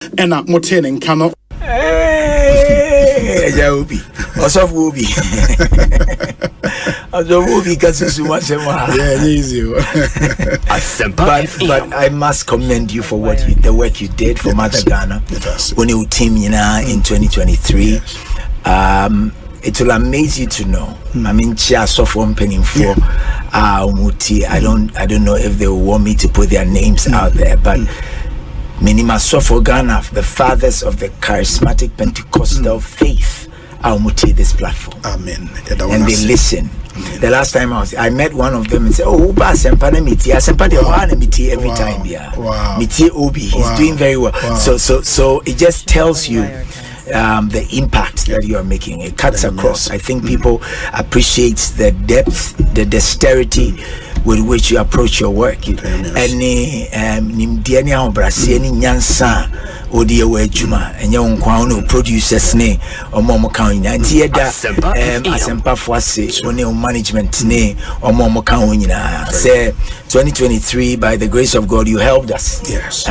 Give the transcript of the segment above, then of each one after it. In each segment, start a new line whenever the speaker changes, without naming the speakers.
and a motin and cannot.
Obi. Also Obi. Obi because it's much
easy.
But I must commend you for the work you did for Mother Ghana when you team in 2023. It will amaze you to know. I mean, just of one penny for Muti. I don't know if they will want me to put their names out there, but Minima Sofo Ghana, the fathers of the charismatic Pentecostal faith, Muti this platform.
Amen.
And they listen. Amen. The last time I met one of them and said, "Oh, Asempa Asempa every time, yeah.
Wow.
Miti Obi, he's doing very well." Wow. So it just tells you the impact that you are making. It cuts across. I think people appreciate the depth, the dexterity with which you approach your work. Any nimdiania obrasi any nyansa odi ewe juma enye nkwa no producers ne omo kan nyina nti eda Asempa Fuase one management ne omo kan nyina say 2023 by the grace of God you helped us.
Yes.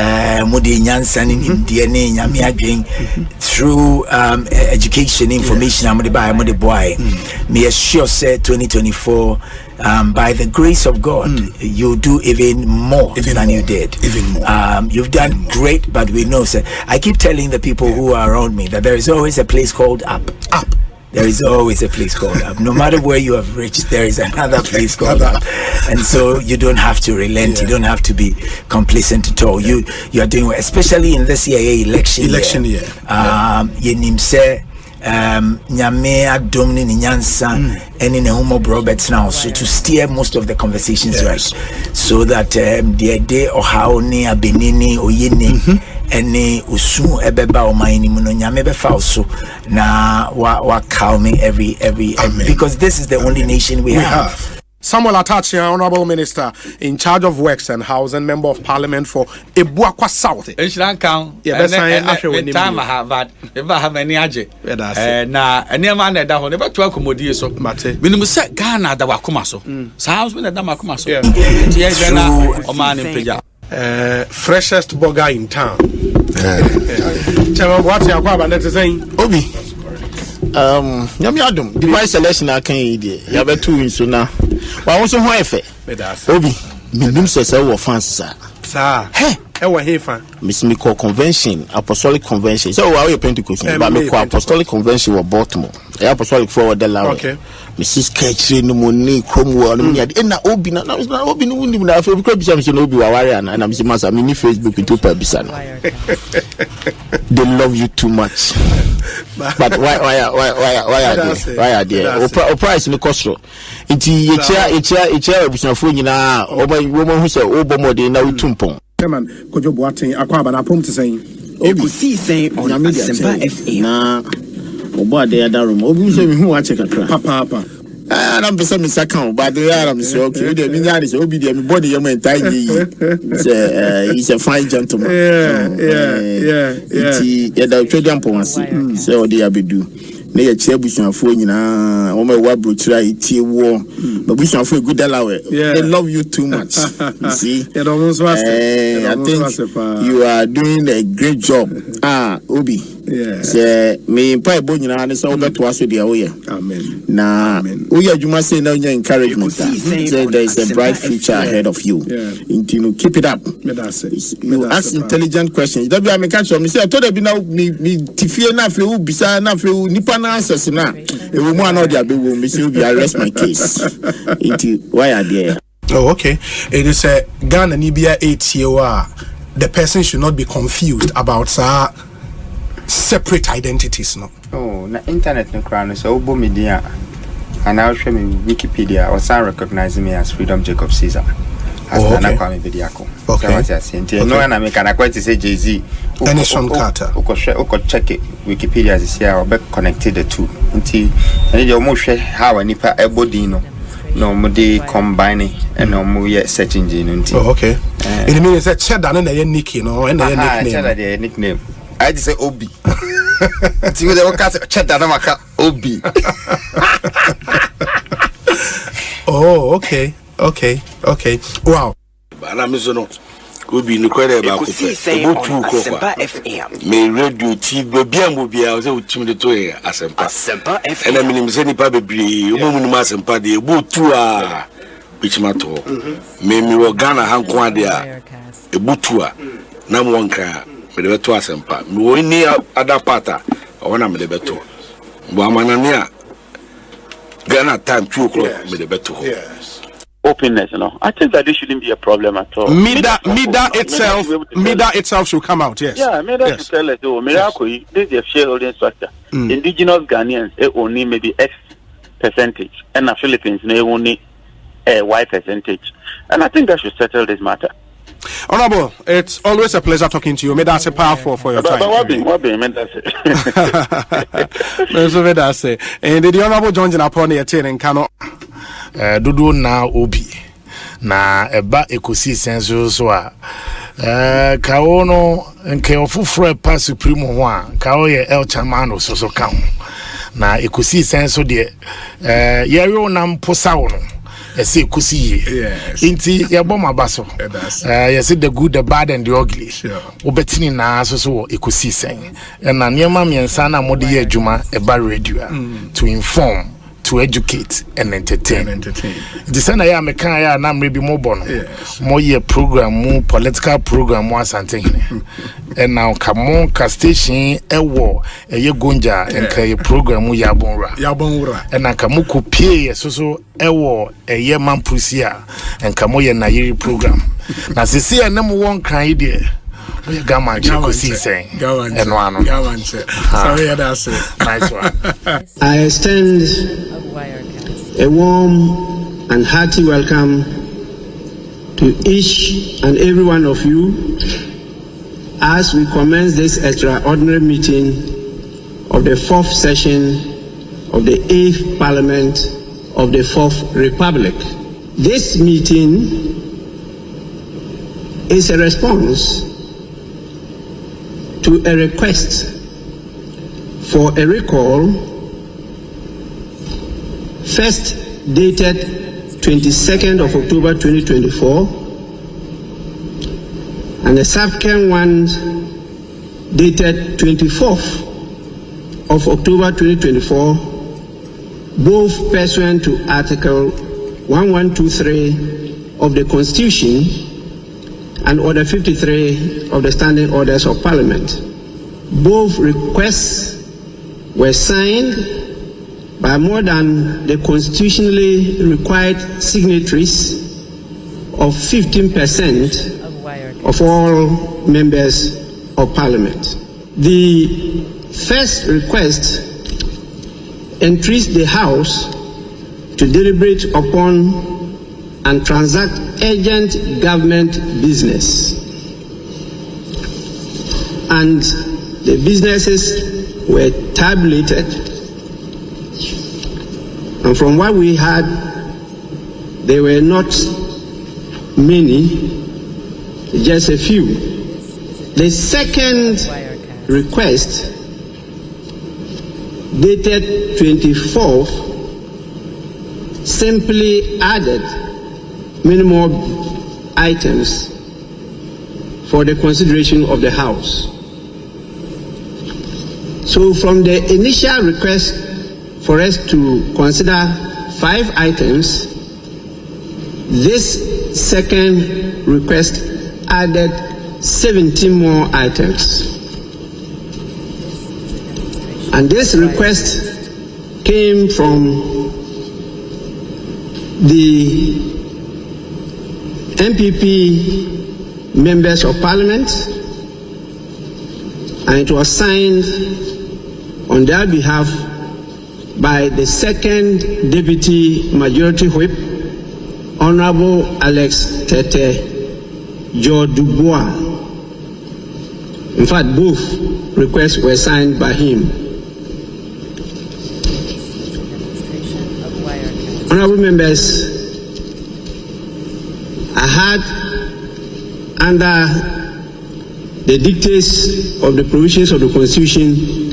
Mudi nyansa ne nimdie ne nyame adwen through education information amode by amode boy. Me assure say 2024 by the grace of God, you do even more than you did. Even more. You've done great, but we know, sir. I keep telling the people who are around me that there is always a place called up. There is always a place called up. No matter where you have reached, there is another place called up. And so you don't have to relent. You don't have to be complacent at all. You are doing well, especially in this election year. Nyame adomni ni nyansa eni ne humo Roberts now so to steer most of the conversations right so that the day or how ni abenini oyeni eni usu ebeba o maini muno nyame befa so na wa calming every because this is the only nation we have.
Samuel Atachi, Honorable Minister in charge of Works and Housing, Member of Parliament for Boakyewaa South.
Time I have that. If I have any aje, na any man that I never to accommodate so. We must say Ghana that wakuma so. Sounds when that makuma so. Omanhene.
Freshest burger in town. Chairman, what's your Kwabena saying?
Obi. Yiadom, device selection I can eat. You have 2 wins so now. Well, also why Obi, minimum says I will fancy, sir. Hey, I will hear fan. Miss Miko Convention, Apostolic Convention. So, why are you Pentecost? But Miko Apostolic Convention was Baltimore. The Apostolic forward the law. Okay. Mrs. Ketchy, no money, Cromwell, and Obi, no, it's not Obi, no, I feel because I'm Obi Warrior, and I'm saying, I'm in Facebook with 2 Pebisano. They love you too much. But why are they? Or price in the cost. It's a chair phone na woman who say Obama now tumpong.
Chairman, could you boating Aquabena pump to saying
Ekosiisen On Asempa
na obo de other room. Obi say me who watch
Papa.
I'm person me second, but they are I'm say okay. The me is Obi dey me body your man tie he's a fine gentleman. Yeah. The trade pon say o dey abedu. Na ye chia busuafo nyina o ma wa brochira itie wo but busuafo good delawe they love you too much you see I think you are doing a great job Obi say me pai bo nyina ne so beto aso dia wo ye amen na wo ye adwuma say na nya encouragement say there is a bright future ahead of you you keep it up you ask intelligent questions that be I catch me say I told you now me tifie na fe wo bisa na fe nipa na answers na e wo mu anodia be wo me say will arrest my case why are there.
Oh, okay. It is a Ghana Nibia 8 year the person should not be confused about separate identities, no.
Oh, na internet no crown so obo media and I'll show me Wikipedia or some recognize me as Freedom Jacob Caesar. As Nana Kwame Bediako. Okay. No, and I make an quite say Jay-Z.
Denison Carter.
Oko check it. Wikipedia is here or be connected the two. Until and you almost how any pa ebodino. No mudi combining and no more yet search engine until.
Oh, okay. In the minute that cheddar and a nickname, no, and a
nickname. I just say Obi. See what they cast cheddar Obi.
Oh, okay. Wow.
But I'm so Will be no credit about
Ekosiisen On Asempa FM.
May radio TV be will be out to the toy Asempa FM. And I mean, sending Pabby, woman, Asempa, the Butua, which matter. May me will Ghana Hankwadia, a Butua, number one car, with the Betua Asempa. We near other pata, or one of the Beto. Wamanania Ghana time 2 o'clock with the Beto. Yes.
Openness, I think that this shouldn't be a problem at all.
Mida itself should come out, yes.
Yeah, Mida should tell us, Miracle, this is a shareholding structure. Indigenous Ghanaians, only maybe X percentage, and the Philippines, they only a Y percentage. And I think that should settle this matter.
Honorable, it's always a pleasure talking to you. May that's a powerful for your time.
What be,
and the Honorable John upon the attending cannot.
Dudu na obi na eba Ekosiisen so a kawo no nke ofufro pa supreme ho a kawo ye el chairman so ka ho na Ekosiisen so de yero na mposa wo no ese Ekosi inti ye bom abaso yes the good the bad and the ugly obetini na so Ekosiisen na niema miensa na mode ye adwuma eba radio to inform, to educate and entertain. The same I am a kind of name maybe more bono. More year program, more political program, more Asante. And now come on, station a war, a ye gonja and kay program Yabonra. And I come copy so a war, a year man pusia and come on Nairi program. Now see a number one kind idea. Ekosiisen and one. Nice one.
I extend a warm and hearty welcome to each and every one of you as we commence this extraordinary meeting of the 4th session of the 8th Parliament of the 4th Republic. This meeting is a response to a request for a recall first dated 22nd of October 2024 and the subsequent one dated 24th of October 2024, both pursuant to Article 1123 of the Constitution and Order 53 of the Standing Orders of Parliament. Both requests were signed by more than the constitutionally required signatories of 15% of all members of Parliament. The first request entreats the House to deliberate upon and transact urgent government business. And the businesses were tabulated. And from what we had, there were not many, just a few. The second request, dated 24th, simply added minimum items for the consideration of the House. So from the initial request for us to consider 5 items, this second request added 17 more items. And this request came from the MPP members of Parliament, and it was signed on their behalf by the second Deputy Majority Whip, Honorable Alex Tete Jodubois. In fact, both requests were signed by him. Honorable members, I had, under the dictates of the provisions of the Constitution,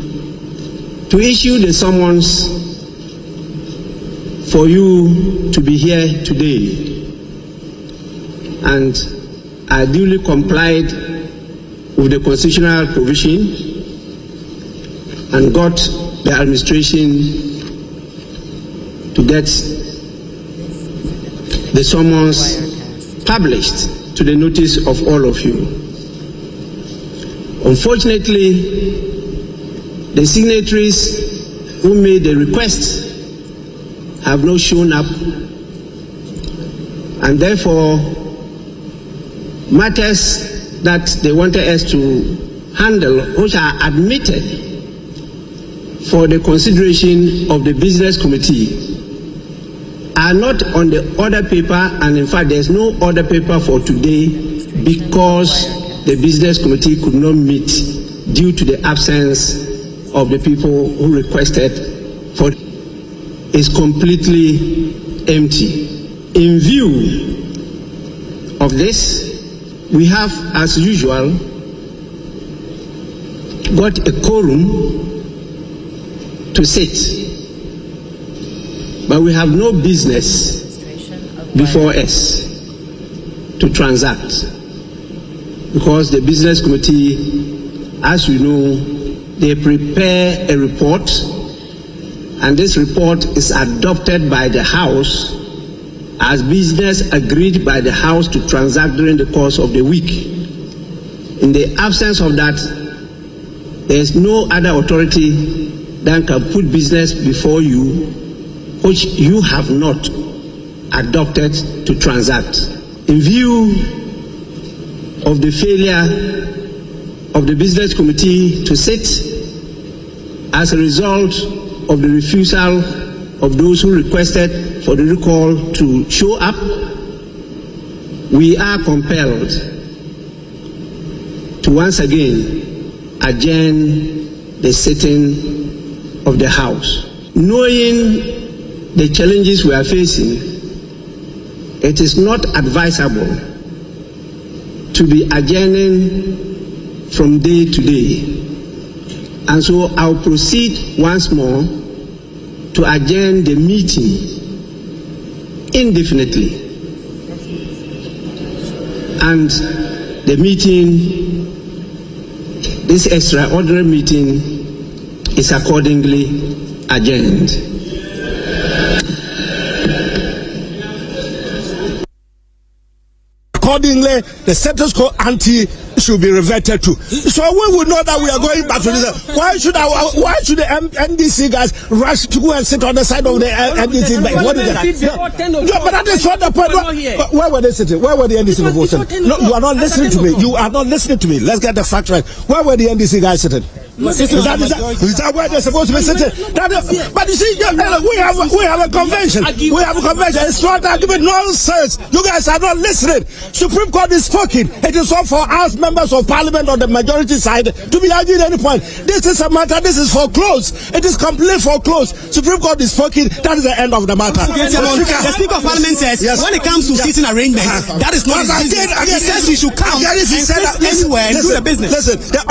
to issue the summons for you to be here today. And I duly complied with the constitutional provision and got the administration to get the summons published to the notice of all of you. Unfortunately, the signatories who made the request have not shown up, and therefore matters that they wanted us to handle, which are admitted for the consideration of the business committee, are not on the order paper, and in fact there's no order paper for today because the business committee could not meet due to the absence of the people who requested for it. Is completely empty. In view of this, we have, as usual, got a quorum to sit, but we have no business before us to transact, because the business committee, as you know, they prepare a report, and this report is adopted by the House as business agreed by the House to transact during the course of the week. In the absence of that, there is no other authority that can put business before you which you have not adopted to transact. In view of the failure of the business committee to sit, as a result of the refusal of those who requested for the recall to show up, we are compelled to once again adjourn the sitting of the House. Knowing the challenges we are facing, it is not advisable to be adjourning from day to day. And so I'll proceed once more to adjourn the meeting indefinitely. And the meeting, this extraordinary meeting, is accordingly adjourned.
Accordingly, the status quo ante should be reverted to. So we would know that we are going back to this. Why should the NDC guys rush to go and sit on the side of the NDC? What is that? No, but that is what the point. Where were they sitting? Where were the NDC people sitting? No, you are not listening to me. You are not listening to me. Let's get the fact right. Where were the NDC guys sitting? Is that where they're supposed to be sitting? But you see, we have a convention. We have a convention. It's not argument, nonsense. You guys are not listening. Supreme Court is speaking. It is all for us members of Parliament on the majority side to be arguing at any point. This is a matter. This is foreclosed. It is completely foreclosed. Supreme Court is speaking. That is the end of the matter.
The Speaker of Parliament says when it comes to seating arrangements, that is not his business. He says we should come and sit anywhere and do the business.
Listen, the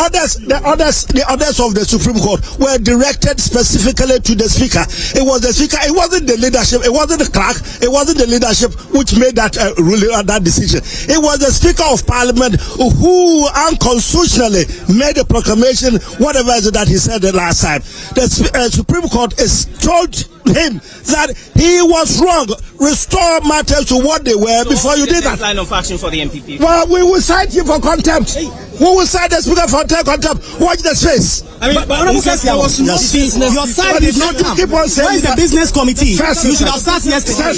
orders of the Supreme Court were directed specifically to the Speaker. It was the Speaker. It wasn't the leadership. It wasn't the clerk. It wasn't the leadership which made that ruling or that decision. It was the Speaker of Parliament who unconstitutionally made a proclamation, whatever it is that he said the last time. The Supreme Court is told him that he was wrong. Restore matters to what they were before you did that.
Line of action for the MPP.
Well, we will cite you for contempt. We will cite the Speaker for contempt. Watch the space.
I mean, but there was no business. Your side did not come. Where is the business committee? You should have started yesterday.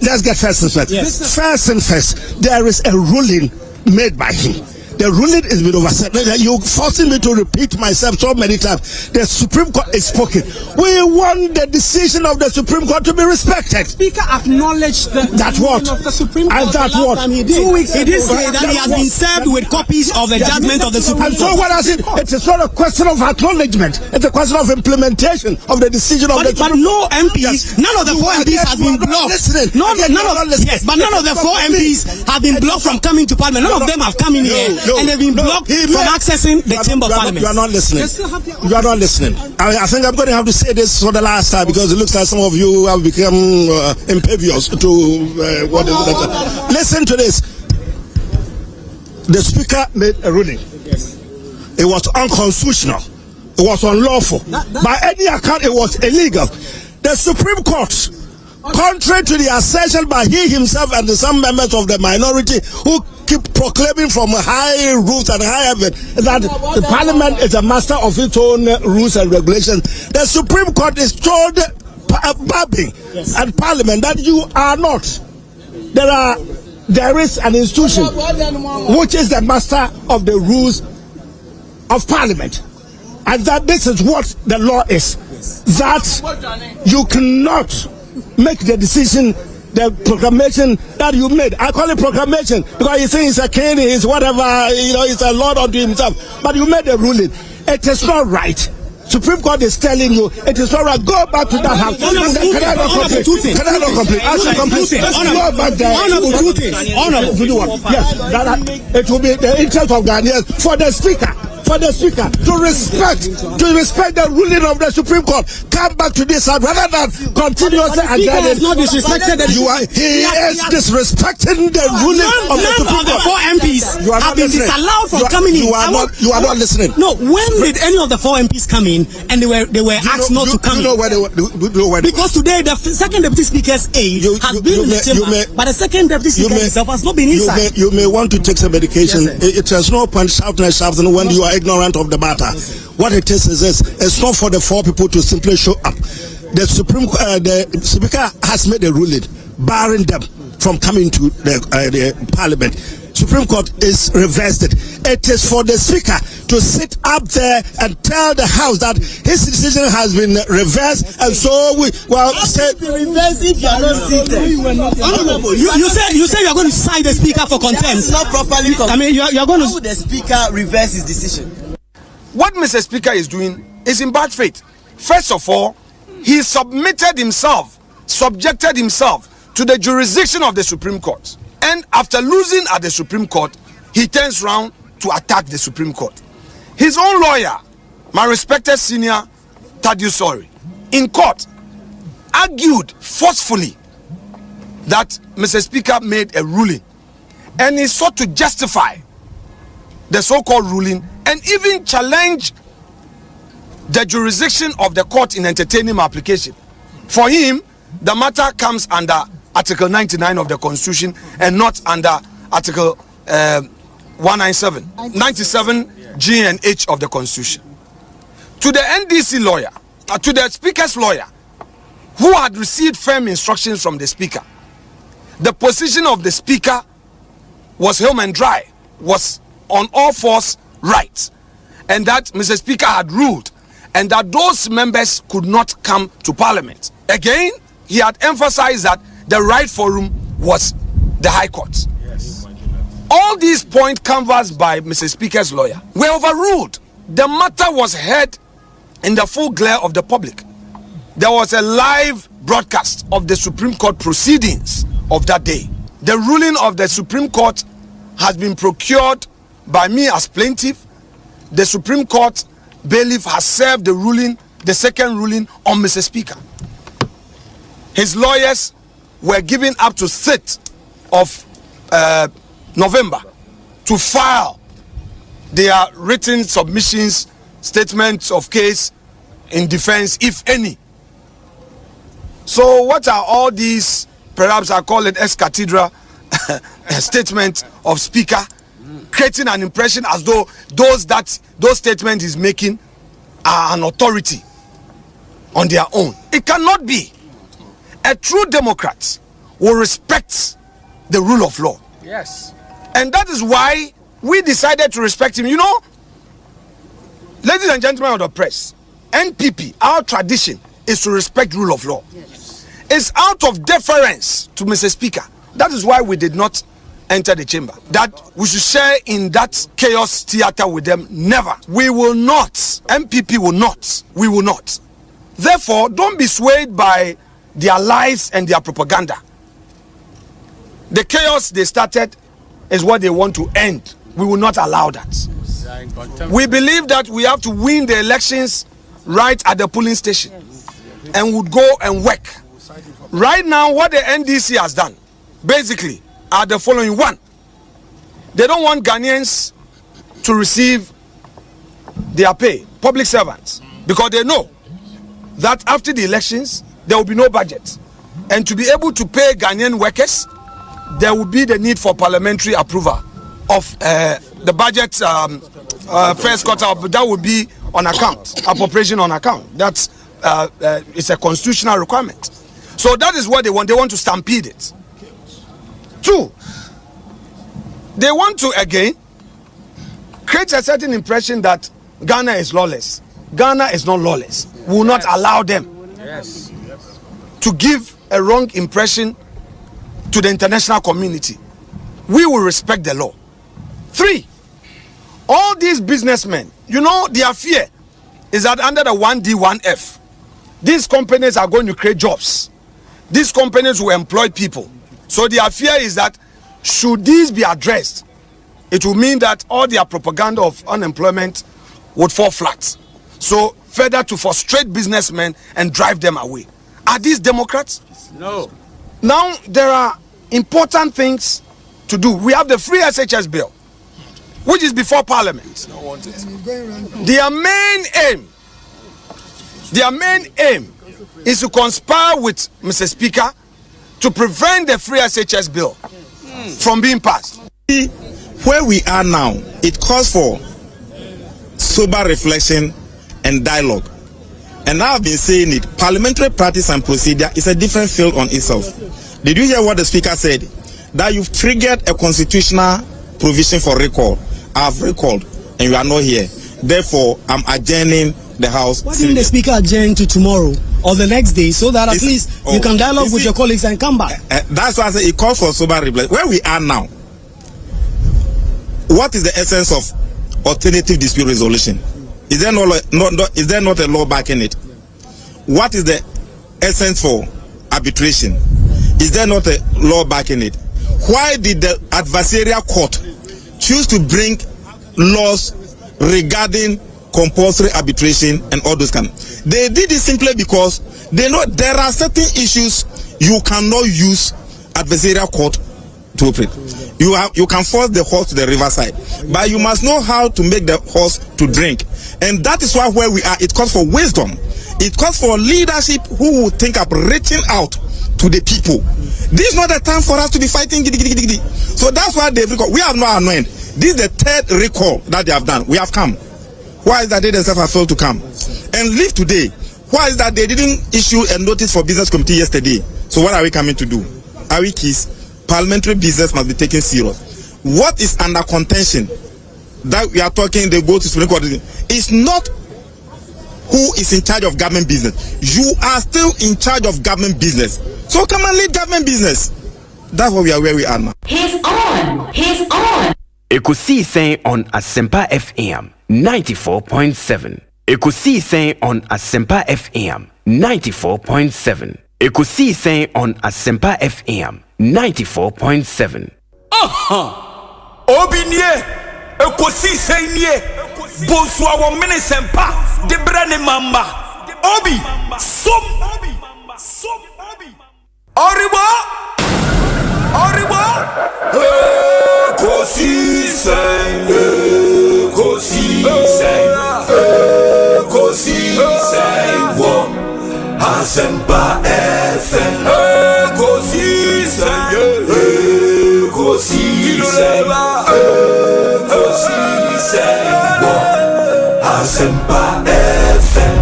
Let's get first and first.
Yes.
First and first, there is a ruling made by him. The ruling is been overset. You're forcing me to repeat myself so many times. The Supreme Court is spoken. We want the decision of the Supreme Court to be respected.
Speaker acknowledged that what
of
the Supreme Court.
And that what?
He did. 2 weeks he did say that he has been served with copies of the judgment of the Supreme Court.
And so what I said, it is not a question of acknowledgement. It's a question of implementation of the decision of the Supreme Court.
But no MPs, none of the 4 MPs has been blocked. But none of the 4 MPs have been blocked from coming to Parliament. None of them have come in here. And they've been blocked from accessing the chamber of Parliament.
You are not listening. You are not listening. I think I'm going to have to say this for the last time because it looks like some of you have become impervious to what is that. Listen to this. the Speaker made a ruling. Yes. It was unconstitutional. It was unlawful. By any account, it was illegal. The Supreme Court, contrary to the assertion by he himself and some members of the minority who keep proclaiming from high rules and high heaven that the Parliament is a master of its own rules and regulations, the Supreme Court is told Babi and Parliament that you are not. There is an institution which is the master of the rules of Parliament, and that this is what the law is. That you cannot make the decision, the proclamation that you made. I call it proclamation because you say he's a king, he's whatever, he's a lord unto himself. But you made a ruling. It is not right. Supreme Court is telling you it is not right. Go back to that house. Can I not complete? I should complete. Go back there. Honorable. Yes, it will be the interest of Ghanaians for the Speaker. To respect the ruling of the Supreme Court. Come back to this side rather than continuously again. He is disrespecting the ruling of the Supreme Court.
The 4 MPs have been disallowed from coming in.
You are not listening.
No, when did any of the 4 MPs come in and they were asked not to come in? Because today the second deputy speaker's aide has been in the chamber, but the second deputy speaker himself has not been inside.
You may want to take some medication. It has no point shouting when you are ignorant of the matter. What it is this: it's not for the 4 people to simply show up. The Speaker has made a ruling barring them from coming to the Parliament. Supreme Court is reversed it. It is for the Speaker to sit up there and tell the House that his decision has been reversed, and so we say
reversed if you are not seated. You say you are going to cite the Speaker for contempt.
Not properly.
I mean, you are going to.
How would the Speaker reverse his decision?
What Mr. Speaker is doing is in bad faith. First of all, he subjected himself to the jurisdiction of the Supreme Court. And after losing at the Supreme Court, he turns around to attack the Supreme Court. His own lawyer, my respected senior Thaddeus Sori, in court, argued forcefully that Mr. Speaker made a ruling. And he sought to justify the so-called ruling and even challenge the jurisdiction of the court in entertaining my application. For him, the matter comes under Article 99 of the Constitution and not under Article 97 G and H of the Constitution. To the NDC lawyer, to the Speaker's lawyer, who had received firm instructions from the Speaker, the position of the Speaker was home and dry, was on all fours right, and that Mr. Speaker had ruled, and that those members could not come to Parliament. Again, he had emphasized that the right forum was the High Court. Yes. All these points canvassed by Mr. Speaker's lawyer were overruled. The matter was heard in the full glare of the public. There was a live broadcast of the Supreme Court proceedings of that day. The ruling of the Supreme Court has been procured by me as plaintiff. The Supreme Court bailiff has served the ruling, the second ruling, on Mr. Speaker. His lawyers were given up to 3rd of November to file their written submissions, statements of case in defense, if any. So what are all these, perhaps I call it ex cathedra statement of Speaker, creating an impression as though those statements he's making are an authority on their own. It cannot be. A true Democrat will respect the rule of law.
Yes.
And that is why we decided to respect him. You know, ladies and gentlemen of the press, NPP, our tradition is to respect rule of law. Yes. It's out of deference to Mr. Speaker. That is why we did not enter the chamber. That we should share in that chaos theater with them. Never. We will not. MPP will not. We will not. Therefore, don't be swayed by their lies and their propaganda. The chaos they started is what they want to end. We will not allow that. We believe that we have to win the elections right at the polling station, and would go and work. Right now, what the NDC has done basically are the following: 1, They don't want Ghanaians to receive their pay, public servants, because they know that after the elections, there will be no budget. And to be able to pay Ghanaian workers, there will be the need for parliamentary approval of the budget first quarter. That would be on account, appropriation on account. That's it's a constitutional requirement. So that is what they want. They want to stampede it. 2, they want to again create a certain impression that Ghana is lawless. Ghana is not lawless. We will not allow them to give a wrong impression to the international community. We will respect the law. 3, all these businessmen, you know, their fear is that under the 1D, 1F, these companies are going to create jobs. These companies will employ people. So their fear is that should these be addressed, it will mean that all their propaganda of unemployment would fall flat. So further to frustrate businessmen and drive them away. Are these Democrats?
No.
Now there are important things to do. We have the free SHS bill, which is before Parliament. Their main aim is to conspire with Mr. Speaker to prevent the free SHS bill from being passed.
Where we are now, it calls for sober reflection and dialogue. And I've been saying it, parliamentary practice and procedure is a different field on itself. Did you hear what the Speaker said? That you've triggered a constitutional provision for recall. I've recalled and you are not here. Therefore, I'm adjourning the House.
Why didn't the Speaker adjourn to tomorrow or the next day so that at least you can dialogue with your colleagues and come back?
That's why I say it calls for sober reflection. Where we are now, what is the essence of alternative dispute resolution? Is there is there not a law backing it? What is the essence for arbitration? Is there not a law backing it? Why did the adversarial court choose to bring laws regarding compulsory arbitration and all those kind? They did it simply because they know there are certain issues you cannot use adversarial court to operate. You can force the horse to the riverside, but you must know how to make the horse to drink. And that is why where we are, it calls for wisdom. It calls for leadership who will think of reaching out to the people. This is not the time for us to be fighting. So that's why they've recalled. We have not annoyed. This is the 3rd recall that they have done. We have come. Why is that they themselves have failed to come and leave today? Why is that they didn't issue a notice for business committee yesterday? So what are we coming to do? Are we keys? Parliamentary business must be taken serious. What is under contention that we are talking, they go to Supreme Court, it's not who is in charge of government business. You are still in charge of government business. So come and lead government business. That's why we are where we are now.
He's on. Ekosiisen on Asempa FM 94.7. Ekosiisen on Asempa FM 94.7. Ekosiisen on Asempa FM 94.7.
Obinie, Ekosiisen nie, Bonswa wa mene sempa, Debrane mamba, Obi, Som, Oribo, Ekosiisen, wo, Asempa FM, Ekosiisen, Asempa FM.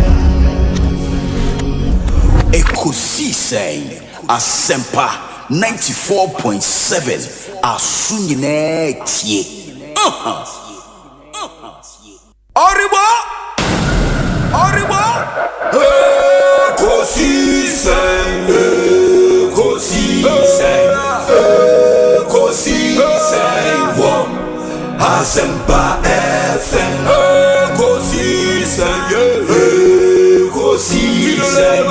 Ekosiisen Asempa 94.7. Asunyine tie. Oribo. Ekosiisen. Wo. Asempa FM. Ekosiisen.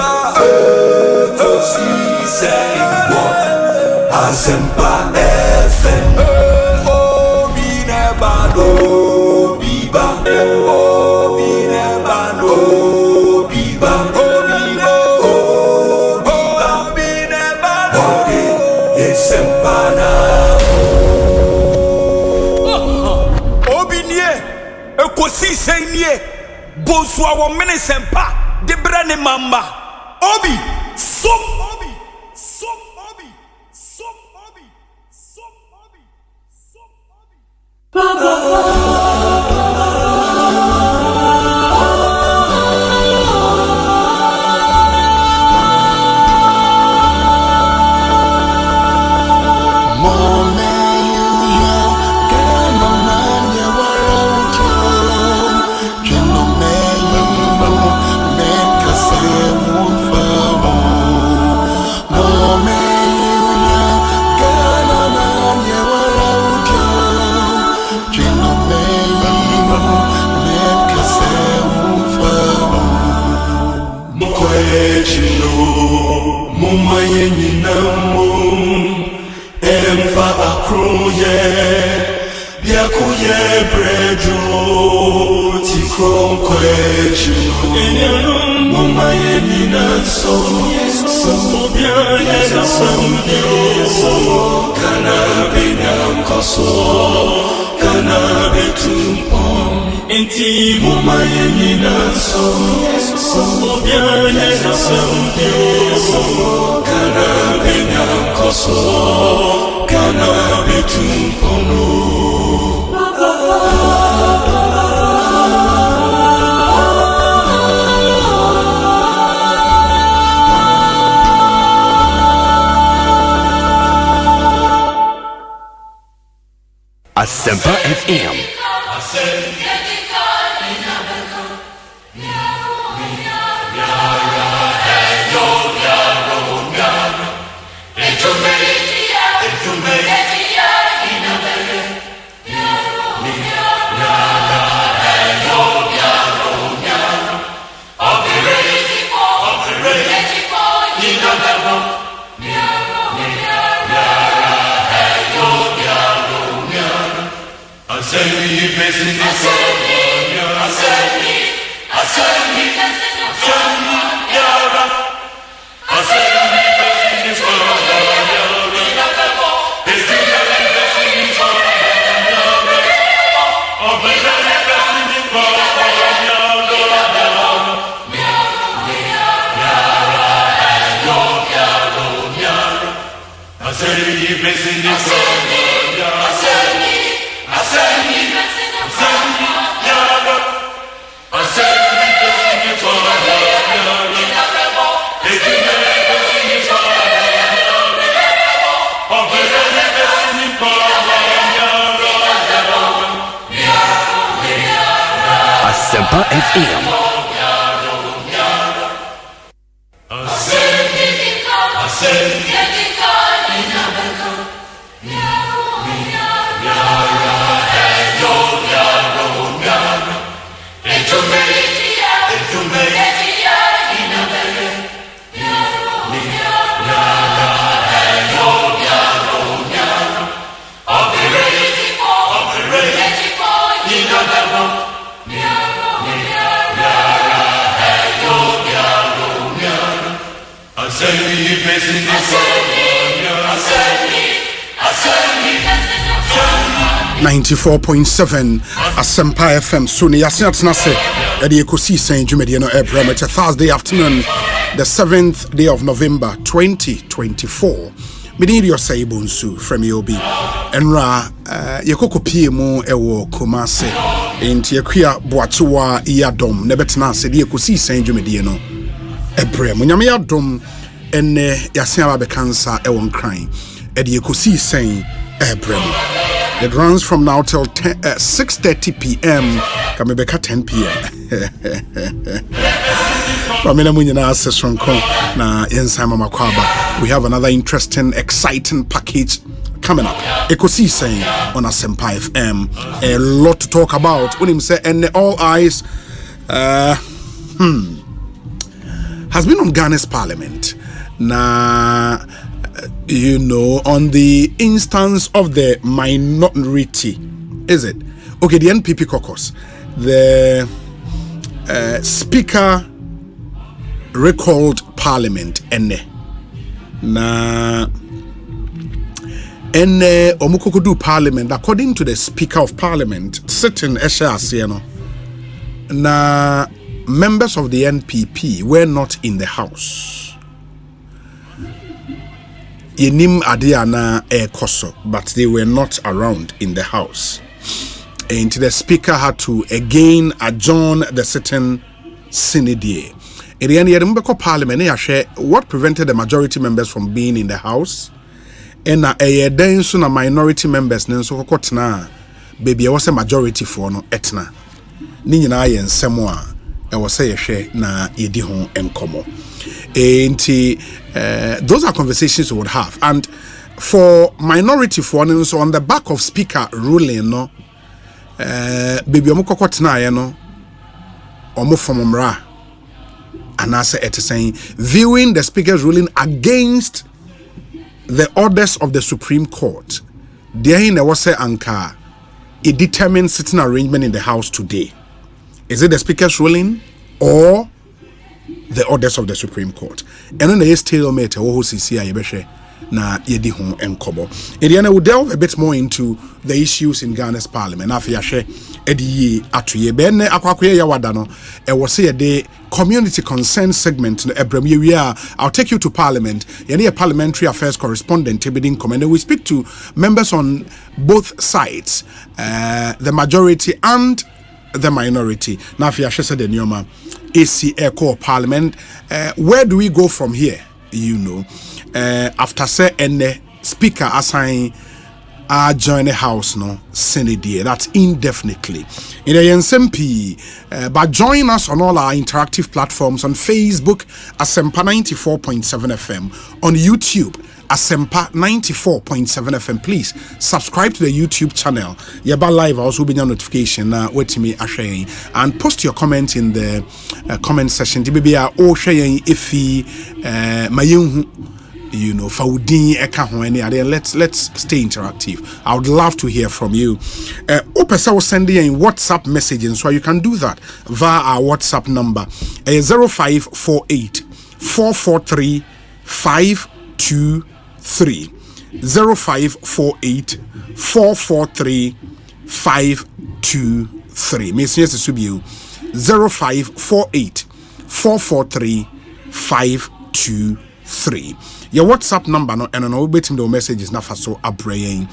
Wo. Asempa FM. Obi nebano biba. Obi nebano biba. Obi nebano. Esempana. Bosua wo mene sempa de brane mamba obi som obi som obi som obi som obi som obi Mumaye nyinamum emfa akroye yakuye brejo tikrom kweju mumaye nyinaso sobia yeso kana benyam koso kana betumpom enti mumaye nyinaso sobia yeso kana benyam koso kana betumpono
Asempa FM. Asempa FM.
.7 Asempa FM. So ne yase atena se e de Ekosiisen dwumede no April it's a Thursday afternoon, the 7th day of November 2024. Medin yo say bonsu from Yobi enra yekokopie mu ewo Kumase enti yakua Boakyewaa Yiadom ne betena se de Ekosiisen dwumede no April munyame Yiadom enne yase aba be kansa ewo nkran e de Ekosiisen April. It runs from now till 6:30 p.m. Kamebeka 10 p.m. We have another interesting, exciting package coming up. Ekosiisen on Asempa FM. A lot to talk about. When him say, and all eyes has been on Ghana's parliament. Now, you know, on the instance of the minority, is it? Okay, the NPP caucus, the speaker recalled parliament, omukokodu parliament, according to the speaker of parliament, sitting Esha Asieno, na members of the NPP were not in the house. Yenim Adiana Ekoso, but they were not around in the house. And the speaker had to again adjourn the sitting Senate. In the end, Parliament, what prevented the majority members from being in the house? And then soon minority members, so baby, I was a majority for no etna. Nina and Samoa. I was say na yedi ho enkomo. Those are conversations we would have. And for minority for so on the back of speaker ruling no baby omukoko tena no omo formra anase et saying viewing the speaker's ruling against the orders of the Supreme Court. There in the was anka it determines sitting arrangement in the house today. Is it the speaker's ruling or the orders of the Supreme Court? And then there is stalemate na yedi ho enkobo. Ediana will delve a bit more into the issues in Ghana's parliament. Afiyashe edi atuye benne akwakuye yawada no e was say the community concern segment no ebrem we I'll take you to parliament. Yeni a parliamentary affairs correspondent Tibidin Komende. We speak to members on both sides, the majority and the minority. Now Afiyashe said the Nyoma AC Echo Parliament. Where do we go from here? You know, after say and the speaker assign join the house no Senate, that's indefinitely in the Asempa, but join us on all our interactive platforms on Facebook Asempa 94.7 FM, on YouTube Asempa 94.7 FM. Please subscribe to the YouTube channel. Yeba live also be your notification wait me ashare and post your comment in the comment section. Dibia o share ifi mayunhu you know faudin eka ho any other. Let's stay interactive. I would love to hear from you. Opesa will send you in WhatsApp messaging, so you can do that via our WhatsApp number 0548 443 523 0548 443 523. Messieurs Subiu 0548 443 523. Your WhatsApp number no and no betim the messages na faso abrayin.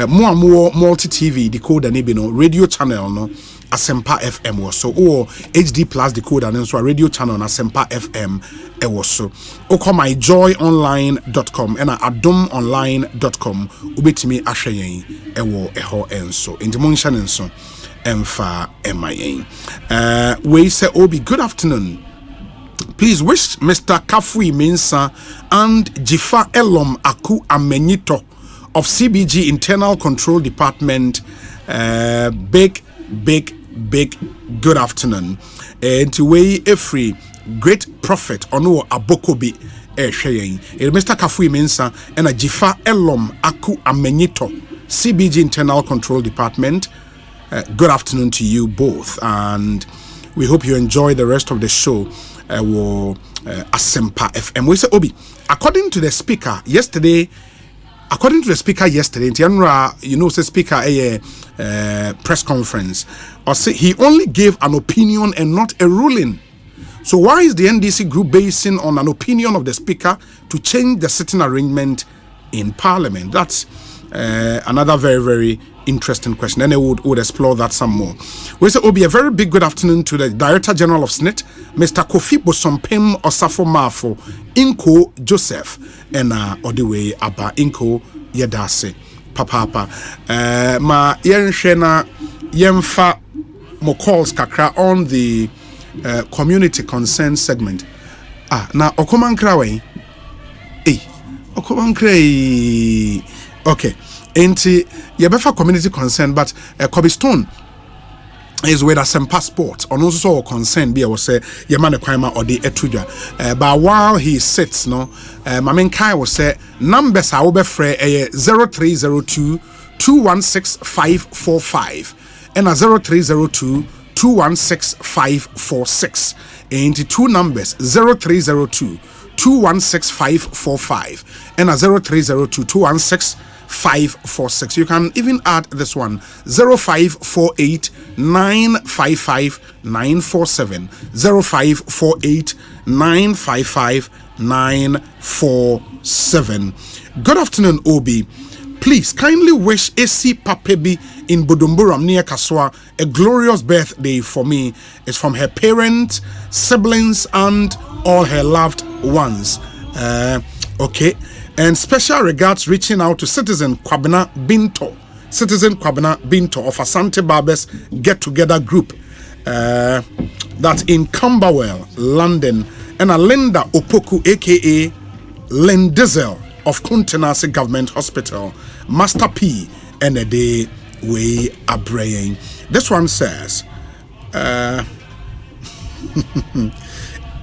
More multi TV decoder ne no radio channel no Asempa FM was so or HD plus decoder and so a radio channel na Asempa FM was so. Oko myjoyonline.com and adomonline.com ubetimi ahweyen ewo eho enso. Intimontion enso emfa emayen. We say Obi, good afternoon. Please wish Mr. Kafui Mensa and Jifa Elom Aku Amenyito of CBG Internal Control Department big good afternoon. And to weigh a free great prophet Ono Abokobi Sheyin. Mr. Kafui Mensa and a Jifa Elom Aku Amenyito, CBG Internal Control Department. Good afternoon to you both, and we hope you enjoy the rest of the show. Asempa FM. We say Obi, according to the speaker yesterday, you know, the speaker a press conference, or say he only gave an opinion and not a ruling. So why is the NDC group basing on an opinion of the speaker to change the sitting arrangement in parliament? That's another very, very interesting question, and I would explore that some more. We say Obi, a very big good afternoon to the Director General of SNIT, Mr. Kofi Bosompem Osafo Mafo, Inko Joseph, and Odiwe Aba Inko Yedase Papa. Ma Yenshena Yemfa mo calls kakra on the community concern segment. Na Okomankra Okomankra. Okay. Enti yebefa community concern, but Kobe Stone is with some passport on also concern be I will say yemane kwama or the etuja. But while he sits no mamen kai will say numbers are be free 0302 216 545 and 0302 216 546. Enti two numbers 0302 216 545 and 0302 216 546. You can even add this one 0548 955 947 0548 955 947. Good afternoon, Obi. Please kindly wish AC Papebi in Budumburam near Kaswa a glorious birthday for me. It's from her parents, siblings, and all her loved ones. Okay. And special regards reaching out to citizen Kwabena Binto of Asante Barbers Get Together Group. That's in Camberwell, London. And Linda Opoku, aka Lendizel of Kuntenase Government Hospital, Master P, and a day we are praying. This one says,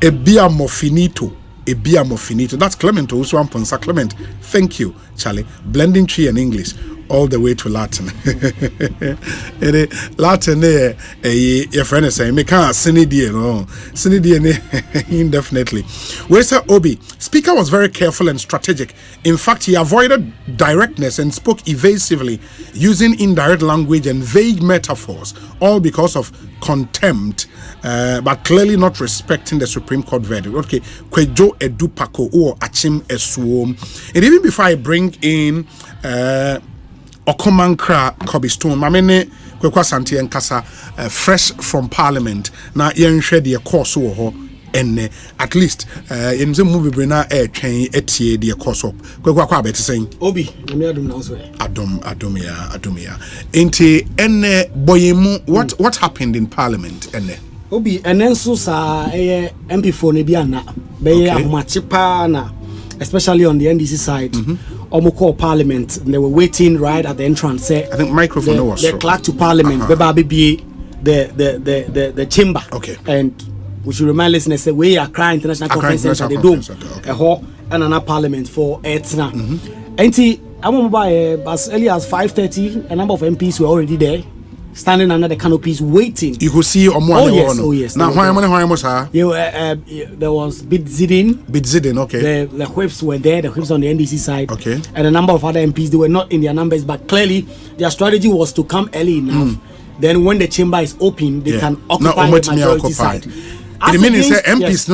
Ebia mofinito. That's Clement Uswamponsa. Clement, thank you, Charlie. Blending tree and English all the way to Latin. Latin, your friend is saying, me can't indefinitely. Where's her Obi? Speaker was very careful and strategic. In fact, he avoided directness and spoke evasively, using indirect language and vague metaphors, all because of contempt, but clearly not respecting the Supreme Court verdict. Okay, Kwejo Edupako or Achim Esuom. And even before I bring in Okomankra Kobistone, Mamene Kwekwa Asante and Kasa, fresh from Parliament. Now, yen shed your course ho. And at least in the movie Brina train etie the course up. Kwekwa better saying Obi, Yiadom now so. Adomia. Enti ene boyemu what happened in Parliament ene?
Obi enenso sa MP4 ne bia na be ahomachipa na, especially on the NDC side. Omoko Parliament, they were waiting right at the entrance. I
think microphone was
the clerk to Parliament, the chamber.
Okay. And
we should remind listeners say we are Accra International Conference Center, the dome, a hall and another Parliament for Etna. And I remember as early as 5:30, a number of MPs were already there, standing under the canopies waiting.
You could see
Oh yes.
Now why was
there was Bidzidin,
okay.
The whips were there, the whips on the NDC side.
Okay.
And a number of other MPs, they were not in their numbers, but clearly their strategy was to come early enough. Then when the chamber is open, they can occupy the majority side.
It means MPs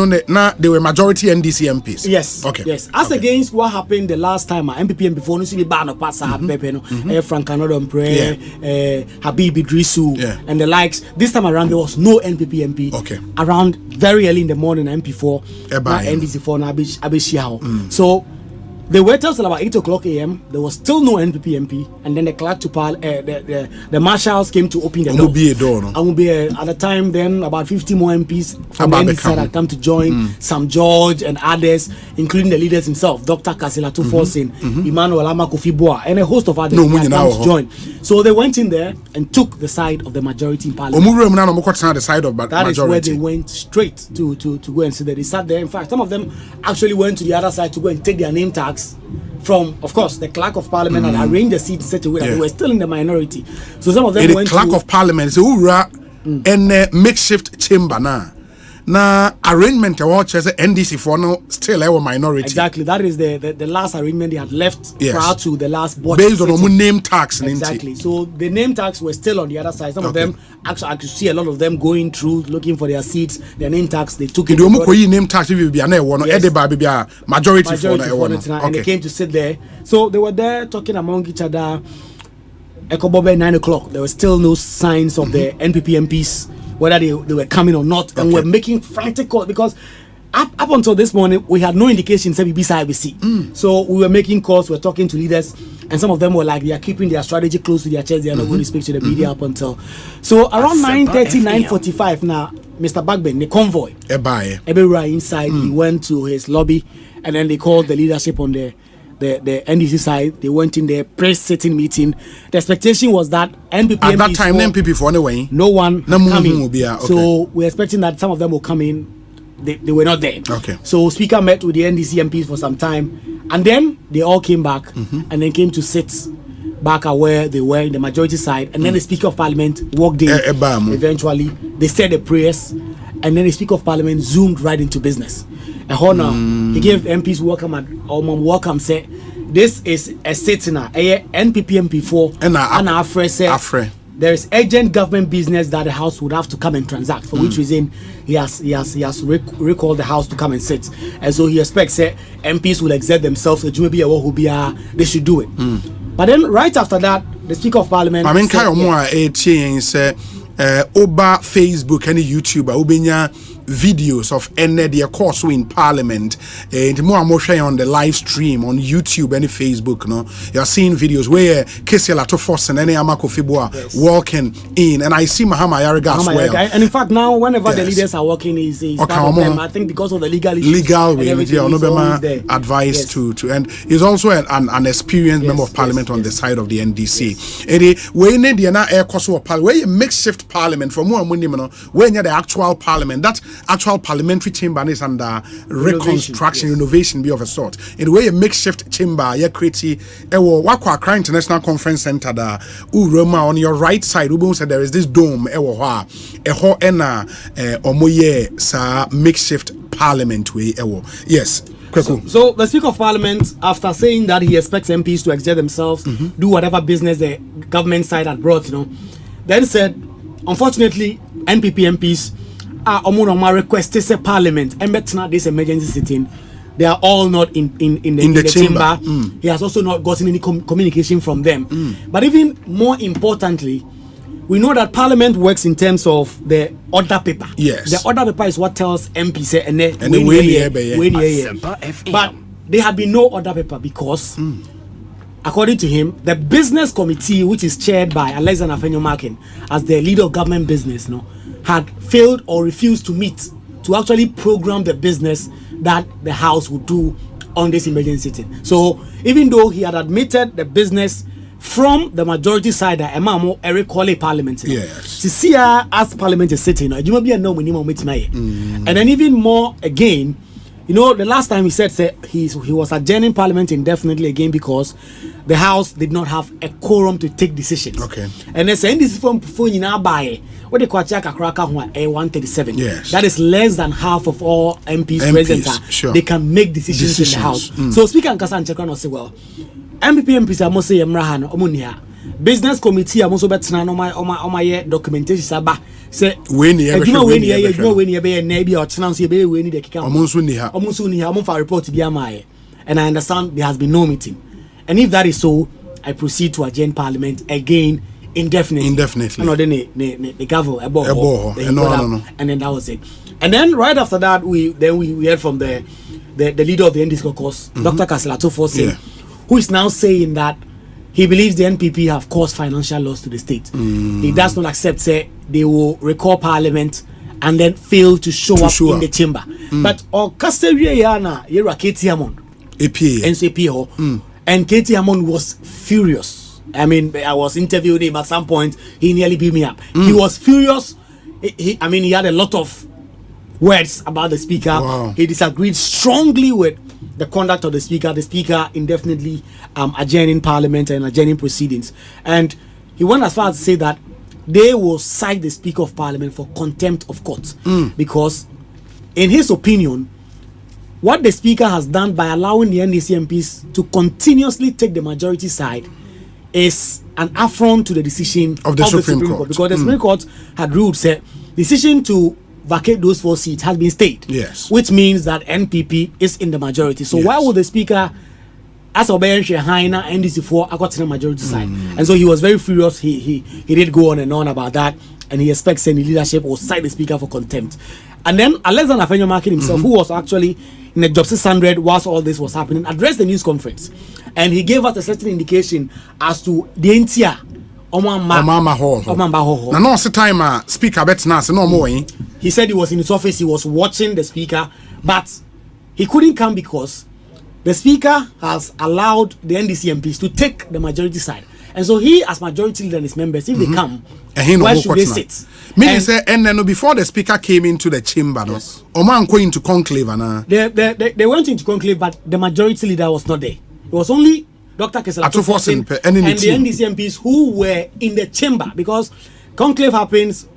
they were majority NDC MPs.
Yes.
Okay.
Yes. As against what happened the last time, MPP before no see ban of pass Frank Anodom Habib Idrisu and the likes. This time around there was no NPP MP.
Okay.
Around very early in the morning, MP4, NDC4, Abishiao. So they waited till about 8:00 a.m. There was still no NPP MP, and then the clerk to the marshals came to open the door. At the time, then about 50 more MPs from the NDC side had come to join. Sam George and others, including the leaders himself, Dr. Kasila Tufosin, Emmanuel Amakofi-Boa, and a host of others had come to join. So they went in there and took the side of the majority in Parliament.
The side of
that majority. Is where they went straight to go and sit there. They sat there. In fact, some of them actually went to the other side to go and take their name tags from, of course, the clerk of Parliament had arranged the seat in such a way that they were still in the minority. So some of them went to...
The clerk of Parliament is in a makeshift chamber now. Now, arrangement watches NDC for no still a minority.
Exactly. That is the last arrangement they had left prior to the last board.
Based on name tax.
Exactly. So the name tax were still on the other side. Some of them, actually, I could see a lot of them going through, looking for their seats, their name tax. They took it.
Name tax will be majority for
and they came to sit there. So they were there talking among each other. Ekobobe 9 o'clock. There were still no signs of the NPP MPs, whether they were coming or not, and we're making frantic calls because up until this morning we had no indication say IBC. So we were making calls, we're talking to leaders, and some of them were like they are keeping their strategy close to their chest. They are not going to speak to the media up until so around 9:30, 9:45 now. Mr. Bagben, the convoy, everywhere inside, he went to his lobby, and then they called the leadership on the NDC side. They went in their press sitting meeting. The expectation was that NPP
at that time, NPP for anyway,
no one coming. So we're expecting that some of them will come in. They were not there.
Okay.
So Speaker met with the NDC MPs for some time, and then they all came back and then came to sit back at where they were in the majority side, and then the Speaker of Parliament walked in. Eventually, they said the prayers, and then the Speaker of Parliament zoomed right into business. He gave MPs welcome, said this is a sitting NPP MP4 and Afre say there is urgent government business that the House would have to come and transact, for which reason he has recalled the House to come and sit, and so he expects MPs will exert themselves. They should do it. But then right after that, the Speaker of Parliament
said, Oba Facebook and YouTube videos of their course in Parliament, and more share on the live stream on YouTube and Facebook. No, you are seeing videos where Kesela to Force and any Amako Fibua walking in, and I see Mahama Yariga as well.
And in fact, now whenever the leaders are walking, is part of them. I think because of the legal issues,
advice to and he's also an experienced member of Parliament on the side of the NDC. When the air course of Parliament, where you makeshift Parliament from more money, when you're the actual Parliament, that actual parliamentary chamber is under reconstruction, renovation be of a sort. In the way a makeshift chamber, you create Wakwa Accra International Conference Center da Uroma on your right side. Ubu said there is this dome omoye sa makeshift parliament way yes.
So the Speaker of Parliament, after saying that he expects MPs to exert themselves, do whatever business the government side had brought, then said, unfortunately, NPP MPs are requested say Parliament and this emergency sitting. They are all not in the chamber. He has also not gotten any communication from them. But even more importantly, we know that Parliament works in terms of the order paper.
Yes.
The order paper is what tells MPs but there had been no order paper because according to him, the business committee, which is chaired by Alexander Afenyo-Markin as the leader of government business, had failed or refused to meet to actually program the business that the House would do on this emergency sitting. So even though he had admitted the business from the majority side, Emamo Eric Colley Parliament, as Parliament is sitting, and then even more again, the last time he said he was adjourning Parliament indefinitely again because the House did not have a quorum to take decisions.
Okay.
And they're saying this from now by what they call A137.
Yes.
That is less than half of all MPs present.
Sure.
They can make decisions in the House. So Speaker Nkasa Nchekwa say, well, MPs are mostly Emrahan Omunia. Business committee are also better than my documentation saba. Say when the report to be and I understand there has been no meeting. And if that is so, I proceed to adjourn Parliament again indefinitely. No, then the gavel and then that was it. And then right after that, we heard from the leader of the NDC caucus, Dr. Kaselato Fosse, who is now saying that he believes the NPP have caused financial loss to the state. He does not accept they will recall Parliament and then fail to show up in the chamber. But and Katie Hammond was furious. I mean, I was interviewing him at some point. He nearly beat me up. He was furious. He had a lot of words about the Speaker.
Wow.
He disagreed strongly with the conduct of the Speaker indefinitely adjourning Parliament and adjourning proceedings. And he went as far as to say that they will cite the Speaker of Parliament for contempt of court. Because, in his opinion, what the Speaker has done by allowing the NDC MPs to continuously take the majority side is an affront to the decision of the Supreme Court. Because the Supreme Court had ruled, decision to vacate those 4 seats has been stayed.
Yes.
Which means that NPP is in the majority. So why would the Speaker, as Obayan Shehaina, NDC4, got to the majority side? And so he was very furious. He did go on and on about that. And he expects any leadership will cite the Speaker for contempt. And then Alexander Afenyo-Markin himself, who was actually in the Job 600 whilst all this was happening, addressed the news conference. And he gave us a certain indication as to the entire
Omamba Hall. Now, no time Speaker Betnas no more.
He said he was in his office, he was watching the Speaker, but he couldn't come because the Speaker has allowed the NDC MPs to take the majority side. And so he, as majority leader and his members, if they come, where should they sit?
Meaning, and then before the Speaker came into the chamber, Oman going into conclave.
They went into conclave, but the majority leader was not there. It was only Dr. Keselato and the NDC MPs who were in the chamber, because conclave happens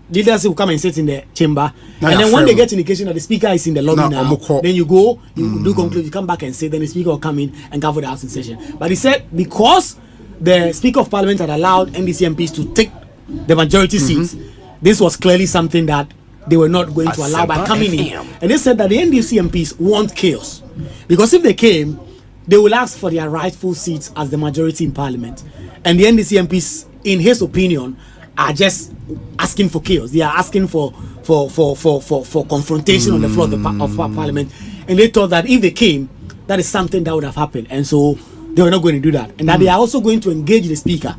leaders will come and sit in the chamber, and then when they get indication that the speaker is in the lobby now, then you go, you do conclude, you come back and say, then the speaker will come in and cover the House in session. But he said because the Speaker of Parliament had allowed NDC MPs to take the majority seats, this was clearly something that they were not going to allow by coming in. And they said that the NDC MPs want chaos, because if they came, they will ask for their rightful seats as the majority in Parliament, and the NDC MPs, in his opinion, are just asking for chaos. They are asking for confrontation on the floor of Parliament, and they thought that if they came, that is something that would have happened, and so they were not going to do that, and that they are also going to engage the speaker.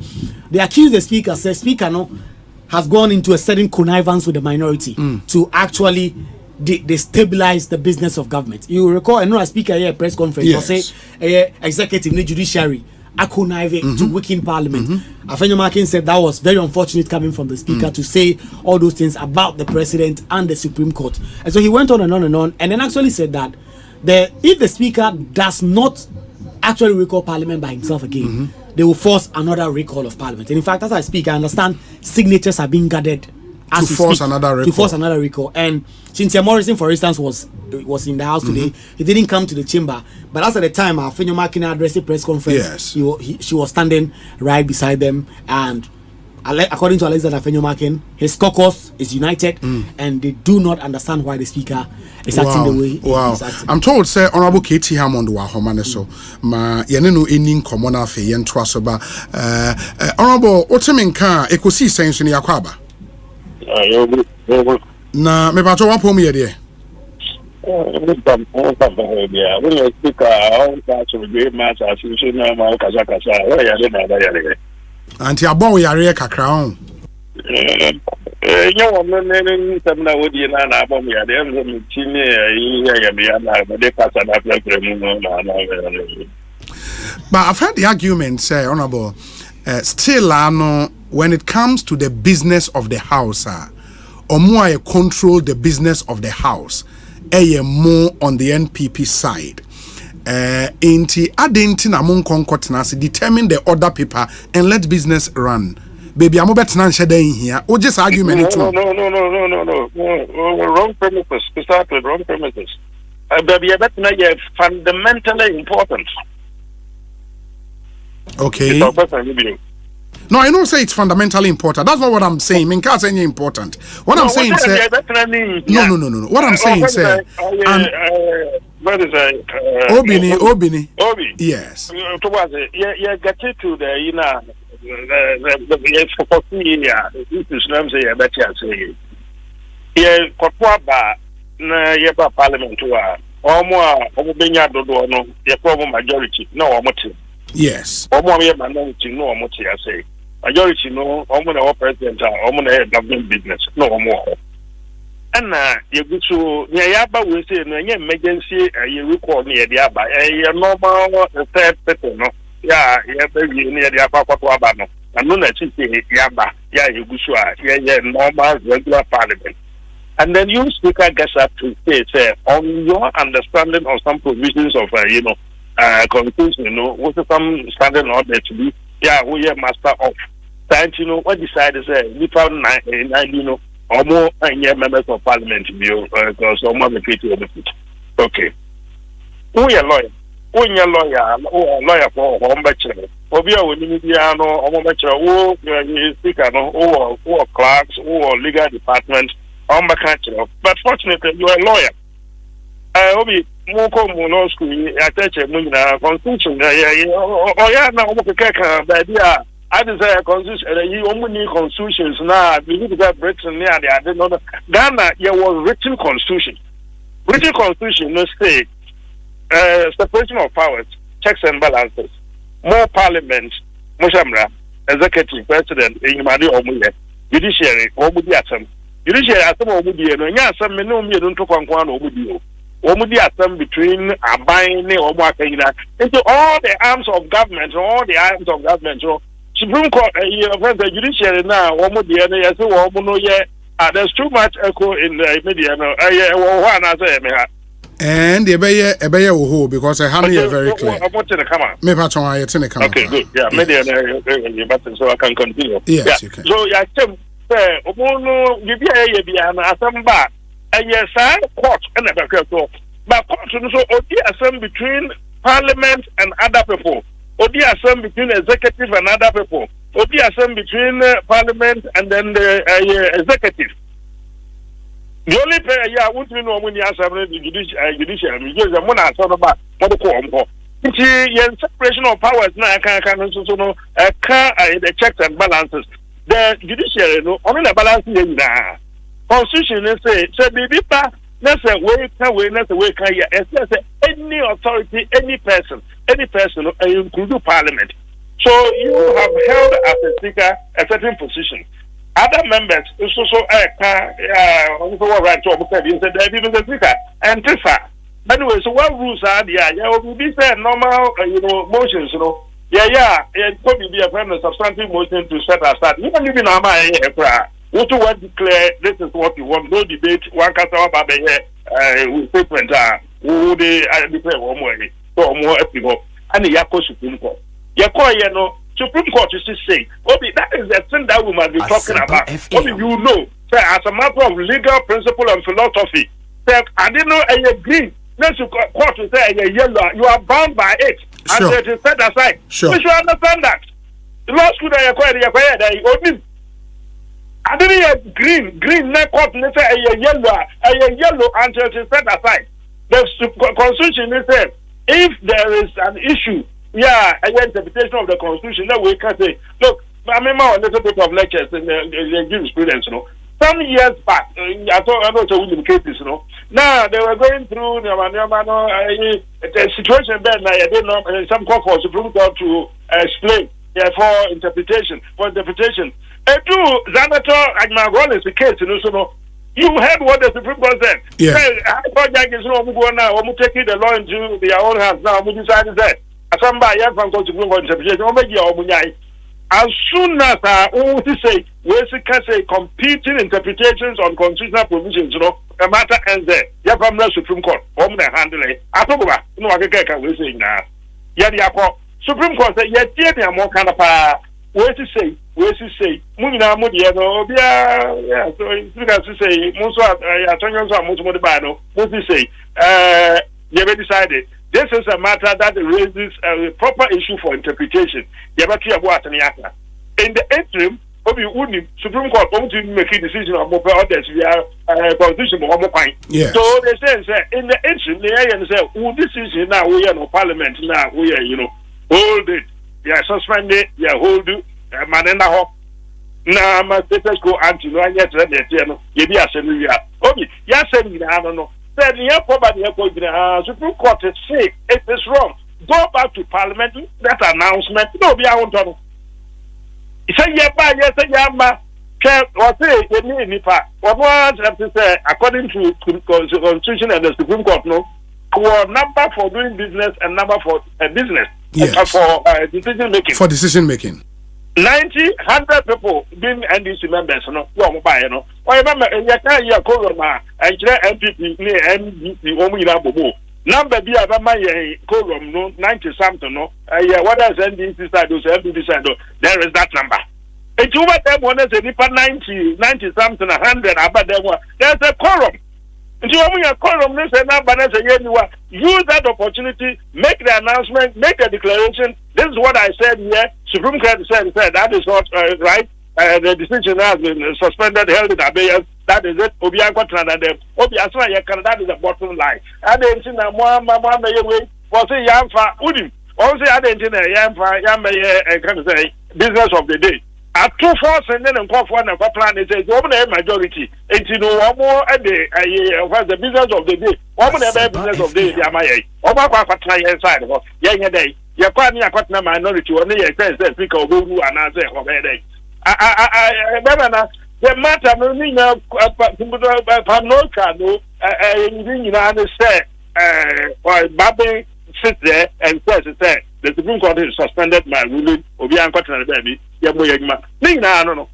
They accuse the speaker, say speaker has gone into a certain connivance with the minority to actually destabilize the business of government. You recall, I know a speaker here at press conference, or say executive, the judiciary, are conniving to weaken Parliament. Afenyo Makin said that was very unfortunate coming from the speaker to say all those things about the president and the Supreme Court. And so he went on and on and on, and then actually said that if the speaker does not actually recall Parliament by himself again, they will force another recall of Parliament. And in fact, as I speak, I understand signatures are being gathered to force another recall. And Cynthia Morrison, for instance, was in the House today. He didn't come to the chamber, but as at the time Afenyo Makin addressed the press conference, she was standing right beside them, and according to Alexander Afenyo Makin, his caucus is united, and they do not understand why the speaker is acting the way he is acting.
I'm told, say, Honorable Katie Hammond wa homane so ma yene no eni nkomo na afi yen to so ba Honorable Otemenka Ekosiisen so ne yakwaba na me ba to wa pom ye de anti abon we yare kakra on but I've heard the argument, say, Honorable, still when it comes to the business of the house, or more control the business of the house, more on the NPP side. Inti adenti na mon konkotenase determine the other people and let business run. Baby, I'm about to answer here. Or just argument.
No. Wrong premises. Exactly, wrong premises. Baby, I bet fundamentally important.
Okay. No, I don't say it's fundamentally important. That's not what I'm saying. In case any important. What I'm saying, sir. No. What I'm saying, sir.
What is
Obini. Yes.
You get it to the this is not say better say. Ye Kwabena na ye ba parliament wa. Omo benya dodo no ye form majority no omo.
Yes.
Omo ye minority no omo say. Majority no omo na president omo na government business no omo. And you go to Yaba we say no emergency you record near the Aba normal third person no baby near the Akua no and no Yaba you go normal regular parliament. And then you speaker gets up to say on your understanding of some provisions of constitution, what is some standing order to be we are master of that what decided we found 9 or more members of parliament because someone the creative of the foot. Okay. Who are lawyer? Who are lawyer for home bachelor? Obia will need or bachelor, who speaker, or clerks, or legal department, on but fortunately, you are a lawyer. I hope more law school, I touch a constitution. Now, I desire constitution. You only need constitutions now. We need to get Britain near the other. No, Ghana, there was written constitution. Written constitution, no state, separation of powers, checks and balances, more parliament, Mushamra, executive, president, Imadi Omuye, judiciary, Omudi Asem. Judiciary Asem Omudi, no, yes, some men know me don't talk on one Omudi. Omudi Asem between Abine or Mwakaina into all the arms of government, Supreme Court, the judiciary now, there's too much echo in the media.
And the because I have it very clear.
Okay, good. Yeah, media, so I can continue.
Yes, you can.
So, say omono gibi eye bia na asamba eye sa court na be so but court no so odi asem between parliament and other people odi asem between executive and other people odi asem between parliament and then the executive. The only player yeah won't be no money asem the judicial because the money asem ba mo ko ompo nti separation of powers na kan so no the checks and balances the judiciary no on the balance na constitution say baby pa na say we can ya say any authority any person include parliament. So you have held as a speaker a certain position. Other members so right to say the speaker and anyway, so what rules are there? Yeah, will be said normal, motions, it could be a kind of substantive motion to set aside. You can even what you want to declare, this is what you want. No debate, one customer with statement, who they declare one way, or more people, and the Yako Supreme Court. Yako, Supreme Court is saying, that is the thing that we must be talking about. You know, as a matter of legal principle and philosophy, I didn't know I agree. Next court to say yellow, you are bound by it and it is set aside.
Sure.
We should understand that. The law school that acquired, I didn't hear green, na court say yellow until it is set aside. The constitution is said if there is an issue, interpretation of the constitution, that we can say, look, I remember a little bit of lectures in the jurisprudence, some years back, I know some cases, Now they were going through the situation there. Now they know some call for Supreme Court to explain for interpretation. Zanato Agmagon is the case, you heard what the Supreme Court said.
Yeah.
I thought Yankees now, I'm taking the law into their own hands now. We decided that somebody else from Supreme Court interpretation. As soon as we can say competing interpretations on constitutional provisions, the matter ends there. You from the Supreme Court, handle it. I talk about we say now. Supreme Court say yeah, more kind of we say, Muna Mudia, so you can say, most of most say, you decided. This is a matter that raises a proper issue for interpretation. In the interim, Supreme Court won't make a decision on others via constitution.
Yes.
So they say in the interim, they say, this decision now we are no parliament now we are hold it. Yeah, suspend it. Yeah, hold it. Manena ho. Now my status go anti no yet ready. You be assembly. Okay, yes, I don't know. Said Supreme Court is sick. It is wrong. Go back to Parliament. That announcement. No, be our own. Say according to Constitution and the Supreme Court, number for doing business and number for business.
Yes.
For decision making.
For decision making.
100 people being NDC members, I remember in your Corona, and MPP near NDC, Omina number be a quorum, 90 something, what does NDC side, MPP side, there is that number. It's over them one is a 90 something, 100, about them, there's a quorum. And you want a quorum, this and that, use that opportunity, make the announcement, make a declaration. This is what I said here. Supreme Court said that is not right. The decision has been suspended, held in abeyance. That is it. That is the bottom line. I didn't see that way for say Yamfa Udim. Also, I didn't say business of the day. At 2 4 and then call for another plan. It says woman majority. And you know more at the business of the day. Woman business of the day. Oma inside of young day. You're quite near a minority. Only a sense that speak of who and answer of a day. I remember the matter meaning Panoka, you understand, or Babe sits there and says, the Supreme Court has suspended my ruling. Obian Cotton baby, Yaboyagma. I don't know.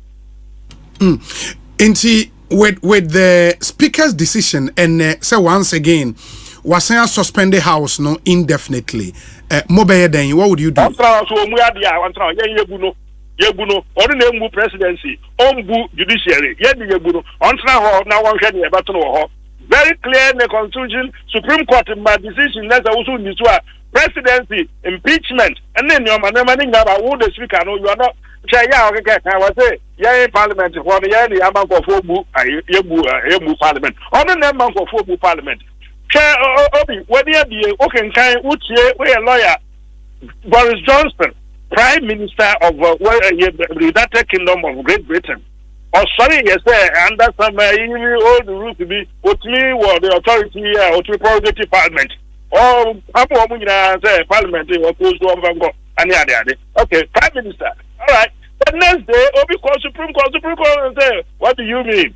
With the Speaker's decision, and so once again, was suspend the House indefinitely. Mobile then, what would you do?
yebuno onu na emu presidency ombu judiciary yedi yebuno ontra ho na won hwe ne beto no ho very clear in the constitution Supreme Court my decision na also ni so presidency impeachment and then your man ngaba who the speaker no you are not say ya okay can was say ya parliament for the ya the amount of obu yebu parliament onu na amount of obu parliament obi when you be okay kan utie we a lawyer Boris Johnson Prime Minister of the United Kingdom of Great Britain. Oh, sorry, yes, under some all the rules to be Otmi or the authority here, or to prerogative parliament. Oh, say parliament or close to Vango and the other. Okay, Prime Minister. All right. The next day, Obi call Supreme Court and say, what do you mean?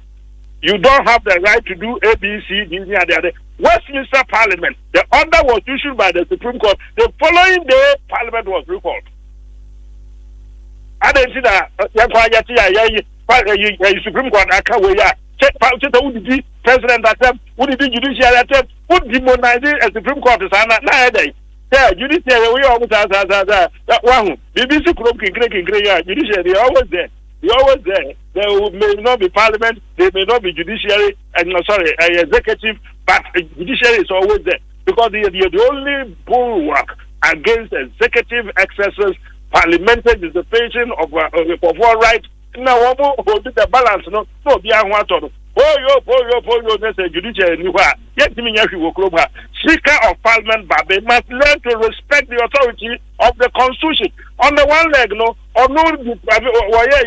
You don't have the right to do A, B, C, D, and the other. Westminster Parliament. The order was issued by the Supreme Court. The following day, Parliament was recalled. I didn't see that. Supreme Court check who did the president attempt, who did the judiciary attempt, who demonized a Supreme Court is yeah, judiciary we always that one. BBC judiciary they always there. They always there. There may not be parliament, there may not be judiciary, and executive, but judiciary is always there because they are the only bulwark against executive excesses. Parliamentary dissipation of all rights. Now, hold the balance. No, be a one to yo, judiciary. Yet, Speaker of Parliament, Babe, must learn to respect the authority of the Constitution. On the one leg, no, or no, you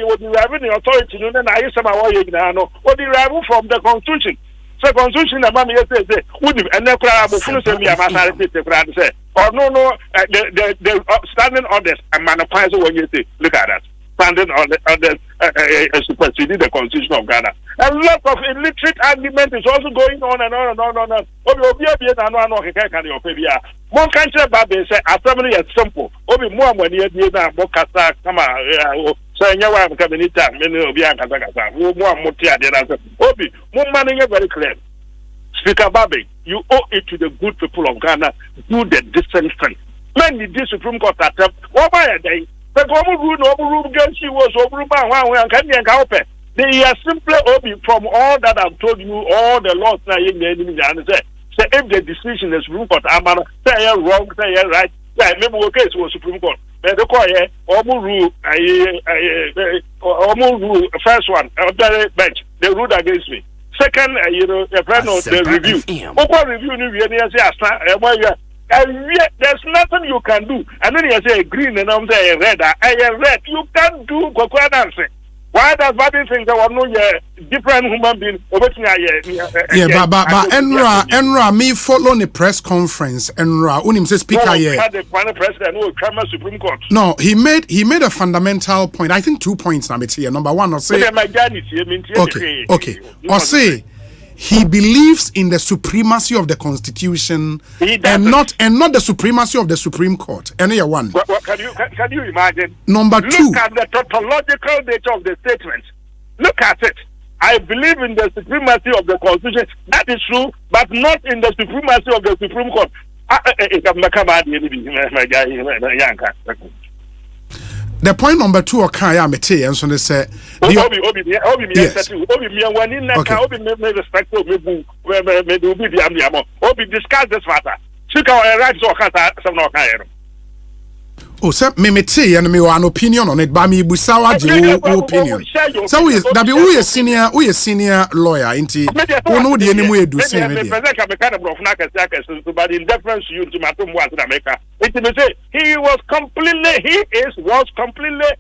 would derive the authority, and I used or derive from the Constitution. So Constitution na mama yese say would and na kra abofunu say me amasa say kra say or no the standing orders and manifest when you say look at that standing orders superseding the Constitution of Ghana. A lot of illiterate argument is also going on and on and on and on. Obi na no keke kan your pebia mo kan chere ba be say assembly is simple obi mo amani adie na mo kasa kama so nyawa am kabinita me no obi an kasa mo amote ade na obi mo man very clear. Speaker Babe, you owe it to the good people of Ghana. Do the decent thing. Man, the Supreme Court attempt. What by a day? The government rule against you was over and can they are simply obi from all that I've told you, all the laws now in the enemy and say if the decision is Supreme Court, I'm say you're wrong, say you're right. Yeah, remember what case was Supreme Court. The court rule first one, bench, they ruled against me. Second, the review. Open review, there's nothing you can do. And then you say green and I'm saying red. Red. You can't do dancing. Why does Bobby think there was no different human being? But
Enra me follow the press conference. Enra unim say speaker here.
The president who Supreme Court.
No, he made a fundamental point. I think 2 points. Number one, I'll say. Okay. I'll say he believes in the supremacy of the Constitution and not the supremacy of the Supreme Court. Any one.
Can you imagine?
Number two.
Look at the tautological nature of the statement. Look at it. I believe in the supremacy of the Constitution. That is true, but not in the supremacy of the Supreme Court.
The point number two, okay, I'm a and so they say.
Discuss this matter.
Oh, sir, me and me an opinion on it, but me busawa opinion. So we that be we a senior lawyer, inti. We know the anyway do same.
But in deference to you to my America, he was completely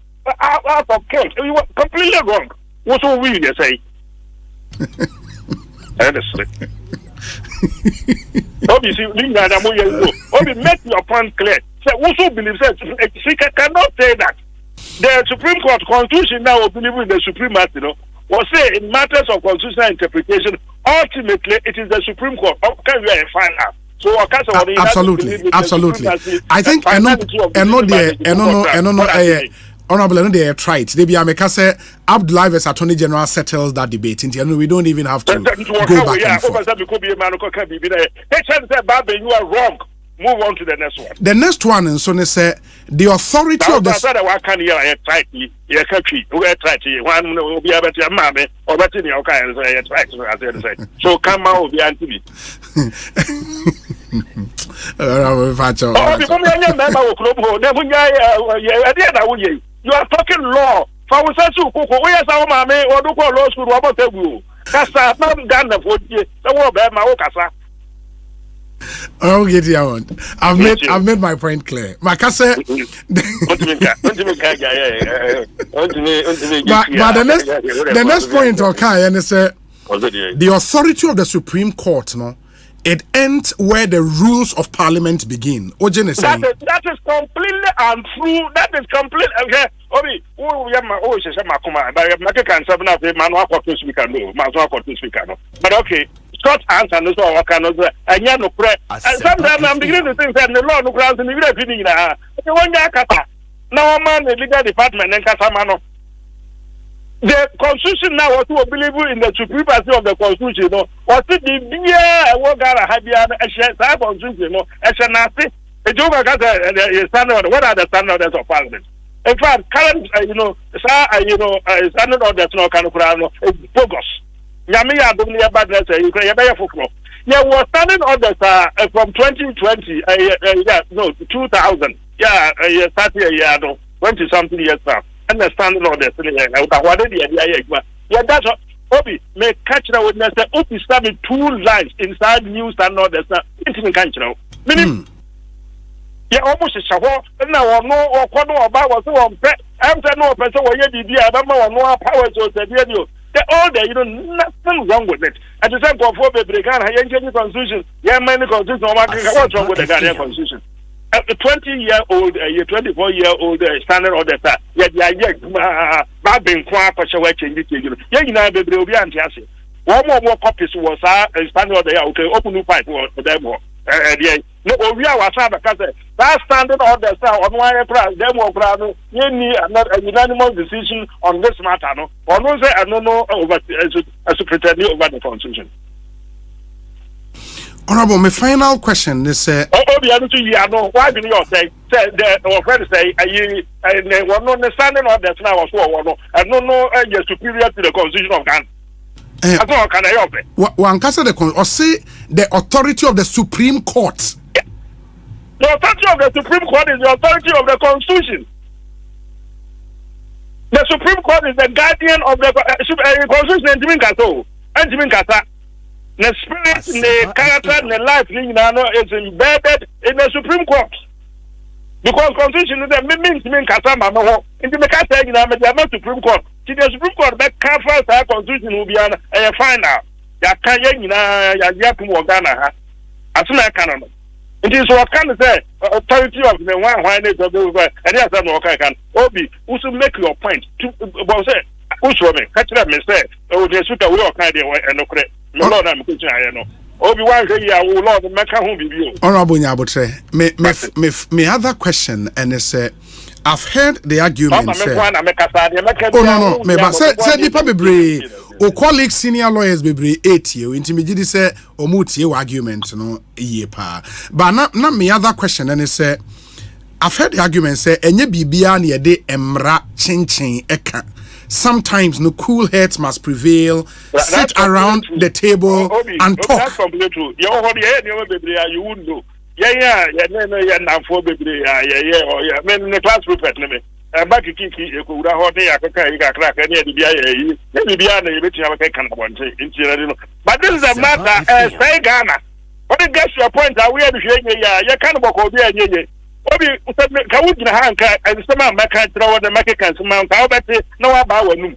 out of count. He was completely wrong. What's all we say? Honestly. Obi, make your point clear. So also believes that Speaker cannot say that the Supreme Court Constitution now will believe in the supremacy, or say in matters of constitutional interpretation, ultimately it is the Supreme Court. Can you find out? So
absolutely. I think Honorable, they are tried. They be say Abdullah as Attorney General settles that debate. And we don't even have to go back and forth.
You are wrong. Move on to the next one.
The next one, and so they say the authority of the
so come out be anti. You are talking law. For we say to Koko, we are our mame or do law school about you. Kasa not done for you. The war bear my okasa.
Oh, get you on. I've made my point clear. Makase. But the next point, okay, and it's the authority of the Supreme Court, no. It ends where the rules of Parliament begin.
That is completely untrue. That is completely okay. Obi, but okay, short answer no so waka no so anya no pre. Sometimes I'm beginning to think that the law no grounds in the reading na. Okay, one ya kata. Now man the legal department and kata mano. The constitution now what we believe in the supremacy of the constitution, no. What the what gara habia a constitution, no. As a nasi, a joke got a standard. What are the standards of Parliament? In fact, current, standard orders no kind of bogus. Yamiya Dumia Badness, you can have a folklore. Yeah, was standing orders from 2020, 2000. Yeah, 30 a year, 20 something years now. And the standing orders, yeah, that's what Obi may catch the witness. Obi started 2 lines inside new standing orders. It's in country. Meaning, yeah, almost a shower. Now, no, or Kono about was so pet. I'm no person where you did. I don't know no power to say you. All day, nothing wrong with it. At the same time, for the Bregan, I ain't any constitution. Yeah, many constitution. What's wrong with the Ghanaian constitution? A 20-year-old, a 24-year-old standard order, yet, Babin Kwa, Pachaway, yeah, baby, will be anti-assay. One more copies was a standard order, okay, open new pipe for them. No, we are because that standard order on one price, them you need a unanimous decision on this matter, no? Or no, say, I don't know over as a pretend over the constitution.
Honorable, my final question is
why do you say the friend say the standing orders now so and no you're superior to the constitution of Ghana.
One can say the authority of the Supreme Court.
The authority of the Supreme Court is the authority of the Constitution. The Supreme Court is the guardian of the Constitution. The spirit, the character, and the life is embedded in the Supreme Court. Because Constitution is the means in the Supreme Court. The Supreme Court that covers our Constitution will be a final. It is what can say authority of the one why they do and yes I know can Obi also make your point to say Uswome catch them say oh they shoot away or kind and no correct no Lord I'm question I know Obi one here will Lord make home be
Honorable Nyabotre me other question and it's I've heard the argument say nipa bebre o colleague senior lawyers bebre 8 year intimidate say omutie argument no ye pa but na me other question and say I've heard the argument say enye bibia na yede emra chinchin eka sometimes no cool heads must prevail sit around the table and talk.
That's completely true. You already heard you wouldn't know. Yeah, now for baby, yeah. Men the class prefect, back to Kiki, you could have a crack any of the BIA. Maybe beyond the bit of a kind of one thing. But this is a matter, say Ghana. What it gets your point, are we are you can't walk over there. Obi, can we hand and some Macan throw the Macan mount? How about it? No, about one.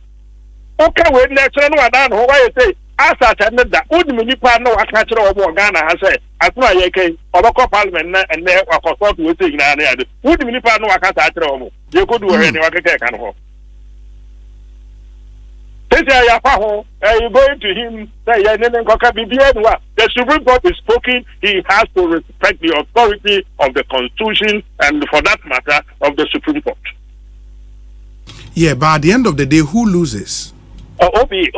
Okay, we're next one. Who I say. As I said, that would mean no I catch over Ghana has said, as my AK or Parliament and there are consult with saying, would mean no I catch over. You could do any work can hold. This you going to him, say, the Supreme Court is spoken, he has to respect the authority of the Constitution and, for that matter, of the Supreme Court.
Yeah, but at the end of the day, who loses?
Obi,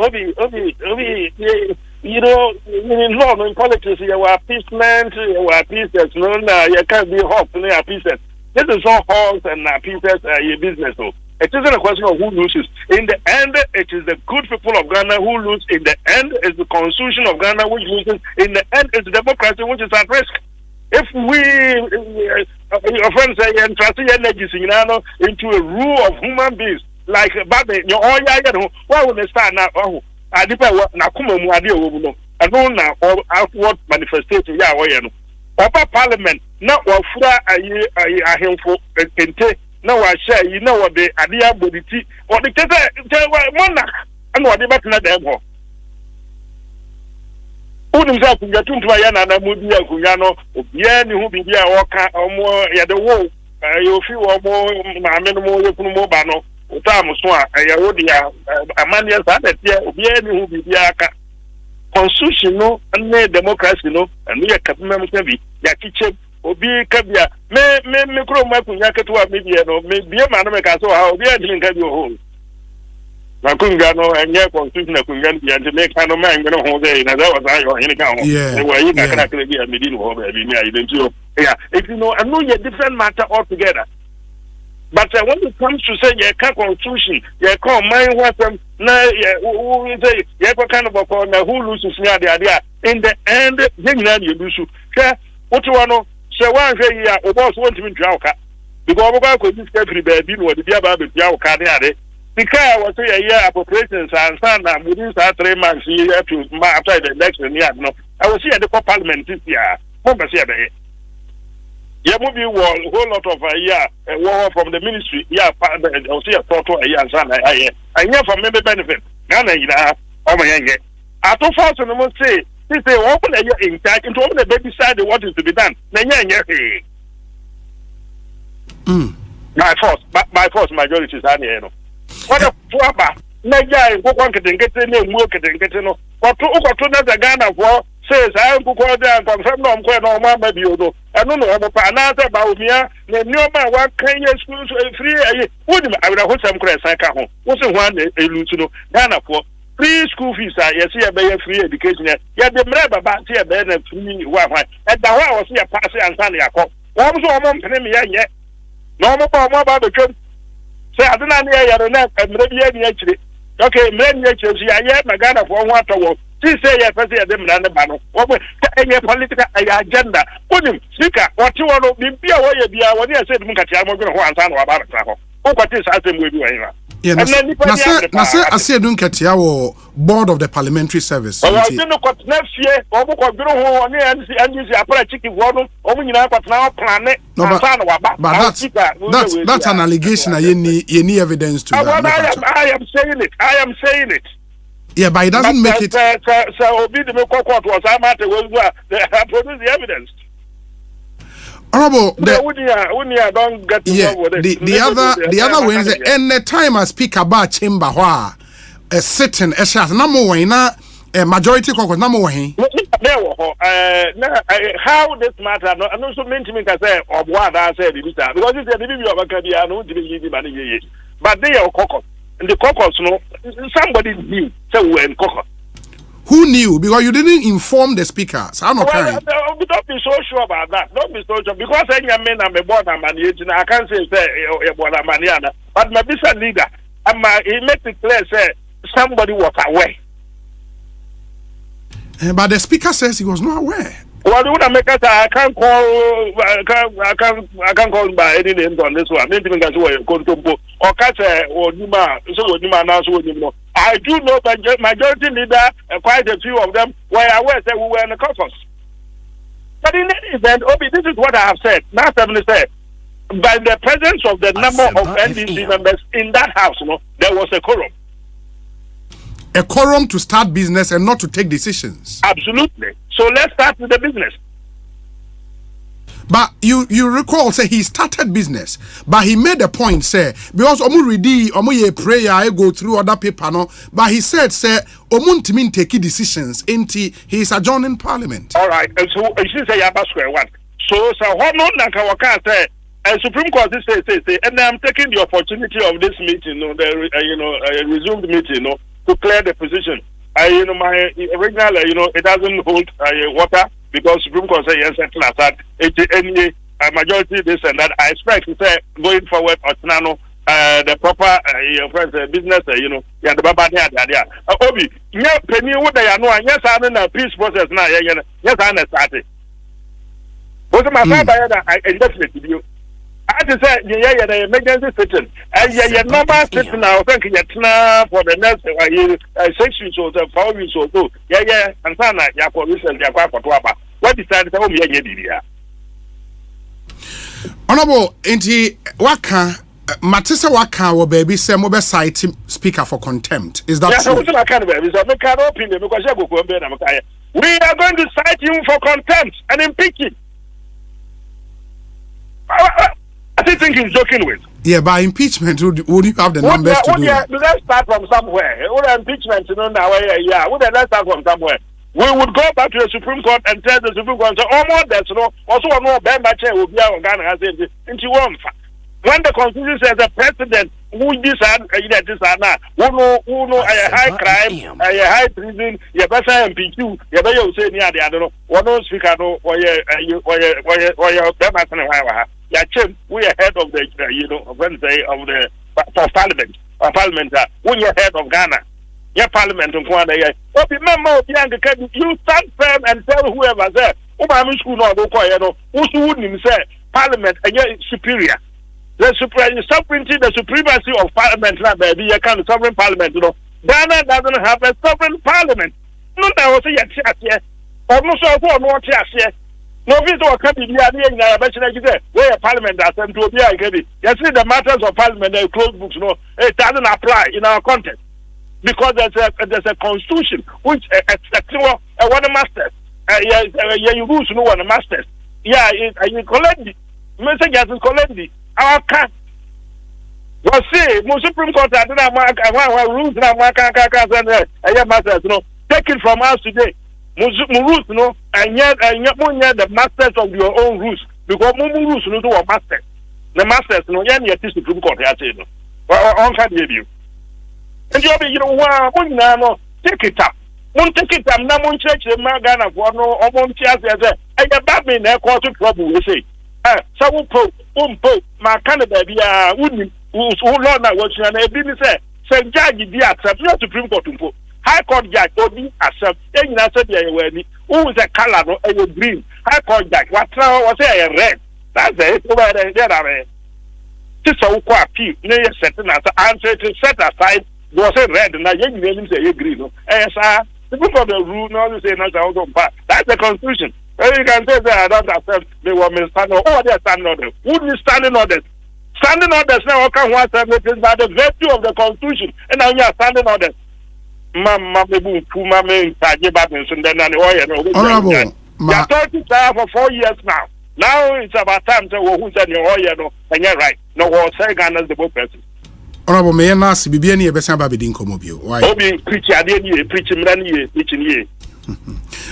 you know, in law, in politics, you are appeasement, you are appeasement, no, you can't be hot, you are appeasement. This is all halls and pieces your business. So it isn't a question of who loses. In the end, it is the good people of Ghana who lose. In the end, it's the constitution of Ghana which loses. In the end, it's democracy which is at risk. If we, your friends say, entrust energies into a rule of human beings, like Babe, why would they start now? Oh, I depend what Nakuma Muadio, I don't know, or outward manifestation, Opa Parliament, not what I him for Kente, no, I share, you know what the idea body or the monarch, and what the back not them. Unimza kunjatu mtuayana na mudia kunyano obiani hu bibia waka omo ya de wo yofi omo maamenu mo yekunu mo ba no utamu so a ya wodi ya amania sa na tie obiani hu bibia aka constitution no and democracy no and we kapimem sabi ya kiche obi kabia me kro ma kunya ketua me bia no me bia ma no me ka so ha obi adin ka bi ho Nakunga no and yeah, constitution Kungan and to make kind of man going hold day. Now that was I any count. Yeah, you can't be a middle of it. Yeah, if you know, I know you're different matter altogether. But when it comes to say you can't constitution, you can't mind what them now, you say, you have a kind of a corner who loses the idea. In the end, then you do so. What you want to say, one say, yeah, or boss wants to be Jauka. Because I could just every baby or the Biaba Jauka. Because I was a year appropriations and son within 3 months year to after the election. Yeah, no, I was here at the parliament this year. Yeah, movie wall whole lot of a year war from the ministry. Yeah, I was here for a year and son. I hear from member benefit. Ghana, oh my young. I don't force and must say, they say, open a year in charge and open the baby side what is to be done. By force, majority is on. What a flapper. Naja, go on getting more getting no. But to the Ghana for says I go there and confirm no no maybe you do. I don't know about about me. The new man what can you schools free? Would I would have some crash I can home. Wasn't one a Lutuno Ghana for free school fees. I see a better free education. Yeah, the member back here better free Wi-Fi. At the hour was here passing and Sunday. I call. What was all mom yet? No more about the trip. Say I don't know and maybe actually. Okay, men actually I have my Ghana for one to she say yes, I say them and the banner. What any political agenda? Put him, speaker, what you want to be away be when you said Mukachi, I'm going to want to about it. What is happening with you?
Yeah, I said don't get your board of the parliamentary service.
Oh, I don't know what next year or and you apply chicken water or when you now planet.
No, but that's an allegation. You need evidence to that.
I am saying it.
Yeah, but it doesn't make it.
So, be the court was I matter was produce the evidence.
Honorable,
don't get
the other way is any time I speak about chamber where a sitting a shot number one a majority caucus number one.
How this matter? I'm also meant to make a say of what I said because it's a review of a career. I don't give money, but they are caucus and the caucus. No, somebody knew so when caucus.
Who knew? Because you didn't inform the speaker. So I'm not
don't be so sure about that. Don't be so sure. Because I am a board man, I can't say a board man, but my business leader, he made it clear, say somebody was aware.
But the speaker says he was not aware.
Well, I can't call by any names on this one. Maybe that's why or catch or Numa, so Numa now. I do know that majority leader, quite a few of them, were aware that we were in the caucus. But in any event, Obi, this is what I have said. Now, I've said, by the presence of the number of NDC members in that house, there was a quorum.
A quorum to start business and not to take decisions.
Absolutely. So let's start with the business.
But you recall, say he started business, but he made a point, say, because ye prayer, I go through other people, no, but he said, say, Omuntimin take decisions, he is adjourning parliament.
All right, and so she say square one. So Hono Nankawaka say, and Supreme Court say, and I'm taking the opportunity of this meeting, resumed meeting, to clear the position. My original, it doesn't hold water. Because Supreme Court says yes, it's any majority this and that. I expect to say going forward, the proper business, yeah, the baba there. Obi, yeah, penny what they are no, yes, I'm in a peace process now. Yes, I'm started. But my father, I definitely you. I just said, yeah, the emergency sitting. Yeah, number sitting now, thank you for the next 6 weeks or 4 weeks or so. Yeah, and Sana, yeah, for recent, yeah, for Twaba. What decided to me, yeah.
Honorable, inti waka Matisa waka wo baby say mo be cite speaker for contempt. Is that true?
Yeah, I can't baby. So I can't opinion because I go we are going to cite him for contempt and impeach him. I think he's joking with.
Yeah, by impeachment, would you have the numbers to do that?
Let's start from somewhere. What impeachment, yeah, let's start from somewhere. We would go back to the Supreme Court and tell the Supreme Court, also no chair will be on Ghana has it into one. When the Constitution says the president who decide who know a high crime, a high treason, you better MPQ, you better say near the other one speaker or we are head of the parliament when you're head of Ghana. Your parliament on Kwabena. You stand firm and tell whoever there. Parliament and you're superior. The sovereignty, the supremacy of parliament, baby, you can't sovereign parliament. Ghana doesn't have a sovereign parliament. No, there was a year. Or no, so for no year. No, this will come in the where a parliament does them to be. You see, the matters of parliament, they close books. No, it doesn't apply in our context. Because there's a constitution which one masters. You rules no one masters. Yeah, you collect the messages is collect our cat. Was say most Supreme Court I didn't rules now masters take it from us today. Rules and yet the masters of your own rules because rules no do masters. The masters yet Supreme Court I say no. On can you. And you take it up. Won't take it up. No one church the Magana for no or chairs as a bad man there cause trouble. We say, so my candidate be wouldn't who's Lord now watching and I didn't say judge be accept not Supreme Court to High Court judge only accept. Then you said who is a color or green. High Court judge what was a red. That's it over there. This is what appeal. No, certain answer to set aside. Was a red and I didn't say green. The book of the rule, no, say that's the constitution. You can say that I don't accept they were standing. Oh, they're standing orders. Would you standing orders? Standing orders now can want everything by the virtue of the constitution, and now you are standing orders. Honorable, the authorities are for 4 years now. Now it's about time to who's in your oil, and you're right. No, we'll say Ghana's the book person.
Honorable Mayor Nasi, Bibiani, Bessan Babidin Comobio. Why? Preaching.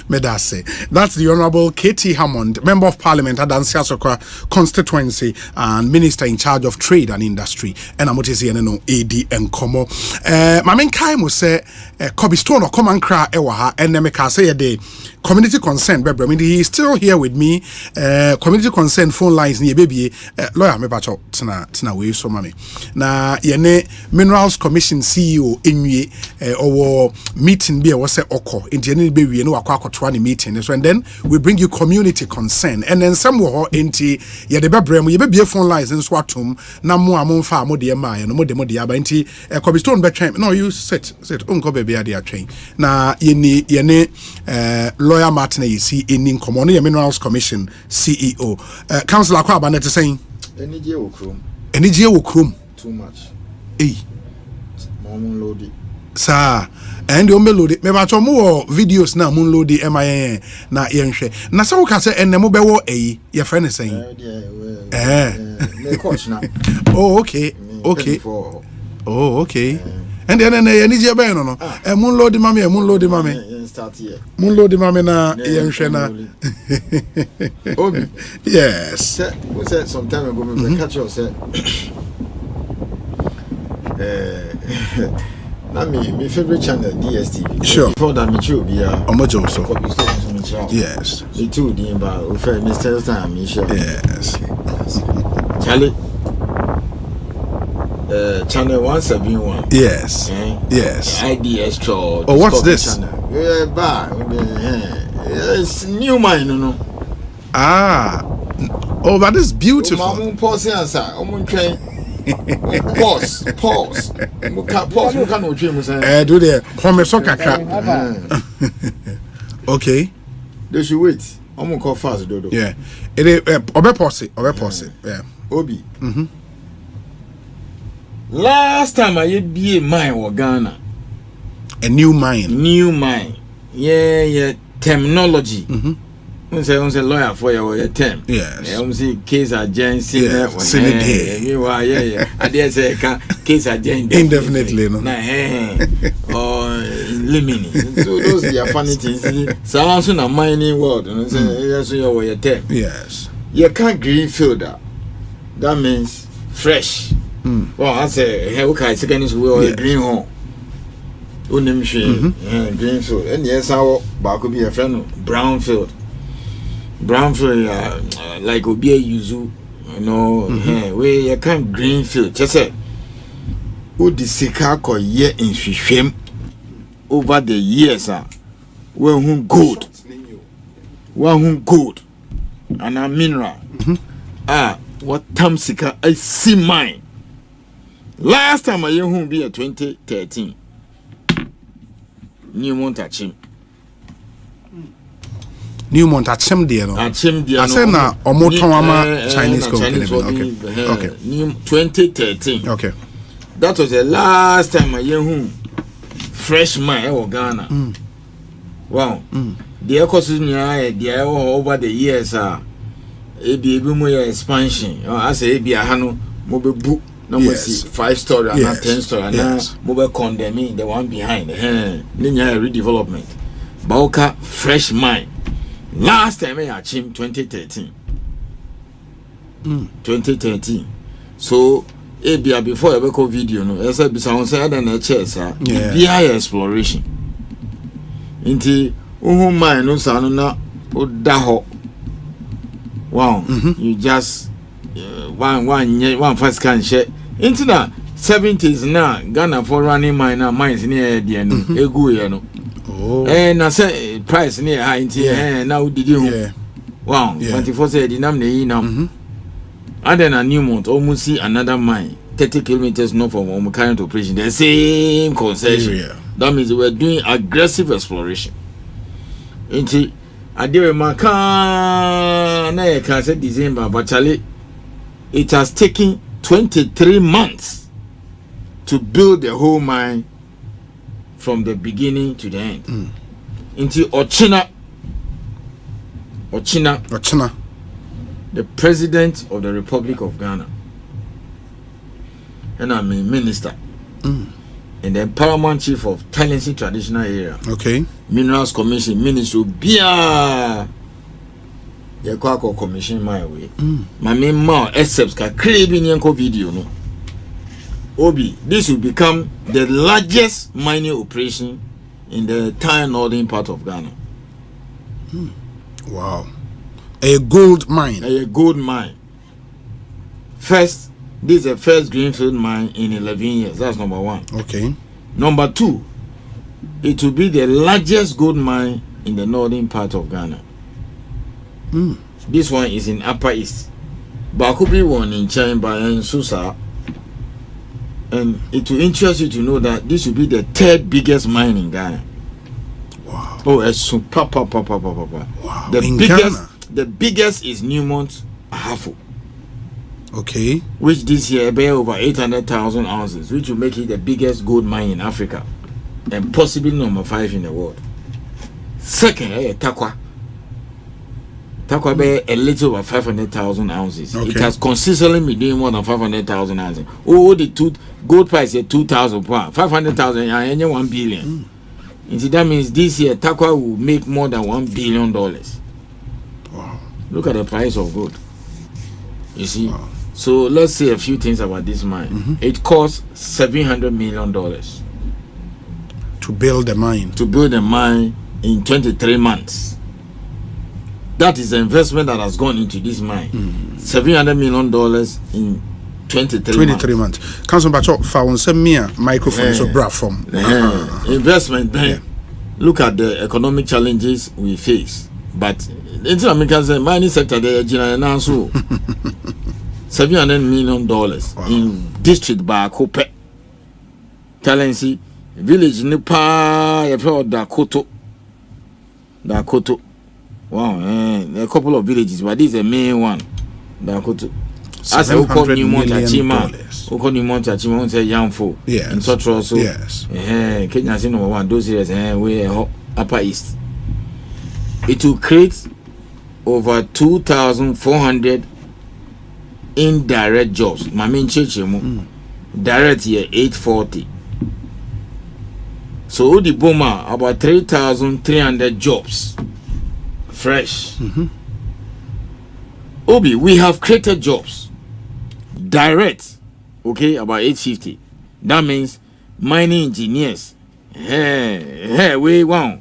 Medase. That's the Honorable Katie Hammond, Member of Parliament at Dansiasokwa constituency and Minister in charge of Trade and Industry. And I'm AD and Como. Mamen Kaimo say, Kobistone or Common Cra Ewaha, and Nemeka say a day. Community concern, Bebra. I mean, he is still here with me. Community concern phone lines near baby. Lawyer, me bacho tina we so mami. Na yene Minerals Commission CEO inye or meeting be was say oko. In the baby no akwa kotwani meeting. So and then we bring you community concern. And then some wo enti ye de bebra mu ye be phone lines in swatum na mo amomfa mo de ma ye no mo de aba enti Kobistone betwen. No, you sit unko baby ade atwen. Na yene Lawyer Martin, you see in Common Minerals Commission CEO. Councillor Kwabena is saying,
Any Okrum. Too much. Moon loaded.
Sir, and you loaded. Maybe I more videos now, moon loaded MIA. Na Yanshe. Nasa can say, and the mobile your friend is saying. Oh, okay. Oh, okay. And then I need your band no. A moon load mommy,
Start here.
Moon load mommy na Yanshena.
Obi.
Yes.
We said some time ago, we catch you said. My favorite channel DSTV.
Sure.
Before that, me too be
Omojo so. Yes.
Me too, Dimba. Mr. Time,
yes.
Charlie. Channel 171.
Yes. Yes.
IDS Troll.
Oh, what's this?
It's new mine, you know.
Ah. Oh, that is beautiful.
Pause. Pause.
Do the okay.
They should wait. I'm gonna call fast, Dodo.
Yeah. It is pause. Yeah.
Obi. Last time I had be a mine or Ghana.
A new mine.
Yeah. Terminology. On say lawyer for your term.
Yes.
I say case agency. Yeah. I dare say case agency
indefinitely. No.
Or limini. So those are funny things. So also na mining world. And say yes, your term.
Yes.
You can't greenfield that. That means fresh. Well, I say hey, okay, second is we are green home. Greenfield. And yes, our back could be a friend brownfield. Brownfield, like Obi Yuzu, you know, where you can't greenfield. Just say, who the Sikako year in Shishim over the years, well, whom good, and a mineral. What time Sika I see mine. Last time I hear whom be a 2013. New Montachim.
New Montachim dear. I said now Omotomama Chinese company. Okay.
New 2013.
Okay.
That was the last time I hear whom fresh mine or Ghana. Wow. The ecosystem they are over the years ABM expansion. I say ABM Hano mobile book. No, see 5-story and not 10-story and now mobile condemning the one behind linear redevelopment. Bauka fresh mine. Last time I achieved 2013. 2013. So ABA before I go video no. I said someone said and a chess BI exploration. Inti mine no sa no na odaho. Wow. You just one first can share into the 70s now Ghana for running mines near the end egu no and I say price near high into now did you wow 24 said the name now and then a new month almost see another mine 30 kilometers north from current operation the same concession that means we're doing aggressive exploration into I did my car na can say December but Charlie it has taken 23 months to build the whole mine from the beginning to the end. Into Ochina, the President of the Republic of Ghana, and I'm a minister, and the Paramount Chief of Talensi Traditional Area.
Okay.
Minerals Commission, Minister Bia. The Kwako Commission my way. My main ma excepts ka craving yanko video no. Obi, this will become the largest mining operation in the entire northern part of Ghana.
Wow. A gold mine.
A gold mine. First, this is the first greenfield mine in 11 years. That's number one.
Okay.
Number two, it will be the largest gold mine in the northern part of Ghana. This one is in Upper East. Bakubi one in China and Susa. And it will interest you to know that this will be the third biggest mine in Ghana.
Wow.
Oh, it's super. Wow. The biggest is Newmont Ahafo.
Okay.
Which this year bear over 800,000 ounces, which will make it the biggest gold mine in Africa. And possibly number 5 in the world. Second, Takwa. Takwa bear a little over 500,000 ounces. Okay. It has consistently been doing more than 500,000 ounces. Oh, the gold price is 2,000 pounds. 500,000 and 1 billion. And so that means this year Takwa will make more than $1 billion.
Wow.
Look at the price of gold. You see? Wow. So let's say a few things about this mine. It costs $700 million
to build the mine.
To build a mine in 23 months. That is the investment that has gone into this mine. $700 million in 23
months. Council Bacho found some mere microphone so bra from
investment. Look at the economic challenges we face. But it's American mining sector there so $700 million in district by Kope. Talensi village Nipa Dakoto. Wow, a couple of villages, but this is the main one. Dakoto. As a $700 million say Yamfo.
Yes.
In Totro also.
Yes.
Kenya is number one. Those areas we Upper East. It will create over 2,400 indirect jobs. My main church, direct here 840. So the Boma about 3,300 jobs. Fresh. Obi, we have created jobs. Direct, okay, about 850. That means mining engineers. We wow.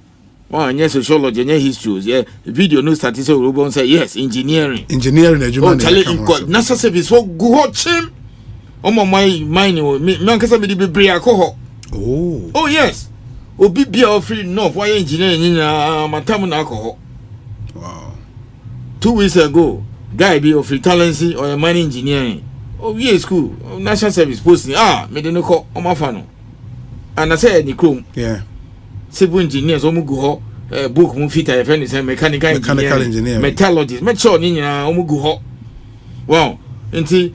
Wow, yes, sociology, yes, history, yeah. Video no statistics will say yes, engineering.
Engineering,
oh, tell it NASA service for good chim. Oh my mining, me kasa me di bebre alcohol. Oh yes. Obi bia free enough why engineering in matamu na alcohol.
Wow.
2 weeks ago, guy be of free talency or mining engineering. Oh yeah, school, national service posting. Me dey no call on my phone. And I say ni chrome.
Yeah.
Civil engineers omu go ho book mu fit a friend is mechanical engineer, metallurgist, make sure ni nyina omu go ho. Wow. Nti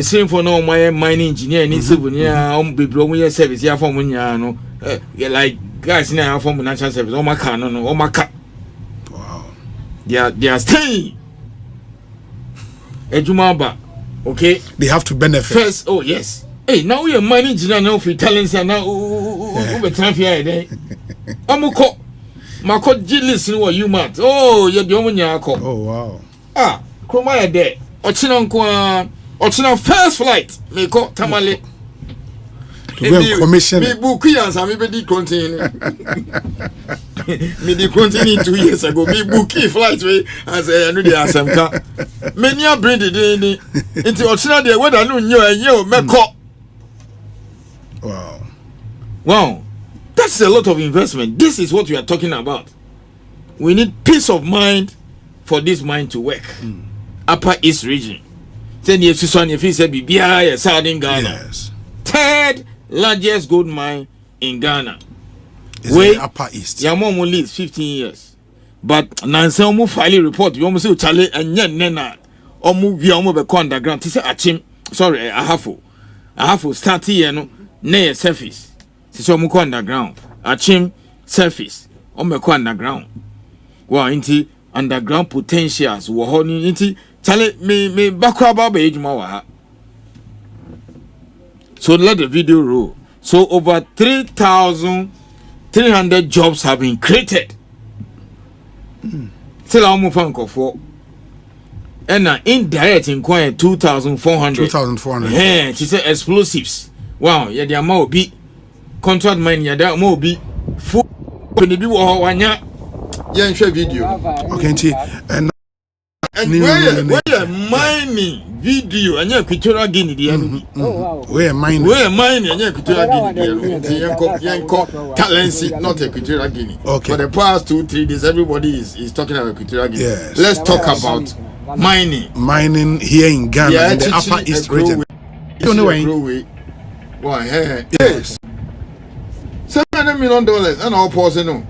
same for no my mining engineer ni civil ni omu bebre omu ye service ya form nyina no like guys na ya form national service omu aka no omu aka.
Wow.
They are staying ejumaba. Okay,
they have to benefit
first. Oh yes. Hey, now we are mining engineer now for talents and now we transfer there. Amuko, Mako listen what you mat. Oh, you're the only yako.
Oh wow.
Kroma ya there. Ochina first flight. Me ko tamale.
Commission.
Me book yes, me be continue. Me di continue 2 years ago. Me book flight way as I know the Asempa. Many are bring it into Ochina there whether no nyo me ko. Wow, that's a lot of investment. This is what we are talking about. We need peace of mind for this mine to work. Upper East region. Then if you said BBI Southern Ghana.
Yes.
Third largest gold mine in Ghana.
Is Upper East.
Yamomo leads 15 years. But Nancy Omu finally report. We almost say Charlie and Nena Omu via Omu be underground. He said Achim. Sorry, I have to start here no. Near surface. So muko underground. Achim surface. Omeko underground. Wow, inti underground potentials. Wahoni inti chale me bakwa baba ejuma wa. So let the video roll. So over 3,300 jobs have been created. Still omu fanko for. And indirect inquire 2,400.
2,400.
Yeah, she said explosives. Wow, yeah, there may be contract mine, yeah, there may be full when you do one share video.
Okay, and
where mining video and your Equatorial Guinea, the enemy.
Where mining
and your Equatorial Guinea, the Talency, not Equatorial Guinea.
Okay,
for the past 2-3 days, everybody is talking about Equatorial Guinea.
Yes.
Let's talk about mining
here in Ghana, in the Upper East region.
Don't know. Why?
Yes.
$700 million and all person.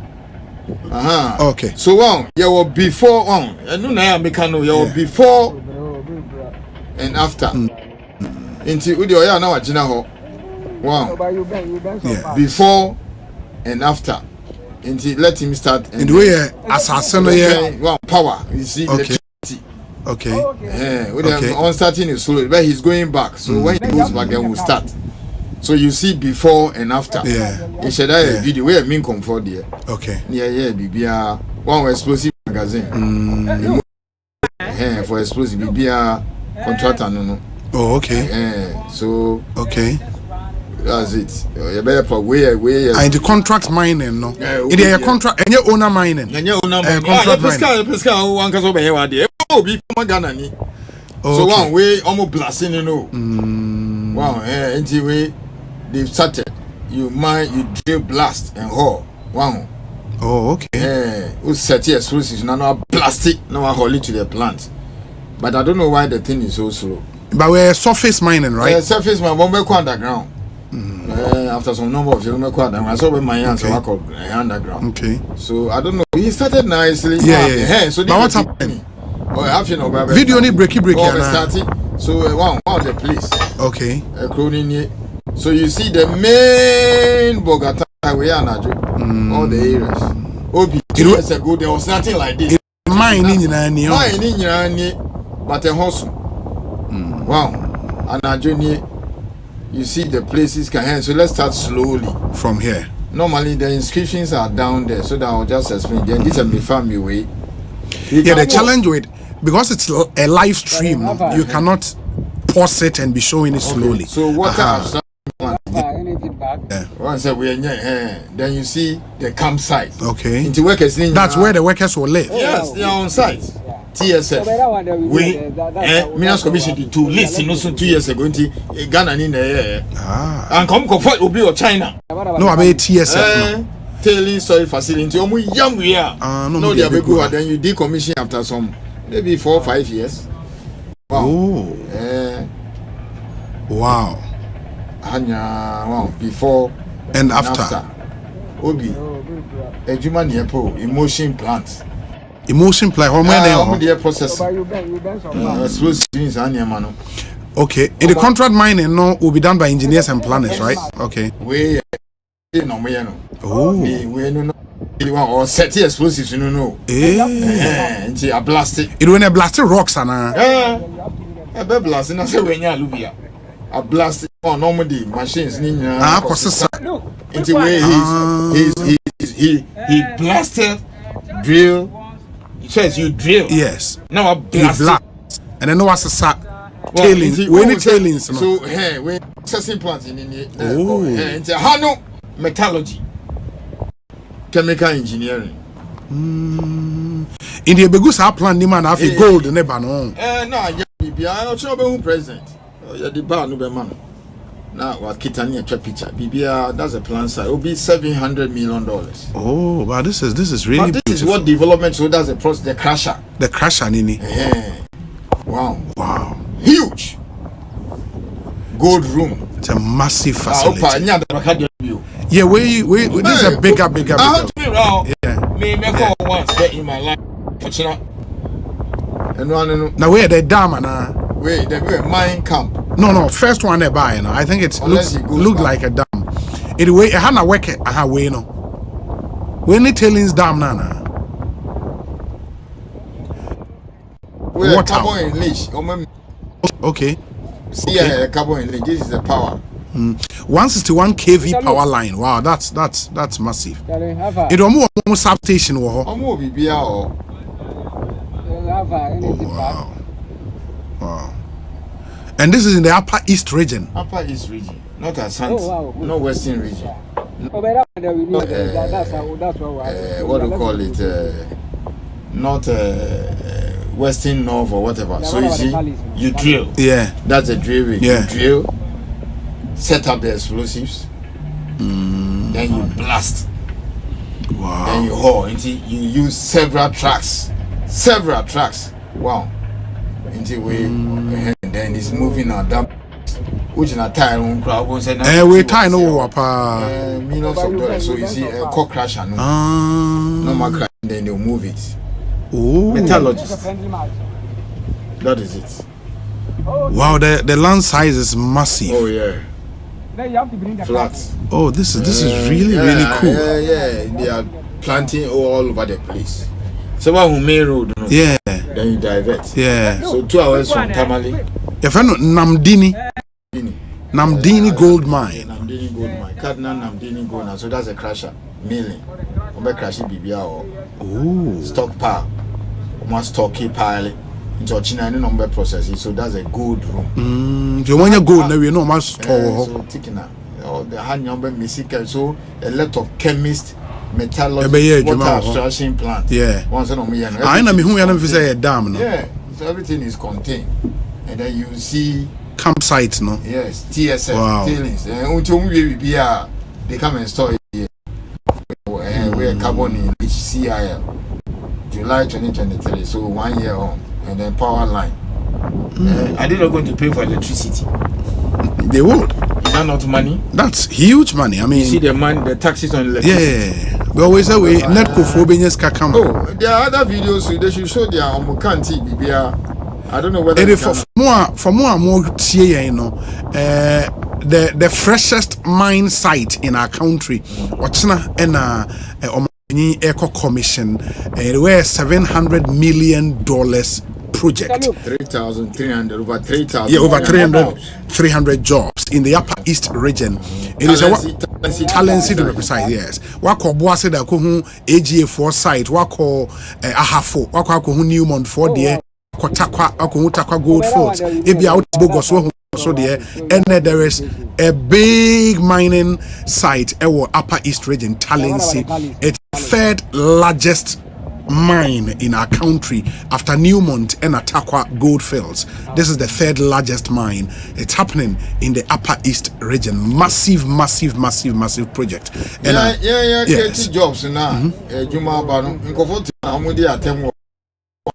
Okay.
So you were before no na mekano you were before and after. Inti udi oya na wagina ho. Wow.
Yeah.
Before and after. Inti let him start.
In the way assassin
wow, power. You see electricity.
Okay.
Yeah, on starting is slow, but he's going back. So when he goes back, then we'll start. So you see before and after.
Yeah.
You should have a video where mean comfort there.
Okay.
Yeah, BBA one explosive magazine. For explosive BBA contractor no.
Oh, okay.
So
okay.
That's it. You better put way.
And the contract mining, no. It is a contract, and your owner mining.
And your owner mining.
Contract
mining. Pesca, one can over here. They will be from Ghana. So one way, almost blasting, you know. Wow, anyway, they've started. You mine, you drill, blast, and haul. Wow.
Oh, okay.
We set here explosives now plastic, now haul it to the plant. But I don't know why the thing is so slow.
But we're surface mining, right?
Surface mining, one go underground. After some number of years, I saw my hands underground.
Okay.
So I don't know. He started nicely.
Yeah.
So
but what's happening?
Video
need breaky.
So one the place.
Okay.
So you see the main Bogota highway all the areas. Obi 2 years ago there was nothing like this.
Mining
but a hustle. Wow. And you see the places can hand. So let's start slowly
from here.
Normally the inscriptions are down there, so that I'll just explain. Then this is the family way.
The challenge with because it's a live stream, you cannot pause it and be showing it slowly.
So what once we are then you see the campsite.
Okay.
That's
where the workers will live.
Yes, they are on site. TSF. Minas Commission to listen also 2 years ago into Ghana in the air. And come comfort will be or China.
No, I mean TSF.
Tailing soil facility. Young we are. No, they are good. Then you decommission after some maybe 4 or 5 years. Wow.
Oh. Wow.
Wow. Before
and after.
Obi. Ejuma Niepo emotion plant.
Emotion plant. How many
process? Explosives and Yamano.
Okay. In the contract mining, no, will be done by engineers and planners, right? Okay.
We no. We no. Or set explosives, you know. It's a blasted.
It when a blasted rocks and
a blasting. I say when you Lubia. A blasted on normally machines. Into way he blasted, drill. He says you drill.
Yes.
Now a blast.
And then no what's a tailings. We need tailings.
So hey, we processing plants in it. Into Hano metallurgy. Chemical engineering.
In the Begusa plan, the man have a gold never no.
I'm not sure who president. The bar no man. Now what Kitania picture. BBR that's a plan side. It will be $700 million.
Oh, but this is really.
But this is what development. So that's the process. The crusher.
The crusher, Nini.
Wow.
Huge.
Gold room.
It's a massive facility. Yeah, we this is a bigger.
I have to be around. Me call once in my life.
Now where the dam and
wait, they be a mine camp.
No, first one they buy, I think it look like a dam. Anyway, I had work way no. We need tailings dam nana.
What carbon in leash?
Okay.
See carbon in leash. This is the power.
161 kV power line. Wow, that's massive. It almost substation.
Wow.
And this is in the Upper East region.
Upper East region, not Asante, no Western region. What do you call it? Not Western North or whatever. So you see, you drill.
Yeah.
That's a drill rig.
Yeah.
You drill, set up the explosives, then you blast.
Wow.
Then you haul until you use several tracks. Wow. Until and then it's moving on that which in a tire on crowd won't say
we tie no
millions of dollars. So you see a car crash and no more crash, then they'll move it. Metallurgist. That is it.
Wow, the land size is massive.
Oh yeah. Flat.
Oh, this is really cool.
Yeah. They are planting all over the place. So one main road.
Yeah.
Then you divert.
Yeah.
So 2 hours from Tamale.
Your friend Namdini gold mine.
Namdini gold mine. Cardinal Namdini gold mine. So that's a crusher. Milling. Obe crashing BBR or stockpile. Must stock pile. Into China number processing. So that's a gold room.
If you want your gold now, you know must store.
So taking out. or the hand number Missika, so a lot of chemists, metallurgists, water abstraction plant.
Yeah.
Once on me,
I know who you say a dam, no?
Yeah, so everything is contained. And then you see
campsites, no?
Yes, TSF, tailings. And until we be they come and store it here. We're carbon in HCIL, July 2023, so 1 year on, and then power line. Are they not going to pay for electricity?
They would.
Is that not money?
That's huge money. I mean,
you see the money, the taxes on electricity.
Yeah, we always say we netco phobians can come.
Oh, there are other videos they should show their Omukanti BBR. I don't know whether
for more you know, the freshest mine site in our country, Ochina and Omanhene Eco Commission, where $700 million project.
3,300 over 3,000.
Yeah, over 300 jobs in the Upper East region. It is a talency to be precise. Yes. Wako Boase da ko AGA4 site. Wako Ahafo. Wako Newmont 4 there. Takwa gold fields. Ebi out Bogos so there. And there is a big mining site in Upper East region, Talency. It's the third largest mine in our country after Newmont and Takwa gold fields. This is the third largest mine. It's happening in the Upper East region. Massive project. And
yes. Jobs now. Juma Bano,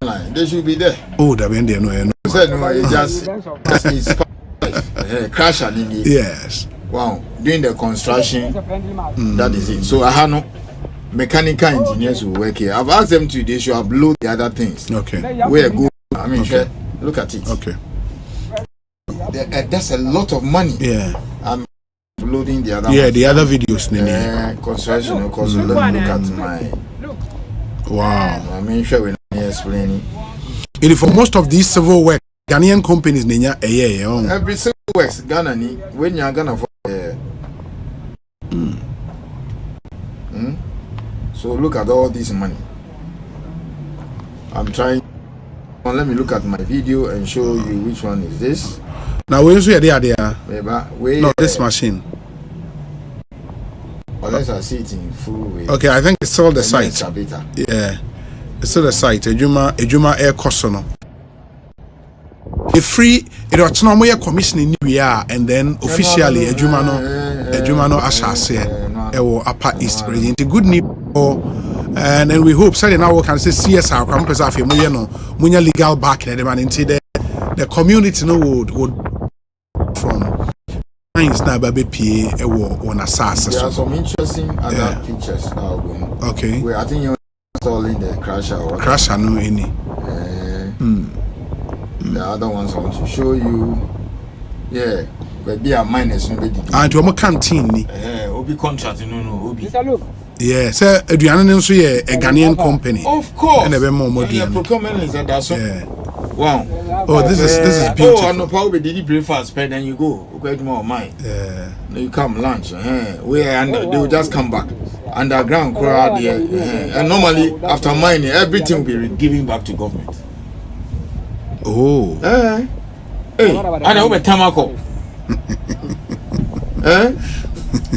online. They should be there.
Oh, that when they know.
It just crash and in
yes.
Wow, doing the construction, that is it. So I have no mechanical engineers who work here. I've asked them to, they should upload the other things.
Okay.
Where go? I mean, look at it.
Okay.
That's a lot of money.
Yeah.
I'm uploading the other.
Yeah, the other videos.
Construction, of course. Let me look at my.
Wow.
I mean, sure we're not explaining.
And for most of these civil work, Ghanaian companies,
every civil works, Ghana, when you're Ghana for. So look at all this money. I'm trying. Let me look at my video and show you which one is this.
Now where is there?
No,
this machine.
Unless I see it in full way.
Okay, I think it's all the site. Yeah, it's all the site. Ejuma Air Kosono. The free it commissioning New Year and then officially Ejuma no Ashase or Upper East region. The good news, and then we hope Sunday now we can say CSR campus of Munya legal back and into the community would from mines now baby PA on a SAS.
There are some interesting other pictures now going.
Okay.
Where I think you're installing the crusher or
crusher no any.
The other ones I want to show you. Yeah, but be a minus nobody.
And to canteen.
Obi contract no Obi.
Yeah, sir, Adriana so a Ghanaian company.
Of course.
And a bit more
modern. Procurement is that so.
Yeah.
Wow.
Oh, this is beautiful.
Oh, I know probably did you breakfast, then you go get more mine.
Yeah.
You come lunch. Where they will just come back. Underground crowd there. And normally after mining, everything will be given back to government.
Oh.
Hey, I know about Tamako.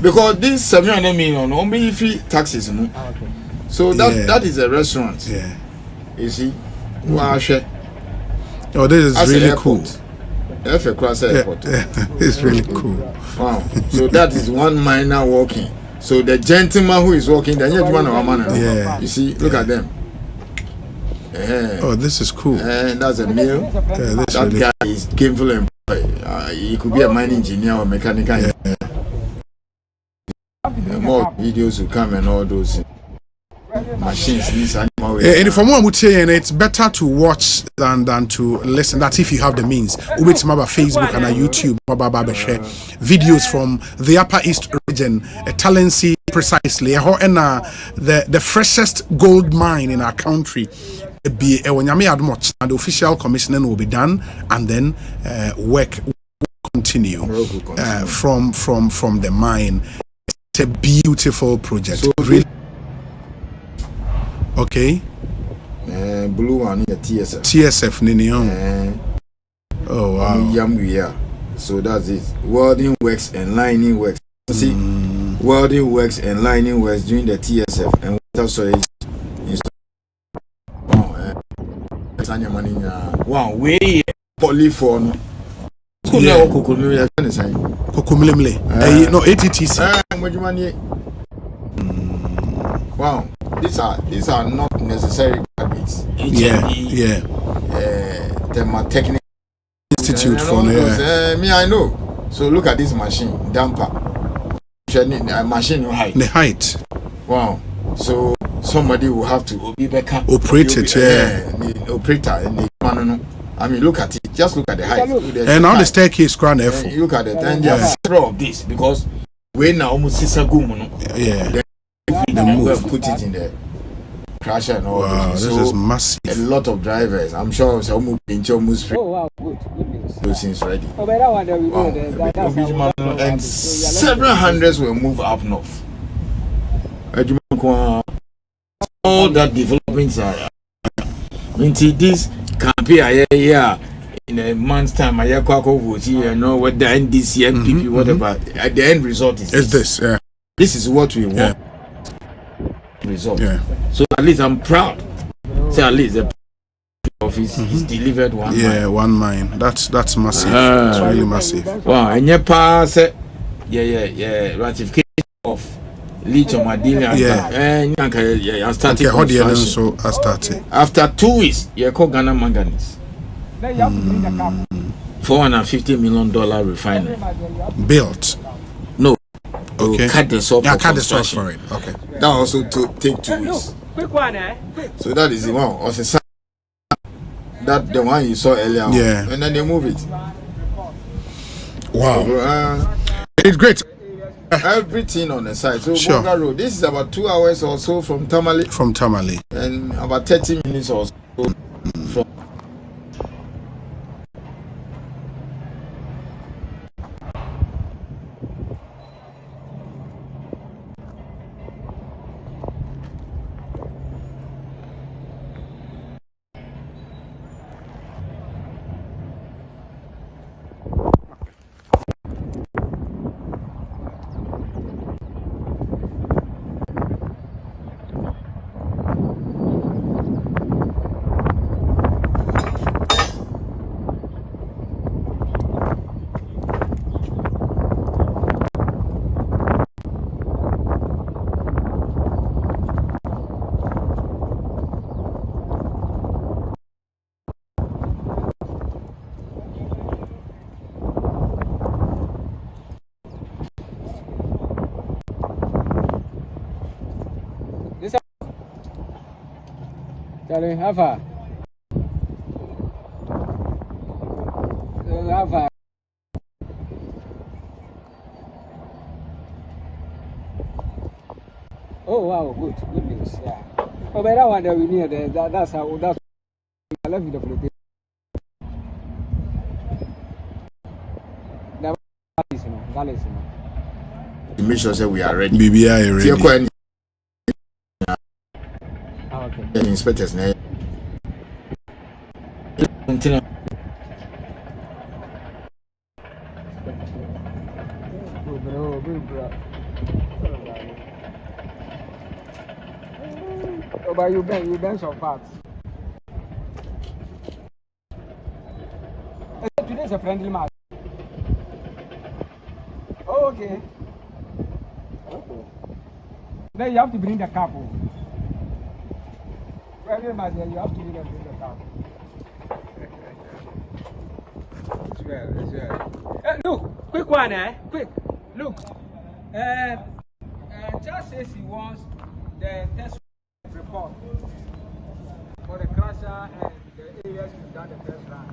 Because this 700 million only free taxes, no? So that is a restaurant.
Yeah.
You see? Wow,
oh, this is really cool.
Airport.
It's really cool.
Wow. So that is one minor walking. So the gentleman who is walking, the gentleman or man.
Yeah.
You see, look at them.
Oh, this is cool.
And that's a meal. That really guy is gainful employed. He could be a mining engineer or mechanical engineer. More videos will come and all those machines.
And for more, it's better to watch than to listen. That's if you have the means. We meet about Facebook and YouTube. Videos from the Upper East region, Talency precisely, and the freshest gold mine in our country. Be when you had much, and the official commissioning will be done, and then work will continue from the mine. It's a beautiful project. So really. Okay.
Blue one here, TSF.
TSF Ninion. Oh wow.
So that's it. Welding works and lining works. See, welding works and lining works during the TSF and water soils. Wow, way polyphone.
Yeah.
Kokomlemle.
No, ATTC.
Wow, these are not necessary graduates.
Yeah.
Thermotechnical
Institute for
me, I know. So look at this machine, damper. Machine height.
The height.
Wow. So somebody will have to
operate it.
The operator and the man. I mean, look at it. Just look at the height.
And now the staircase crown F.
Look at it. And there's several of this because we now almost see a good.
Yeah.
Then we put it in the crusher and all.
Wow, this is massive.
A lot of drivers. I'm sure some almost.
Oh wow, good.
Those things ready.
Oh, but that one we
know and several hundreds will move up north. All that developments are into this campaign in a month's time. I know what the NDC, MPP, whatever. At the end result is
this. Yeah.
This is what we want. Result. Yeah. So at least I'm proud. So at least the office is delivered one.
Yeah, mine. 1 mine. That's massive. It's really massive.
Wow, and your pass. Ratification of leach on my dealer. And I started.
So I started.
After 2 weeks, you call Ghana Manganese. $450 million refinery
built.
No.
Okay.
Cut the soft.
Yeah, cut the soft for it. Okay.
That also take 2 weeks.
Quick one,
So that is the one. Also, that the one you saw earlier.
Yeah.
And then they move it.
Wow. It's great.
Everything on the side. So
sure.
Bonga Road. This is about 2 hours or so from Tamale. And about 30 minutes or so from.
Charlie, how far? How far? Oh wow, good news. Yeah. Oh, but that one that we need, that's I left with the flotation.
To make sure that we are ready.
BBI ready.
Okay. The inspectors now.
Oh, but you bend some parts. Today's a friendly match. Oh, okay. Then you have to bring the couple. Friendly match, you have to bring the couple. It's well. Look, quick one, quick. Look. Just says he wants the test report for the crusher and the areas we've done the test run.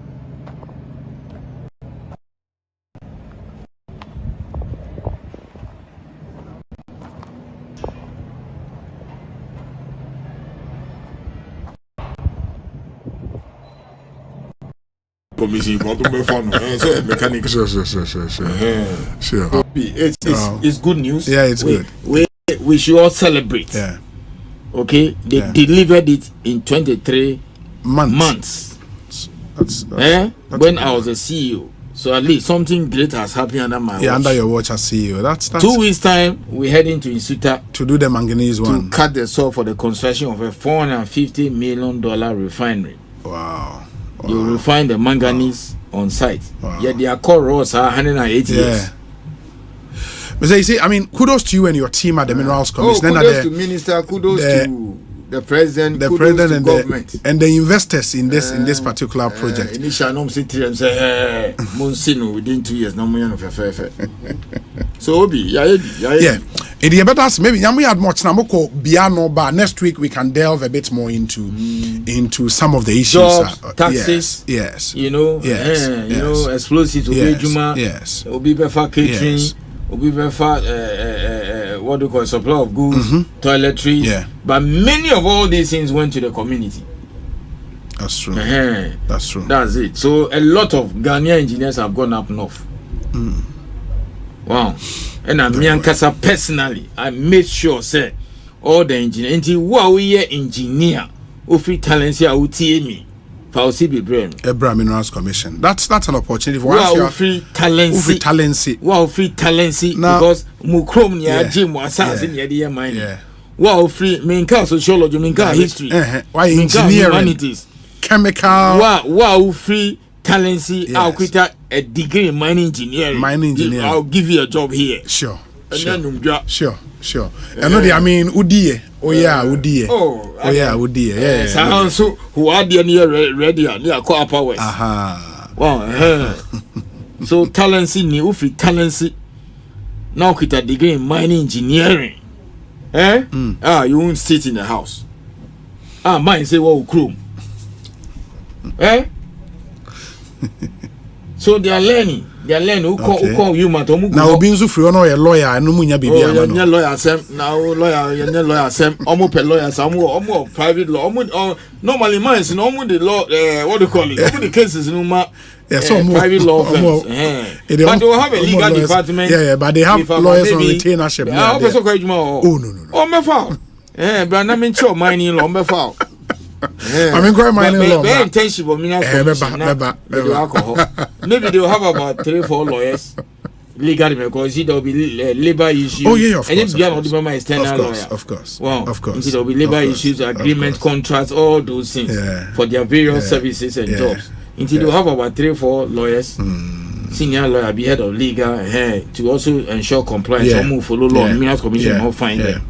Commission, but so mechanic.
Sure.
It's good news.
Yeah, it's good.
We should all celebrate.
Yeah.
Okay, they delivered it in 23 months.
That's
when I was a CEO. So at least something great has happened under my watch.
Yeah, under your watch as CEO. That's
2 weeks time. We're heading to Insuta
to do the manganese one.
To cut the saw for the construction of a $450 million refinery.
Wow.
They will refine the manganese on site. Yeah, their core raws are 180 years.
But you see, I mean, kudos to you and your team at the Minerals Commission.
Kudos to Minister, kudos to the president, kudos to government,
and the investors in this particular project.
Initially, no say Monsino within 2 years, no million of fair. So Obi, yeah.
It is better maybe we had much namoko biano, but next week we can delve a bit more into some of the issues.
Jobs, taxes,
yes,
you know, explosives,
yes,
Obi befa catering. Obi befa what do you call supply of goods, toiletries.
Yeah.
But many of all these things went to the community.
That's true.
That's true. That's it. So a lot of Ghanaian engineers have gone up north. Wow. And I'm Miankasa personally, I made sure say all the engineers, engineer, free talents here will me.
Ebra Minerals Commission. That's an opportunity for
us. Free talency. Because Mukrom near Jim was in the mining. Wow, free Minka sociology, Minka history.
Why engineering?
Humanities.
Chemical.
Wow, free talency. I'll quit a degree in mining engineering. I'll give you a job here.
Sure. And I mean, Udie. Udie. Udie.
Yeah. So who are the near ready near Akua Powers? Wow. So talency ni ufi talency. Now quit a degree in mining engineering. You won't sit in the house. Mine say what chrome. So they are learning. Who call you matom?
Now being so free no a lawyer and no munya baby.
Lawyer Sam. Now lawyer Sam. Almost a lawyer. Almost private law. Normally mine is normal the law. What do you call it? The cases no ma. Private law firms. But they will have a legal department.
Yeah, but they have lawyers on retainership.
Oh no. Oh me foul. But I mean sure mining law me foul.
I mean, quite mining law.
Very intensive, but maybe they will have about 3-4 lawyers legally because there will be labor issues.
Oh yeah, of course.
And if you are not the external lawyer,
of course.
Wow,
of course.
There will be labor issues, agreement, contracts, all those things for their various services and jobs. Until they will have about 3-4 lawyers. Senior lawyer, be head of legal, to also ensure compliance. Some will follow law. Minerals Commission will find them.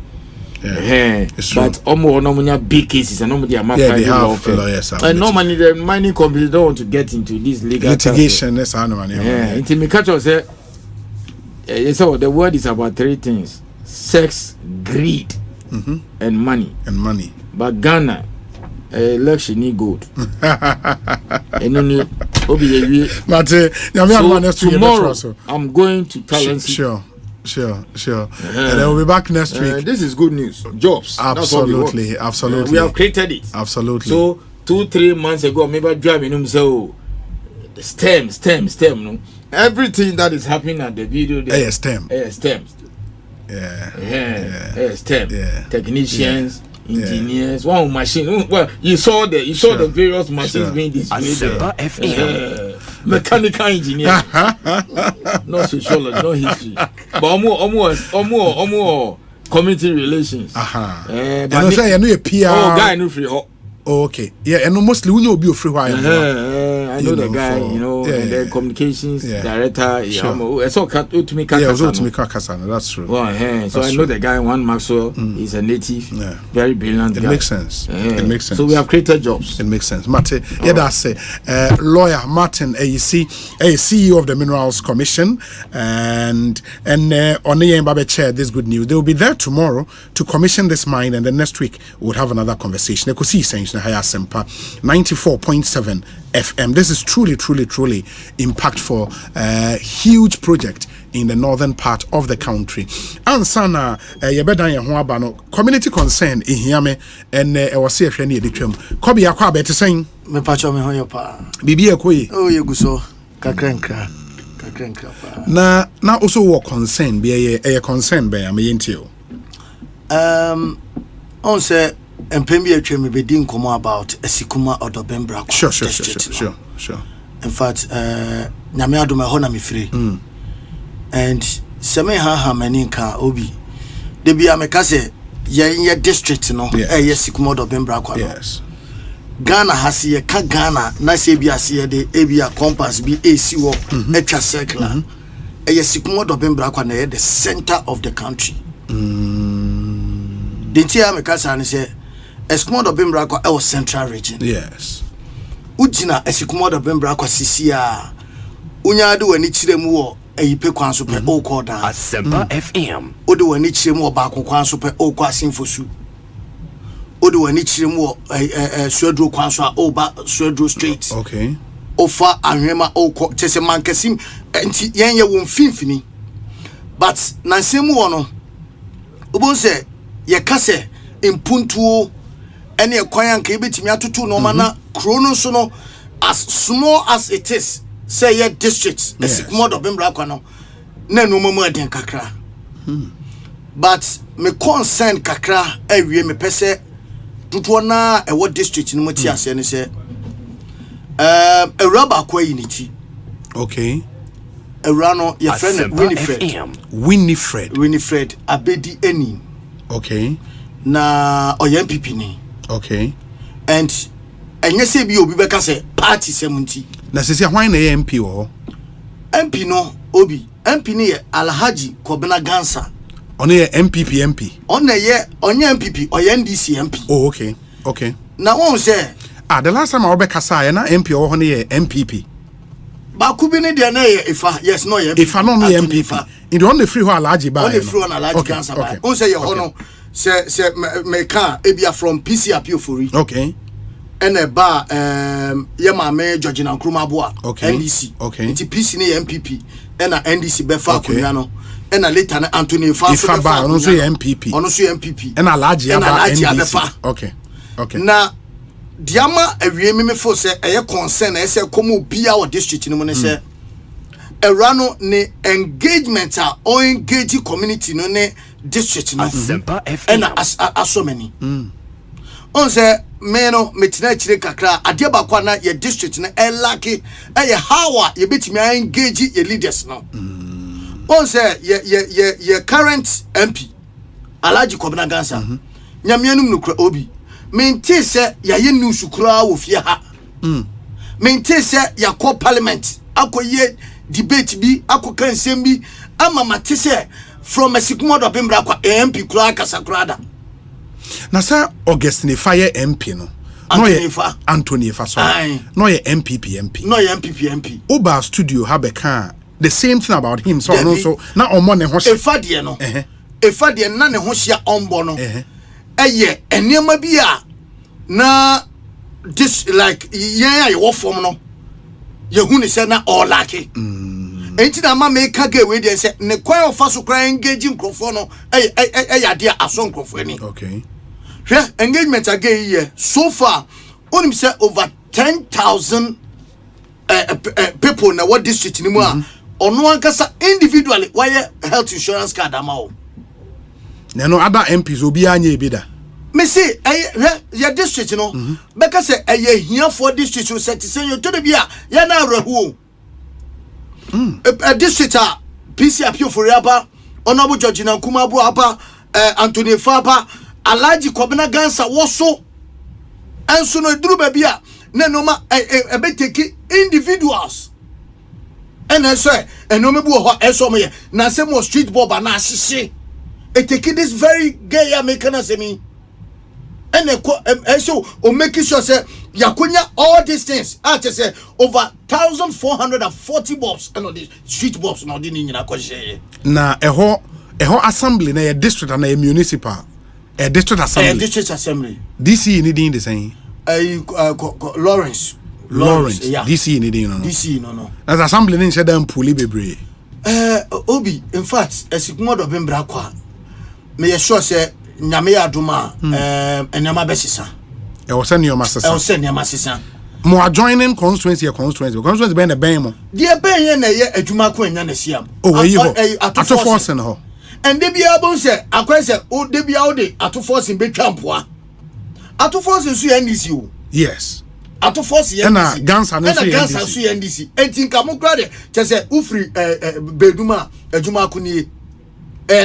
But almost big cases and normally they have lawyers. And normally the mining companies don't want to get into this legal
litigation. That's how
until me catch us say, so the word is about 3 things: sex, greed, and money. But Ghana, election need gold. And only tomorrow I'm going to Talency.
Sure. And then we'll be back next week.
This is good news. Jobs.
Absolutely.
We have created it.
Absolutely.
So 2-3 months ago, maybe driving so stem. No, everything that is happening at the video there.
Stem.
Stems. Stem. Technicians. Engineers, one machine. Well, you saw the various machines being displayed there. Mechanical engineer, no sociology, no history, but almost community relations.
But I say I know a PR.
Guy no free hot.
Okay, and mostly we know be free while.
I know the guy, and the communications director. I saw to me
Kasana. That's true.
Well, so I know the guy. One Maxwell is a native, very brilliant.
It makes sense. It makes sense.
So we have created jobs.
It makes sense. Martin, that's lawyer Martin. You see, CEO of the Minerals Commission, and Onye and Babe chair this good news. They will be there tomorrow to commission this mine, and then next week we'll have another conversation. Ekosiisen On Asempa 94.7 FM. This is truly impactful, huge project in the northern part of the country. Ansana yebedan ye ho aba no community concern ehiame and e wose ehwe na edetwam. Kobi akwa be te sen.
Me pacho me ho yo pa.
Bibi ekoyi.
Oh yeguso kakrenkra pa.
Na also wo concern be ye concern be am yentio.
On say empembi atwa me be din komo about Esikuma Odobembra.
Sure.
in fact nyame adom ho na me free and seme ha many ka obi de bia me ka say ye district no yes sikumodo bembra kwa no yes Ghana has ye ka Ghana na se bia se de ebia compass bi AC wo etwa circle yes sikumodo bembra kwa na the center of the country the tia me ka say ne say sikumodo bembra kwa e central region
yes
ujina esikumodo bembra kwa sisia unya de wani kiremu wo eyipe kwan so pe o ko da
Asempa FM
ode wani kiremu wo ba kwan so pe o ko asimfosu ode wani kiremu wo suadro kwan so o ba suadro street
okay
ofa ahwema o ko tese mankasim enti yen ye won finfini but nansemu wo no obon se ye kase impuntuo ene ekwan anka ebetimi atoto no mana krono so no as small as it is say your districts esikumodo bembra kwa no na no mamu aden kakra but me concern kakra awie me pese tuto na e what district no mati ase ne se Rubber kwa unity
okay
Rano your friend Winifred Abedi Eni
okay
na MPP ni
okay
and enye se bi obi beka se party 70
na sisi hwan na MP wo
MP no obi MP ni ye Alhaji Kwabena Gansa
ono ye MP
ono ye onye MPP oye NDC MP
oh okay
na won say
the last time I be kasa na MP wo hono ye MPP
ba ku bi ne de na ye ifa yes no ye
ifa no me MPP in the on the free ho Alhaji ba
on the free on Alhaji Gansa ba won say ye hono say me can ebia from PC appeal for it
okay
and a bar ye mame Georgina Nkrumah Boa NDC
okay
nti PC ne MPP and NDC befa akunya no and later na Anthony Fa
ba ono so MPP and Alhaji NDC okay
na diama awie me fo say eye concern e say komo bia o district no ne say erano ne engagement or engage community no ne district no and as so many on say me no metina chire kakra ade ba kwa na ye district na elaki eye how ye betimi engage ye leaders no on say ye current MP Alhaji Kwabena Gansa nyamianum no kra obi menti se ya ye news kura wo fie ha menti se ya ko parliament akoye debate bi akoka nsem bi ama mate se from esikumodo bembra kwa MP kura kasakrada
na sa Augustine Fire MP no Anthony Fa so no ye MPP Oba studio habeka the same thing about him so no so na omo ne ho hye
efa de na ne ho hye ombo no eye enema bi a na this like yen aye wo form no ye hu ne se na all like enti na ma make ga we dey say ne kwan of so kran engaging crofo no eye ade aso crofo ni
okay
engagement again here so far only say over 10,000 people na what district ni mu a ono ankasa individually why health insurance card amao
na no other MPs obi anya ebida
me say your district no because say here for district so set say you to the bia ya na rahu a district PC appeal for Yaba Honorable Georgina Nkrumah Boa Anthony Fa Alhaji Kwabena Gansa woso enso no duru ba bia na no ma be take individuals and I say no me bu ho enso me na say mo street ball ba na asese e take this very gay American as me and so o make sure say yakonya all these things at say over 1,440 bulbs and the street bulbs no dey nyina ko share
na eho assembly na district na municipal district assembly DC ni din the same
Lawrence
yeah. DC ni din no
DC no
as assembly ni sheda mpuli bebre
obi in fact esikumodo bembra kwa me sure say nyame aduma enyama besisa
e wo send your master mo joining constituency be na ben mo
de ben ye na ye aduma ko enya na siam
oh yi ho ato force no ho
and de bia bon say akwa say o de bia o de ato force be twampoa ato force su NDC o
yes
ato force NDC
na gansa no so
NDC enti nka mo kra de chese ufri beduma adwuma akoni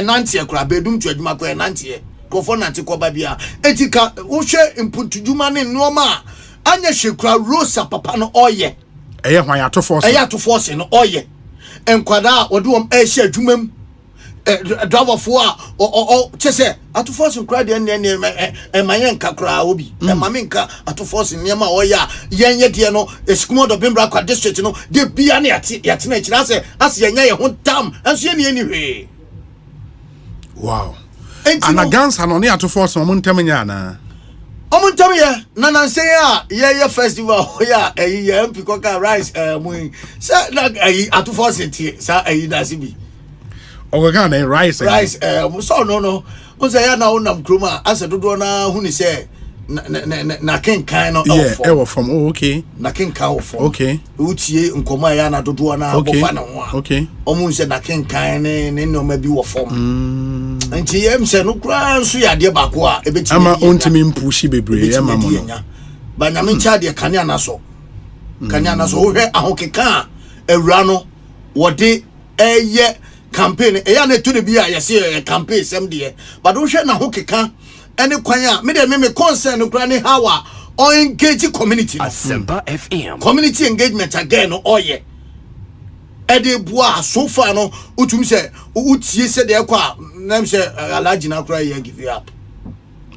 nantie kra bedum tu adwuma ko nantie kofo nantie ko ba bia enti ka wo hwe imputudwuma ne noma anya hwekra rosa papa no oye
eye hwan ato force
no oye enkwada wode wom ehye adwumam driver for o chese ato force nkra de ne mayen kakra obi mamenka ato force niema oya yenye de no eskumo do bimbra kwa district no de bia na yate na kira se ase yenya ye ho tam enso ye ne anyway
wow ana gansa no ne ato force mo ntamnya na
omuntamye na nanse ya festival ya ya MP koka rice mu sa na ato force tie sa da sibi
oga na rice
so no unse ya na unam kroma ase dodo na huni se na kenkan no
from okay
na kenkan from
okay
utie nkoma ya na dodo na bofa na ho
okay
omunse na kenkan ne no ma bi wo from nti yem se no kura nso ya de bako a ebeti
ama ontimi mpushi bebre ya mamo
ba nyame ncha de kania na so wo hwe ahokeka awura no wode eye campaign eya na to de bia yesi campaign sem de but wo hwe na hokeka ene kwan a me concern no kura ne hawa on engage community
Asempa FM
community engagement again no oye ede bua so far no utum se utie se de kwa nam se alaji na kura ye give you up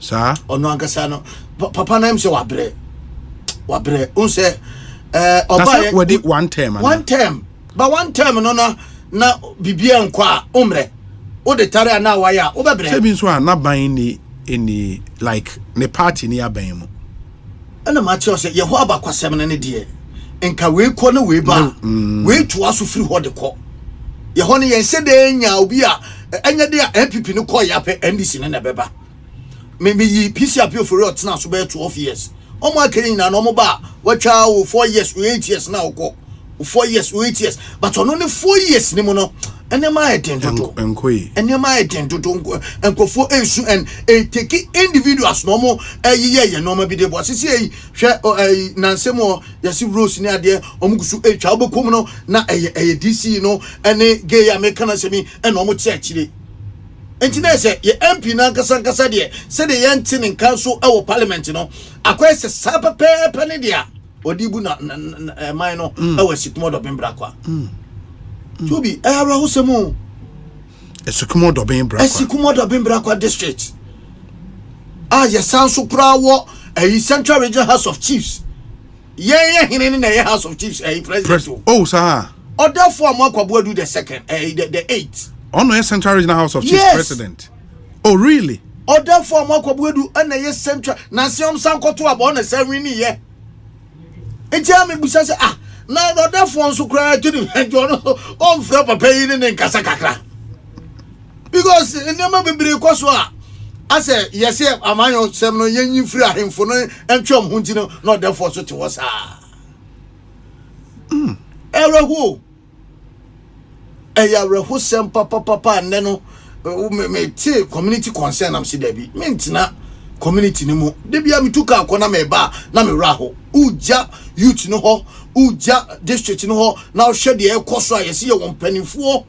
sa
ono ankasa no papa nam se wabre unse
oba we did one term
but one term no na bibia nkwa umre o de tare na waya o bebre
se bi so na ban ni like ne party ni aban mu
ana ma che o se ye ho abakwasem ne de enka we ko na we ba we to aso free ho de ko ye ho ne ye se de nya obi a enya de MPP ne ko ya pe NDC ne na beba me yi PC appeal for rot na so be 12 years o mo akere nyina no mo ba watwa 4 years 8 years na okọ 4 years 8 years but ono ne 4 years ni mo no enema etendodo enema etendodo enkofo ensu en take individuals no mo ye no ma bi de bo sisi hwe nansemo yesi rose ni ade omugusu etwa obekom no na DC no ene gay american semi eno mo tie akire enti na se ye MP na kasa de se de ye ntini kanso ewo parliament no akwese sapepe ne dia odibu na man no ewo sikumo do bimbra kwa Tobi era hosemu
esikumo do bimbra kwa district ye sanso kura wo Central Regional House of Chiefs ye hine na ye House of Chiefs president oh sir
order for amakwabu do the second the 8th
ono ye Central Regional House of Chiefs president oh really
order for amakwabu do na ye Central na siom sankoto abo na sawini ye etia me busa se na order for nso kura to the on fra papa yi ne nkasa kakra because nema bibire kwaso ase yesi amanyo sem no yenyi free ahemfo no entwem hunti no na order for so te wosa erehu eyarehu sem papa ne no me ti community concern am si dabi me ntina community ni mu de bia mituka akona me ba na me raho uja youth no ho uja district no ho na hwe de ekoso ayese ye won panifo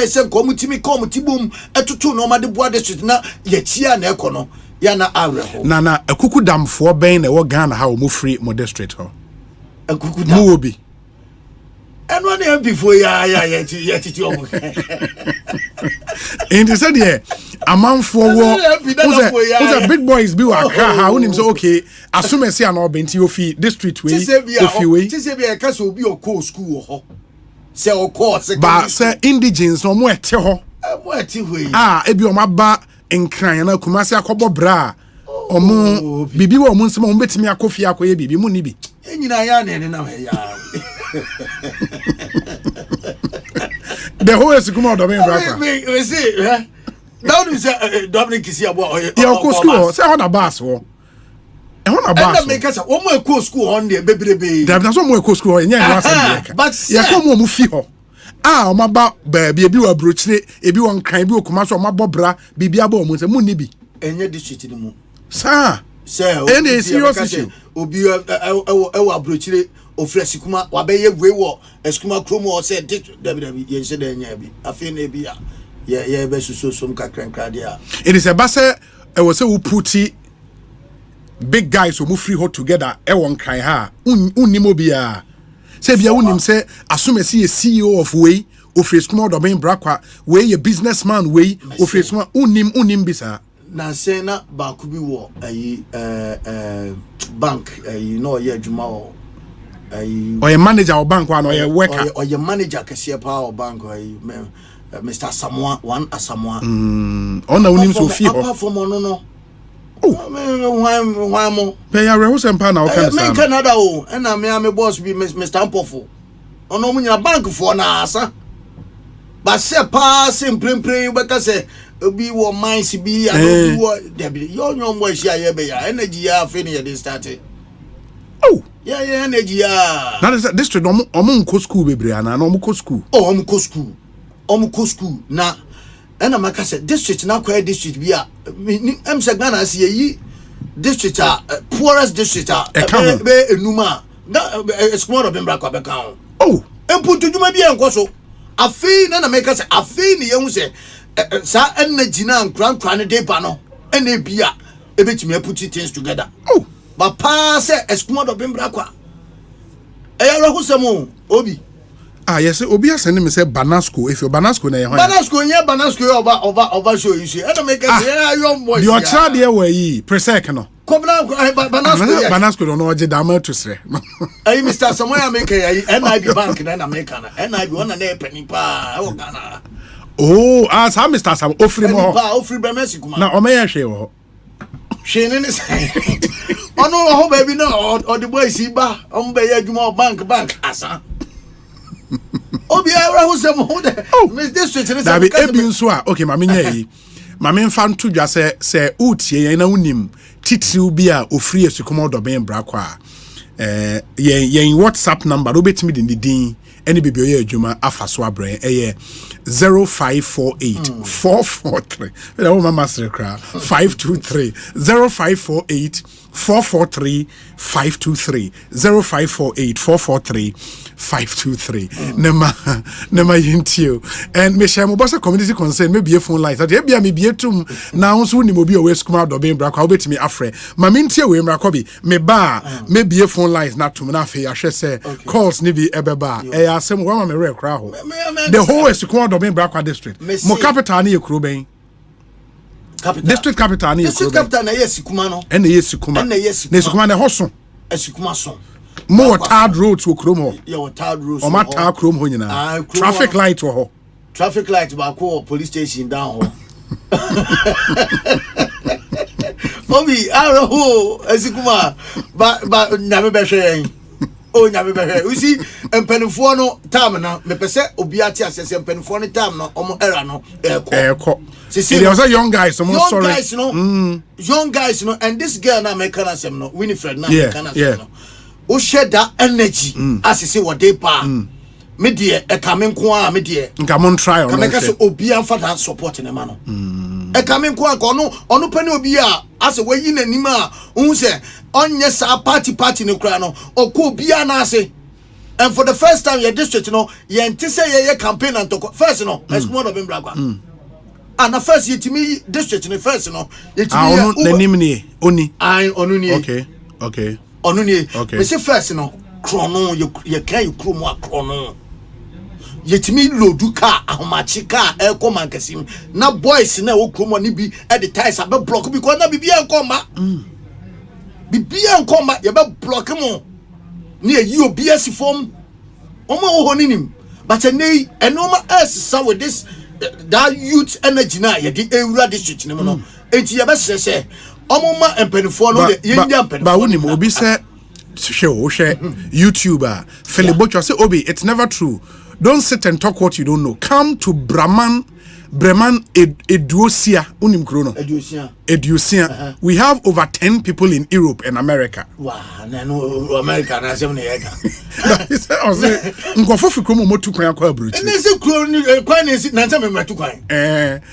se community komutibum etutu no ma de boa district na ye chia na ekono ya na areho
na akuku damfo ben na wo Ghana ha mo free mo district ho
akuku dam
mo obi
eno na before ya titi omo
and said yeah amanfo wo who's big boys bi wa kra ha unim so okay assume say na obenti ofi district we ofi we
ti se bi e ka so obi okọ school ho se okọ se
ba se indigens no mo ete ho
mo ete ho
ebi o maba enkran na kumase akobo bra omo bibi wo mo nsema mo betimi akofi akoye bibi mu ni bi
enyina ya na ne na ya
the whole esikumo do ben bra
we see now you say Dominic is here about
your school say on a bus wo e on a bus
and make us one more cool school on there bebrebe
there na so more cool school enya no asem
but
ya come mo fi ho o ma ba baabi ebi wa brochire ebi won kan bi okuma so ma bobra bibia ba o mo se mu ni bi
enye district ni mu
sa
and a serious issue obi abrochire ofre sikuma wabeye we wo eskuma kromo say ww ye nse da nya bi afi na bi ye be suso som kakrankrade a
it is a basse I was say we put big guys who move free hot together e won kan ha unimo bia say bia unim say assume see a CEO of way ofre sikuma do ben brakwa we a businessman we ofre sikuma unim bisa
na say na ba ku bi wo ayi bank ayi no ye adwuma o ayi
or a manager or bank one or a worker
or your manager kese pa or bank ayi Mr. Samoa one Asamoa
ona unim so fi ho
apart from no why mo
pay ya reho sempa na o kan
say me Canada o na me boss be Mr. Ampofo ono mu nya bank for na asa ba se pa simple we ka say obi wo mines bi ado wo debi yo nyom wa hia ye be ya energy ya fe ne ye dey start yeah energy ya
na this district omo nko school bebre ana na omo ko school
omo ko school na ena maka say district na kwa district bi a em se Ghana se yi district a poorest district a be enuma na eskumo do bembra kwa be kan emputu djuma bi enko so afi na maka say afi ne ye hu say sa energy na nkran ne dey ba no ena bia ebetimi put things together but pass eskumo do bembra kwa eya ro husemo obi
yes obi asende me say banasco if your banasco na ye hoya
banasco show you see ena make say young boy
your child here we yi presec no
Kwabena
banasco no oje da ma to sre
ayi Mr. Samoya make ayi NIB bank na make na NIB one na penny pa e wo Ghana
as Mr. Sam ofri mo
ofri be Messi kuma
na o me ye hwe wo
hwe ne say ono ho baby no o the boy si ba o be ye adwuma bank asa obi ara hu se mo de miss district ne
say that be nso a okay mama nya yi mama mfa nto dwa se utie yen na unim titiriu bi a ofri esukoma do ben bra kwa yen WhatsApp number obetimi de din any baby oye adwuma afaso abre 0548 443 na wo mama srekra 523 0548 443 523 0548 443 523 nema yintio and me share mo boss community concern maybe a phone line that e bia me bia tum na so ni mo bi o we skuma do ben bra kwa obetimi afre ma me ntie we mra kwa bi me ba maybe a phone lines na tum na afi ahwe se calls ni bi ebeba asem wa ma me re kra ho the whole skuma do ben bra kwa district mo capital na ye kuro ben district capital na ye kuro
district capital na ye sikuma no
en ye sikuma na sikuma na hoso
sikuma so
more hard roads wo krom ho
your hard roads
o mata krom ho nyina traffic light wo ho
traffic light ba ko police station down ho obi araho esikuma ba nyame be hwe o nyame be hwe usi empanifo no time na me pese obi ati asese empanifo no time no omo era no
eko there was a young guy young guys no and this girl na me kana sem no Winifred na me kana sem no o share that energy asese wo dey pa me de e kamenko a me de nka mon try on
kameka so obi anfa that support ne ma no e kamenko a ko no pani obi a ase wayi nanim a hu se onye sa party ne kura no okọ obi a na ase and for the first time your district no ye ntise ye campaign and to first no esmo do bembra kwa and the first yetimi district ne first no yetimi
nanim ne oni
onu ni
okay
onu ni we say first no krono ye kan you kromo akrono yetimi lodu car ahomachi car elko mankasim na boys na wo kromo ni bi e the ties abe block because na bibia nkoma ye be block mo ni eyi obi asifom omo wo honim but ene enoma essa with this that youth energy na ye di ewura district ni mo no enti ye be sese omo ma empanifo no ye nya empanifo
ba wonim obi se share YouTuber Philip Bocho say obi it's never true. Don't sit and talk what you don't know. Come to Bremen Eduosia unim krono Eduosia. We have over 10 people in Europe and America.
Wow, no America na sem na yega.
Nkofo fikromo motu kwan akwa abrochi.
Nese kro ni kwan nese na nsem metu kwan.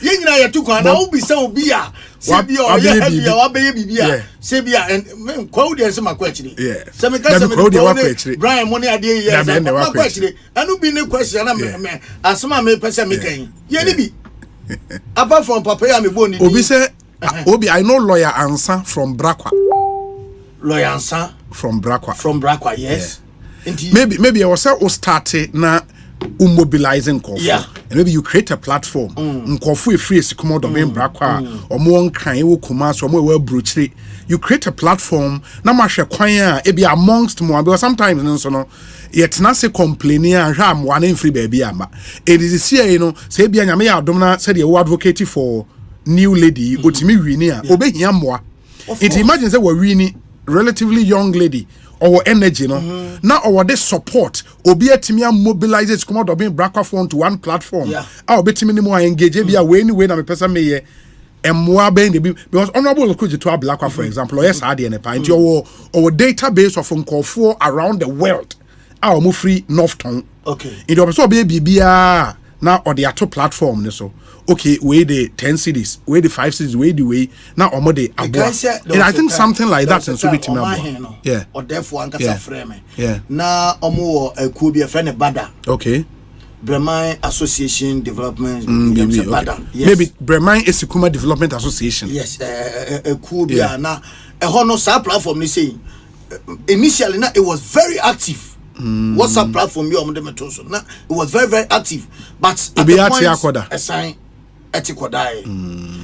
Ye nyina ye tu kwan na obi se obi a Sebi o ye heavy wa be bibia. Sebi and crowd dey say makwachire.
Yeah.
Se me ka se Brian money ade ye. Makwachire. Anu bi ne question na me asema me pese me kan. Ye ni bi. Apart from papa ya me boni.
Obi say Obi I know lawyer Ansa from Brakwa.
Lawyer Ansa
from Brakwa.
From Brakwa, yes.
Yeah. Maybe I was say o started na mobilizing Kofu.
Yeah.
And maybe you create a platform. Kofu e free sikumo do ben Brakwa. Omo nkan e wo Kumasi omo e wo Bruchiri. You create a platform na ma hwe kwan a e be amongst mo because sometimes nso no yet na say complaining and ram one free baby ama. It is here you know say bia nyame ya adom na say the advocate for new lady otimi wini a obehia moa. It imagine say we wini relatively young lady or energy no now or this support obi atimi mobilize it come out of being Brakwa phone to one platform ah obetimi ni mo engage bia we anyway na me person me ye emwa ben the because honorable could to Brakwa for example yes I dey nepa nti our database of nkofo around the world ah mo free Northtown
okay
in the so be bibia na or the ato platform ne so okay we the 10 cities we the 5 cities we the way now omo dey abua and I think something like that and so be timabo yeah
or therefore ankasa frame
yeah
na omo Akuwa be friend Bada
okay
Breman Association Development
Bada yes maybe Breman Esikuma Development Association
yes Akuwa be na no sa platform ni say initially na it was very active WhatsApp platform you omo na it was very active but at the point assign etikodae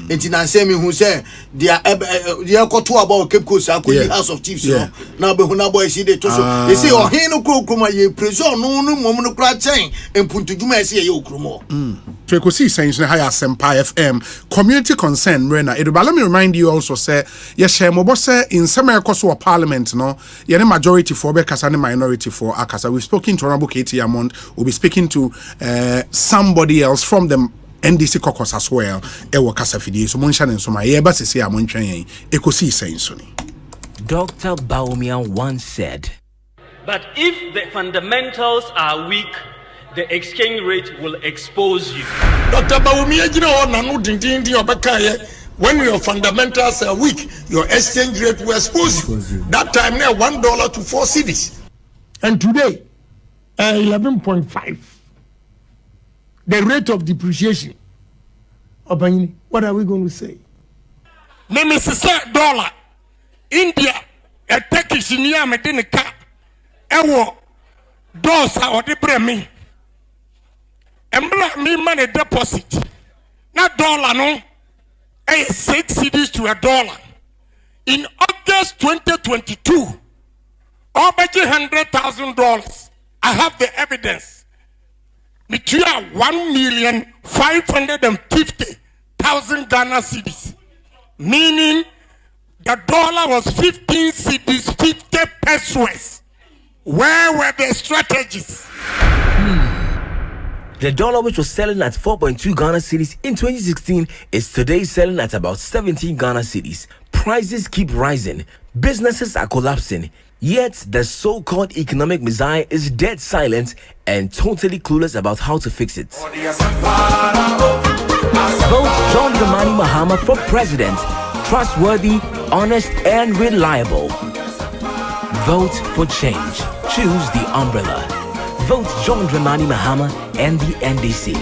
enti na say me hu say dia koto about Cape Coast akodi House of Chiefs na be hu na boy see dey to so they say ohin no krokrom ye pressure no mom no kra chen empuntuduma e say ye okromo
to Ekosiisen na high Asempa FM community concern rena let me remind you also say ye share mo say in some ekoso parliament no ye ne majority for be kasa ne minority for akasa we've spoken to Honorable KT Amond we'll be speaking to somebody else from them NDC caucus as well. Ewo kasa fidie so mon chane so ma ye ba sese a mon twen Ekosiisen so ni.
Dr. Bawumia once said,
but if the fundamentals are weak, the exchange rate will expose you.
Dr. Bawumia jina ho na no dindin obeka when your fundamentals are weak, your exchange rate will expose you. That time now $1 to 4 cedis. And today 11.5. The rate of depreciation. Obanyini, what are we going to say? Meme $1 India a Turkish niya medine ka ewo dosa or the bremi. Embla me money deposit. Na dollar no 6 cedis to $1. In August 2022, over $100,000. I have the evidence. Between 1,550,000 Ghana cedis, meaning the dollar was 15 cedis, 50 pesos. Where were the strategies?
The dollar, which was selling at 4.2 Ghana cedis in 2016, is today selling at about 17 Ghana cedis. Prices keep rising, businesses are collapsing. Yet the so-called economic messiah is dead silent and totally clueless about how to fix it. Vote John Dramani Mahama for president. Trustworthy, honest, and reliable. Vote for change. Choose the umbrella. Vote John Dramani Mahama and the NDC.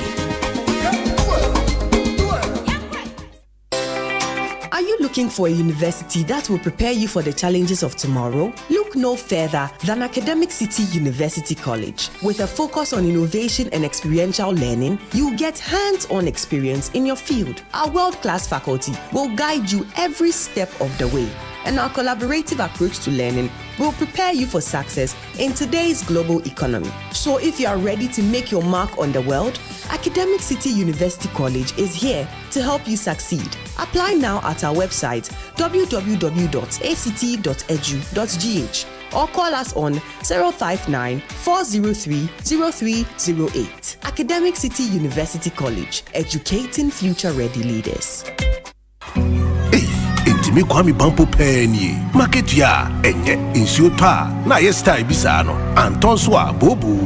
Looking for a university that will prepare you for the challenges of tomorrow? Look no further than Academic City University College. With a focus on innovation and experiential learning, you'll get hands-on experience in your field. Our world-class faculty will guide you every step of the way. And our collaborative approach to learning will prepare you for success in today's global economy. So if you are ready to make your mark on the world, Academic City University College is here to help you succeed. Apply now at our website www.act.edu.gh or call us on 059-403-0308. Academic City University College, educating future-ready leaders.
Intimi kwami bampo penny market ya enye insuta na yes style bisano anton so abobu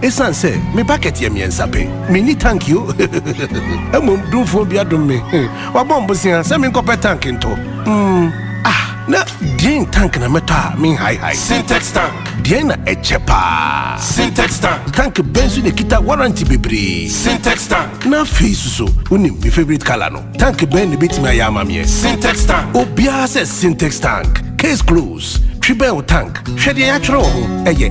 Esan say me bucket ye miensa pe. Me ni thank you. Emom dumfo bia dum me. Wa bombo sia say me nkope tank nto. Na dien tank na meta me high.
Syntax tank.
Dien na echepa.
Syntax tank.
Tank benzu ne kita warranty bebre.
Syntax tank.
Na face so unim my favorite color no. Tank ben ne bit me ayama me.
Syntax tank.
Obia says Syntax tank. Case close. Triple tank. Shedi actual eye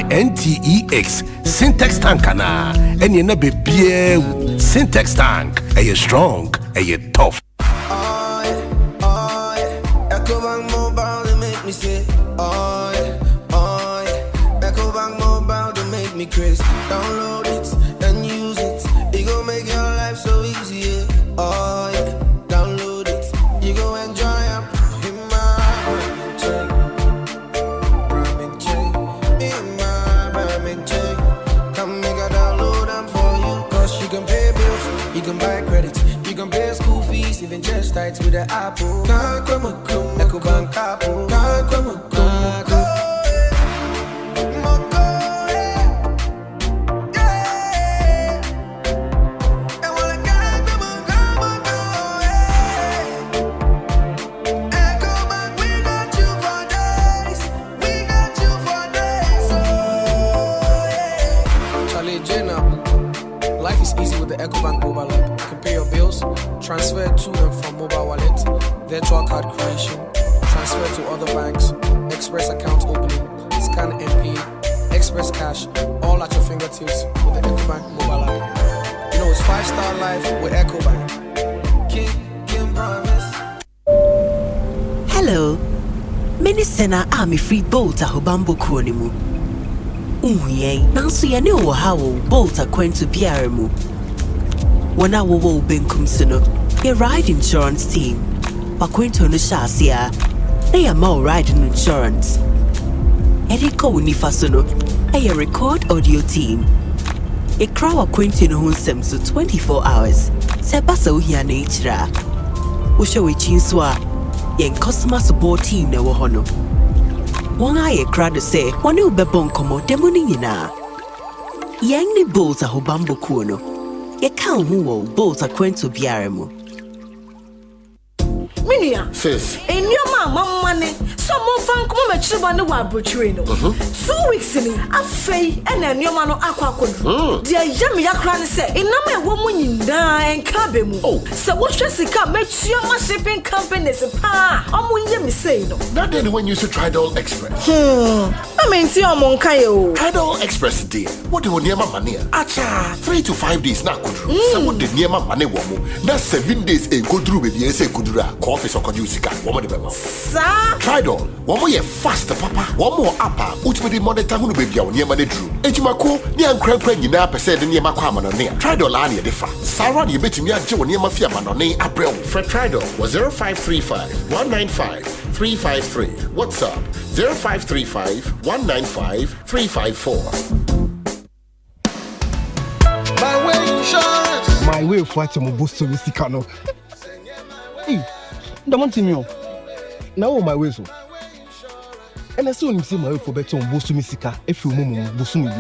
SINTEX. Syntax tank ana. Enye na bebie Syntax tank. Eye strong, eye tough.
Ecobank Mobile, they make me say, oh yeah. Ecobank Mobile, they make me crazy. Download it and use it. It gon' make your life so easy, yeah. Oh yeah. Download it. You go enjoy it. In my ramen chain. In my ramen chain. Come make a download them for you. Cause you can pay bills, you can buy credit, you can pay school fees, even just tights with the Apple. Ecobank Apple. Life is easy with the Ecobank mobile app. You can pay your bills, transfer to and from mobile wallet, virtual card creation, transfer to other banks, express account opening, scan and pay, express cash, all at your fingertips with the Ecobank mobile app. You know it's 5-star life with Ecobank. Kim promise.
Hello. Many sena army free boat a hobambo kronimu. Nanso ye ne wo ha wo boat akwantu biara mu. Wona wo wo benkum sino. Your ride insurance team. Wakwantu no shasia. They are more ride insurance. Eriko unifa sono. A record audio team. A crowd wakwantu no hunsem so 24 hours. Se basa uhia na ichira. Wo show we chinswa. Yen customer support team na wo hono. One eye crowd say, one you be bon como demoni na. Yang ni bolt a hobambo kuno. Ye can't move bolt a quento biaremo.
Minia,
sis,
in your money, someone found come at you on the wild butcherino. 2 weeks in a fay and then your man aqua could. Dear Yammy Akran say, in no woman in die and cabin. Oh, so what Jessica makes your shipping company is a pa. I'm when you say no.
Not then when you say Tridol Express.
I mean, see, I'm on Kayo.
Tridol Express, dear. What do you near my money? Acha, 3 to 5 days now. So what the near my money woman? That's 7 days a go through with the essay Kudura, office or Kodusika, woman.
Sir,
Tridol, one more faster, papa, one more upper, which will be more than Tamu baby on near money drew. Ejimako, near crank, you now percent near my common on near. Tridol, Ania defa. Sarah, you bet me a Joe near my fiaman on near April. Fred Tridol was 0535 195 353. What's up? 0535 195 354.
my way insurance.
My way for what I'm boosting with Sikano. Hey, don't want to know. Now my way so. And I saw him say my way for better on boosting Sika if you mum boosting me.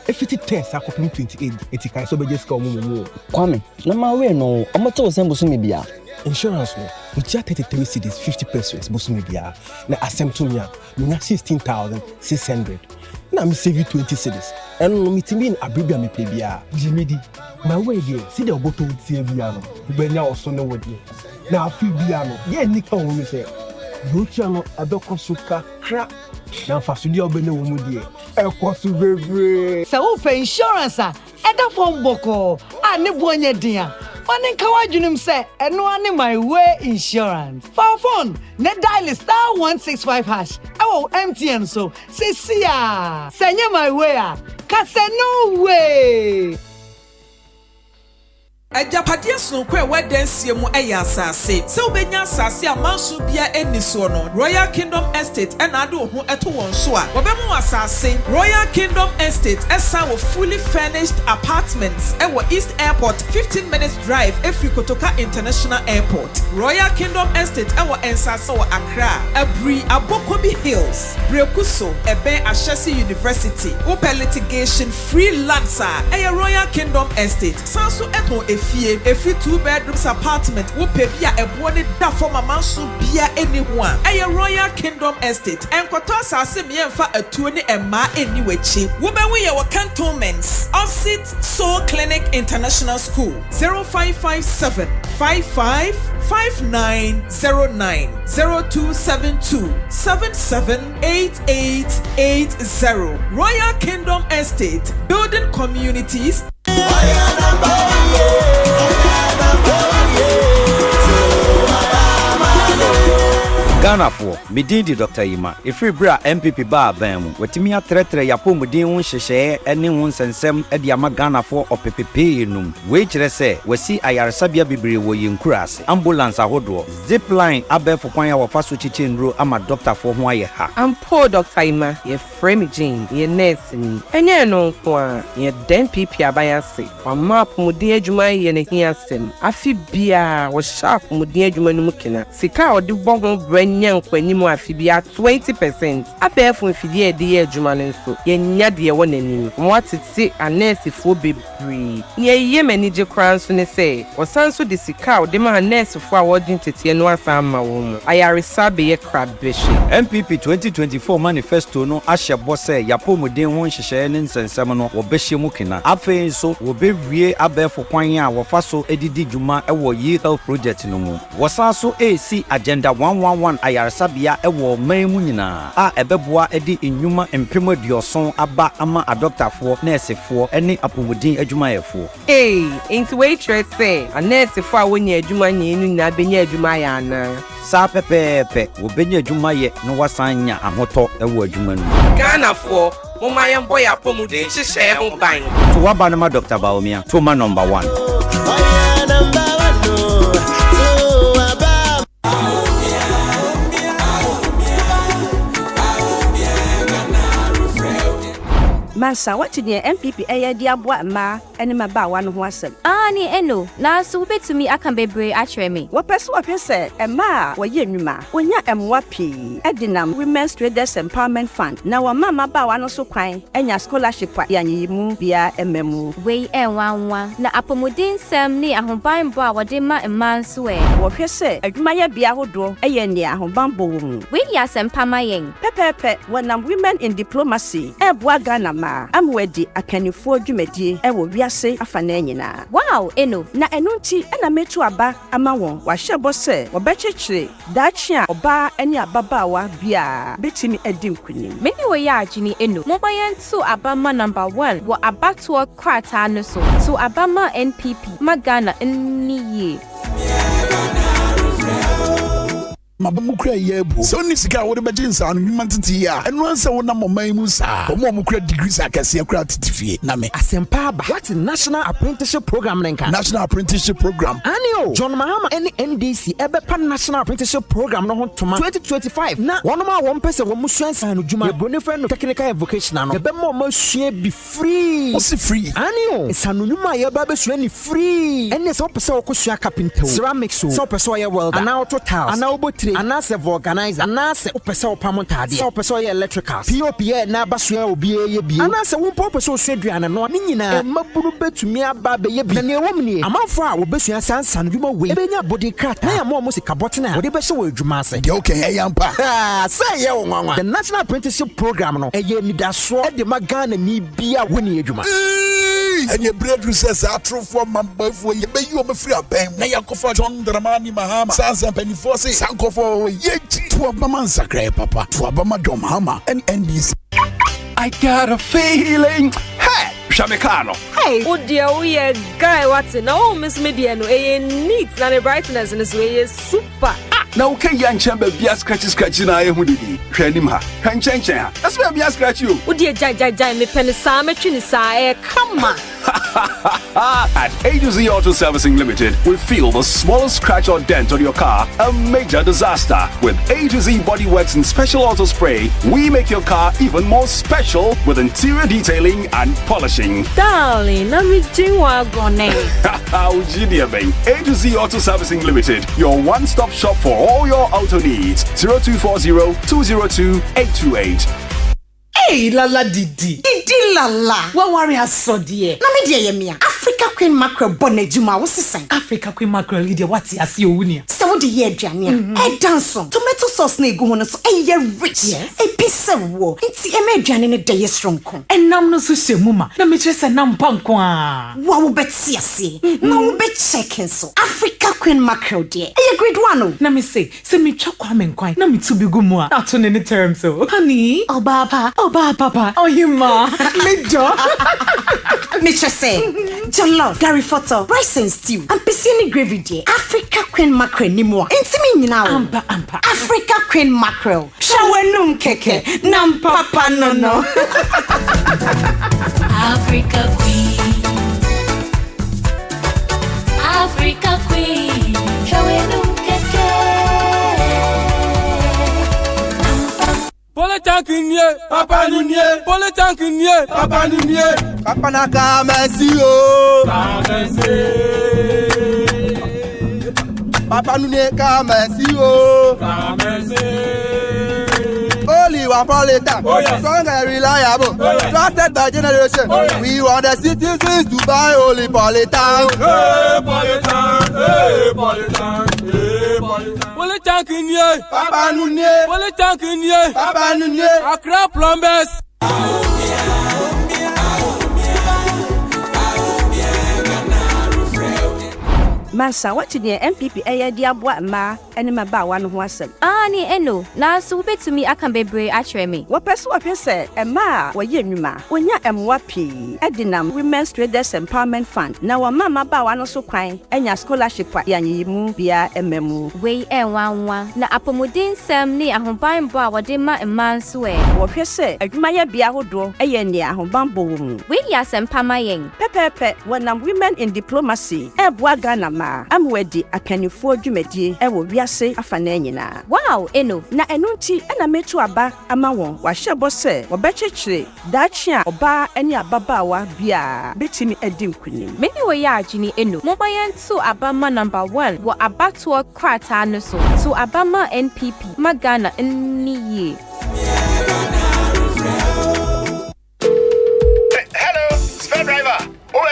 If it is 10, I could 28, it can so be just come mum.
Kwame, na my way no, I'm not to send boosting me bia.
Insurance no. We just 33 cities, 50 pesos boosting me bia. Na Asempa me 16,600. Na me save you 20 cities. And no me timbi in Abribia me pay bia. Jimmy D, my way there. See the bottle with Biano. When you also know what you. Now I feel Biano. Yeah, Nika when me say. Bruciano adokosuka crap. Now for studio obene wo mu die. Ekosu bebre.
Se wo fa insurance a eda fom boko. A ne bonya dia. Mane kawa dwunum se eno ane my way insurance. For phone, ne dial *165#. Ewo MTN so. Se sia. Senye my way a. Ka se no way.
Ajapadia sonko wedensie mu eya asase. Se obenya asase amanso bia eni so no. Royal Kingdom Estate ena ade ho eto won so a. Wobemu asase Royal Kingdom Estate esa wo fully furnished apartments ewo East Airport 15 minutes drive efri Kotoka International Airport. Royal Kingdom Estate ewo ensase wo Accra, Abri Abokobi Hills, Brekuso, Ebe Ashesi University. Open litigation free lands are Royal Kingdom Estate. Sanso eto Efri 2 bedrooms apartment wo pebia ebone da for mama so bia anyone. Royal Kingdom Estate. Enkoto asase me emfa atuo ni emma eni wechi. Wo be we your cantonments. Opposite Soul Clinic International School. 0557 555909 0272 778880. Royal Kingdom Estate. Building communities.
Ghana for Medindi Dr. Ima, if we bra MPP bar bam, wetimi atretre yapomudin won hyehye ene won sensem ediama Ghana for OPPP num. We kire se wasi ayaresabia bibire wo yinkurase. Ambulance ahodo, zipline abefo kwan ya wofa so chichi nro ama doctor for ho aye ha.
Ampo Dr. Ima, ye frame Jane, ye nurse ni. Enye no kwa ye den PP abayase. Wa map mudin adwuma ye ne hiasem. Afi bia wo sharp mudin adwuma no mukina. Sika odi bon nyan kwanimu afibia 20%. Abefo mfidie de ye adwuma no nso. Ye nya de wo nanim. Mwatete anesi fo bebre. Ye ye manage kran so ne se. Wosanso de sika odi ma anesi fo awodin tete no asama wo mu. Ayaresabe ye krabeshi.
MPP 2024 manifesto no ahye bose yapomuden ho hyehye ne nsensem no wo behye mu kina. Afen nso wo bewie abefo kwan a wofa so edidi dwuma ewo yi health project no mu. Wosanso AC agenda 111 ayaresabia ewo maimu nyina a ebeboa edi enwuma empemo dioson aba ama adoptafo nursefo ene apomudin adwumayefo.
Into waitress say a nursefo a woni adwuma nyinu na benya adwuma ya na.
Sa pepepe wo benya adwuma ye no wasanya ahoto ewo adwuma no.
Ghana for Momayan boy apomudin hyehye ho ban.
To waba na Dr. Baomia, to my number 1.
Masa wati ni MPP eye di aboa ma ene maba wa no ho asem.
Ni eno na so betumi aka bebre akere me.
Wo pese wo pese ema wo ye nwuma. Wonya emwa pi edinam Women's Traders Empowerment Fund. Na wa mama ba wa no so kwan enya scholarship ya nyimu bia ememu.
We enwanwa na apomudin sem ni ahoban bo a wode ma eman so e.
Wo hwese adwuma ya bia hodo eye ni ahoban bo wo mu.
We ya Asempa mayen.
Pepepe wonam Women in Diplomacy eboa Ghana ma amwedi akanifo dwumadi ewo wiase afana nyina.
Wow, eno
na enunti ena metu aba ama won wa hyebo se wo bekyekire daachia oba ene ababawa bia betimi edim kunim.
Meni we ya agini eno mobayan to abama number 1 wo abato krata no so abama NPP magana nniye.
Mabamukra yebu so ni sika wo de bejinsa no nyuma tete ya eno ansa wo na moman mu sa omo mukra degrees akase akra titifie na me
Asempa ba what national apprenticeship program nenka
national apprenticeship program
anio John Mahama any NDC ebepa national apprenticeship program no hotoma 2025 na wono ma won pese wo musuansa no djuma ebone friend no technical and vocational no ebe mo masua bi free
what's free
anio sanunuma ye ba besua ni free ene so pese wo kosua carpenter ceramics so pese wo ye welder ana auto tiles ana obotire ana se organizer ana se pese wo pamontade so pese wo ye electrical POP na basua obi ye bi ana se wo pese wo suaduane no ni nyina maburu betumi aba be ye bi na ne womni amanfo a wo besua sansa no dwuma we ebenya body crack na ya mo sika botena wo de be hye wo adwuma ase
de okay eyampa
say ye wo nwanwa the national apprenticeship program no eye nidaso e de magana ni bia woni adwuma
enye bread research atrofo mambafo ye be yo mafiri aban na yakofa John Dramani Mahama Asempa 94.7 sankofo ye to abama nsakra papa to abama Dom Hama and NDC.
I got a feeling. Hey, Shamekano.
Hey, oh dear, we a guy what's it now, Miss Media no neat na the brightness and way super.
Now okay, young chamber be a scratch na ye hudidi. Hwenim ha. Hwenchen. That's where be a scratch you.
Oh dear, jai me pen sa me twini sa come on.
At A to Z Auto Servicing Limited, we feel the smallest scratch or dent on your car a major disaster. With A to Z Bodyworks and Special Auto Spray, we make your car even more special with interior detailing and polishing.
Darling, let me do what I'm
A to Z Auto Servicing Limited, your one-stop shop for all your auto needs. 0240-202-828.
Hey, Lala Didi Lala. What worry has so dear? Na me dear yemia. Africa Queen Mackerel bonejuma wo sesan. Africa Queen Mackerel dear what ase owunia. Se wo de ye aduane a. E danson. Tomato sauce na egu ho no so e ye rich. Yes. E pise wo. Nti e me aduane ne de ye stronko. Enam no so hyemu ma. Na me kire se nam panko a. Wa wo beti ase. Na wo be check so. Africa Queen Mackerel dear. E ye grade 1 o. Na me say me twa kwa me nkwan. Na me tu bi gu mu a. Na to ne ne term so. Honey, Oba Papa, oh you ma, me jo. Me just say, jollof, Gary photo, rice and stew, and piscine gravy dear. Africa Queen Mackerel ni mo. Intimi now. Ampa. Africa Queen Mackerel. Shawenum keke, nam papa no.
Africa Queen. Africa Queen. Shawenum keke.
Politankinye, Papa Nunye, Politankinye, Papa Nunye, Papa Naka Mesio, Papa Nunye Kamesio, only one Politan, strong and reliable, trusted by generation. We want the citizens to buy only Politan. Politankinye, Papa Nunye, Politankinye, Papa Nunye, Accra Plumbers.
Masa, what to the MPP dia boa ma ene maba wa no ho asem.
Ni eno na so betumi aka bebre akere me.
Wo peso apese ma wo ye nwuma. Onya emwa pi edinam Women's Traders Empowerment Fund. Na wa mama ba wa no so kwan enya scholarship a yanyimu bia ememu.
We enwanwa na apomodin sem ni ahoban bo a wode ma eman so e.
Wo hwese adwuma ya bia hodo eye ne ahoban bo wo mu.
We ya Asempa mayen.
Pepepe wonam Women in Diplomacy e boa Ghana ma. Amwedi akanifo dwumadi e wo wiase afana nyina.
Wow, eno
na eno nti na metu aba ama won wa hyebo se wo bechechire dachi a oba ene ababawa bia betimi edim kunim.
Meni wo ya agini eno mobayen to abama number 1 wo abato krata no so to abama NPP magana nniye.
Hello, spare driver.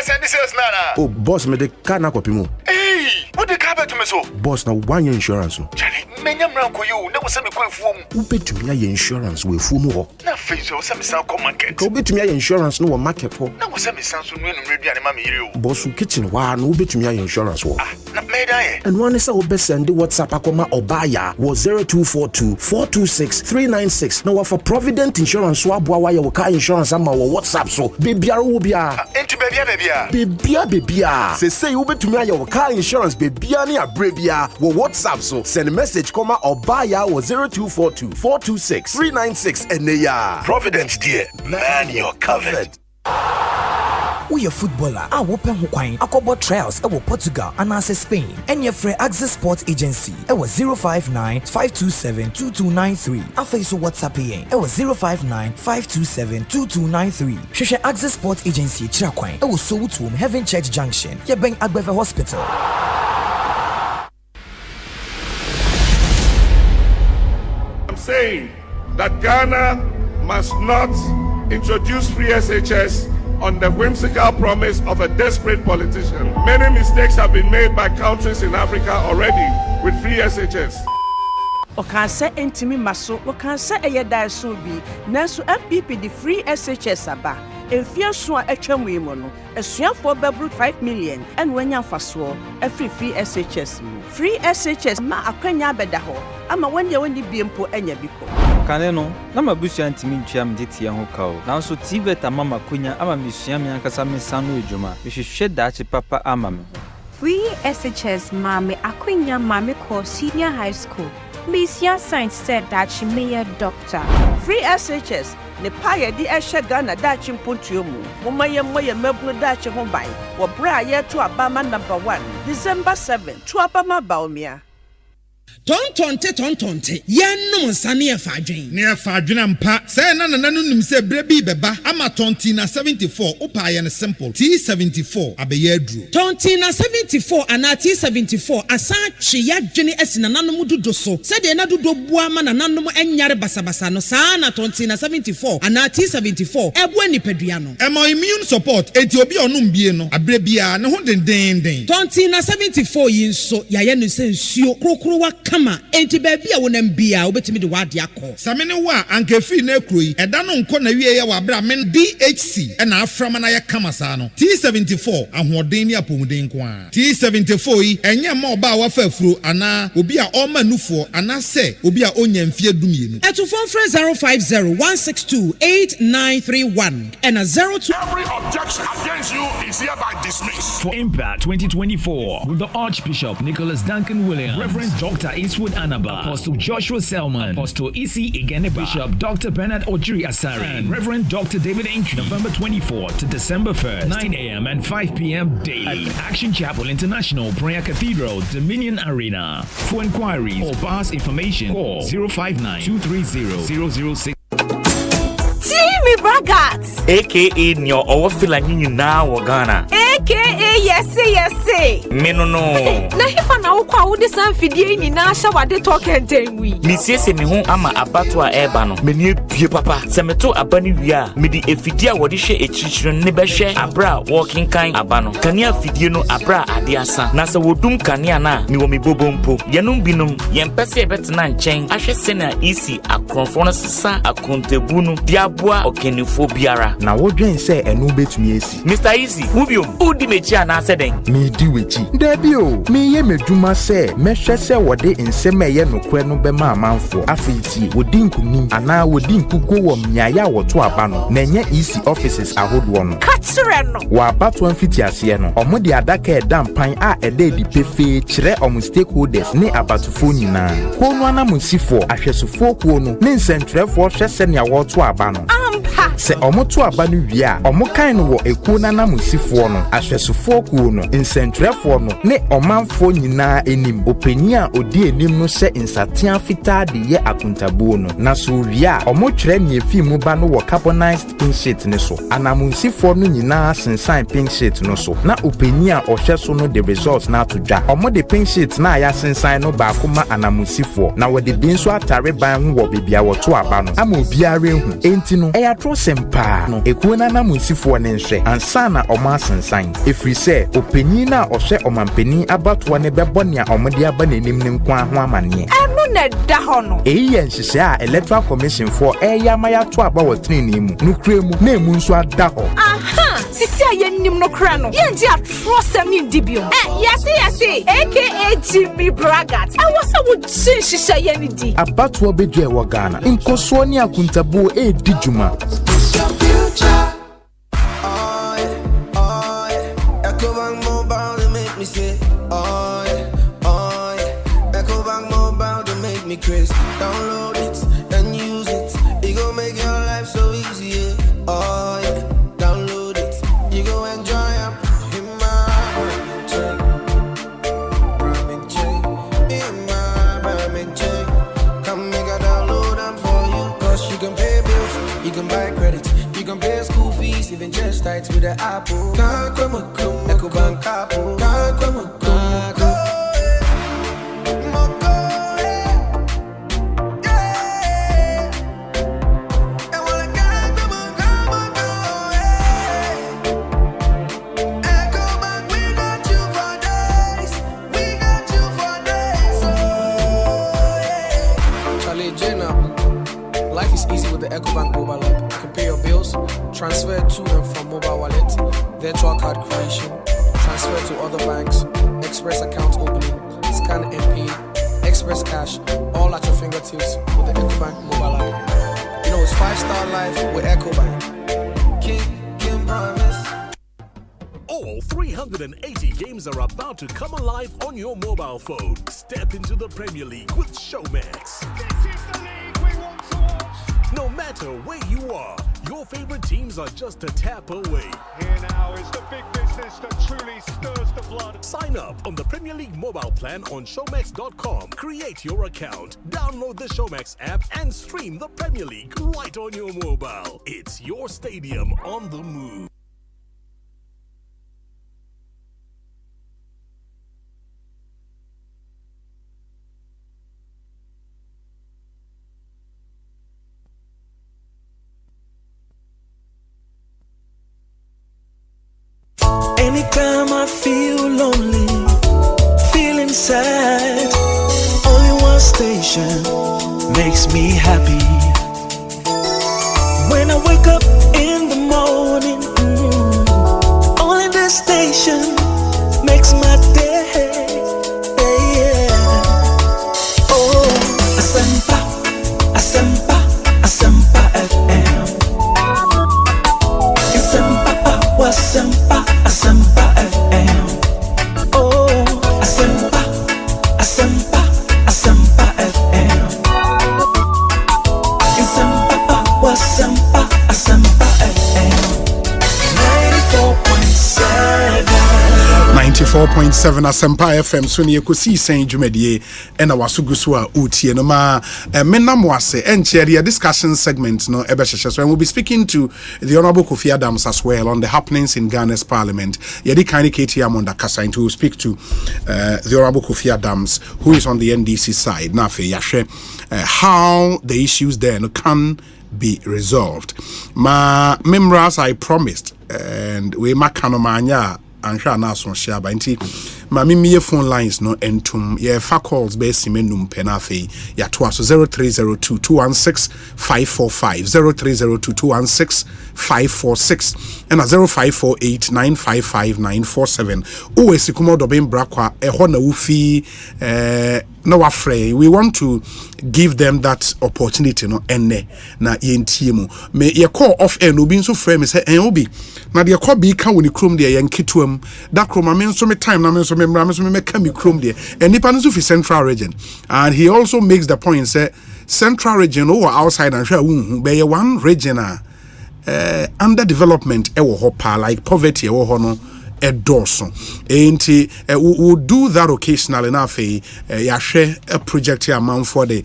Send this nana.
Oh, boss, me the car na kopi mo.
Hey, what the car to me so?
Boss, na one year insurance no.
Charlie, menya mranko you, na wo se me kwan fuom.
Wo betumi ya insurance we fuom ho.
Na face wo se me san ko market.
Ko betumi ya insurance no wo market ho.
Na wo se me san so no aduane ma me yire o.
Boss, kitchen wa no wo betumi ya insurance ho.
Na me dan ye.
And one say wo be send WhatsApp akoma obaya wo 0242-426-396. Na wo for Provident Insurance so aboa wa ye wo car insurance ama wo WhatsApp so. Bebiara wo bia.
Enti bebia.
Bebia. Say you betumi ya wo car insurance bebia ni abrebia wo WhatsApp so. Send a message koma obaya wo 0242-426-396 eneya.
Providence dear, man you're covered.
We a footballer. I open ho kwan. Akobo trials e wo Portugal and as Spain. Enye free Access Sports Agency. E wo 059-527-2293. Afa so WhatsApp yen. E wo 059-527-2293. Hwehwe Access Sports Agency kira kwan. E wo so wutum Heaven Church Junction. Ye ben Agbeve Hospital.
I'm saying that Ghana must not introduce free SHS on the whimsical promise of a desperate politician. Many mistakes have been made by countries in Africa already with free SHS.
Okanse entimi maso, okanse eyeda so bi, nanso MPP the free SHS aba. Efia so atwam yi mo no, esuafo bebru 5 million and wanya faso every free SHS mu. Free SHS ma akwanya beda ho, ama wanya woni biempo anya biko.
Kane no na mabusia ntimi ntwa mdetie ho kawo nanso tibeta mama kunya ama misua me ankasa me sanu edwuma hwehwe daache papa ama me
Free SHS mame akwanya mame ko senior high school Misia Science said that she may a doctor.
Free SHS ne pa yɛ di ɛhyɛ Ghana daakye mpontuo mu. Momma yɛmmɔ yɛn mmabunu daakye ho ban wɔ berɛ a yɛto Abama number 1 December 7 to Abama Baomia.
Tontonte yenum nsane e fadwen ne e fadwen mpa say na nim say brebi beba ama tonti na 74 upa ye ne simple T74 abeye aduro tonti na 74 ana T74 asa twe yadwene asina nanom dodo so say de na dodo bua ama nanom enyare basabasa no saa na tonti na 74 ana T74 ebo anipadua no e mo immune support enti obi onum bie no abrebia ne ho den tonti na 74 yi nso yaye no se nsuo krokro wa kama enti baby a wonam bia obetimi de wade akọ samene wa ankefi na ekroyi eda no nko na wie ye wa bra men DHC na aframa na ye kama saa no T74 ahoden ni apomuden ko a T74 yi enye ma oba wa fa afuro ana obi a oma nufo ana se obi a onya mfie dumienu eto phone 05016289931 and a 02
Every objection against you is hereby dismissed.
For Impact 2024 with the Archbishop Nicholas Duncan Williams, Reverend Dr. Eastwood Anaba, Apostle Joshua Selman, Apostle Isi Igeneba, Bishop Dr. Bernard Ojiri Asari, and Reverend Dr. David Aintree, November 24th to December 1st, 9 a.m. and 5 p.m. daily at Action Chapel International Prayer Cathedral, Dominion Arena. For inquiries or past information, call 059-230-006.
Jimmy Braggart,
aka Nyo Owafila Nini na Wagana,
aka yes.
Meno no.
Na hifa na ukwa udi sanfidie ni na asha wade toke ntenwi.
Misiese mi hu ama abatwa eba no. Meni pie papa. Semeto abani wia. Midi efidia wadi she echichiro ne behwe abra walking kind abano. Kania fidie no abra ade asa. Na se wodum kania na mi wo mi bobo mpo. Yenum binum yempese ebetena nchen. Ahwe sena isi akronfo no sesa akontebu no diaboa okenifo biara.
Na wodwen se enu betumi esi.
Mr. Easy, Ubium, udi mechi anase den.
Mi di wechi. Debio, mi ye meduma se mehwe se wode nseme ye nokwe no bema amanfo. Afiti, wodi nkunim ana wodi nkugo wo mnyaya woto aba no. Na enye easy offices ahodo no.
Kachire no.
Wa abato amfiti ase no. Omo de adaka edampan a ede di pefe kire omo stakeholders ne abatofo nyina. Ko no anamusifo, ahwesofo ko no. Ne nsentrefo hwe se ne woto aba no. Se omoto aba no wi a omo kan no wo ekuo na namusifo no ahwesofo kuo no nsentrefo no ne omanfo nyina enim opani a odi enim no se nsatea fitaa de ye akuntabuo no na so wi a omo twere ne efi mu ba no wo carbonized pink sheet ne so anamusifo no nyina sensan pink sheet no so na opani a ohwe so no the results na atodwa omo de pink sheet na ya sensan no ba kuma anamusifo na wo de bi nso atare ban ho wo bibia wo to aba no ama obiare hu enti no eya tro sempa no ekuo na namusifo ne nhwe ansa na omo asensan efri se opani na ohwe omampani abatoa ne bebone a omo de aba nanim ne nkwa ho amane
enu na da ho no
eyi enhyehyɛ a electoral commission for eya maya to aba wo treni mu nukure mu na emu nso ada ho
aha sisi ayenim no kra no ye nji atrosem ni ndibio yesi aka Jimmy Braggart I was so would hyehyɛ ye ni di
abatoa bedu e wo Ghana nkoso ni akuntabuo e di juma
Chris, download it and use it. It gon' make your life so easy. Yeah. Oh yeah, download it. You go enjoy up in my Ramen chain, in my ramen chain. Come make a download them for you. Cause you can pay bills, you can buy credit, you can pay school fees, even just tight with the Apple. Ecobank Apple.
Life is easy with the Ecobank mobile app. You can pay your bills, transfer to and from mobile wallet, virtual card creation, transfer to other banks, express account opening, scan and pay, express cash, all at your fingertips with the Ecobank mobile app. You know, it's 5-star life with Ecobank. King promise.
All 380 games are about to come alive on your mobile phone. Step into the Premier League with Showmax. No matter where you are, your favorite teams are just a tap away.
Here now is the big business that truly stirs the blood.
Sign up on the Premier League mobile plan on showmax.com. Create your account, download the Showmax app, and stream the Premier League right on your mobile. It's your stadium on the move.
Anytime I feel lonely, feeling sad, only one station makes me happy. When I wake up in the morning, only this station makes my day. Oh, Asempa, Asempa, Asempa FM. Asempa, Asempa. Asempa FM. Oh, Asempa, Asempa, Asempa FM. Asempa, Asempa FM.
94.7 Asempa FM. So ni Ekosiisen Dwumadie and wasugusu a utie no ma menam wase enche discussion segment no ebehehye. So we'll be speaking to the Honorable Kofi Adams as well on the happenings in Ghana's parliament. Yedi Kani KTM on the Kasa to speak to the Honorable Kofi Adams, who is on the NDC side. Nafe yahwe how the issues there no can be resolved. Ma memras I promised and we makanomanya anhwa na so share ba nti ma me phone lines no entum ye fa calls be simenum penafe ya to aso 0302 216 545 0302 216 546 and 0548 955 947 always kumo dobin brakwa eho na ufi no afraid. We want to give them that opportunity no enne na yentie mu me ye call off air no bi so frame say en obi na de call bi ka woni krom de yen ketuam da krom me so me time na me so me mra me so me ka me krom de enipa no so fi central region, and he also makes the point say central region or outside and hwa wu be one region under development e wo ho pa like poverty e wo ho no edoso enti we do that occasionally na fe yahwe a project here man for the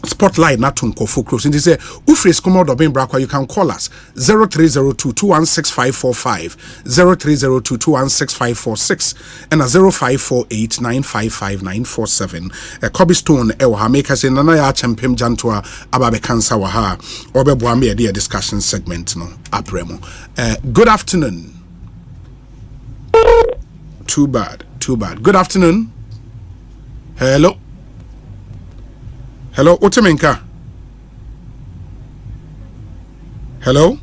spotlight not to go for close. And they say, Ufres Komodo Ben Brakwa, you can call us 0302 216 545, 0302 216 546, and a 0548 955 947. A Kobe Stone, Ewa, make us in another champion Jantua, Ababe Kansa Waha, or Bebuami, a discussion segment, no, Apremo. Good afternoon. Too bad. Good afternoon. Hello. Hello, Otemenka. Hello.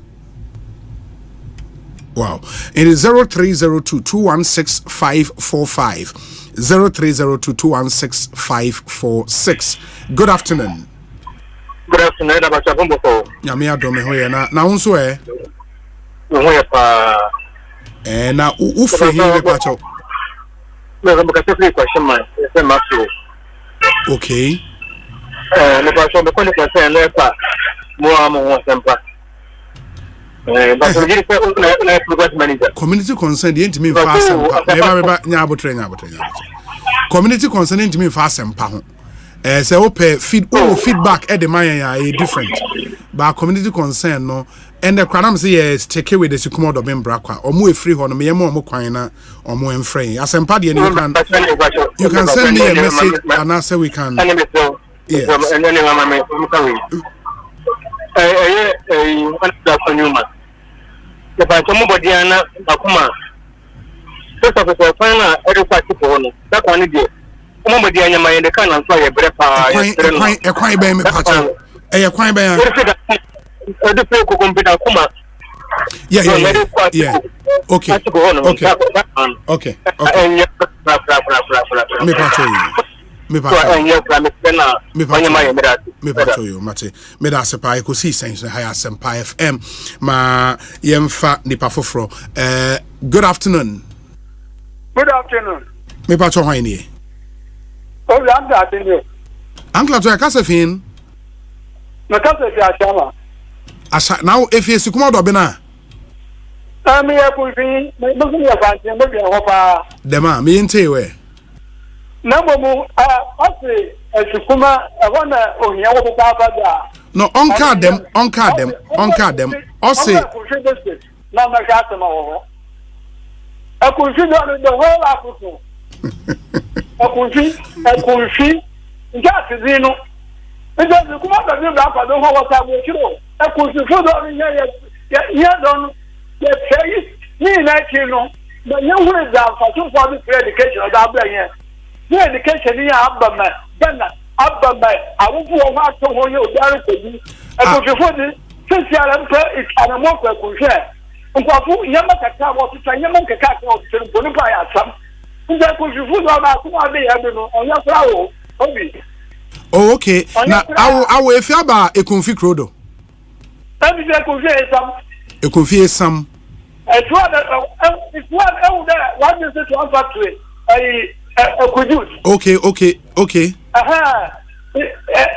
Wow. It is 0302 216 545, 0302 216 546. Good afternoon.
Good afternoon, Abachabumbo.
Yamia Domehoya na unso na ufre here pacho. Okay.
The person the concern never more Asempa. But
community concern the intimate fast community concern intimate fast and pound. Say feedback at the Maya different. But community concern no and the cranam say yes take away the Sukumo of Brakwa or more free on me more quina or more in frame. Asempa you can send me a message and I say we can. Yes.
And then I'm coming. The Pachamobadiana, Akuma. First of all, final every party for one. That one is Momadiana, my in the can and fly a brepa.
A quite by me, Pacho. A quite by
the people compete Akuma.
Yeah. Okay. Me Pacho. Me pacho you mate me da sepa Ekosiisen Asempa FM ma yemfa nipa foforo good afternoon me pacho hwan ni
I'm that in you
Uncle to Kasafin
Makasa fi ashama.
Asa now if you sikuma do be na.
Me Akufi, me Asante, me bi ho pa.
Dema me ntey we.
Na momu ase sikuma wana ohia wo pa da.
No onka them. Ose
na makasa ma wo. Akufi do the whole Akufi. Akufi. Just zinu. Because the kuma da bi da pa do ho wa ta bo kiro. Akufi do ni Yiadom the place ni na kino. But you will that for the education of that brain. The education ni abba then abba I won't go back to when you are to Akufi the since you are it's an amount of Akufi. Nkwafo yamakaka wo tsa yamakaka ka o tse mponi pa ya sam nja ko jufu do na ko ade ya be no onya fra wo obi.
Oh okay na awo efiaba ekonfi krodo
abi je ko je sam
ekonfi sam
it's one that what is it one factory ekujus
okay
aha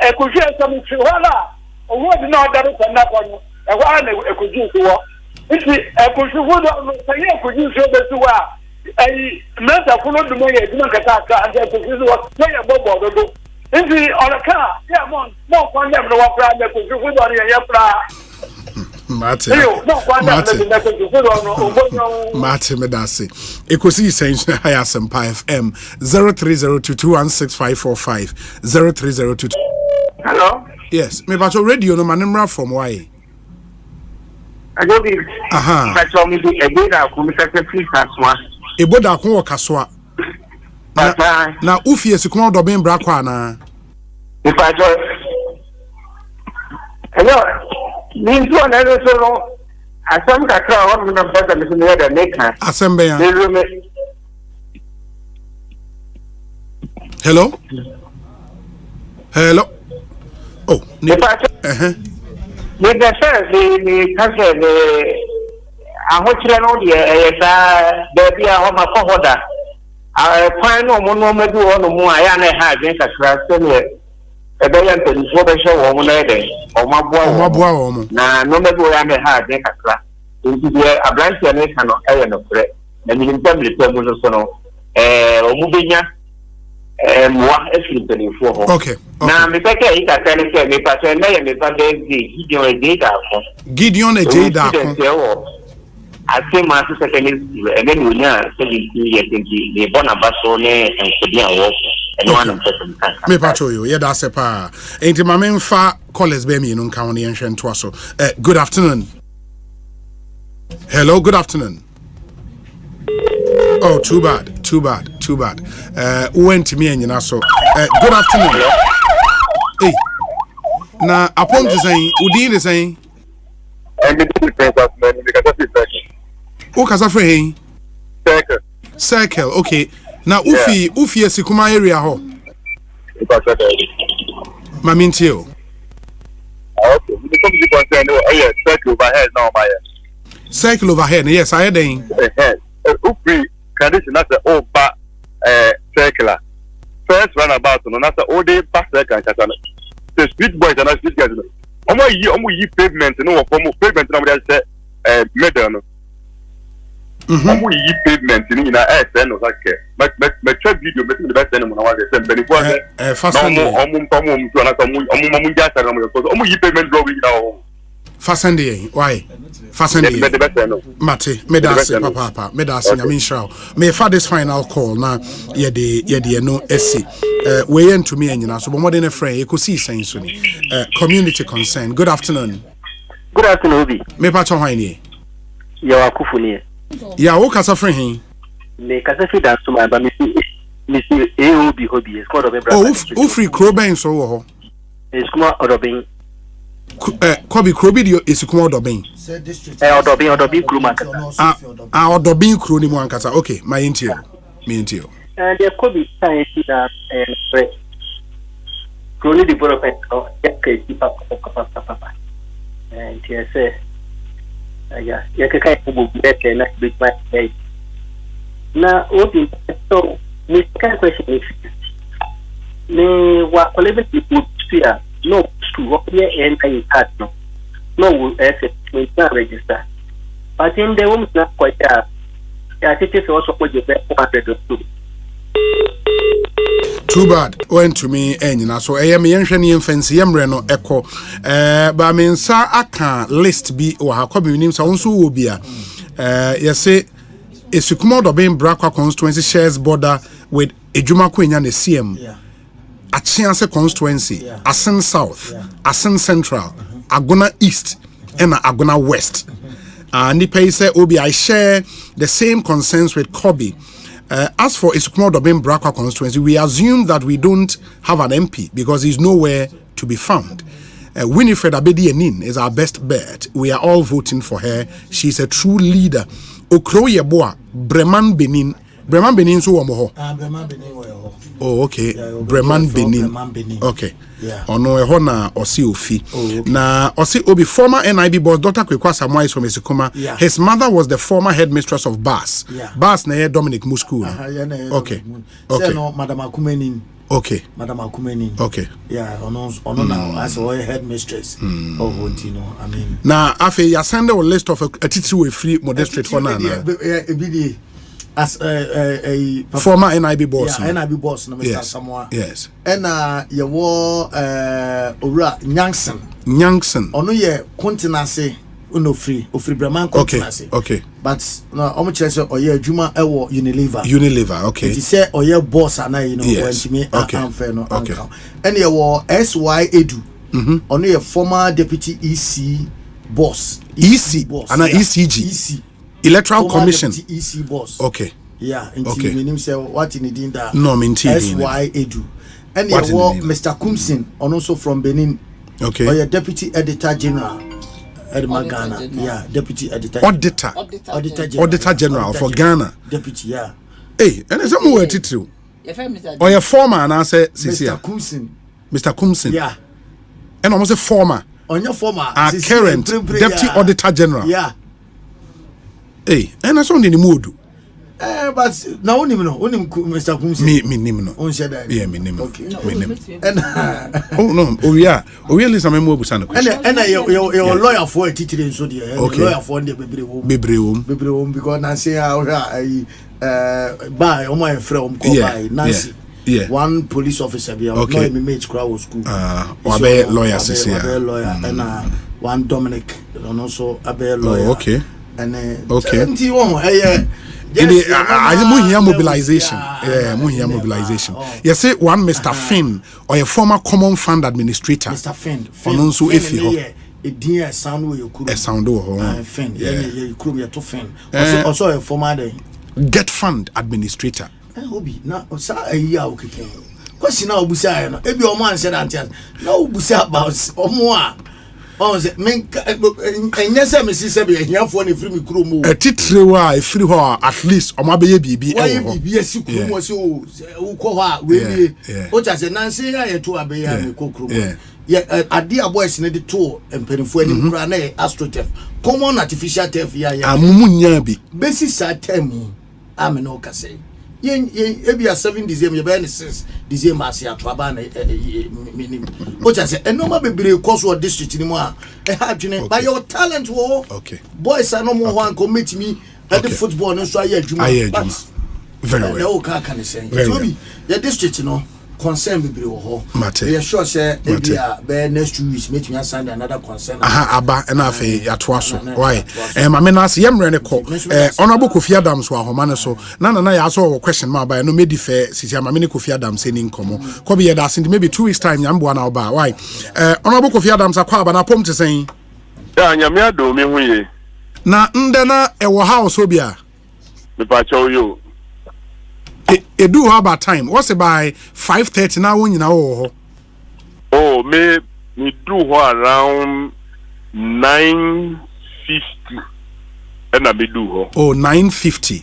ekujus sam tsi wala owo di na daru kan na kwanu e wa na ekujus wo iti ekujus do saye ekujus do besu wa meta kuno dumo ye dum kata ka ande ekujus wo na ya bobo do iti oraka ya mo kwa ndem no wa pra na ekujus do ye pra
Martin Medasi. Ekosiisen On Asempa FM 0302216545 0302.
Hello.
Yes, me bacho radio no manimra from why.
I don't be. But tell me the Eboda ku Mr. Please aswa.
Eboda ku wakaswa. Na ufie sikuma do ben bra kwa na.
If I just hello. Means one other so Asempa crowd on the better than the other maker.
Asemba. Hello. Oh,
the first the cancer I want to know the baby a home for order. I find no more do on the more I have against a class. A billion to show the show on lady or my boy. Now, no matter where I may have a class. Into the a branch and a canoe, of bread. And in terms of the sono, Mubinia, and one escaping for.
Okay.
Now, me take it at any time, me pass and lay and me pass Gideon a data.
Gideon a data.
I think my sister can and then we are saying the Bonabassone and Sidian walk.
Me patrol you, yeah, that's a pa. Ain't my main fa callers be me in county and shen twaso. Good afternoon. Hello, good afternoon. Oh, too bad. Went to me and you so. Good afternoon. Hey, now upon to saying, Udin is saying,
and the difference of men because of it.
Oh, Casafre, circle, okay. Now, Ufi Sikuma area ho. Mamintio.
Okay, we become the concern. Oh, yes, circle overhead now, my
circle overhead. Yes, I had a
Ufi condition. That's the old back circular. First runabout, no, that's the old day back circle. The street boys and street guys. Omo pavement, no, pavement. Nobody said middle. Omo yi pavement ni na no like me try video me the best any mo na wa dey send beni kwa omo to na omo ja sara mo because omo yi pavement draw we na o
Fasande why Fasande Mate me da se papa me da se nyame nshraw me fa this final call na ye de no esi we yen to me anyina so bo modern friend Ekosiisen so ni community concern. Good afternoon.
Good afternoon Obi.
Me pa cho hwan ni
ya Akufu ni
ya wo kasa frɛ hin
me kasa fi dance my ba me see AOB hobby is called Obebra.
Oh free Kroben so wo ho
is kuma Odobin
Kobi Krobi dio is kuma Odobin
Odobin Kro makasa
Odobin Kro ni mo ankasa. Okay my intio me intio
and the Kobi sign that Kroni development of papa and TSA yeah, you can kind of better na big my day. Now, Obi, so my second question is, me what living people fear no
school, what we enter card no. No, we register. But in the woman's not quite there. It is also what you bet 402.
Too bad went to me and so I am yenhwene fancy yemre no echo ba me nsa aka list bi o ha community so nso wo bia yese Esukuma Dobin Brakwa constituency shares border with Ejuma Kwenya ne CM Achianse constituency Asen South Asen Central Agona East and Agona West Nipe say Obi I share the same concerns with Kobe. As for Esukuma Dobin Brakwa constituency, we assume that we don't have an MP because he's nowhere to be found. Winifred Abedi Enin is our best bet. We are all voting for her. She's a true leader. Okroyeboa, Breman Benin so wamoho.
Breman Benin.
Oh, okay. Breman Benin. Okay.
Yeah.
Ono eho na osi ofi. Na osi obi former NIB boss Dr. Kwekwa Samoa is from Esukuma.
Yeah.
His mother was the former headmistress of BAS.
Yeah.
BAS na Dominic Musku. Okay.
Okay. No, Madam Akumenin.
Okay.
Madam Akumenin.
Okay.
Yeah, ono now as a headmistress. Oh, what you know, I mean.
Na afi ya send a list of a titiri we free modest for na.
As a
former NIB boss.
Yeah, NIB boss no Mr.
Yes.
Samoa.
Yes.
And you were Ora Nyansen. Ono ye continency no free Breman continency.
Okay.
But no omo oye adwuma ewo
Unilever, okay.
It say oye boss ana you know
yes.
when me
okay.
amfa no
okay.
And you were SY Edu. Ono ye former deputy EC boss.
EC boss. Ana yeah. ECG.
EC.
Electoral
former
Commission.
EC boss.
Okay.
Yeah,
okay.
Meaning say what in the that.
No,
SY Edu. And you were Mr. Kumsin, also from Benin.
Okay.
Or your deputy editor general. Ghana. Yeah, deputy editor.
Auditor general for Ghana.
Deputy, yeah.
Hey, and it's some way to. Or your former and I say
Mr. Kumsin.
Mr. Kumsin.
Yeah.
And almost a former.
On your former.
Current deputy auditor general.
Yeah.
Hey, and that's only the mood.
But now only Mr. Kumsin.
Me no.
On said that.
Yeah, me no.
Okay.
And oh no, oh yeah. Oh really some more busana question.
And your lawyer for a teacher so there.
Okay.
Lawyer for the Bebre because Nancy by my friend by Nancy.
Yeah.
One police officer be okay. No mate crowd school.
Abe lawyer sisi.
Abe lawyer and one Dominic and also Abe lawyer.
Oh, okay.
And
okay.
I
think mobilization. Yeah, mobilization. You say one Mr. Finn or a former common fund administrator.
Mr. Finn.
Ononso efi ho.
A dear sound way you could.
A sound ho.
Finn. Yeah, you could be to Finn. Also a former
Get fund administrator.
Obi na sa ayi a okeke. Question na obusa no. Ebi o man said antia. Na obusa about omo a. On say men enye se me sise be ahiafo na free me kuro mu.
Etitre wa free ho at least omo abeye bibi e ho.
Bibi esi kuro mu so wo ko ho a we bi. O cha se nanse ya ye to abeye me kokuro mu. Ye ade a boys ne de to empenifo ani kura na astrotef. Common artificial turf ya ya.
Amumu nya bi.
Besi sa temu. Amen o kase. Yen ebia 7 December be 6 December asia to aba na minim o cha say enoma bebre course or district ni mo a ha dwene by your talent wo
okay
boys are no more one commit me at the football no so aye adwuma
very well
o ka say so bi your district no concern bebre wo ho we sure say ebia be next 2 weeks make me assign another concern
aba na afi yatoa so why mama na se yemre ne ko honorable Kofi Adam so ahoma ne so na ya so question ma ba no medi fair sisi mama ne Kofi Adam say ni nkomo ko be yeda send maybe 2 weeks time nyambo na oba why honorable Kofi Adam sakwa aba na pom te sen
ya nyame ado me hu ye
na nde na ewo house obi a
me pa chow yo
it do how about time what's it by 5:30 now when you know
oh me do around 9:50 and I be do
9:50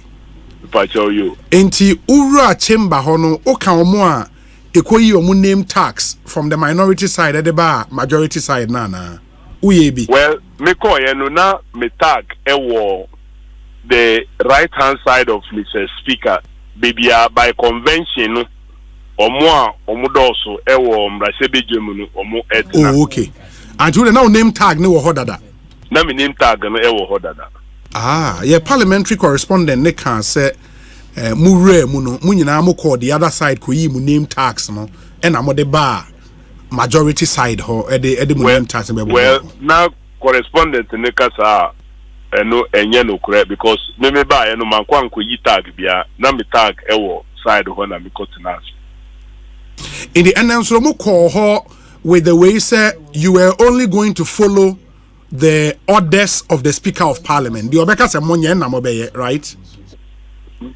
pa chow yo
enti ura chamber hono o kan omo a ekoyi omo name tax from the minority side at the bar majority side na uyebi
well me call you no na me tag ewo the right hand side of Mr. Speaker baby by convention Omo doso ewo mrasebe jemu no omo etina.
Oh, okay. And you now name tag no hodada.
Na me name tag no ewo hodada.
Yeah, parliamentary correspondent ne kan say mure mu no mu nyina mo call the other side ko yi mu name tags no e na mo de ba majority side ho e de mu name tags be.
Well, now correspondent ne kasa no enye no correct because me ba e no man kwa nko yi tag bia na me tag ewo side ho na me kotinas.
In the end, so mo call her with the way say you were only going to follow the orders of the Speaker of Parliament. The Obeka say monye na mo be right?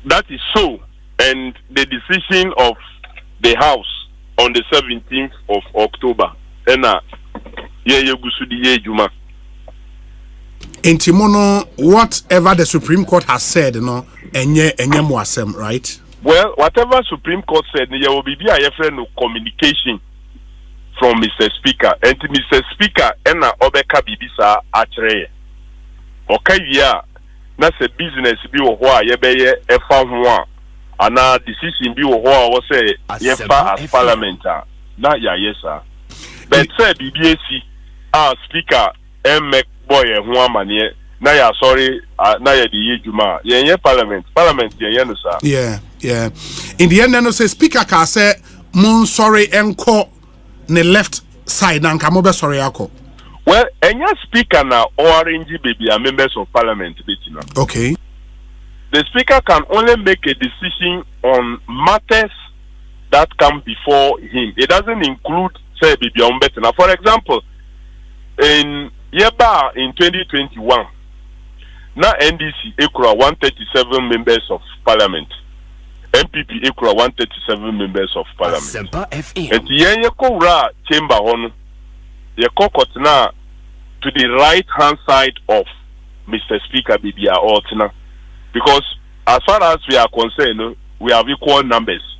That is so, and the decision of the House on the 17th of October. Ena ye gusu di ye juma.
In Timono, whatever the Supreme Court has said, no, enye mo asem, right?
Well, whatever Supreme Court said, there will be a no communication from Mr. Speaker. And Mr. Speaker, ena obeka bibisa atre. Okayia, na se business bi wo ho a ye beye efa ho a ana decision bi wo ho a wo say ye fa as parliament na ya yesa. But say BBAC Speaker make boy ho amane na ya sorry na ya di yejuma ye parliament ye no sir.
Yeah. In the end, no say Speaker ka say mon sorry enko ne left side and ka mo be sorry ako.
Well, enya Speaker na orange baby are members of parliament betina.
Okay.
The Speaker can only make a decision on matters that come before him. It doesn't include say baby on betina. For example, in 2021 na NDC ekura 137 members of parliament. MPP ekura 137 members of parliament.
Asempa FM.
And yenye kowra chamber hono ye kokotna to the right hand side of Mr. Speaker Bibia Ortina. Because as far as we are concerned, we have equal numbers.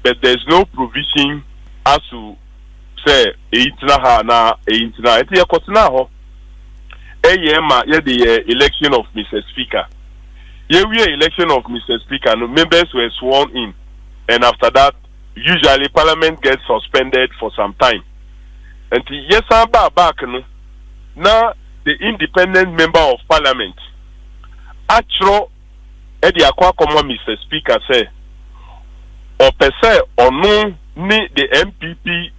But there's no provision as to say eightina eti ye kotna ho the election of Mr. Speaker. Here we election of Mr. Speaker, no members were sworn in, and after that, usually Parliament gets suspended for some time. And yes, I'm back now. The independent member of Parliament, actually, the Akua common Mr. Speaker say, or per se or no ni the MPP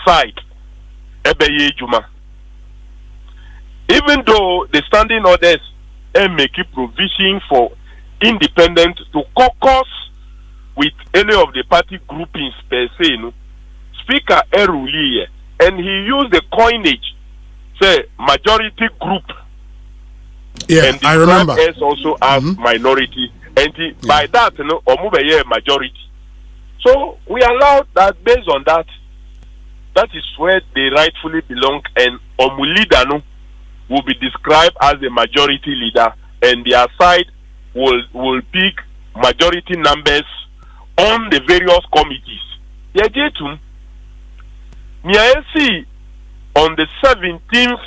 side, ebeye juma. Even though the standing orders and make provision for independent to caucus with any of the party groupings per se, no? Speaker Eruliye, and he used the coinage, say majority group.
Yeah,
and
I remember.
As also as minority, and by that, no, omubeye majority. So we allowed that based on that. That is where they rightfully belong, and Omulida no will be described as a majority leader, and their side will pick majority numbers on the various committees. Yajetum, Niaesi on the 17th,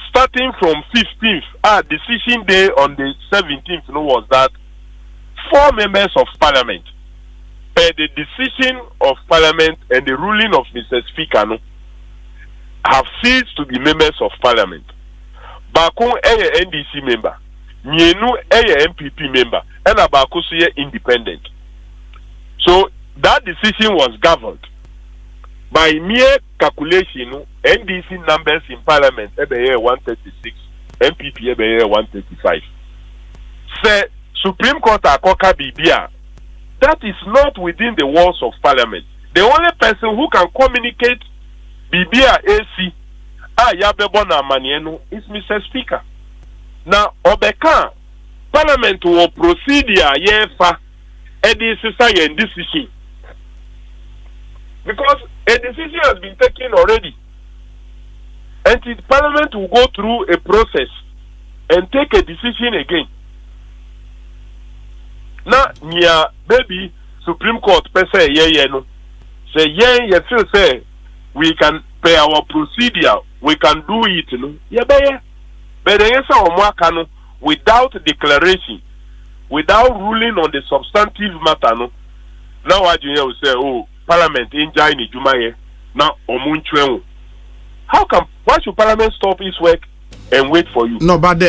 starting from 15th, decision day on the 17th was that 4 members of parliament, the decision of parliament and the ruling of Mr. Speaker have ceased to be members of parliament. Bakun a NDC member, Nienu a MPP member, and Abaku independent. So that decision was governed by mere calculation. NDC numbers in parliament, 136, MPP 135. Say Supreme Court Akoka Bibia, that is not within the walls of parliament. The only person who can communicate Bibia AC Yabebona Manienu is Mr. Speaker. Now Obeka Parliament will proceed yefa and decision. Because a decision has been taken already. And the Parliament will go through a process and take a decision again. Now near maybe Supreme Court per se no. Say you feel say we can pay our procedure, we can do it, no? But the answer without declaration, without ruling on the substantive matter, no. Now what you will say, parliament enjoy ni jumaye na omunchwen. Why should parliament stop its work and wait for you?
No, but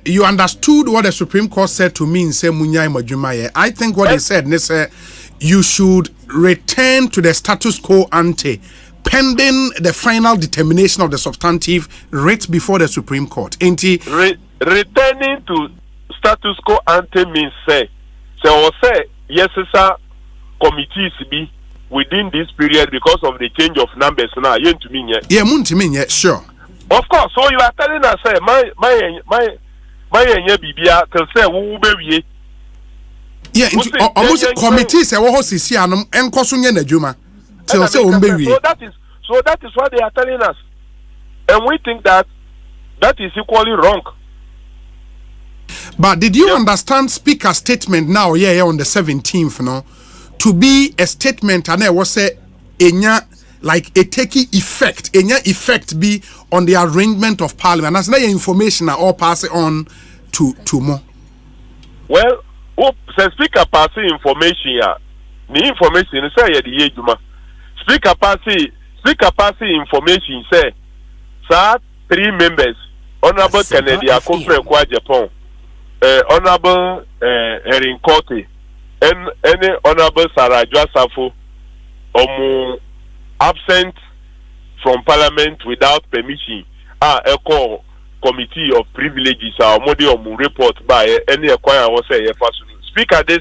you understood what the Supreme Court said to me in say munyai majumaye. I think what they said, they say you should return to the status quo ante pending the final determination of the substantive right before the Supreme Court.
Returning to status quo ante means say yes sir committees be within this period because of the change of numbers now.
Sure.
Of course, so you are telling us say my bibia can say who be.
Yeah, almost committees so that
is what they are telling us. And we think that is equally wrong.
But did you understand Speaker's statement now on the 17th no to be a statement and I was say like a taking effect be on the arrangement of parliament. That's not information I all pass it on to more.
Well, the speaker passing information the information say the ejuma. Speaker passing information say sir 3 members Honorable Kennedy Akufo Japan, Honorable Erin Korte, and any Honorable Sarah Joasafo absent from parliament without permission. A call committee of privileges or modium report by any acquire was say Speaker this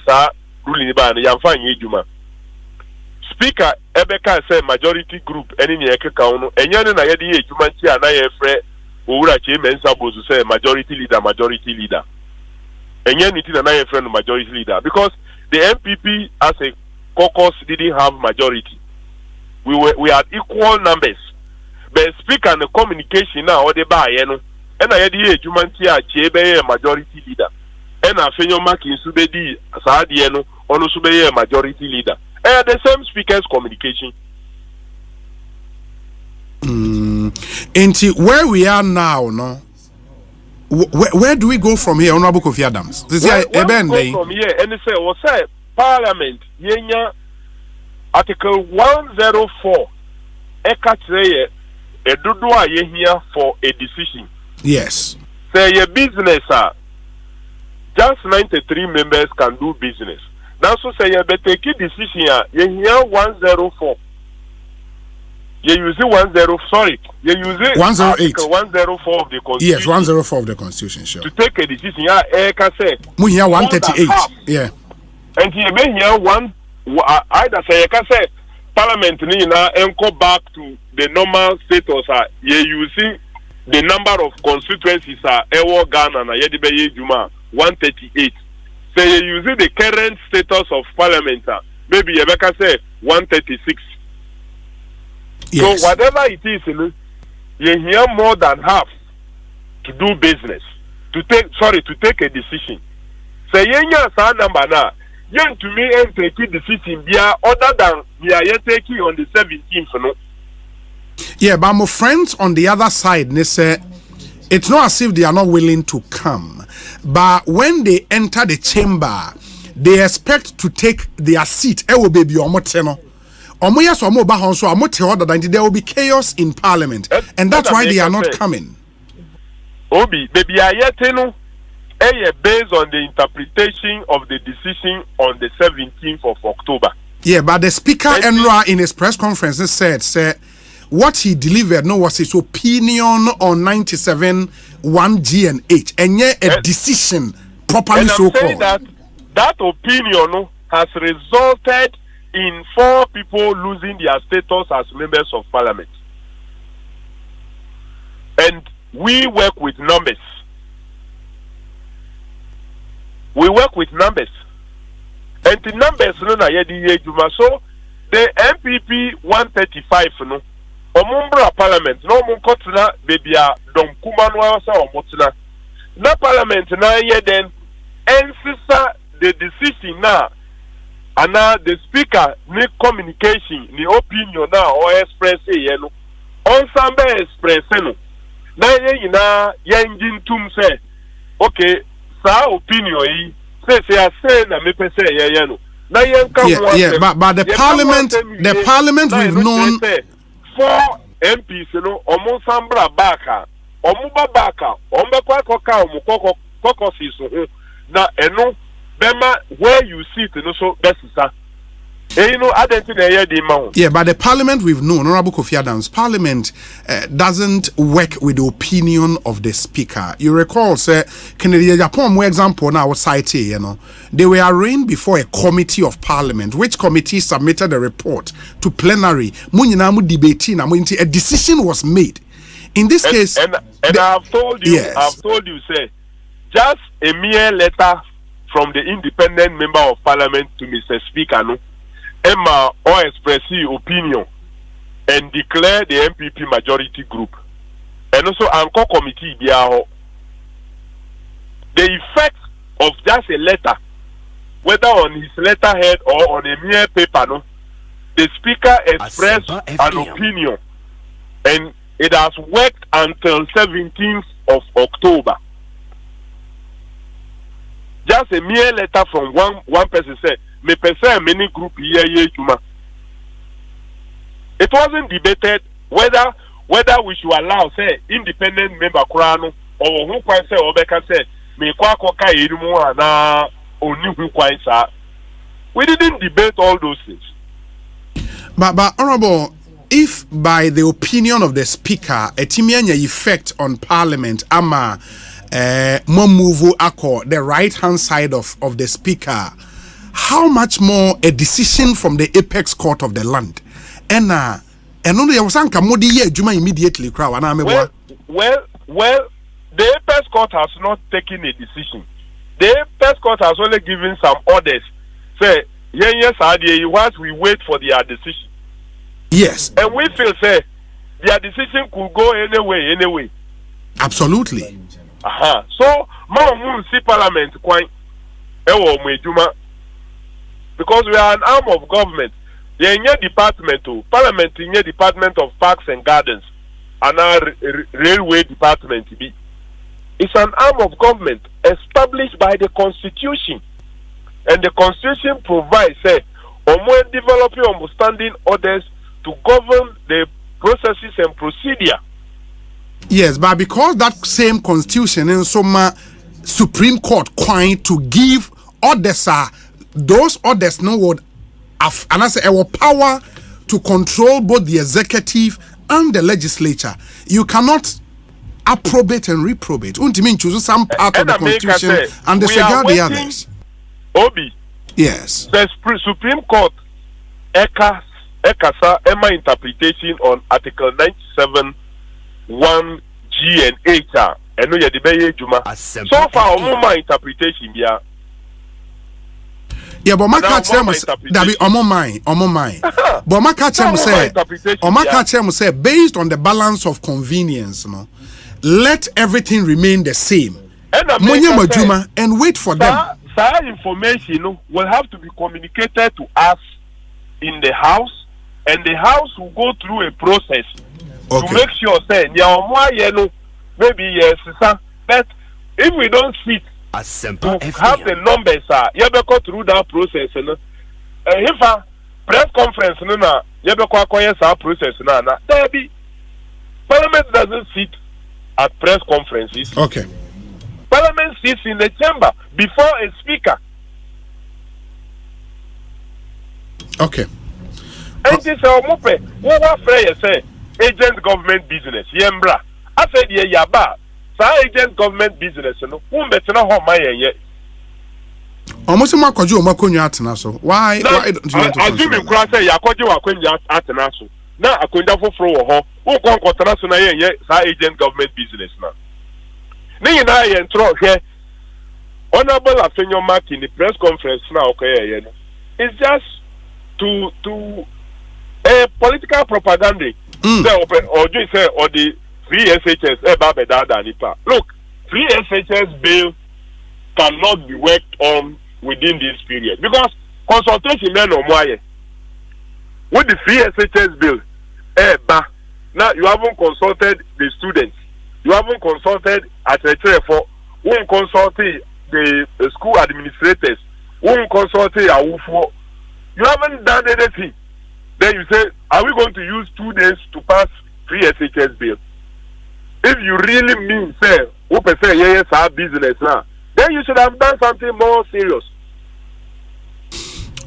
ruling ban Yamfan Yejuma. Speaker Ebeka say majority group any nyeke kauno enyane na yedi ejuma ti anaye frɛ owura che mensa bozu say majority leader enyane ti na ye frɛ no majority leader because the MPP as a caucus didn't have majority. We had equal numbers, but speaker and the communication now or the buy no and I yedi ejuma ti a che be majority leader and afenyo maki subedi saadie no ono subeye majority leader. The same speaker's communication.
Into where we are now, no. Where do we go from here, Honorable Kofi Adams?
Where we go from here, and say, Parliament, Yenya, Article 104, Ekatreye, Edudua ye here for a decision.
Yes.
Say your business, just 93 members can do business. Now, so say you better take a decision. You hear 104. You use it 10. Sorry, you use it
108.
104 of the Constitution.
Yes, 104 of the Constitution. Sure.
To take a decision, I can say.
We hear 138. Yeah.
And you may hear one. Either say you can say Parliament ni na go back to the normal status. You using the number of constituencies. Ewo Ghana na yedibeye Juma 138. Say you using the current status of parliament, maybe you can say 136. Yes. So whatever it is, you hear more than half to do business, to take a decision. Say yenya sa number na, yen to me and take a decision bia other than we are taking on the 17th, no.
Yeah, but my friends on the other side, they say it's not as if they are not willing to come. But when they enter the chamber, they expect to take their seat. There will be there will be chaos in parliament. And that's why they are not coming.
Obi, baby, based on the interpretation of the decision on the 17th of October.
Yeah, but the speaker Enra in his press conference said what he delivered was his opinion on 97 1G and H, and yet a decision properly so called.
That opinion has resulted in 4 people losing their status as members of parliament. And we work with numbers. And the numbers so the MPP 135 no Omumbra parliament no munkotna bebia dom kumanwa sa omotina na parliament na ye then ensisa the decision na ana the speaker ni communication ni opinion na or express ye no on sambe express no na ye ina ye engine tum say okay sa opinion yi say na me pese ye no
But the parliament we've known
4 MPs, you know, Omosambra Baka, Omuba Baka, Ombekwa Koka, Omukokosis, na eno bema where you sit, you know, so best is that. You know,
yeah, but the parliament we've known, Honorable Kofi Adams, parliament doesn't work with the opinion of the speaker. You recall, sir, Kennedy Japan, for example, now cite, you know, they were arraigned before a committee of parliament, which committee submitted a report to plenary. Debating, a decision was made. In this case,
and I've told you, yes. Say, just a mere letter from the independent member of parliament to Mr. Speaker, no. Emma or express his opinion and declare the MPP majority group. And also Anchor Committee the effect of just a letter, whether on his letterhead or on a mere paper, no, the speaker expressed an opinion and it has worked until 17th of October. Just a mere letter from one person said, me person many group here. It wasn't debated whether we should allow say independent member Kurano or who quite say or Becca say me kwa koka irimu na oni who quite say. We didn't debate all those things.
But Honorable, if by the opinion of the speaker a timianya effect on parliament ama Momuvu Akwa, the right hand side of the speaker, how much more a decision from the apex court of the land? And only there was some Juma immediately crowd.
Well, the apex court has not taken a decision. The apex court has only given some orders. Say, yes, once we wait for their decision.
Yes.
And we feel say their decision could go anyway.
Absolutely.
So, Mama see Parliament quite because we are an arm of government. They in your department too. Parliament in your Department of Parks and Gardens and our railway department. It's an arm of government established by the Constitution. And the Constitution provides developing understanding orders to govern the processes and procedure.
Yes, but because that same Constitution and some Supreme Court coin to give orders those orders no would have and I say our power to control both the executive and the legislature. You cannot approbate and reprobate. Don't mean choose some part of the Constitution and disregard the others.
Obi.
Yes.
The Supreme Court Ekasa Emma interpretation on Article 97 1 G and H and no yedibeye juma. So far my interpretation here.
Yeah, but my catch them that be on my mind. But my catch them say, based on the balance of convenience, no, let everything remain the same. And wait for them.
That information will have to be communicated to us in the house, and the house will go through a process to make sure maybe yes, but if we don't sit
Asempa
to have the numbers, you go through that process. If a press conference, you go process. Parliament doesn't sit at press conferences.
Okay.
Parliament sits in the chamber before a speaker.
Okay.
And this is agent government business. Yembra. I said yaba. Agent government business, no.
Almost more could you so why don't you want to
assuming class say yakoji wakwenja atenaso. Now akonja foforo ho. Who kon kontana so na agent government business now. Ni na ye ntro here. Honorable Afenyo Mark in the press conference now okay. It's just to a political propaganda. Or you say or the free SHS look, free SHS bill cannot be worked on within this period because consultation men or more with the free SHS bill now you haven't consulted the students, you haven't consulted at a for won't consult the school administrators, won't consult You haven't done anything. Then you say, are we going to use 2 days to pass free SHS bill? If you really mean, say, yes, our business now, then you should have done something more serious.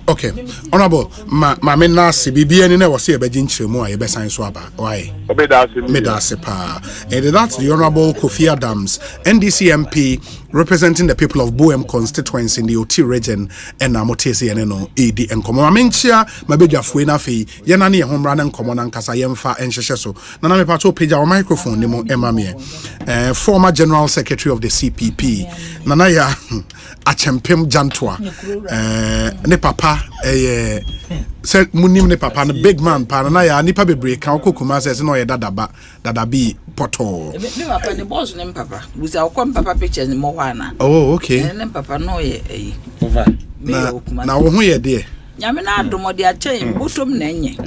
Okay, honorable, my men nasi bibi any never see a beijing chemo a best science swaba. Why? Medasepa. And that's the honorable Kofi Adams, NDC MP representing the people of Boem constituency in the OT region and Namotesi and ED and Comamentia, Mabeja Fuena Fee, Yanani home run and common and Casayemfa and Shesheso. Naname Pato page our microphone, Nemo Emamie, former General Secretary of the CPP, Nanaya Achempem Jantua, ne papa. Said Munim ne papa the big man panaya nipa bebre kan kokuma says no ye dada bi poto.
Ne papa the boss ne papa. We say come papa pictures ni mo wana.
Oh okay.
Ne papa no ye
over. Na wo ho ye de.
Nyame na adomo de achen botom na enye.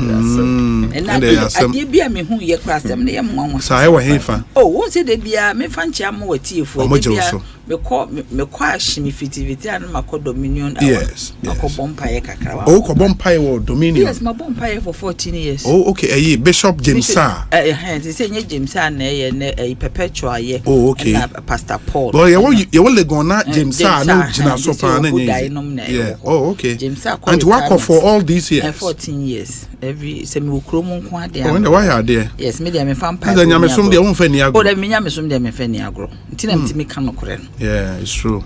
Na ade bia me hu ye krasem ne ye nwanwa.
Sa e wo hefa.
Oh, won say de bia me fa nche am watiefo de bia me kwa ashimi fitivity an mako dominion.
Yes.
Mako bompaye kakra.
Oh, ko bompaye wo dominion.
Yes, ma bompaye for 14 years.
Oh, okay. Bishop Jameson.
They say nye Jameson na ye perpetual ye.
Oh, okay.
Pastor Paul.
Well, you will go na Jameson no gina so pa na nye. Yeah. Oh, okay.
Jameson.
And to work for all these years.
14 years. Every semi ukromo nko ade.
Oh, why are there?
Yes, me dey me fan pa.
Ada nyame som dey won fa ni agro.
Oh, dey me nyame som dey me fa ni agro. Ntina mtimi kan nokore no.
Yeah, it's true.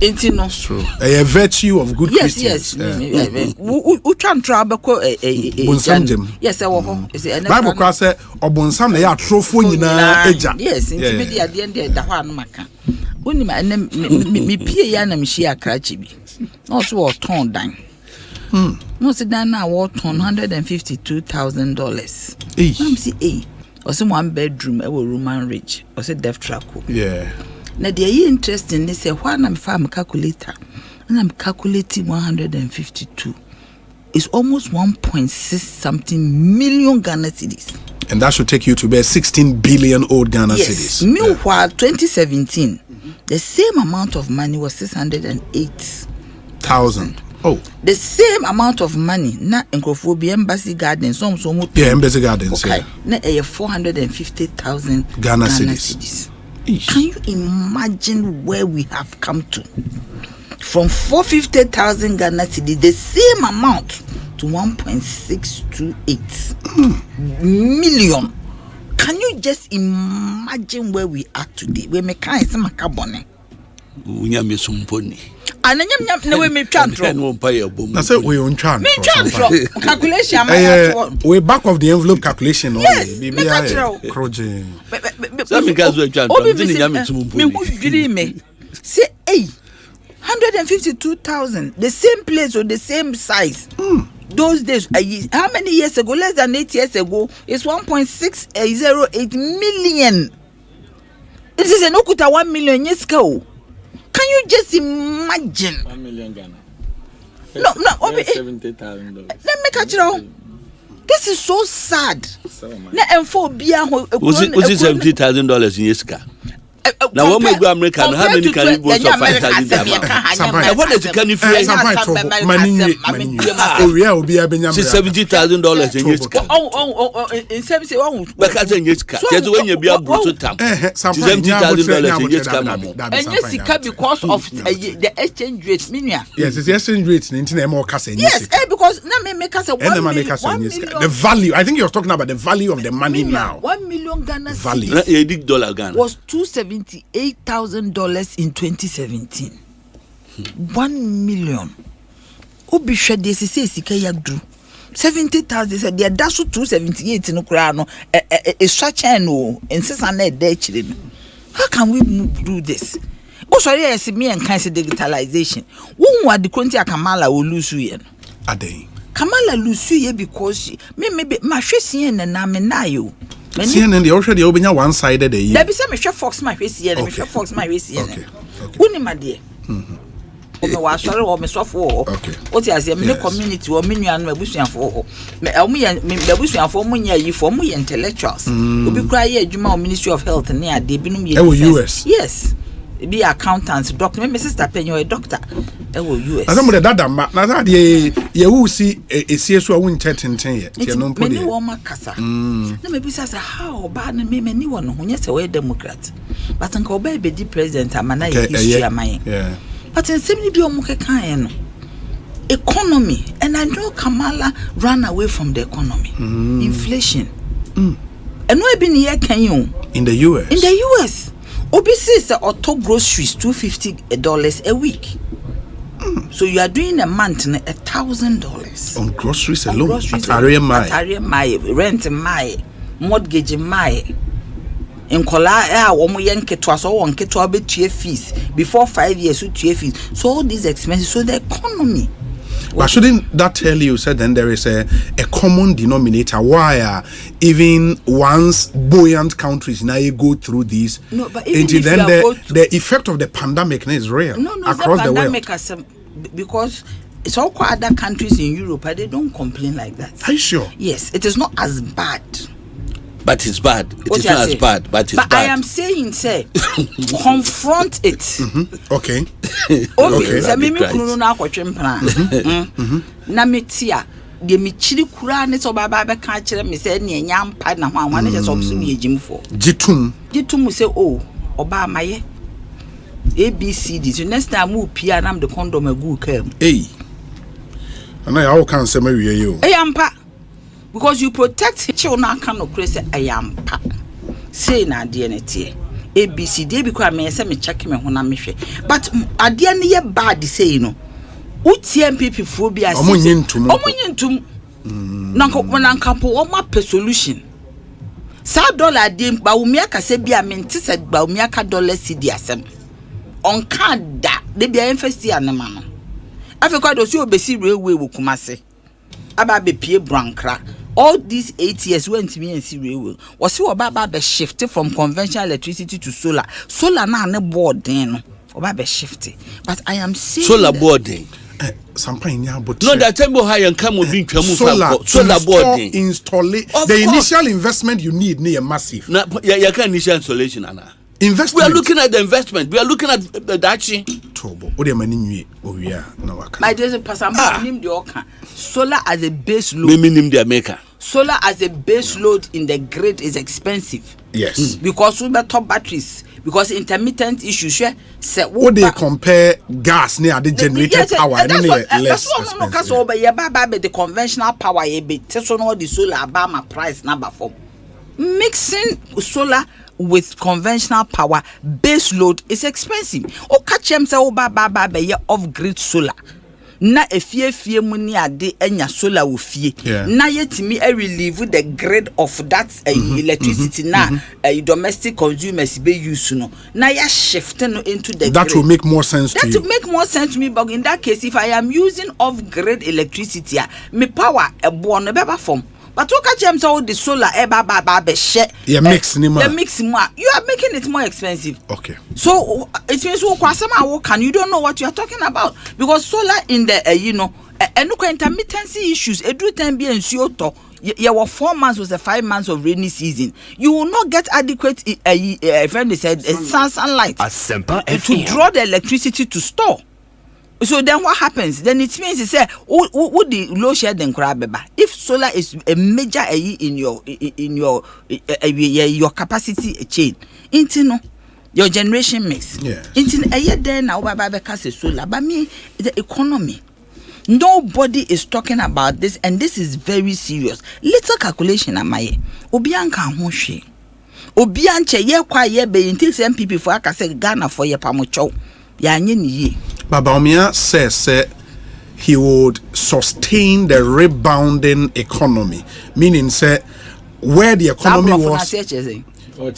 It's
true. A virtue of good Christians.
Yes. U tran trabeko yes,
Bible class say obonsam na ya trofo nyina eja.
Yes, nti me dey ade ende da hɔ anmaka. Woni ma me pie ya na me hia akrachi bi. No so o ton dan. No sit down now what $152,000. I'm see also 1 bedroom a Roman Ridge or say Death Track.
Yeah.
Now the interesting they say why I'm farm calculator and I'm calculating 152. It's almost 1.6 something million Ghana cedis.
And that should take you to about 16 billion old Ghana cedis.
Meanwhile, 2017, the same amount of money was 608,000.
Oh,
the same amount of money na Nkrofobia Embassy Gardens
Embassy Gardens.
Okay, na 450,000
Ghana cedis.
Can you imagine where we have come to? From 450,000 Ghana cedis, the same amount to 1.628 million. Can you just imagine where we are today? We make kind of makabone. And then we make transfer.
I said we on transfer.
Calculation.
We back of the envelope calculation.
Yes. Say 152,000. The same place or the same size. Those days, how many years ago? Less than 8 years ago, it's 1.608 million. It is an okuta 1 million years ago. Can you just imagine?
1 million Ghana.
No,
$70,000.
Let me catch it all. This is so sad. Na enfo bia ho.
Was it $70,000 in Yeska? Now, when we go America, how many can you go to $5,000? What is the can you feel? $70,000 in Yeska.
Oh, in 70.
Because in Yeska, just when you be able to tap $70,000 in Yeska.
And Yeska because of the exchange rate, Minia.
Yes, it's the exchange rate.
Yes, because now make us a 1 million.
The value. I think you're talking about the value of the money now.
1 million Ghana
value
was $278,000 in 2017. 1 million. Obi shade they say sika yagdu. 70,000 said they dash 278 no kra no e swacha no insisa na dey chire no. How can we do this? Oh sorry yes me and kind digitalization. Who are the country Kamala will lose you yen?
Adey.
Kamala lose you because me ma hwese na na me na yo.
CNN they already open one-sided day.
There be say me share Fox my hwese yen, me share Fox my hwese yen. Woni ma de. O wa sori o me sofo. O ti ase me community o me nuanu abusuafo. Me o me abusuafo mo nya yi fo mo ye intellectuals. Obi kura ye adwuma o Ministry of Health ne ade binum ye.
US.
Yes. Be accountants, doctor. My sister Penny, a doctor.
US.
Asa mo de dada ma na that ye wu si esie so a won chetenten ye. Tie no mpo de.
Many woman kasa. Na me bisa say how ba na me many one ho nyese we Democrat. But nka oba be di president amana ye history amaye.
Yeah.
But in same bi omo keka ye no. Economy, and I know Kamala ran away from the economy. Inflation. And what been here can you?
In the US.
In the US. OBC is the auto groceries $250 a week. So you are doing a month $1,000
on groceries alone. Atare
my rent my mortgage my. In Kola, woman yanketo so one keto be fees before 5 years to fees. So all these expenses, so the economy.
But shouldn't that tell you, said then there is a common denominator why even once buoyant countries now you go through these,
no, but even
then the effect of the pandemic is real across the world.
Because it's all other countries in Europe, they don't complain like that.
Are you sure?
Yes, it is not as bad.
But it's bad. It is not as bad, but it's bad.
I am saying, say, confront it.
Okay.
Okay. Say me kunu na akotwe mpana. Na metia de me chiri kura ne so baba be ka kire me say ne nya mpa na ho anwa ne je so so me ejimfo. Jitum say oh oba amaye. ABCD. So next time we pia na the condom agu kam.
Hey. Ana ya o kan say me wie you.
Hey ampa. Because you protect children can no crazy ayampa. Say na de na tie. ABC dey because me say me check me ho na me hwe. But ade na ye bad say no. Uti MPP fo bi ase. Omunyintum. Nanka po o ma pe solution. Sa dollar dey ba umi aka se bi a mente se ba umi aka dollar cedi asem. On kan da de bi emfasi anema no. Afekwa do si obesi railway wo Kumase. Aba be pie brankra. All these 8 years went to me and see railway. Was you about be shifted from conventional electricity to solar? Solar now ne board then. About be shifted. But I am saying
solar boarding.
Something in but
no, that time high and come will be
solar boarding. Install the initial investment you need near massive.
No, you can initial installation, Anna.
Investment.
We are looking at the investment. We are looking at the Dachi.
Tobo. What do you mean? Oh yeah, no.
My dear person, name the Oka. Solar as a base load.
Name the maker.
Solar as a base load in the grid is expensive.
Yes.
Because we top batteries. Because intermittent issues.
What they compare gas near the generated power less expensive.
That's what the conventional power be the solar Obama price number for. Mixing solar with conventional power base load is expensive. O catch them say off grid solar. Na efie mu ni ade enya solar wo fie. Na yetimi relieve the grid of that electricity na domestic consumers be use no. Na ya shift no into the
that
grid.
Will make more sense to you.
That will make more sense to me, but in that case if I am using off grid electricity, me power e bo no beba form. But you catch them say the solar
mix ni ma.
Mix more. You are making it more expensive.
Okay.
So it means you don't know what you are talking about because solar in the intermittency issues. Every time be in to. You were 4 months was the 5 months of rainy season. You will not get adequate friend said sunlight to draw the electricity to store. So then what happens? Then it means it's what the low share then crabba. If solar is a major in your capacity chain, into your generation mix. Into a year then now because solar, but me the economy. Nobody is talking about this, and this is very serious. Little calculation am I? Obianka Hoshi. Obianche ye kwa ye be until MPP for aka say Ghana for ye pamocho. Ya nye ye.
Babamia says he would sustain the rebounding economy, meaning say where the economy was. Okay,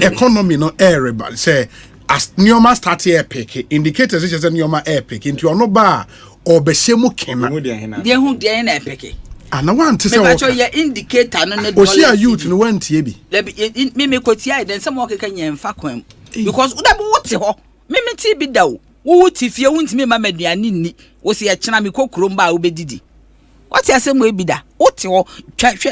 economy no air say as Nyoma start here pick indicators such as Nyoma air pick into your no bar or Beshemu Kena.
Dear who dear na pick.
And I want to say
what indicator no
ne dollar. O youth no want ye bi.
Me kotia then some work can ye mfa kwam. Because uda bo wote ho. Me ti bi da wo. Wo ti fie wo ntimi ma maduane ni. Wo se ye kyena me kokrom ba wo bedidi. What you say we be da? What you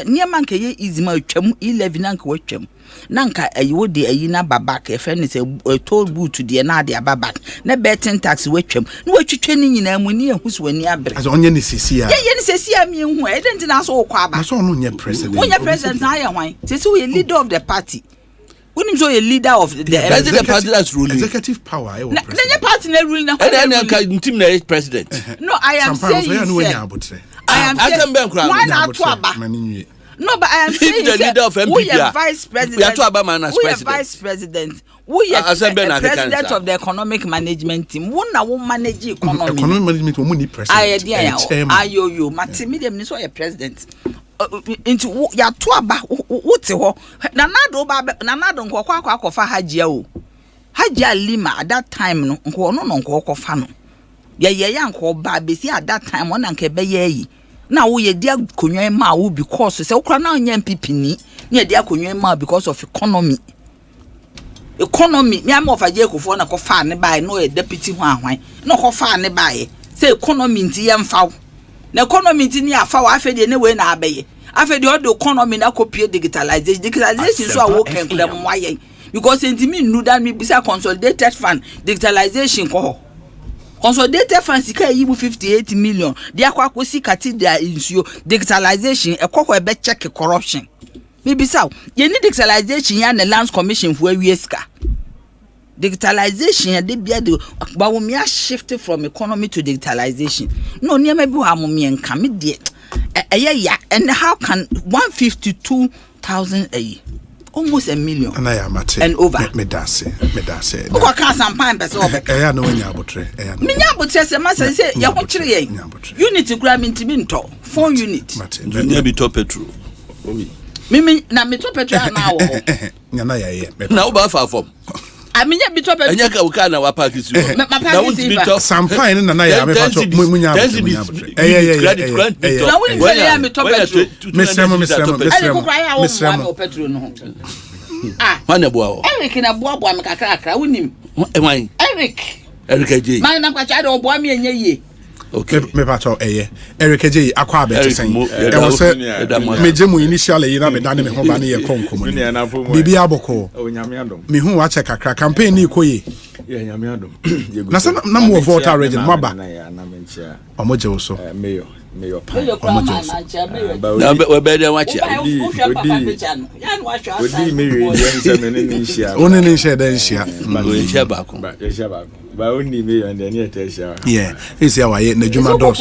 near man can ye easy my chum 11 uncle chum. Nanka a you de a yina babak a friend is a toll boot to the anadia babak. Ne betting tax wetchum. No what you training in a money who's when you are
as on any CCA.
Yeah, me who I didn't ask all Kwaba.
So on your president.
When your president, I am wine. Say so a leader of the party. When you a leader of the
party that's ruling.
Executive power.
Then your party ruling.
And then intimidate president.
No, I am saying. I am saying. Why not Twaba? No, but I am saying
the leader of MPP.
We are vice president.
We are Twaba man as president.
We are vice president. We are president of the economic management team. One na one manage economy.
Economic management we need president.
Ayo, Matimidi ni so a president. Into ya Twaba wote ho. Nanado nkwa akofa hajia o. Hajia Lima at that time no nkwa no nkwa no. Ya nkwa ba besi at that time one nke be ye. Na wo ye dia konwen ma wo because say okra na nya MPP ni ye dia konwen ma because of economy me am of aje kofo na kofa ne bae no e deputy ho ahwan no kofa ne bae say economy nti ye mfa na economy nti ni afa wa afede ne we na abaye afede o do economy na copy digitalization so awo kan kula mo aye because enti me nu that me bisa consolidated fund digitalization ko consolidated funds ka yi 58 million they akwa kwesi cathedral insure digitalization ekoko ebe check corruption maybe so you need digitalization ya na lands commission for awieska digitalization dey bia de ba wo me shift from economy to digitalization no niam bi ha mo me enka me de ya and how can 152,000 a year almost a million and over
me dase
o ka sampan pese obeka
ya no nya abotre
me nya abotre se ma say ya ho kire yen unit kura me ntimi nto phone unit
nya bi to petrol
mimi na me to petrol na wo
nya na ya ye
na wo ba fa form
amenya bi to petrol
enya ka wo ka na wa park si
na wo
bi to
sampan na ya me fa to munya abotre
na wo ni fele ya me to petrol
mesremo
petrol no
Mane boa.
Eric na boa me kakra wonim.
Ewan. Eric J.
Man na kwacha de oboa me enye ye.
Okay. Me pato Eric J akwa abet sen. E wo se me jemu initially yi na me dane me ho ba ne ye konkom. Bibi aboko.
Onyamiadom.
Me hu wa che kakra campaign ni koye.
Yeah, Onyamiadom.
Na se na mo voter region maba.
Na menchia.
Omoje wo so.
Mayor
na we be dey watch
odi mayor yense menene nshia
oni ne nshia den nshia
nshia baako
ba oni mayor and any attention
yeah isi awaye na dwuma dos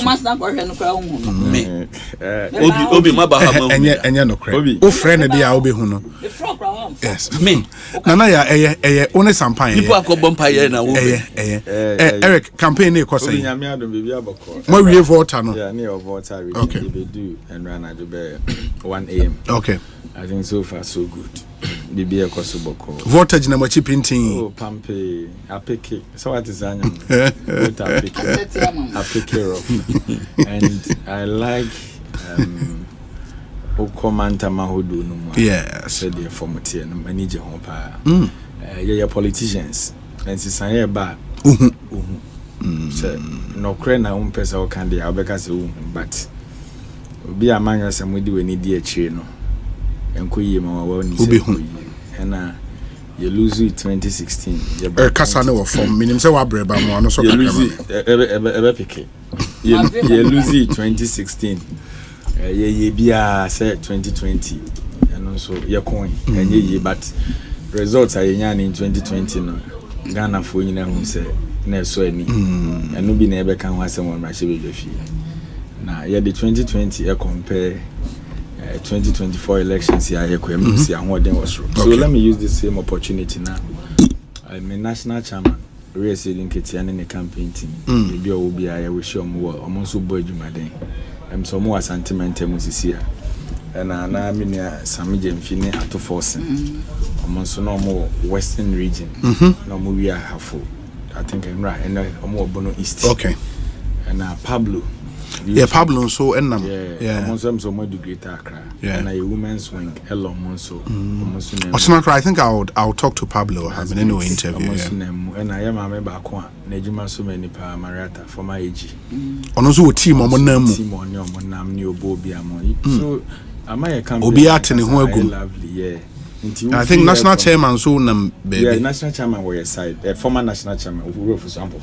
obi maba ha ma
enye no kre o friend dey a obi hu no yes me na ya eye oni sampan
people akobom pa ye na wo
Eric campaign e ko say
Onyamiadom bibi abako
mo wie voter no
yeah near voter we
okay.
do and run at 1 a.m.
Okay.
I think so far so good. Bibi ekosuboko.
Voter jina mo chipintin.
Oh pampe apeke. So what is anya? Voter apeke. And I like Okomanta Mahudu no more.
Yes.
Said the formatie no manage ho pa. Yeah politicians. And sisan ba. So no krena umpesa okande abeka se but obi amanya se mudi we need e chire no enko yie ma wa ni se na you lose it 2016
kasa ne wo form minim se wa breba mo no so
kakra ebe peke you lose it 2016 ye bia say 2020 and so ye coin enye ye but results are nya in 2020 no Ghana fo nyina hu se na so ani eno bi na ebe kan ho asem won rahye be fi na ye the 2020 compare 2024 elections here here see ahoden was so let me use this same opportunity now. I'm a national chairman resealing Ketian in the campaign team maybe o bi I wish omo so bo adwumaden so mo Asante musisia na me nia Samije mfine ato force omo so no mo western region no mo wi ahafo I think I'm right and omo Bono East
okay
and Pablo
Yeah, Pablo so enam.
Yeah. So more do greater Accra.
Yeah.
And a women's wing Elo Monso.
I think I'll talk to Pablo. Have been in no interview.
And I am a member Akua. Nejima so many pa Mariata for my age.
Ono so team omo nam.
Team on your nam ni obobi amo. So am I a campaign?
Obi atene ho agum.
Lovely, yeah.
I think national chairman so nam baby.
Yeah, national chairman were your side. Former national chairman for example.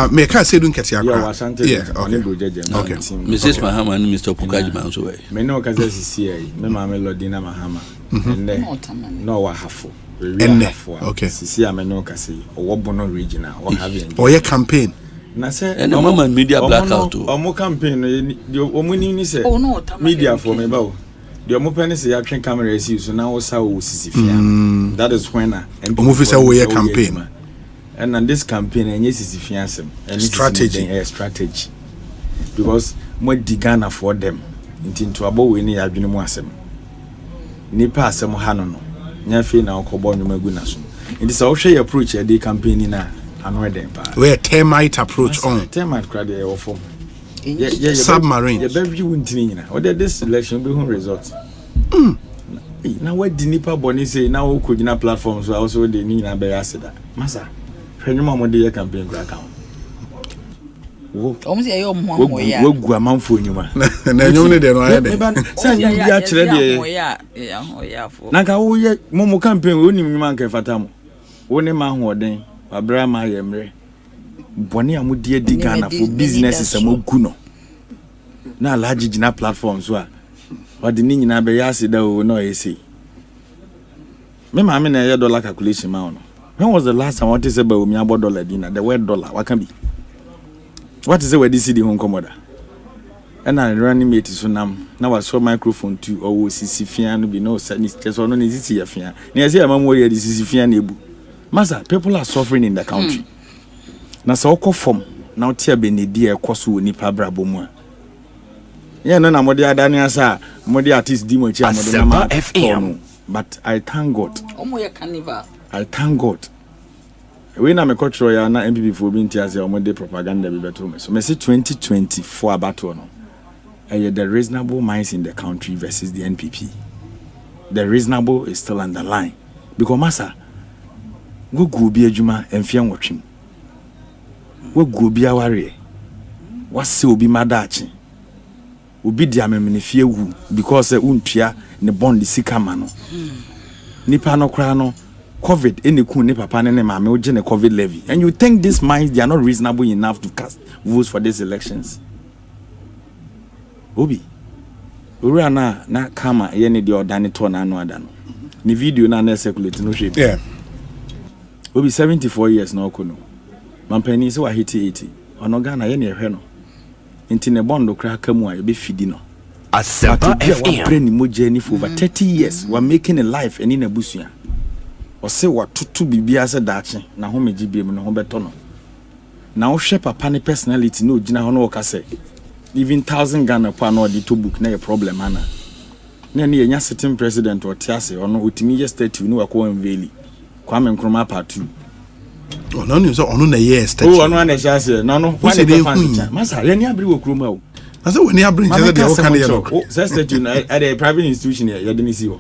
Me can say don't get ya.
Yeah, Asante.
Yeah, okay.
Mrs. Mahama and Mr. Pukajima so way.
Me no kaza sisi me ma Melodina Mahama. No wa hafo.
Okay.
Sisi me no kase owo bono regional or having.
Or your campaign.
Na say
and the mama media blackout.
Omo campaign the omo ni say media for me ba. The open say action camera is used so now so sisifia. That is when
movie say we campaign.
And on this campaign and yes sisifia and strategy. Because more digana for them into about we ni adwene mu asem. Nipa asem ha no. Nya fe na okobo nyuma gu na so. It is how she approach the campaign na anwe dem pa.
We termite approach on.
Termite crowd dey offer.
Submarine.
Yeah, baby, you wouldn't know. What this election be home results? Now, what the Nipa Bonnie say now could in platforms were also the Nina Bayasida. Massa, when your mama did a campaign account.
Almost a young
woman, go among for you, man.
And then you only don't
send you actually. Naka, oh, yeah, Momo campaign, only Manka Fatamo. Only man who are then, Abraham, I am. Boni amu die digana for businesses amu kuno na large gina platforms wa odi ni nyina be yase da o no ese me ma me na ye dollar calculation ma ono. When was the last time what is about me about dollar dinner the word dollar what can be what is it where this city home commoda and I running mate so nam na was so microphone too or sisi fia no be no just no ni sisi ya fia na say amamu ye di sisi fia na ebu masa people are suffering in the country. Na so okọ form na otia benedi e koso woni pabrabo mu a ye no na mode adane asa mode artist di mo chi amode na FM but I thank God
omo ye carnival
I thank God we na me control ya na MPP for bi ntiase omode propaganda bi beto me so me say 2024 abato no the reasonable minds in the country versus the NPP. The reasonable is still underlined because massa go bi adwuma emfia nwotwem we go bi aware wase obi madachi obi dia memene fie wu because untua ne bond sika ma no nipa no kra no covid eniku ne papa ne maame oje ne covid levy and you think these minds they are not reasonable enough to cast votes for these elections obi ura na kama ye ne de odane to na anu ada no ni video na circulate no shape
yeah
obi 74 years na okono mampani se wa hiti 80 ono Ghana ye ne ehwe no nti ne bondo kra kamu a ye be fidi no Asempa FM brain moje ni for over 30 years we making a life and in a busua o se wa tutu bibia se daache na ho meji biem no ho beto no na wo hwe papa ne personality no gina ho no wo ka se even 1000 Ghana pa no di to book na a problem ana na ne yenya sitting president o tiase ono otimi ye statue no akọ unveil Kwame Nkrumah part 2
oh no so ono na ye statue
oh ono na chase no what dey fan masa ye ni abri wo kroma o
na so when you bring just the o kan ye no
statue at a private institution here ye dey see ho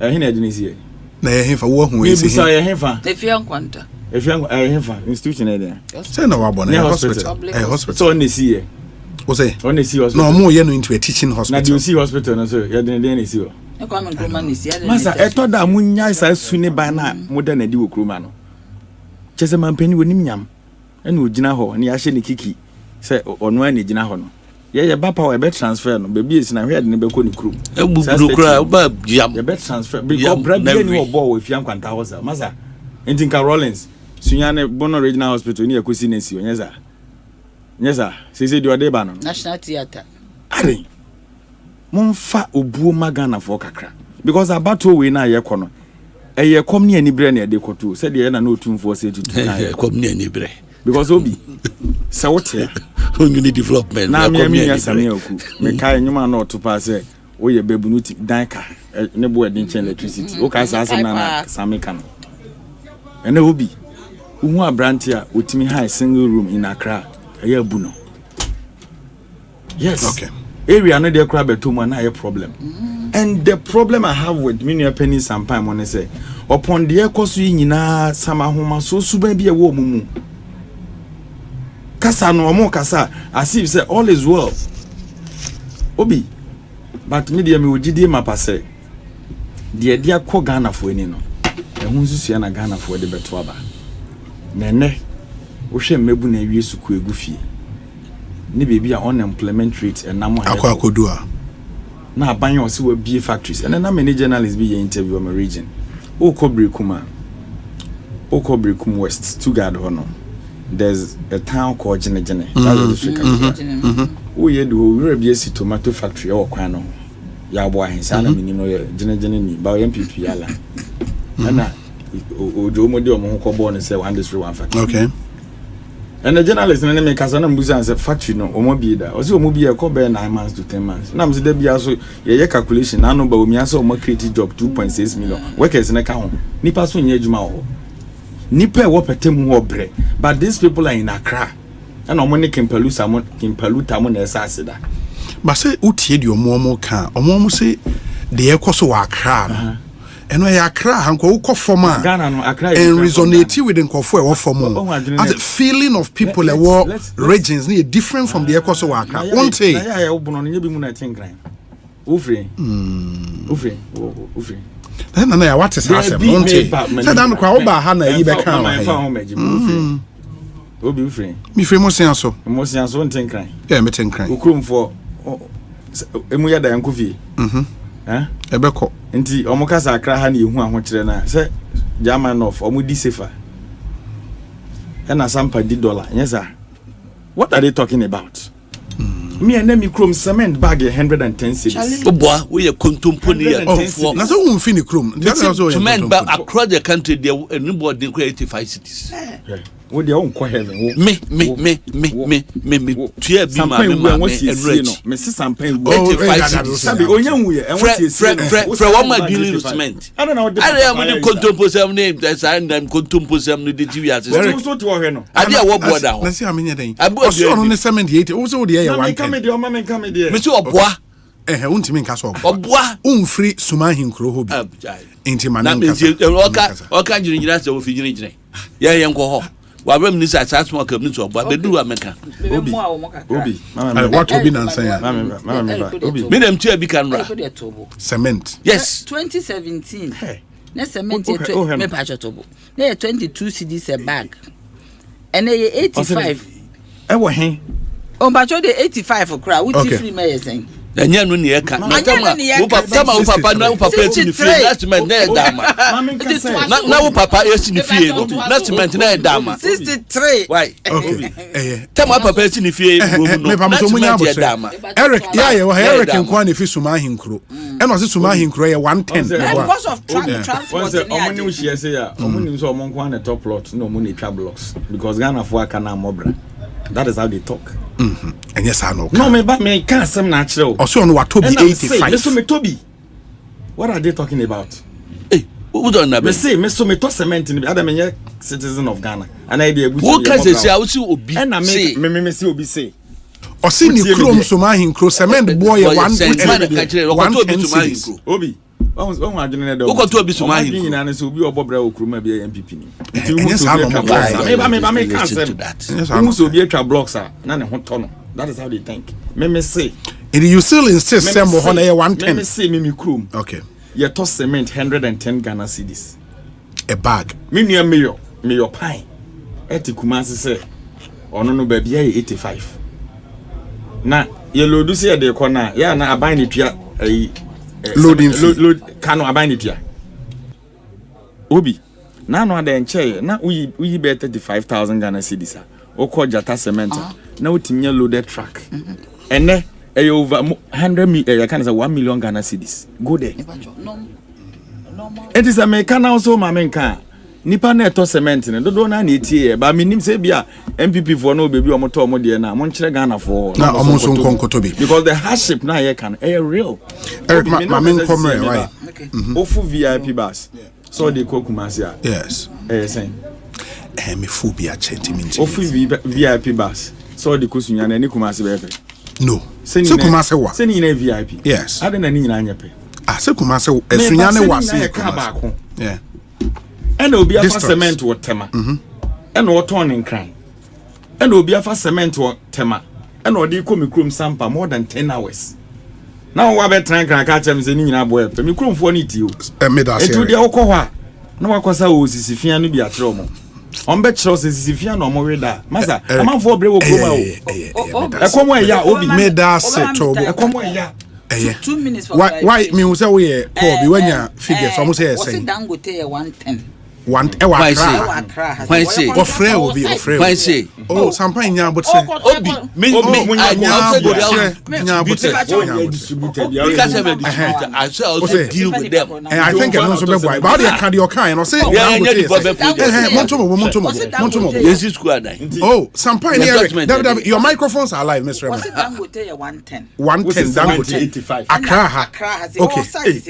he na dey see
na ye hefa wo hu esi
he ye hefa
efia nkwanta
hefa institution there
say na wa bona hospital hospital
so on see here
o say
on see hospital
no mo ye no into a teaching hospital
na you see hospital no so ye dey see ho
Kwame Nkrumah ni si ada
masa eto da munya sa sune ba na moda na di wo kroma no chese mampani wonim nyam ene ogina ho ne ya hye ne kiki se ono ani gina ho no ye ba power be transfer no bebi esi na hwe de ne be ko ne krum
ebubudu kra ba yam
ye be transfer because brabia ni obo we fiam kwanta hoza masa entinka Rollins sunya ne Bono Regional Hospital ni Ekosi na si nyeza se di ode ba no
National Theatre
are monfa obuo magana for kakra because abato we na ye kono eye kom ne ani bre na de koto se de na no tumfo se tutu na
kom ne ani bre
because obi se wote
only development
na me yasame oku me kai nyuma na otopa se wo ye babunu ti danka ne bo edin chen electricity o ka sa na sameka no ene obi uhu abranti a otimi high single room in Accra eye abu no Yes.
Okay.
Area no dey crab to man na problem. And the problem I have with many penny sometime when I say upon the ekosu nyina sama homa so suban bi e wo mumu. Kasa no omo kasa as if say all is well. Obi but me dey me ogidi mapa say de dia ko Ghana fo ani no. Ehun susu na Ghana fo de beto aba. Nene wo hwe mebu na wie suku egufie. Ni baby a unemployment rate and now
Akua kodua.
Na aban o se wa bie factories and na many journalists be interview my region. O Kobri Kuma West Stuttgart hono. There's a town called Jene. That's the district. O ye do we be a tomato factory or kwano. Ya boy hensana minimo Jene ni ba MPP yala. Na ojo mo de omo ko bo ne say one district one factory.
Okay.
And the journalist na me kasa na mbuza and say factory no omo bi da. O say omo bi e ko be 9 months to 10 months. Na me say da bia so ye calculation na no ba omi asa omo create job 2.6 million. Workers na ka ho. Nipa so nya adwuma ho. Nipa e wo petem ho obre. But these people are in Accra. And omo ne Kimpaluta mo na esa aseda.
But say utie di omo ka. Omo say de ekoso wa Accra. Eno ya Accra hanko ukọ form a
Ghana no Accra
and resonate with nkofo e wo form as a feeling of people e wo regions ni different from the ekoso wa Accra one day
na ya obuno no nyebi mu na tinkran ufre
na ya what is asem one day say dan kwa oba ha na yi be kan
obi ufre
mi free mo senso
tinkran
me tinkran
ukrumfo emu ya da yankofie
ebeko
nti omukasa Accra ha na ehu ahokire na se German of omudi safer and Asempa $1 yes sir. What are they talking about? Me and me chrome cement bag 110 cedis.
Oboa we kontomponi ya
tofo na so won fini chrome
cement bag across the country there anybody dey 85 cedis.
Wo dey on ko heaven wo
me tua bi ma enrich
me se sampan
wo 85 cedis
sabi onyanwu ye en wo sie
fra one ma dealing with cement I don't know kontomposam name that's and them kontomposam no dey wi ase
so to wo no
ade a wo boda ho
na se amenya den so no ne cement 80 wo so wo dey ya 1
come there
me se oboa
untimi nka so
oboa
unfri sumahin kro hobi enti manan
ka oka nyina se wo fi nyina ye nko ho wa bram ni sa small company to oboa be duru ameka
obi
what obi nan say
mama
obi me dem tua bi kanra
cement
yes
2017 na cement me pa chotobo na 22 cedis a bag and 85
e wo hen
o ba cho de 85 kra wuti free me yesen
anya no ne yeka na tama wo papa na wo papa eti ni fie na cement na edama na wo papa eti ni fie no na cement na edama
63
why
okay
tama papa eti ni fie no
na cement edama Eric Eric nkwa ne fi sumahin kro e no se sumahin kro ye 110
because of transport
omuni wo hie say ya omuni so omon kwa na top plot no omuni twa blocks because Ghana for aka na mobra. That is how they talk.
And yes, I know.
No, me can't say natural.
Also, no, what to be 85.
Listen, me Toby. What are they talking about?
Hey, who don't know?
Me say, me so me to cement in the other man, citizen of Ghana. And I dey.
Who can say I will see Obi?
And I me see Obi say.
O see ni chrome sumahin kro cement boy 110
Obi. One adwene na do.
Wo to Obi sumahin.
Obi nyina ne so Obi obobra okruma bi MPP ni.
Nti wo so
me can't say that. Who so Obi atwa blocks a na ne ho to no. That is how they think. Me say.
And you still insist some ho na 110.
Me say me chrome.
Okay.
You to cement 110 Ghana cedis.
A bag.
Me nua mayor pine. Eti Kumasi say ono no ba bia 85. Na ye lodu say de ko na ya na aban ni tua
loading
load kanu aban ni tua. Obi na no ada enche na uyi be 35,000 Ghana cedis a okọ jata cement na utimnya loaded truck. Ene over 100 million can say 1 million Ghana cedis. Go there. It is a mechanic also mamenka. Nipa na eto cement ne dodo na etie ba minim se bia MPP for no baby omoto omode na mo nkyere Ghana for
na omonso nkonkoto bi
because the hardship na ye can real.
Eric mamen come right.
Ofu VIP bus so they ko Kumasi a
yes
saying
me phobia sentiment
ofu VIP bus so they ko sunya na ni Kumasi be fe
No. Se Kumase wa.
Se ni na VIP.
Yes.
Ade na ni nyina anyepe.
Se Kumase esunya ne wase
Kumase.
Yeah.
And obi afa cement wo tema. And wo ton nkran. And obi afa cement wo tema. And odi ko me krom sampa more than 10 hours. Now wa be tran kran ka chem se ni nyina boy pe me kromfo ni ti o. Etu dia wo ko ho a na wakwasa o sisifia no bi atrɛ mo on be kyerɛ sisifia no mo weda masa amanfo bre wo kroma o ekomo ya obi
meda seto
ekomo ya
2 minutes for
why me who say we Paul bi wanya figures almost say
say Dangote 110
one Akra.
Why say?
Ofre will be ofre.
Why say?
Oh, Sampa nya but say.
Obi, me nya but say. Because I say also deal with them.
And I think I know so be why. But they can your kind or say. Montomo.
Yes, it's good.
Oh, Sampa your microphones are live, Mr.
What's Dangote 110?
110 Dangote
85.
Akra.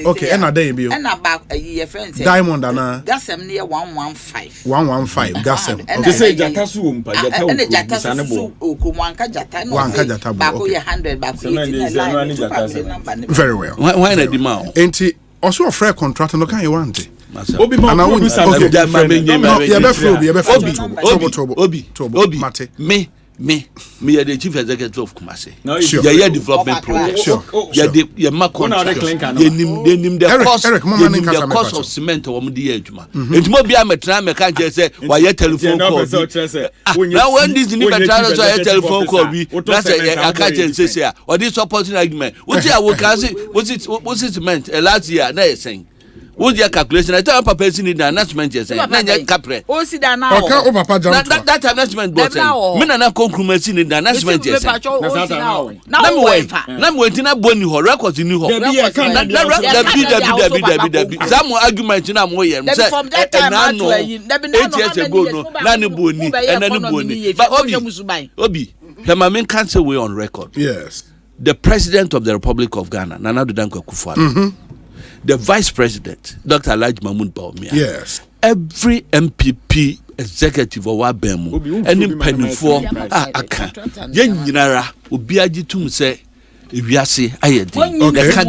Okay, and a day be.
And about a year friend.
Diamond ana.
That's near 115.
115. Gasem.
Okay, say Jatasu umpa Jata.
And the Jatasu Wanka Jata.
Wanka Jata.
Bako 100 Bako.
Very well.
Why not the mount?
Ain't it also a fair contract? No, can you want it?
Obi
me are the chief executive of Kumasi.
Sure.
Yeah, development project.
Sure.
Yeah, the cost of cement or the edgema. It might be a metram, I can't just say why your telephone call. Now when this new telephone call me, that's a can't just say or this opposing argument. What's it meant last year? They're saying. What's your calculation? I tell Papa in the announcement yesterday. Capre.
Oh, see that now.
Okay, Papa
that announcement brought in. Men are not conclusion in the announcement yesterday. Now waiting up Bonnie or records in New York. Some argument in Amoyam. From that time, I know 8 years ago, no, Nani Boni, and Nani Boni. But Obi, Hemamin can't say we on record.
Yes.
The President of the Republic of Ghana, Nana Danko Akufo-Addo. The Vice President, Dr. Elijah Mahmoud Bawumia.
Yes.
Every MPP executive of Wabemu, any penny for Aka. Yenara, Ubiaji Tum say, if you say, I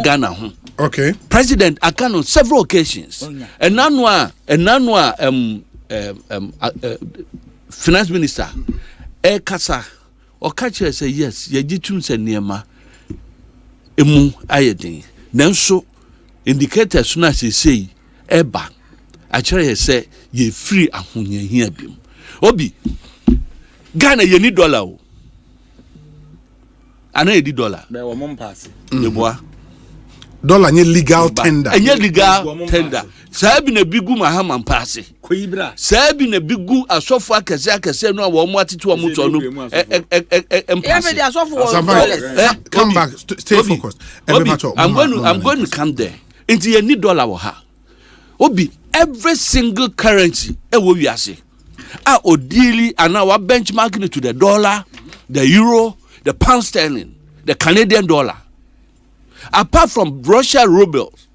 Ghana.
Okay.
President Akan on several occasions. And Nanwa, Finance Minister, Kasa, or catcher say, yes, Yajitum say, Niema, Emu Ayedin. Nanso, indicator soon as he say eba actually say ye free ahunye here bim obi Ghana ye need dollar o ana ye di dollar
be wo mom pass
ye boa
dollar nye legal tender
enye legal tender sabi na bigu mahama pass
koibra
sabi na bigu asofo akese no wo mo atete wo mo to no
come back stay focused
I'm going to come there. Into ye need dollar wa ha. Obi every single currency e wo wiase. A odili and our benchmarking it to the dollar, the euro, the pound sterling, the Canadian dollar. Apart from Russia rubles.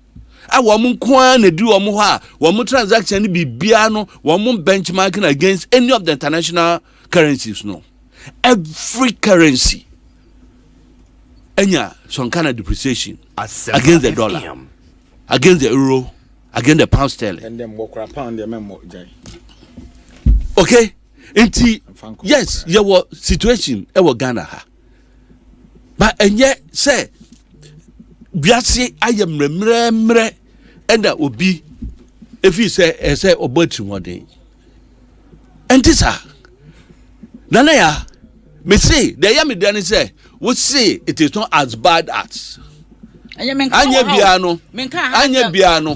A woman kwan do omo ha, woman transaction be bia no, woman benchmarking against any of the international currencies no. Every currency enya some kind of depreciation against the dollar, against the euro, against the pound sterling.
And them walk pound the memo.
Okay, yes, your situation ever Ghana ha, but and yet say, biasi I am remember, and that would be if you say about one day, and this Nanaya, me say the yami Danny say. We say it is not as bad as. Anya biano.
Ghana.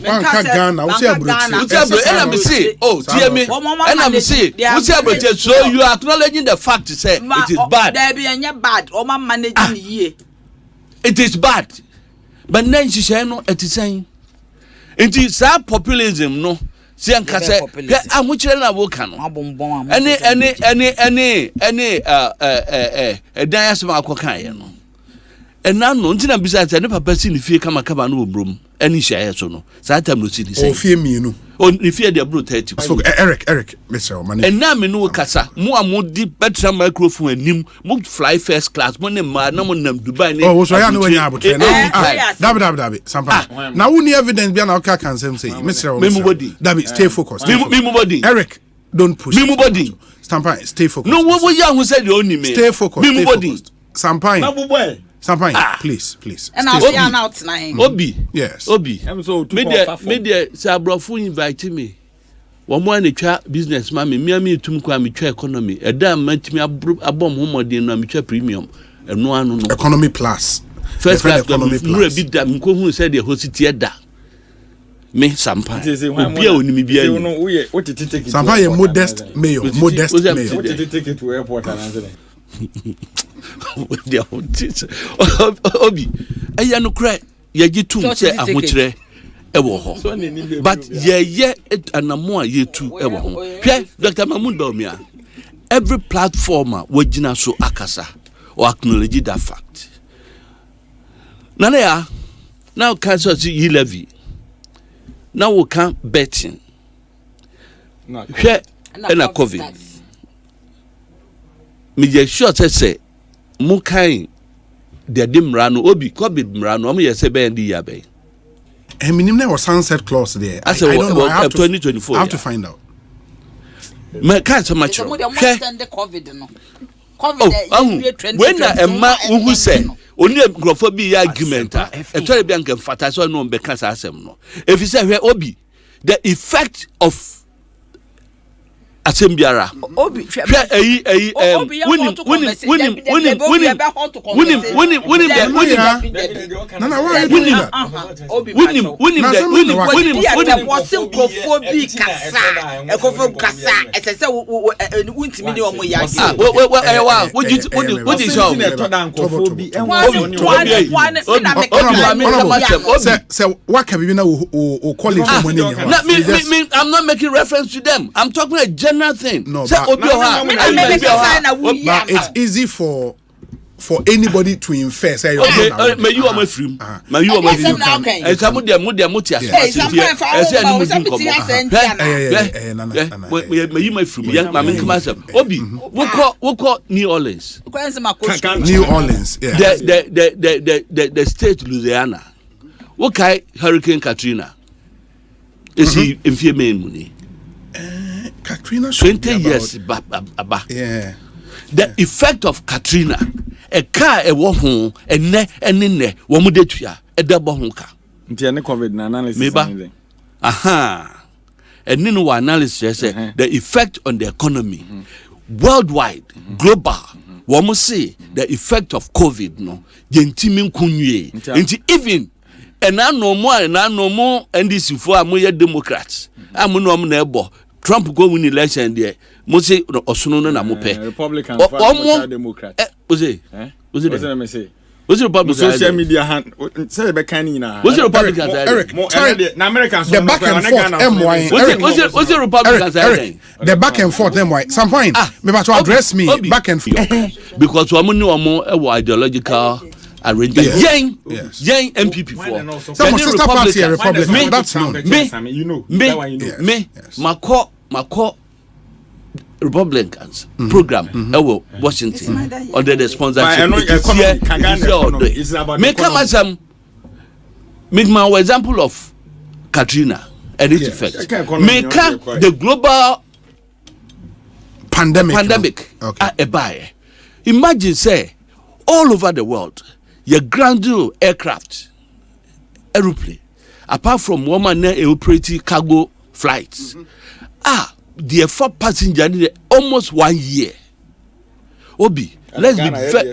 We
say, oh, dear me. And I'm saying, we say, so you are acknowledging the fact to say it is bad.
Bad.
It is bad. But then she say no, it is saying. It is that populism, no. See and say, I'm which I will can. Any diasma cocaine. And now, no, besides, I never person if you come a cabano broom, any share so no. Satam no city.
Oh, fear me, no.
on if you the bro 30
Eric Mr. Omanhene
and now me no kasa mo amodi better microphone anim mo fly first class mo ne ma na mo nam Dubai
oh so ya no nya abotre na dabi sampa na woni evidence bia na ka kan say Mr.
Omanhene
dabi stay focused
Eric
don't push Sampai stay focused
no what you said the only me
stay focused Sampai please
and I'll see out tonight
Obi
yes
Obi media say abrofo invite me one more na twa business man me tum kwa me twa economy eda matimi abom homodin na me twa premium eno anu no
economy plus
first class economy plus bi da nko hu say the hositi eda me Sampai obi a onimi bia ni
Sampai a modest mayor
ticket to airport and answer
Obi eya no kra ye gitum say ahokyere ewo ho but ye anamo a yetu ewo ho hwe Dr. Mahmoud Bawumia every platformer wagina so akasa or acknowledge that fact nana ya now cancer yi levy now we can betting hwe na covid me je sure say mukai the dimrano obi covid mrano am say be ndi ya be
minim na was sunset clause there I don't know I have 2024 I have to find out
me can't so much
covid no
when emma who say only grofo bi argument e tore bi anke fata so no be kan asem no if you say where obi the effect of Asembiara.
Obi
I'm not making reference to them. I'm talking a general thing.
No, but it's easy for anybody to infer. Say,
okay, may you are my free. May you are my free. And some of them, motia. May you my free. Young man, come myself. Obi, we call New Orleans.
New Orleans. Yeah.
The state Louisiana. Okay, Hurricane Katrina. Is he in fear money?
Katrina
20 years aba.
Yeah.
The effect of Katrina a car a wo ho ene wo mu detua e debo ho ka.
Nti ene covid na analysis anything.
And no analysis say the effect on the economy worldwide global wo mu say the effect of covid no yentimi nkunwie. Nti even enanomo NDC for amoye Democrats amono na ebo Trump go win election there mo say osono no na mo pe
Republican for Democrat
was it
me say
was it Republican
social media hand say be kan ni na
was it Republican
Eric na Americans
the back and forth
was it Republican
the back and forth some point me to address me back and forth
because we no ideological arrangement. Yang MPP for.
Some sister party Republican. That's known.
Me. Mako Republicans program. Washington under the sponsorship. Make my example of Katrina and its effect. Make the global pandemic. Okay. Imagine say all over the world. Your grand aircraft, aeroplane, apart from woman operating cargo flights, the 4 passengers almost 1 year. Obi, let's be fair.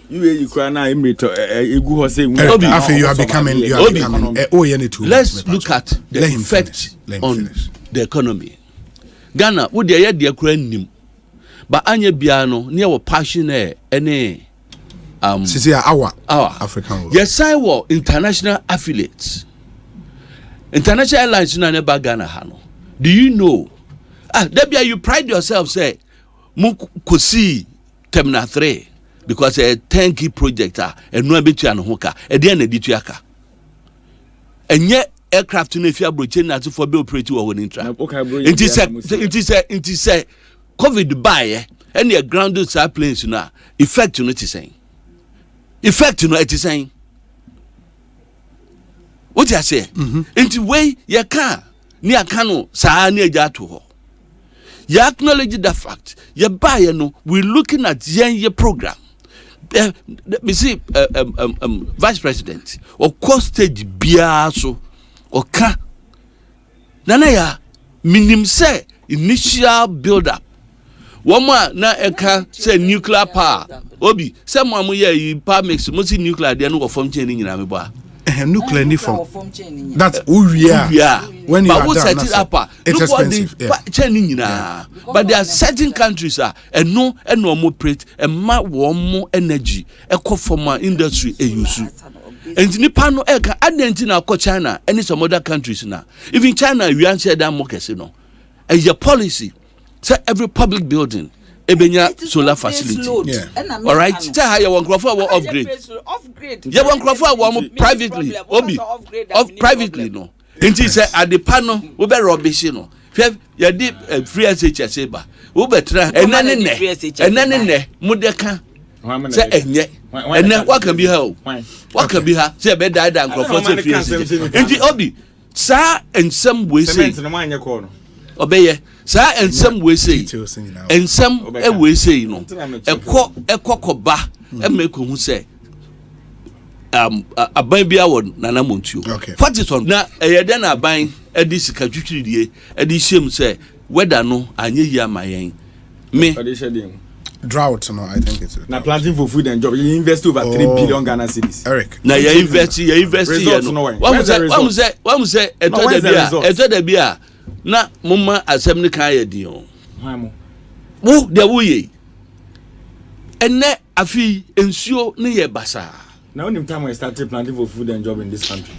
You
are becoming.
Let's look at the effect on the economy. Ghana, would the idea nim, but anya biano near what passion any.
Our African world.
Yes, I was international affiliates. International airlines in never Ghana Hano. Do you know? Debia, you pride yourself, say, Mukusi Terminal 3, because a 10 key project, and no bit and hoka, and then a dituaka. And yet, aircraft no fi abroche na for be operate wo ni ntra inti say covid buy and the grounded planes na effect no ti saying it is saying what you say inti way ya ka ni aka no saa na eja to ho you acknowledge that fact you buy no we looking at your program me see vice president or cost stage bia so or ka nana ya minim say initial build up Woma na eka say nuclear power obi say mo amoye power mix mo see nuclear dey no form chain ni nyina me ba
nuclear ni form that's we are when you are done
set it up it's expensive chain ni nyina but there are certain countries and no operate and ma wo mo energy eko from industry e use and nipa no eka adenti na ko China and some other countries na even China we answer that mo kese no and your policy say every public building ebenya solar facility all right say how you want crofo upgrade you want crofo privately obi of privately no nti say adepa no wo be rubbish no you did free SHS ba wo betra enane ne mudeka say enye ene what can be how what can be ha say be die crofo say free SHS nti obi sa in some way say obeye sa and some way say and some way say no ekokoba e make hu say aban bia won nana montuo what is on na eyede na aban edi sika twitwirie edi shem say whether no anye yi amayen me
drought no I think it's
na planting for food and job you invest over 3 billion Ghana cedis
Eric
na you invest no what say eto da bia na mumma asem ne kan ya di o wo de wo ye enne afi ensuo ne ye basa
now when time we started planting for food and job in this country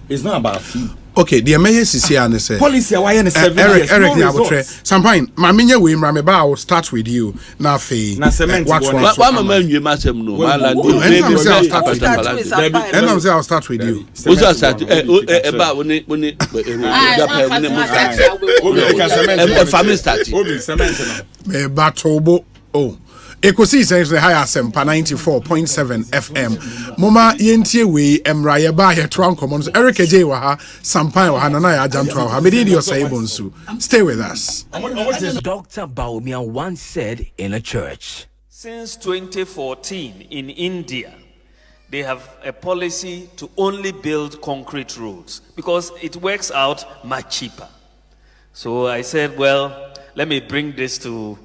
it's not about food
okay the mayor sisi and say
policy why na 7 years
Eric na abotre Sampain ma menye we mra me ba I will start with you na fe
na cement
wa mama nwe masem no mala
and I'm say I'll start with you
what's start ba woni family start
obi cement no
me batobo Ekosiisen is the high Asempa 94.7 FM. Moma yentie we emra ye ba ye twan commons Eric J wa ha Sampan wa ha na ya janto ha me dey say bonsu. Stay with us.
Dr. Baumia once said in a church,
since 2014 in India they have a policy to only build concrete roads because it works out much cheaper. So I said, well, let me bring this to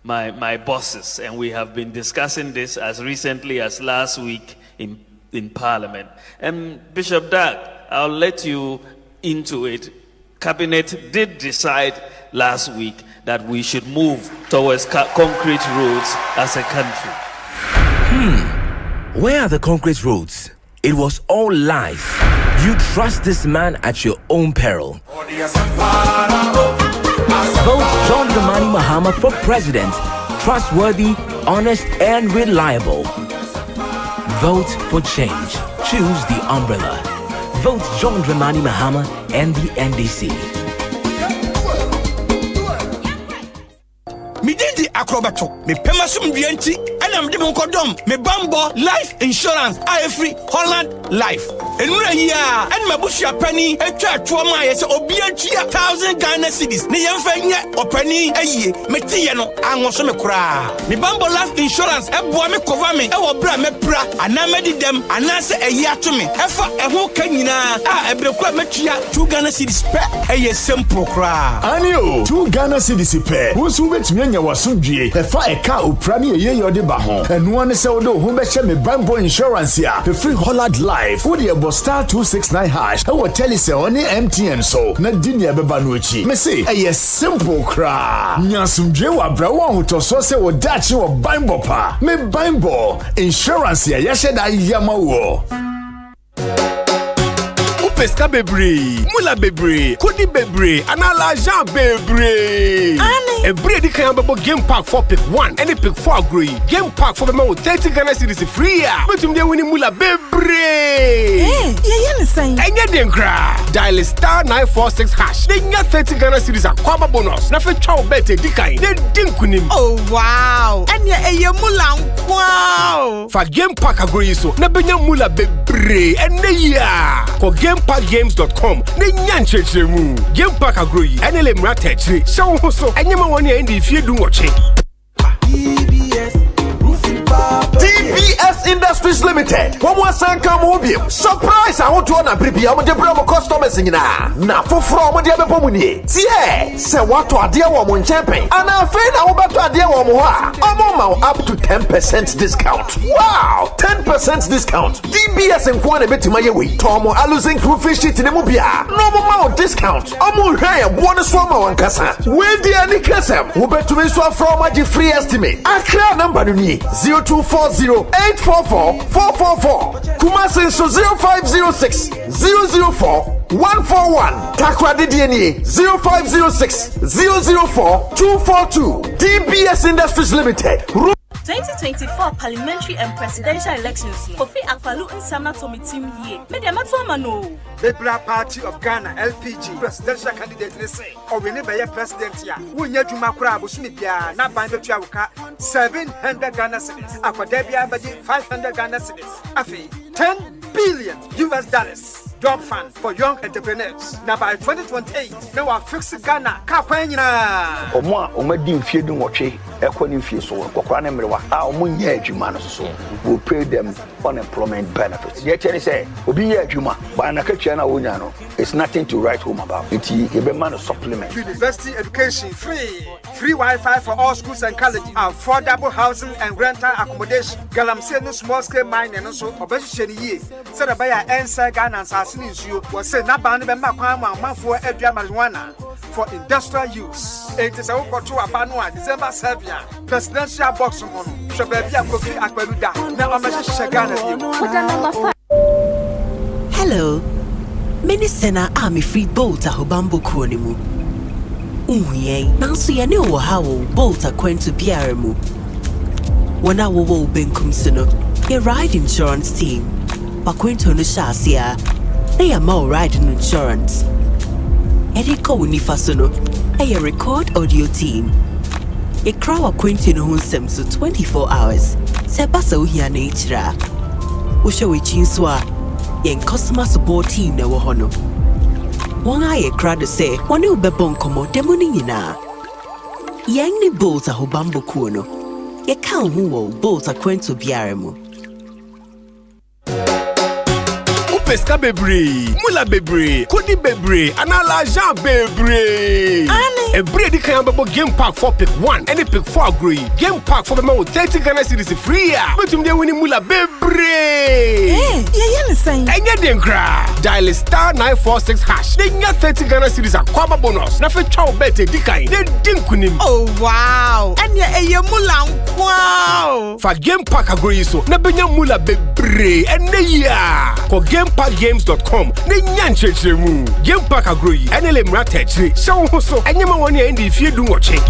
my bosses, and we have been discussing this as recently as last week in Parliament. And Bishop Dag, I'll let you into it. Cabinet did decide last week that we should move towards concrete roads as a country.
Where are the concrete roads? It was all lies. You trust this man at your own peril. Vote John Dramani Mahama for president. Trustworthy, honest, and reliable. Vote for change. Choose the umbrella. Vote John Dramani Mahama and the NDC.
Me did the acrobato. Me pemasum dienti. And I'm the kodom. Me bambo life insurance. I free Holland life. And my bush penny a church for my obiantia 1,000 Ghana cedis. Ni yamfanya or penny a year. Metiano and was me cry. Me bambo life insurance a boy me cover me. I bra me pra and I made them and I say a year to me. Efa a whole canina. I break metia 2 Ghana cedis pet a simple cry.
Anio 2 Ghana cedis pet. Who's who bet me was Sunji. Efa a car uprani a year de bahon. And one say odo who bet me bambo insurance here. The free Holland life. Who the star 269 hash. I will tell you say on MTN so. Na dinya beba nuchi. Me say a simple cry. Nyasumje wa brawa huto so se wo dachi wo bimbo pa. Me bimbo insurance ya yashe da yama wo. Pesca bebre, mula bebre, kodi bebre, anala jan bebre.
Ani
Every day can be game pack for pick 1 and pick 4 agree. Game pack for the more 30 Ghana cedis free. But you dey winning mula bebre.
Yeah, saying.
And you dey cry. Dial *946#. Then you 30 Ghana cedis Aqua bonus. Na fe chow bete dikai. They didn't kunim.
Oh wow. And you mula wow.
For game pack agree so. Na benya mula bebre. And ya. For gamepackgames.com. Ne nyanche mu. Game pack agree. And ele mrate chri. Show so. And you want to end if you do watching.
TBS Industries Limited. What was Sanka Mobium? Surprise! I want to honor Bribia. I'm the Bravo customers in na for from the other Pomuni. Tie, say what to a dear woman champion. And I'm afraid I will back to a dear woman. I'm up to 10% discount. Wow! 10% discount. TBS and Kwan a bit to my way. Tomo, I losing crew fish it in the Mubia. No more discount. I'm more higher. One swammer one casa. With the any casa. Who bet to me so from my free estimate. I clear number 0240-844-444. Kumasi so 0506-004-141. Takwa DNA 0506-004-242. TBS Industries Limited.
2024 parliamentary and presidential elections. Kofi Akwalu Nsamna Tomi team here. Media Matuamano.
Liberal Party of Ghana LPG presidential candidate they say. Or we never be president here. We need to makura busumibia na bando tuaruka 700 Ghana cedis. Akwadebia baji 500 Ghana cedis. Afi 10 billion US dollars. Job fund for young entrepreneurs. Now by 2028, now we fix Ghana. Kapanyina.
Omo omadi mfie du nwotwe ekoni mfie so kokora ne mrewa a omo nya adwuma no so we pay them unemployment benefits. They tell say obi nya adwuma ba na katua na wonya no it's nothing to write home about. It be man supplement.
University education free Wi-Fi for all schools and colleges, affordable housing and rental accommodation. Galamsey no small scale mining and so obesity ye. Said the buyer answer Ghana and you was say na ban be makwan man for edua marijuana for industrial use. It is a work to Abanua December 7 presidential box on Shababia Kofi Akwaluda. Now I'm a Shagana.
Hello. Many sena army free bolt ahobambo kuonimu. Uye, nanso ye ne wo hawo bolt akwento biara mu. Wana wo benkum sino. Ye ride insurance team. Bakwento no shasia. They are more riding insurance. Eriko unifasono. A record audio team. A crowd acquainting who sems to 24 hours. Sebasa uhia nature. Usha wichinswa. Yen customer support team na wahono. One eye crowd say, one ube bonkomo demonina. Yang ni bolta hobambo kuono. Ye kan huo bolta kwento biaremu.
Pesca bebre, mula bebre, kodi bebre, anala jan bebre. Every day can be game pack for pick 1 and pick 4 agree. Game pack for the more 30 Ghana cedis free. But you dey winning mula bebre.
Yeah, saying.
And you dey cry. Dial *946#. Then you 30 Ghana cedis Aqua bonus. Na fe chow bete dikai. They didn't kunim.
Oh wow. And you mula wow.
For game pack agree so. Na benya mula bebre. And ya. For gamepackgames.com. Ne nyanche mu. Game pack agree. And ele mrate chri. Show so. Anyama wani endi if you do watching.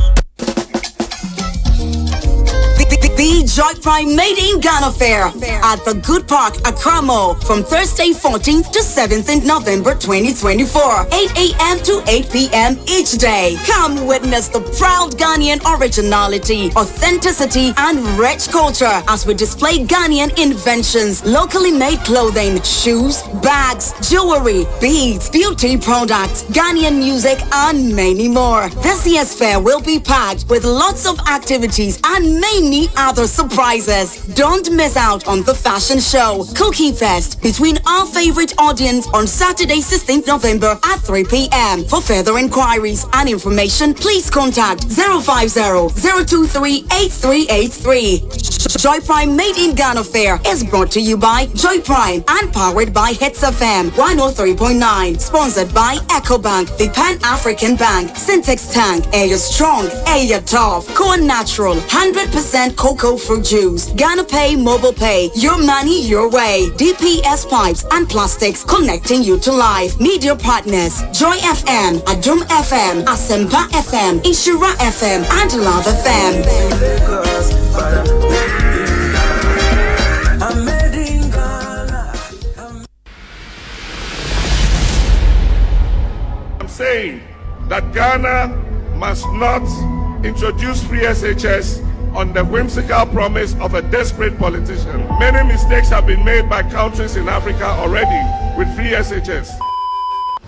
The Joy Prime Made in Ghana Fair at the Good Park, Accra Mall from Thursday 14th to 17th November 2024, 8 a.m. to 8 p.m. each day. Come witness the proud Ghanaian originality, authenticity, and rich culture as we display Ghanaian inventions, locally made clothing, shoes, bags, jewelry, beads, beauty products, Ghanaian music, and many more. This year's fair will be packed with lots of activities and many other surprises. Don't miss out on the fashion show, Cookie Fest, between our favorite audience on Saturday 16th November at 3 p.m. For further inquiries and information, please contact 050-023-8383. Joy Prime Made in Ghana Fair is brought to you by Joy Prime and powered by Hits FM 103.9. Sponsored by EcoBank, the Pan-African Bank. Syntex Tank, Air Strong, Air Tough. Corn Natural, 100% cocoa fruit juice. Ghana Pay Mobile Pay, your money your way. DPS Pipes and Plastics, connecting you to life. Media partners, Joy FM, Adum FM, Asempa FM, Ishura FM, and Love FM.
I'm saying that Ghana must not introduce free SHS on the whimsical promise of a desperate politician. Many mistakes have been made by countries in Africa already with free SHS.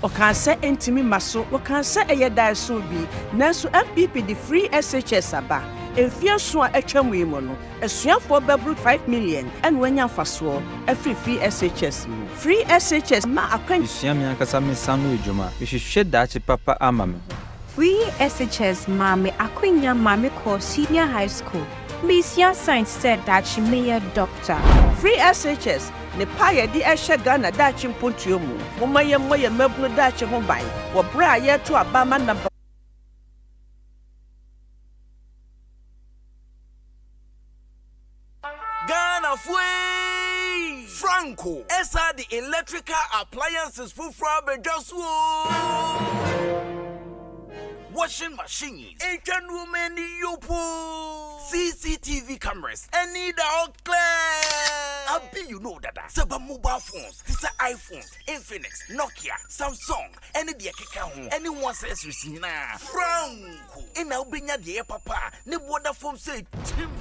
Okanse entimi maso, okanse eyeda so bi, nanso MPP the free SHS aba. Enfia so a etwam yi mo no, esuafo bebru 5 million and wanya faso, every free SHS. Free SHS ma akwan
Isiami ankasa me sanu ejuma. Ihwehwe dachi papa ama me.
Free SHS Mame Akwenya Mame Core Senior High School. Misia Science said that she may a doctor.
Free SHS ne paye di ehwe Ghana dachi mpontuo mu. Momaye moye mabunu dachi ho ban. Wo bra ye to abama na
Ghana Fui Franco Esa the electrical appliances for Frabedaswo washing machines, Asian women yopo, CCTV cameras, any dog clear. I be you know that. Seba mobile phones, these are iPhones, Infinix, Nokia, Samsung, any the home, anyone says receive na Franco. In our binya the papa, ne water foam say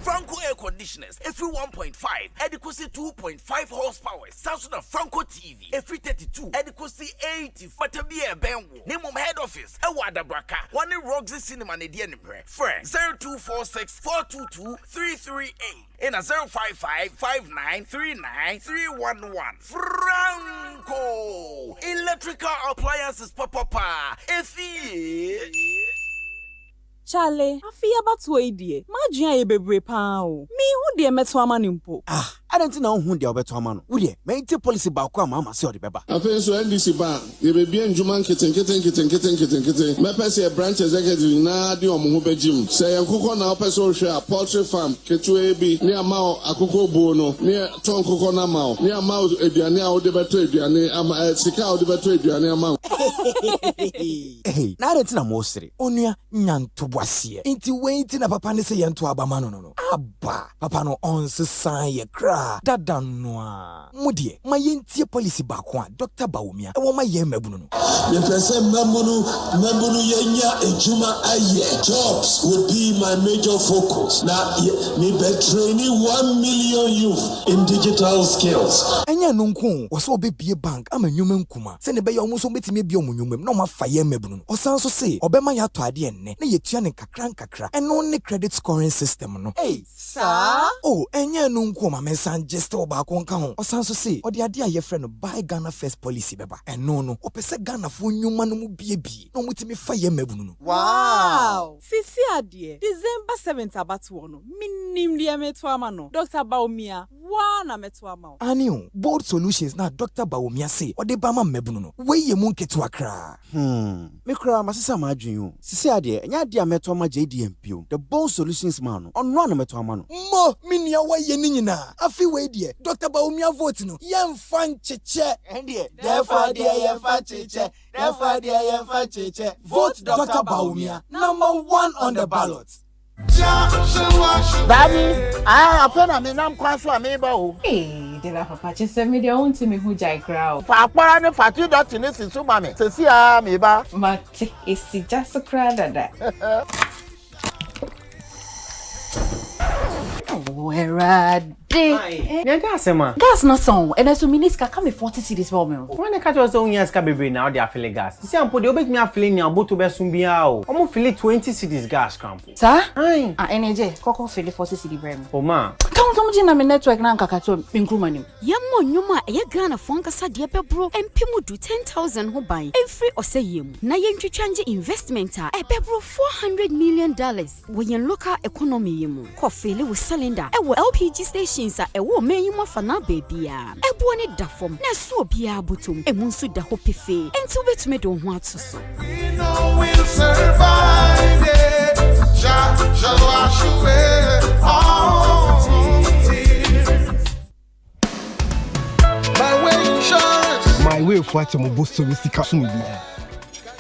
Franco air conditioners, every 1.5, adequacy 2.5 horsepower, Samsung Franco TV, every 32, adequacy 80, Fatabia Benwo, name of head office, a wada braka. One Roxy Cinema Nedian Friend 0246 422 338 in a 055 5939 311 Franco Electrical Appliances Papa Effie
Charlie, afia batu idie. Majia ye bebre pa o. Mi hu de meto amani mpo.
I don't know who they are better man. Would ye make policy about Mama sorry beba.
I think so NDC bar. Ye be bien Juman kitten. Me pese a branch executive na di omo be gym. Say akuko na opeso share poultry farm ketu ebi ni amao akuko bono ni ton kuko na mao ni amao eduane a ode beto eduane ama sika ode beto eduane ama.
Hey, na reti na mosre. Onua nyanto boasie. Inti wenti na papa ne se yento abama no. Aba, papa no onsesan ye kra. Dada noa. Mudie, ma yentie policy bakwa Dr. Baumia. E wo ma ye mabunu no.
Ye pese mabunu yenya ejuma aye. Jobs would be my major focus. Na me be training 1 million youth in digital skills.
Anya no nko, wo so be bie bank ama nwuma nkuma. Se ne be ye omo so betime bie omo nwuma na ma fa ye mabunu no. Osan so se, obema ya to ade enne. Na ye tua ne kakra. Eno ne credit scoring system no.
Hey, sir.
Oh, anya no nko ma mensa just oba konka ho osanso say odi ade a ye friend buy Ghana first policy beba eno no opese Ghana fo nyuma no mu bie no mutimi fa ye mabunu no.
Wow, sisi ade December 7th abatu no minim de meto ama no Dr. Baumia na meto ama
ani bold solutions na Dr. Baumia say odi ba ma mabunu no we ye mu nketu akra me kra masesa ma adwen o sisi ade nya ade a meto ama JDMP the bold solutions man onno na meto ama no mo minia wa ye ni nyina afi we die Dr. Baumia vote no yemfa ncheche endie therefore die yemfa cheche vote Dr. Baumia number 1 on the ballot.
Daddy, I apena me nam kwaso ameba o.
Eh, de la papa che se me de onti me hu jai crowd.
Fa akwara ne fatu dot ne sisu ma me. Sesi a me ba.
Mate, esi just crowd that.
Where
Yeah, gas, man.
Gas not song, and as you minister come 40 cities for me.
When I catch us on years, baby, now they are filling gas. See, I'm putting me a filling now, but to be soon be out. I'm filling 20 cities gas camp.
Sir? Aye. NJ, Coco filling 40 city brand.
Oh, ma.
Come some gin my network now, Kakato, Pinkrumani.
Yammo, Yuma, a Ghana Fonka Diape bro, and Pimu do 10,000 who buy, and free or say him. Na yen to change investment, a pebro $400 million. When you look at economy, coffee with cylinder, a LPG stations are a woman you want for now, baby. A bonnet da from, na so be a butum, a monsu da hope fee, and to bet me don't want to so.
We know we'll survive it. Shall wash away all tears. My way insurance.
My way of what I'm both so risky castle.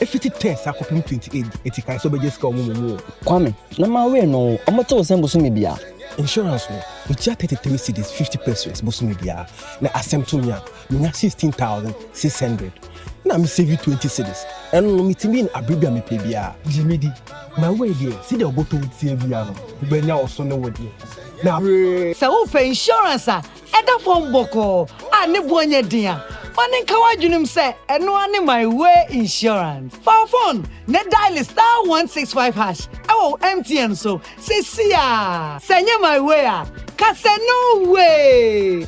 If it tests, I copy 28, it can so be just come more.
Kwame, no my way no, I'm not to send Busumibia.
Insurance no, with 33 cities, 50 pesos, Busumibia. Na Asempa 16,600. Now me save you 20 cities. And no me mean Abibia me pay bia. Jimmy D, my way there, see the bottle with Saviano. But now also no way. Now,
so for insurance, Eda from Boko, I ne bonya dia. One Kawajunim say, and one my way insurance. For phone, net dial *165#. Oh, MTN so. Say, see ya. Send my way. Cause no way.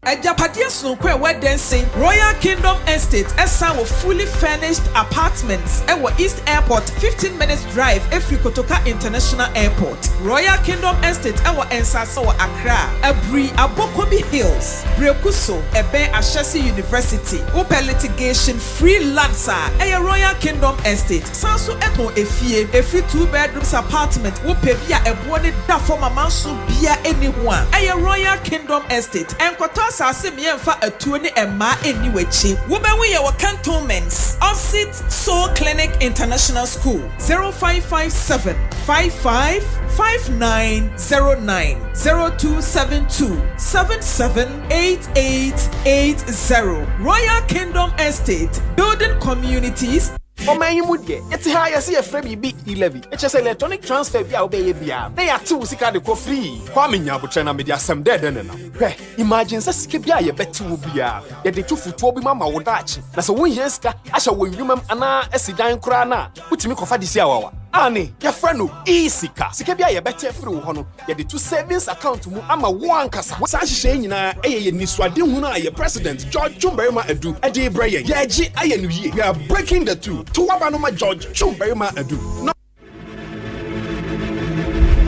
Ejapadia Sunkwe where dancing Royal Kingdom Estate Esa with fully furnished apartments ewo East Airport 15 minutes drive Efri Kotoka International Airport. Royal Kingdom Estate ewo Ensasa wa Accra Abri Abokobi Hills Brekuso Ebe Ashesi University Open litigation free lancer Eya Royal Kingdom Estate Sanso eto efie efi 2 bedrooms apartment Ope bia ebone da forma manso bia anyone Eya Royal Kingdom Estate Enkoto Sase miemfa atuone emma eniwechi. Wobewe ye cantonments. Opposite Soul Clinic International School 0557 555909 0272 778880 Royal Kingdom Estate Building Communities.
Omanhene mudie eti ha ya se ye frɛ bi 11 eche se electronic transfer bi a obeye bia na ya tu sika de ko free kwa menya abotre na media sem de na hwɛ imagine se sika bi a ye beti wo bia ye de tufutuo bi mama wo daachi na se won ye sika ahya wo nwumam ana asidan kora na utimi kofa disi awawa ani ya frɛ no isika sika bi a ye beti free wo ho no ye de to savings account mu ama wo ankasa sa hyehyɛ nyina ye nisuade hu na ye president George Chumberima Adu ade breye ye agi aye no ye we are breaking the two to Wabanoma George Chumberima Adu.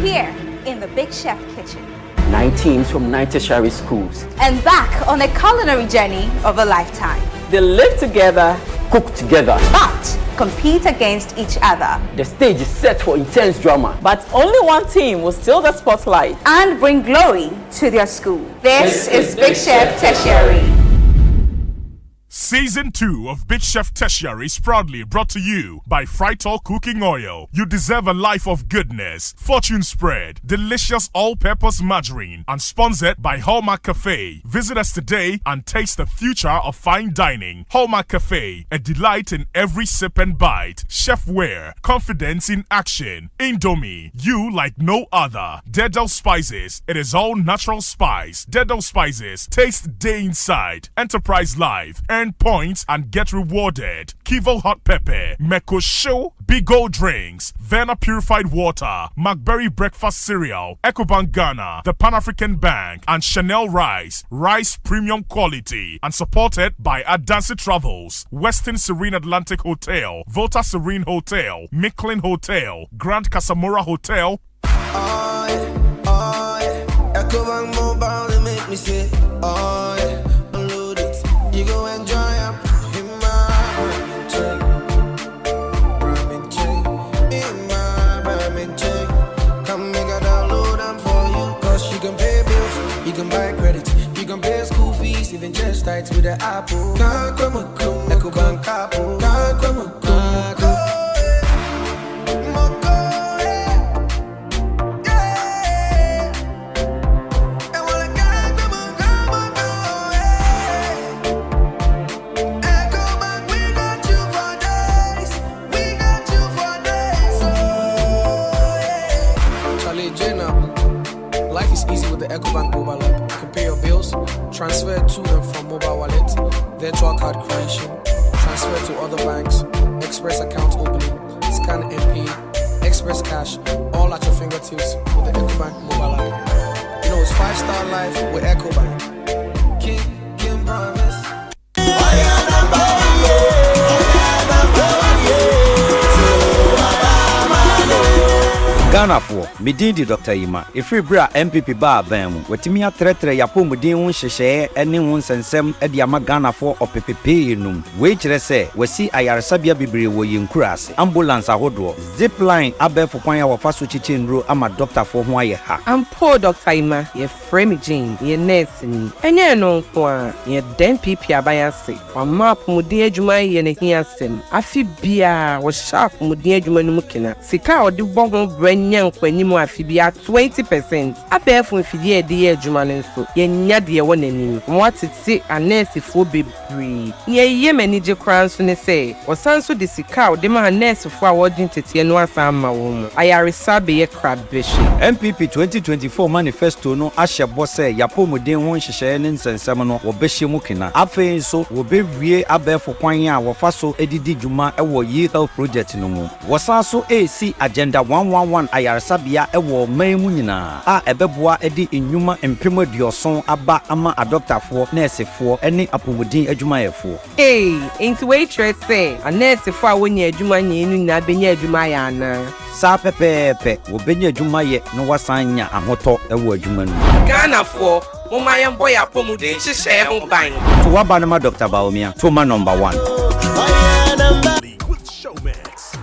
Here in the Big Chef kitchen.
9 teams from 9 tertiary schools.
And back on a culinary journey of a lifetime.
They live together, cook together.
But compete against each other.
The stage is set for intense drama.
But only one team will steal the spotlight and bring glory to their school. This is Big Chef Tertiary.
Season 2 of Big Chef Tertiary is proudly brought to you by Frytol Cooking Oil. You deserve a life of goodness. Fortune Spread, delicious all-purpose margarine, and sponsored by Hallmark Cafe. Visit us today and taste the future of fine dining. Hallmark Cafe, a delight in every sip and bite. Chefware, confidence in action. Indomie, you like no other. Dedel Spices, it is all natural spice. Dedel Spices, taste day inside. Enterprise Live, earn points and get rewarded. Kivo Hot Pepper, Meko Show, Big Gold Drinks, Verna Purified Water, McBerry Breakfast Cereal, Ecobank Ghana, the Pan African Bank, and Chanel Rice, rice premium quality, and supported by Adansi Travels, Western Serene Atlantic Hotel, Volta Serene Hotel, Micklin Hotel, Grand Casamora Hotel.
Ecobank Mobile, they make me say, unload it. You go enjoy up in my Ramen check. Come make a download them for you. Cause you can pay bills, you can buy credit, you can pay school fees, even just tights with the Apple. Ecobank Apple. It's easy with the EcoBank mobile app. You can pay your bills, transfer to and from mobile wallet, virtual card creation, transfer to other banks, express account opening, scan and pay, express cash, all at your fingertips with the EcoBank mobile app. You know it's 5-star life with EcoBank. King promise.
Ghana for Midindi Dr. Ima. If we bra MPP bar bam, Wetimia Tretre Yapumudin Sheshe, any one sensem at Yama Ghana for or PPP num. Which say, we see Ayarasabia Bibri wo yin crass, ambulance a hodro, zip line abe for Kwanya wa fasuchi chinro ama doctor for Hawaii ha.
I'm poor Dr. Ima, ye frame Jane, ye nursing, and ye no for ye den pipi abayase, or map mudia juma ye ne hiasem. Afi bia was sharp mudia juma numukina, Sika or the bongo brain. Young when you more fibia 20%. I bear from Fidia dear Juman so ye nadia one any. What it say a nurse for be breed. Ye manager crowns when they say, or sanso de sicao, de my nurse for awarding to Tianwa Sama woman. I are sabi a crab bishop.
MPP 2024 manifesto no Asha Bosse, Yapomo de one shenanigans and Samano or Beshimukina. Afe so will be re abe for Kwanya or Faso Edidi Juma or Ye Health Project no more. Was also AC Agenda 111. Ayarasabia ewo memu nyina a ebeboa edi enwuma empemo dioson aba ama adopter for nurse for ene apomudin adwumayefo
enti waitress say a nurse for awoni adwuma nyinu nyina benya adwuma ya na
sa pepepe wo benya adwuma ye no wasanya ahoto ewo adwuma nu
Ghana for mama yembo ya apomudin hihye ho ban
to waba na Dr. Baomia to ma number 1
with Showmax.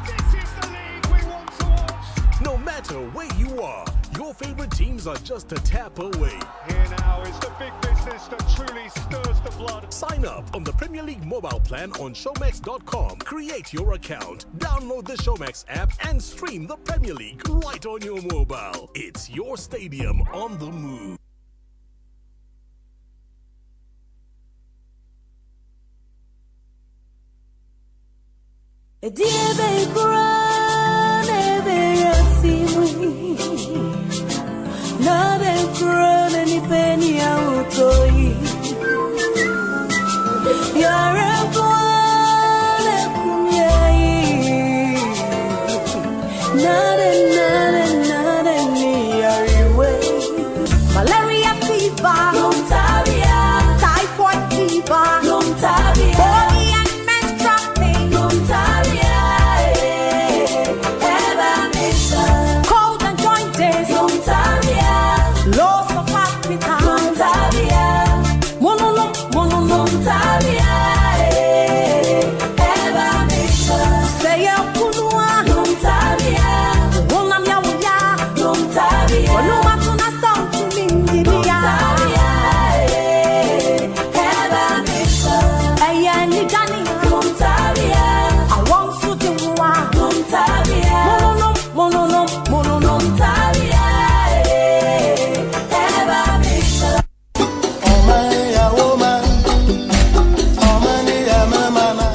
No matter where you are, your favorite teams are just a tap away.
Here now is the big business that truly stirs the blood.
Sign up on the Premier League mobile plan on Showmax.com. Create your account, download the Showmax app, and stream the Premier League right on your mobile. It's your stadium on the move.
Malaria fever, typhoid fever, cold and jointed, loss of appetite, say a kunua, wonam ya wuya, wanuma tuna something in Libya. Ayani Gani, I want to do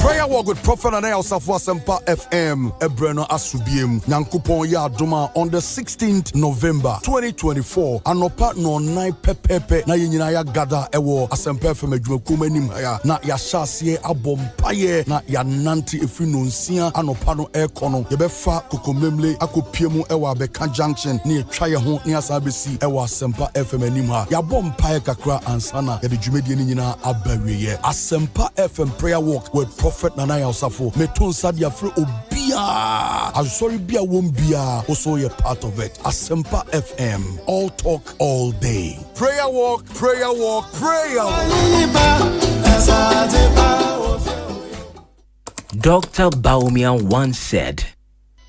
Prayer walk with Prophet and Asempa FM. Ebreno Asubiem. Nyankupon Yiadom on the 16th November 2024. Anopa no 9 pepepe na yenyina ya gada ewo Asempa FM adwumakum anim haya na ya shasie abompaye na ya nanti efi no nsia anopa no ekono yebefa kokomemle akopiemu ewo Abeka Junction na etwa ye ho ne asabesi ewo Asempa FM anim ha ya bompaye kakra ansana ya de dwumedie ni nyina abaweye Asempa FM prayer walk with Prophet Nana Osafo meton sadia fre obia asori bia wombia also a part of it Asempa FM all talk all day prayer walk prayer
Dr. Baumia once said,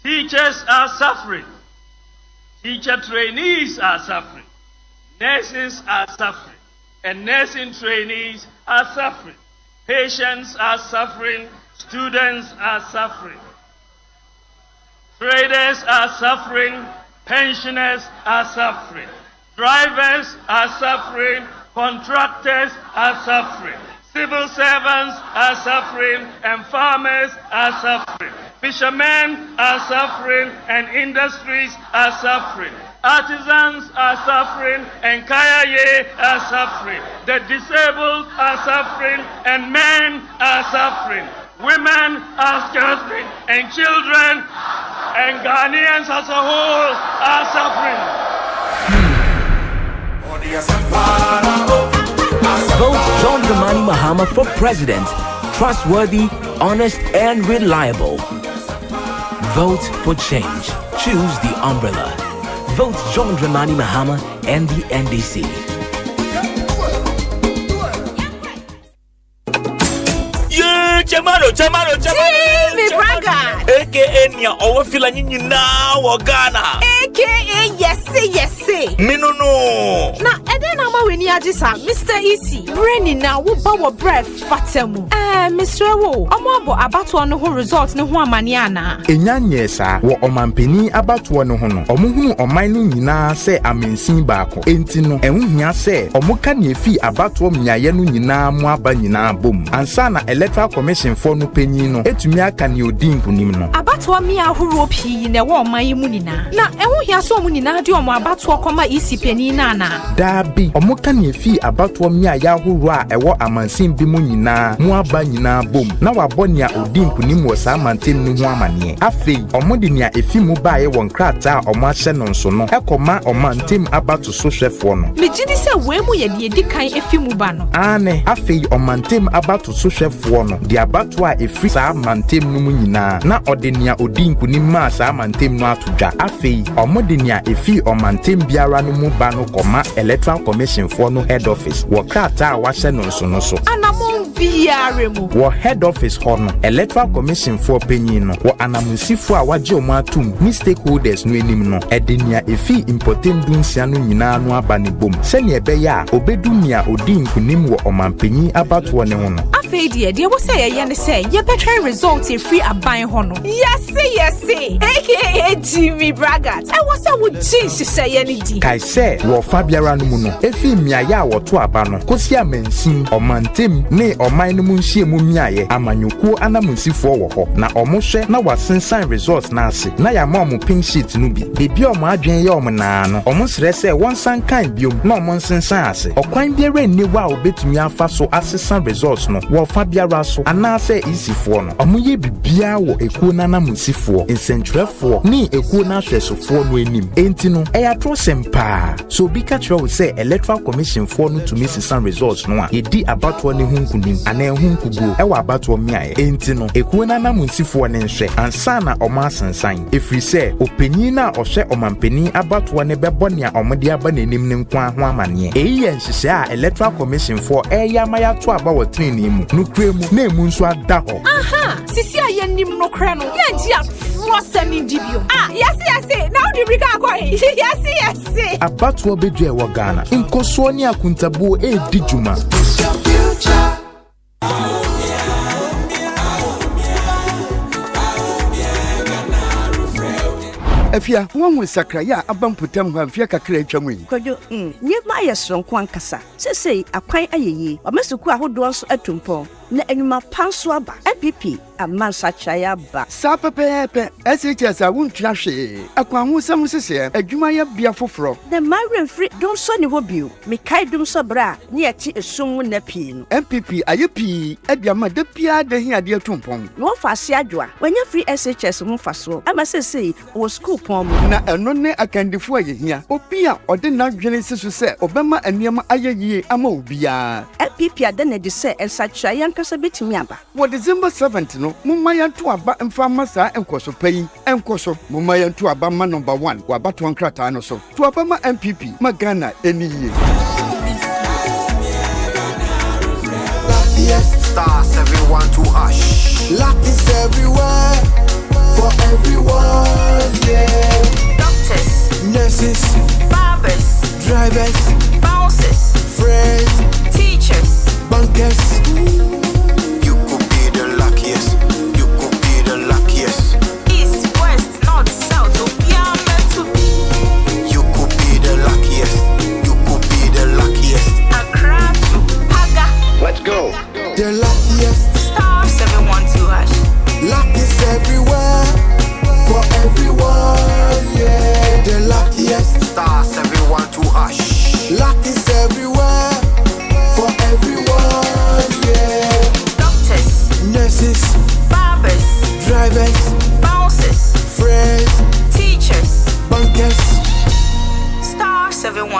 teachers are suffering, teacher trainees are suffering, nurses are suffering, and nursing trainees are suffering. Patients are suffering, students are suffering. Traders are suffering, pensioners are suffering. Drivers are suffering, contractors are suffering. Civil servants are suffering, and farmers are suffering. Fishermen are suffering and industries are suffering. Artisans are suffering and Kayaye are suffering. The disabled are suffering and men are suffering. Women are suffering and children and Ghanaians as a whole are suffering.
Vote John Dramani Mahama for president. Trustworthy, honest, and reliable. Vote for change. Choose the umbrella. Vote John Dramani Mahama and the NDC.
Chamano.
Me braga.
AKA Nia Owa Filani now or Ghana.
AKA yes.
Me no.
Na eden ama weni agisa Mr. Easy. Brainy na wo ba wo breath fatemu. Mr. Wo, omo abato no ho result ne ho amane ana.
Enyanye sa wo omampani abato no ho no. Omo hunu oman no nyina se amensin baako. Enti no ehunhia se omo ka ne fi abato mnyaye no nyina mu aba nyina bom. Ansa na electoral commission for no panyin no etumi aka ne odin kunim no.
Abato mi ahoro pii na wo oman yi mu nyina. Na ehunhia so omo nyina de omo abato koma isi pani na na.
Dabi omo ka ne fi abato mi aya ahoro a ewo amansin bi mu nyina mu aba nyina bom. Na wabɔ nia odin kunim wɔ saa mantem no ho amane. Afei omo de nia efi mu baaye wɔ nkrata omo ahyɛ no nso no ekɔma omantem abato so hwɛfo no.
Megidi sɛ we mu ye de edikan efi mu ba no.
Ane afei omantem abato so hwɛfo no de abato a efi saa mantem no mu nyina na ɔde nia odin kunim ma saa mantem no atodwa. Afei omo de nia efi omantem biara no mu ba no kɔma electoral commission for no head office wɔ krata a wahyɛ no nso no so.
Anamon biara mu.
Wɔ head office hɔ no electoral commission for panyin no wɔ anamusifo a wagye omo atum ni stakeholders no enim no ɛde nia efi important dunsia no nyinaa no aba ne bom sɛnea ɛbɛyɛ a obedu nia odin kunim wɔ ɔmampanyin abatoɔ ne ho no.
Afei deɛ wo sɛ yɛyɛ ne sɛ yɛbɛtwɛn result free aban hɔ no. Yɛse aka Jimmy Bragat ɛwɔ sɛ wo gye nhyehyɛeɛ ne di.
Kae sɛ wɔ fa biara no mu no efi mmiayɛ a wɔto aba no kosi amansin ɔmantem ne ɔman no mu nhyia mu mmiayɛ amanyɔkuo anamunsifoɔ wɔ hɔ na ɔmo hwɛ na wasensan results na ase na yɛama ɔmo pink sheet no bi bebi ɔmo adwen yɛ ɔmo naa no ɔmo srɛ sɛ wɔnsan kan biom na ɔmo nsensan ase ɔkwan biara nni hɔ a obetumi afa so asesan results no wɔ fa biara so anaasɛ isifoɔ no ɔmo yɛ bibia wɔ ekuo nanamunsifoɔ nsɛntwerɛfoɔ ne ekuo n'ahwɛsofoɔ no anim enti no ɛyɛ atorosɛm paa so obi ka kyerɛ wo sɛ electoral commission foɔ no tumi sesan results no a yɛdi abatoɔ ne ho nkunim anaa ɛho nkuguo ɛwɔ abatoɔ mmeaeɛ enti no ekuo nanamunsifoɔ ne nhwɛ ansa na ɔmo asensan ɛfiri sɛ opanyin no a ɔhwɛ ɔmampanin abatoɔ ne bɛbɔ nea ɔmo de aba n'anim ne nko ho amanneɛ ɛyi yɛ nhyehyɛ a electoral commission foɔ ɛyɛ ama yɛato aba wɔ tenenee mu nokura mu na emu nso ada hɔ.
Aha sisi a yɛnim nokura no yɛngye aforo sɛm ndi bio. Yɛse na wode brika akɔ yɛse
abatoɔ bedua ɛwɔ Ghana nkosoɔ ne akuntabuo ɛɛdi dwuma.
Afia, one sakraya abamputam hafia kakra atwam yi.
Kojo, nyema yɛ sonko ankasa. Sesei akwan ayeye. Ɔmesuku ahodoɔ nso atumpɔn. Na enuma panso aba. MPP amansa chaya ba.
Sa pepepe, SHS a wuntwa hwe. Akwan ho sam sese, adwuma ya bia foforo.
Na marren free don so ne hobio. Me kai dum so bra, ne yɛte esum na pii no.
MPP ayepi, aduama da pia da hi ade atumpɔn.
No fa ase adwoa. Wanya free SHS ho fa so. Ama sesei wo school pɔn mu.
Na ɛno ne akandifo ayehia. Obi a ɔde na dwene sisu sɛ obɛma anuama ayeyie ama obia.
MPP adana de sɛ ensachaya kasa betimi aba.
Wo December 7th no, mumma yanto aba mfa masa enkoso payi. Enkoso mumma yanto aba ma number 1 wa bato nkrata no so. To aba ma MPP ma Ghana eniye.
Stars everyone to hush. Luck is everywhere for everyone, yeah.
Doctors,
nurses,
barbers,
drivers,
bouncers,
friends,
teachers,
bankers. You could be the luckiest. You could be the luckiest.
East, west, north, south, you're meant to be.
You could be the luckiest. You could be the luckiest.
Accra to Paga.
Let's go. The luckiest.
Stars everyone to us.
Luck is everywhere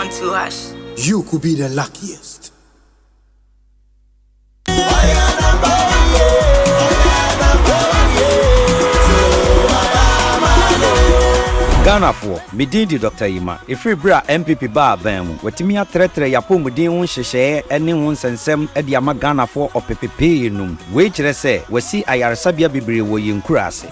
1-2 #.
You could be the luckiest.
Ghana for Midindi Dr. Yima. If we bra MPP bar bam, Wetimia Tretre Yapumudin Sheshe, any one sensem at Yama Ghana for or PPP num. Which say, we see Ayar Sabia Bibri wo yin kurase.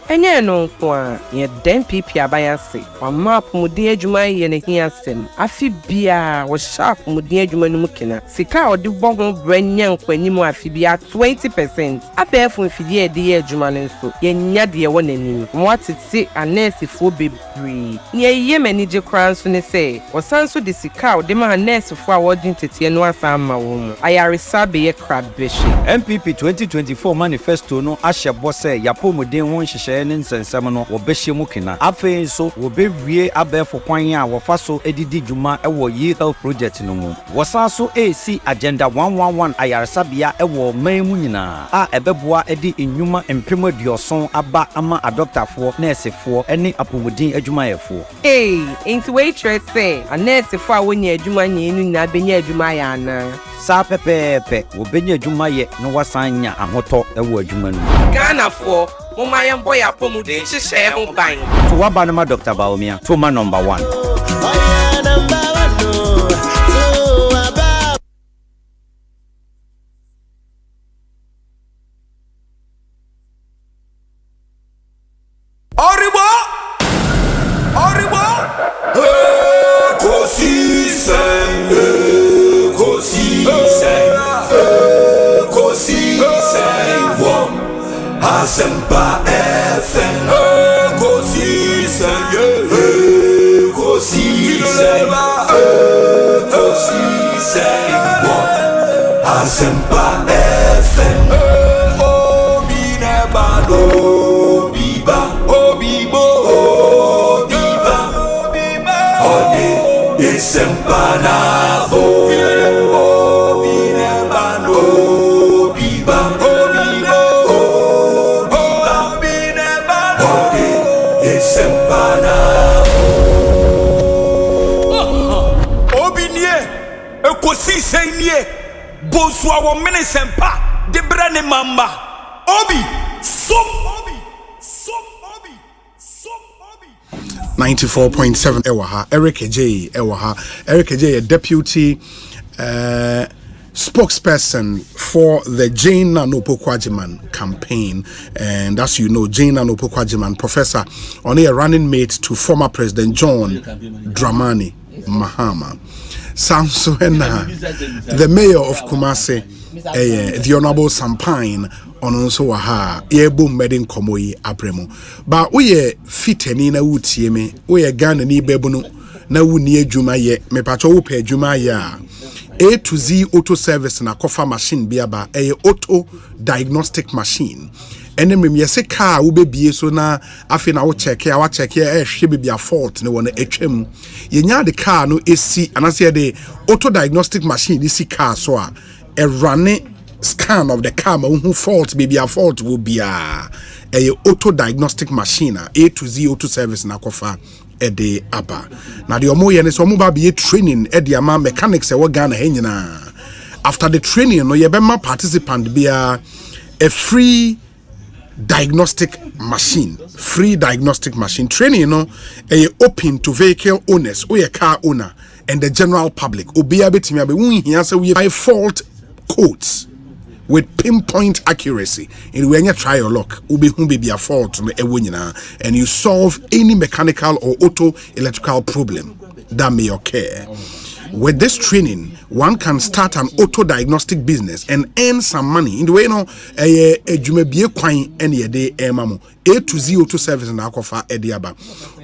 Enye no kwa ye den pipi abayase. Wa map mudi adwuma ye ne hia sem. Afi bia wo sharp mudi adwuma no mukina. Sika odi bon ho branya nkwanim afi bia 20%. Abefu mfidie de ye adwuma no so. Ye nya de ye won anim. Mo atete anesi fo bree. Nye ye manage crowns ne say, wasanso de sika de ma nurse fo a wodin tete no asama wo mu. Ayaresa be ye crab bishi.
MPP 2024 manifesto no ahye bose yapomuden ho nhyehyɛ ne nsensɛm no wo behye mu kina. Afei so wo bewie abɛfo kwan a wo fa so edidi dwuma ɛwɔ Yiadom project no mu. Wasanso AC agenda 111 ayaresa bia ɛwɔ man mu nyina a ɛbɛboa edi nnwuma mpem aduoson aba ama adoptafo nursefo ɛne apomuden adwumayɛfo.
Into wait say a nurse fo a woni adwuma nyinu nyina benya adwuma ya ana.
Sa pepepe wo benya adwuma ye no wasan nya ahotɔ ɛwɔ adwuma no.
Ghana for mama yam boy apomuden hyehyɛ ho ban.
To waba no ma Dr. Baomia to ma number 1.
Asempa FM. Ekosiisen, Ekosiisen, Ekosiisen. Asempa FM. Obineba, Obiba, Obibo, Obiba, Ode, Asempa na bo. Obineba, Obiba, Obibo. Ekosiisen nie bosua wo menesempa de brane mamba obi som
94.7 ewaha Eric J ewaha Eric J a deputy spokesperson for the Jane Nanopo Kwajiman campaign, and as you know, Jane Nanopo Kwajiman, professor, only a running mate to former President John Dramani Mahama. Samsona, the mayor of Kumasi, the Honorable Sampine, on also ha, boom medding komoyi apremo. But we fit any na utieme, we Ghana ni bebuno, na uni juma ye, me pacho pe juma ya. A to Z auto service na kofa machine biaba a auto diagnostic machine. And then me say car ube be so na afi na wo check here she be a fault no one HM. Yenya the car no AC and I say the auto diagnostic machine this car so a running scan of the car who fault be a fault will be a auto diagnostic machine A to Z auto service na kofa ede aba na de omo ye ne so mo ba be training e de ama mechanics e wo Ghana he nyina. After the training no ye be ma participant be a free diagnostic machine training no e open to vehicle owners or car owner and the general public obi abetimi abe won hia say we buy fault codes with pinpoint accuracy in when you try your luck ubi be a fault no ewo nyina and you solve any mechanical or auto electrical problem that may occur. With this training, one can start an auto diagnostic business and earn some money. In the way, you know, a jumebie kwine any a day, mamo A to Z auto service in Akofa Ediaba.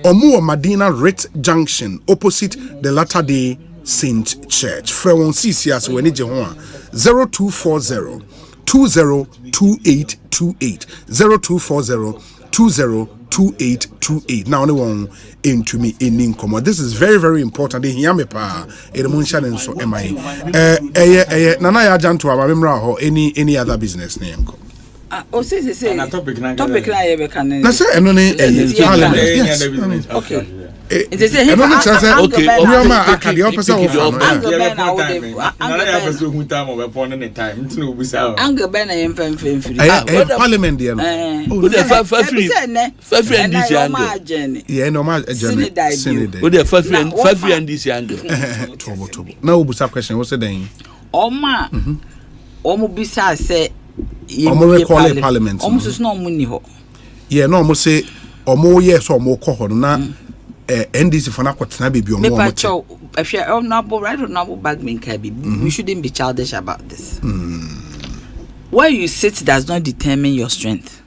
Omu Madina Rit Junction, opposite the Latter Day Saint Church. Frewon CCS when it 0240 202828 0240 202828. Now only one into me in income. This is very, very important. Hear me pa. Edemunshan so am I. Nana ya janto abamra ho any other business name.
O say topic na ye be kan.
Na say eno ne
okay.
It is a
okay.
Angabena
Akadi opposite of
Angabena
Parliament there.
Oh, the Fafi and this younger.
Yeah, no man.
With the Fafi and this younger.
Trouble. Now, what's up question? What's the name?
Oma. Bisa say.
Omo call it Parliament.
Almost no money ho.
Yeah, no, almost say omo yes or more call na NDC for na kwatena baby omo.
Me pacho if you honorable right honorable bagman kabi. We shouldn't be childish about this. Where you sit does not determine your strength.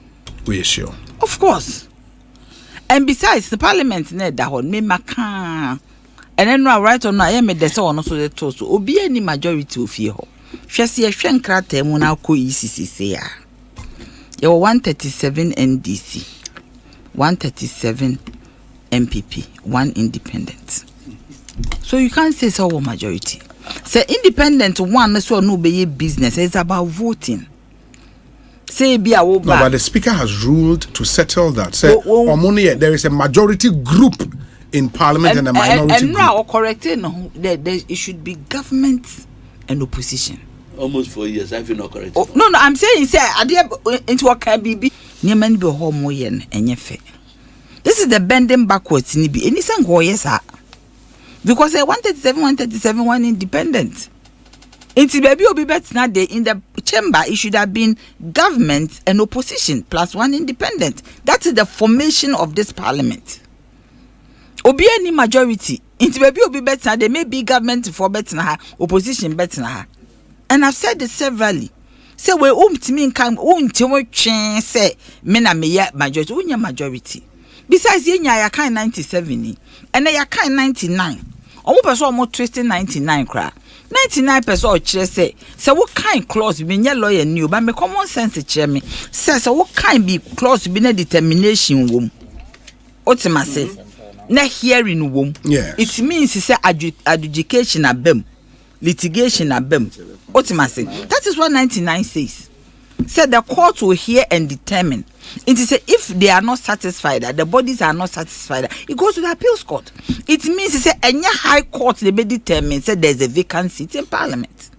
We sure.
Of course. And besides, the parliament need that one me maka. And then right or not, I am the so so the toast. Obi any majority of you. Shasi a shankrate muna ko ECC ya. You 137 NDC, 137 MPP, 1 independent. So you can't say so majority. Say independent one so no be business. It's about voting. Say be a
no, but the speaker has ruled to settle that. Say there is a majority group in parliament and a minority group.
Now correcting no, it should be government and opposition.
Almost 4 years, I feel not correct.
Oh, no, I'm saying, say, into what can be Nieman be home yen and ye fe. This is the bending backwards, Nibi, and it's an yes, because I wanted 137, 1 independent. Into baby will be better now. In the chamber, it should have been government and opposition plus 1 independent. That is the formation of this parliament. Obi any majority. Into baby will be better. There may be government for better now, opposition better now. And I've said this severally. Say we to me come say me na me majority. Unya majority. Besides yenya ya kind 97 and ya kind 99. Omo person omo twisting 99 kra. 99% or chere say what kind clause be nye lawyer new but me common sense chere me say what kind be clause be na determination wom. Otima say na hearing wom.
Yeah.
It means say adjudication abem. Litigation abem. That is what 99 says. Said the court will hear and determine. It is if they are not satisfied, that the bodies are not satisfied, it goes to the appeals court. It means any high court they may determine said there's a vacant seat in parliament.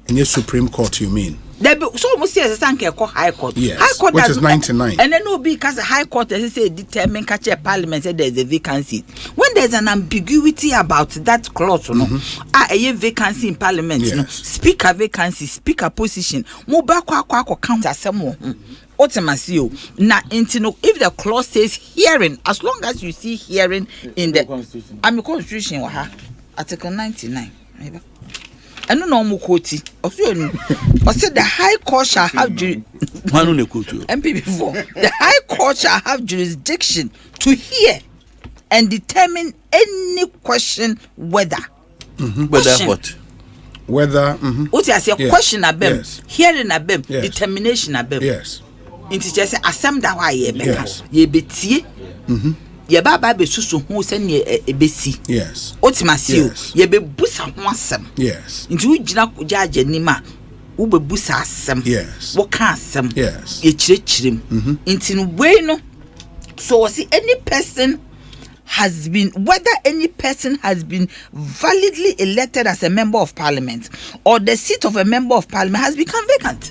In your Supreme Court, you mean?
So almost say high court.
Yes,
high court
which is 99.
And then no because the high court they say determine catch a parliament said there's a vacancy. When there's an ambiguity about that clause, a vacancy in parliament,
yes.
Speaker vacancy, speaker position, mobile count as some ultimately na intino if the clause says hearing, as long as you see hearing in the constitution article 99. I don't know Mukoti. I said the High Court shall have MPP4. The High Court shall have jurisdiction to hear and determine any question whether.
Whether what?
Whether.
What I say question abem, yes. Hearing abem, yes. Determination abem.
Yes.
Into just say asem da wa ye
yes.
Ye betie. Ye baba be susu ho se ne ebesi.
Yes.
Otimasi
yes.
Ye be busa ho asem.
Yes.
Into ugina kuja ajanima wo be busa asem.
Yes.
Wo ka asem.
Yes.
Ye chirechirem. Into no way no. So see any person has been validly elected as a member of parliament or the seat of a member of parliament has become vacant.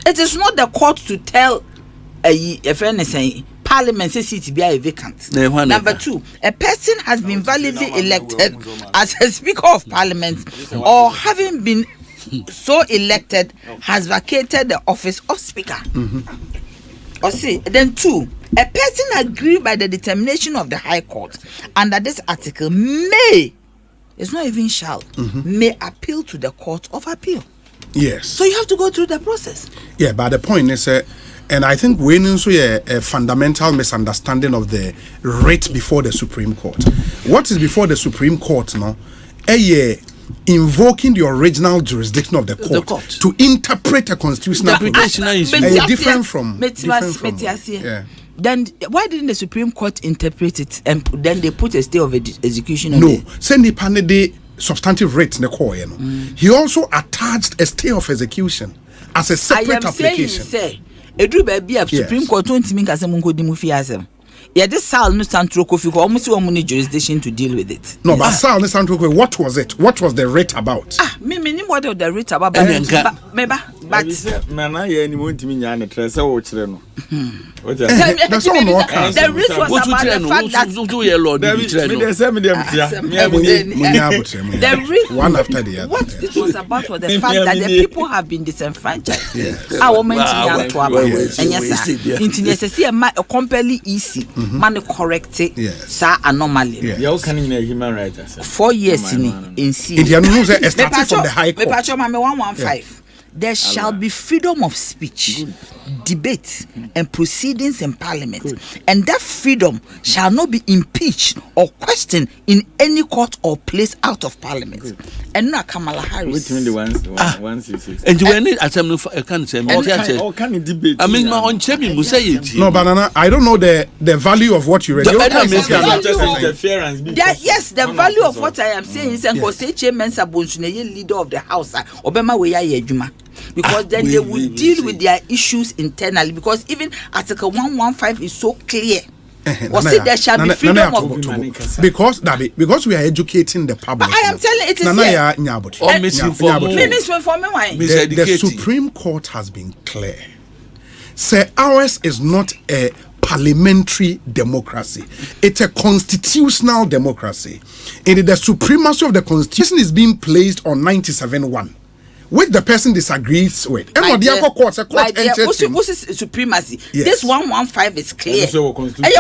It is not the court to tell a friend saying parliament seat be vacant. Number 2, a person has been validly elected as a speaker of parliament or having been so elected has vacated the office of speaker. Or see, then 2, a person aggrieved by the determination of the High Court under this article may, it's not even shall, may appeal to the Court of Appeal.
Yes.
So you have to go through the process.
Yeah, but the point is, and I think we need a fundamental misunderstanding of the rate before the Supreme Court. What is before the Supreme Court now? Invoking the original jurisdiction of the court to interpret a constitutional provision. Different from. Yeah.
Then why didn't the Supreme Court interpret it and then they put a stay of execution on
it? No, send the substantive rate in the court. He also attached a stay of execution as a separate application.
Saying, Supreme Court don't mean as a mungo di mufi asem.
Yeah, this Sal no Santro Kofi almost one jurisdiction to deal with it.
No, but Sal no Santro Kofi, what was it? What was the rate about?
Me what was the rate about? But
Man, I any want me and a treasure or children.
That's all. The rate was about the fact that
one after the other.
What it was about was the fact that the people have been disenfranchised. Our men and yes, sir. A completely easy man correct it. Sir, anomaly.
You can in a human rights.
4 years in C.
Indian news starting from the High Court.
115. There shall be freedom of speech, debate, and proceedings in Parliament, and that freedom shall not be impeached or questioned in any court or place out of Parliament. And now Kamala Harris.
And
you need Asempa can say
all can debate.
I mean, my own champion will say it.
No, Banana, I don't know the value of what you read.
Yes, the value of what I am saying is because say chairman Sabunsu leader of the House, Obama Weyajuma. Because then they will deal with their issues internally. Because even Article 115 is so clear. There shall be freedom of
because we are educating the public.
But I am telling it is
the Supreme Court has been clear. Say ours is not a parliamentary democracy. It's a constitutional democracy. And the supremacy of the constitution is being placed on 97-1. Which the person disagrees with. And
what's supremacy? Yes. This 115 is clear. And your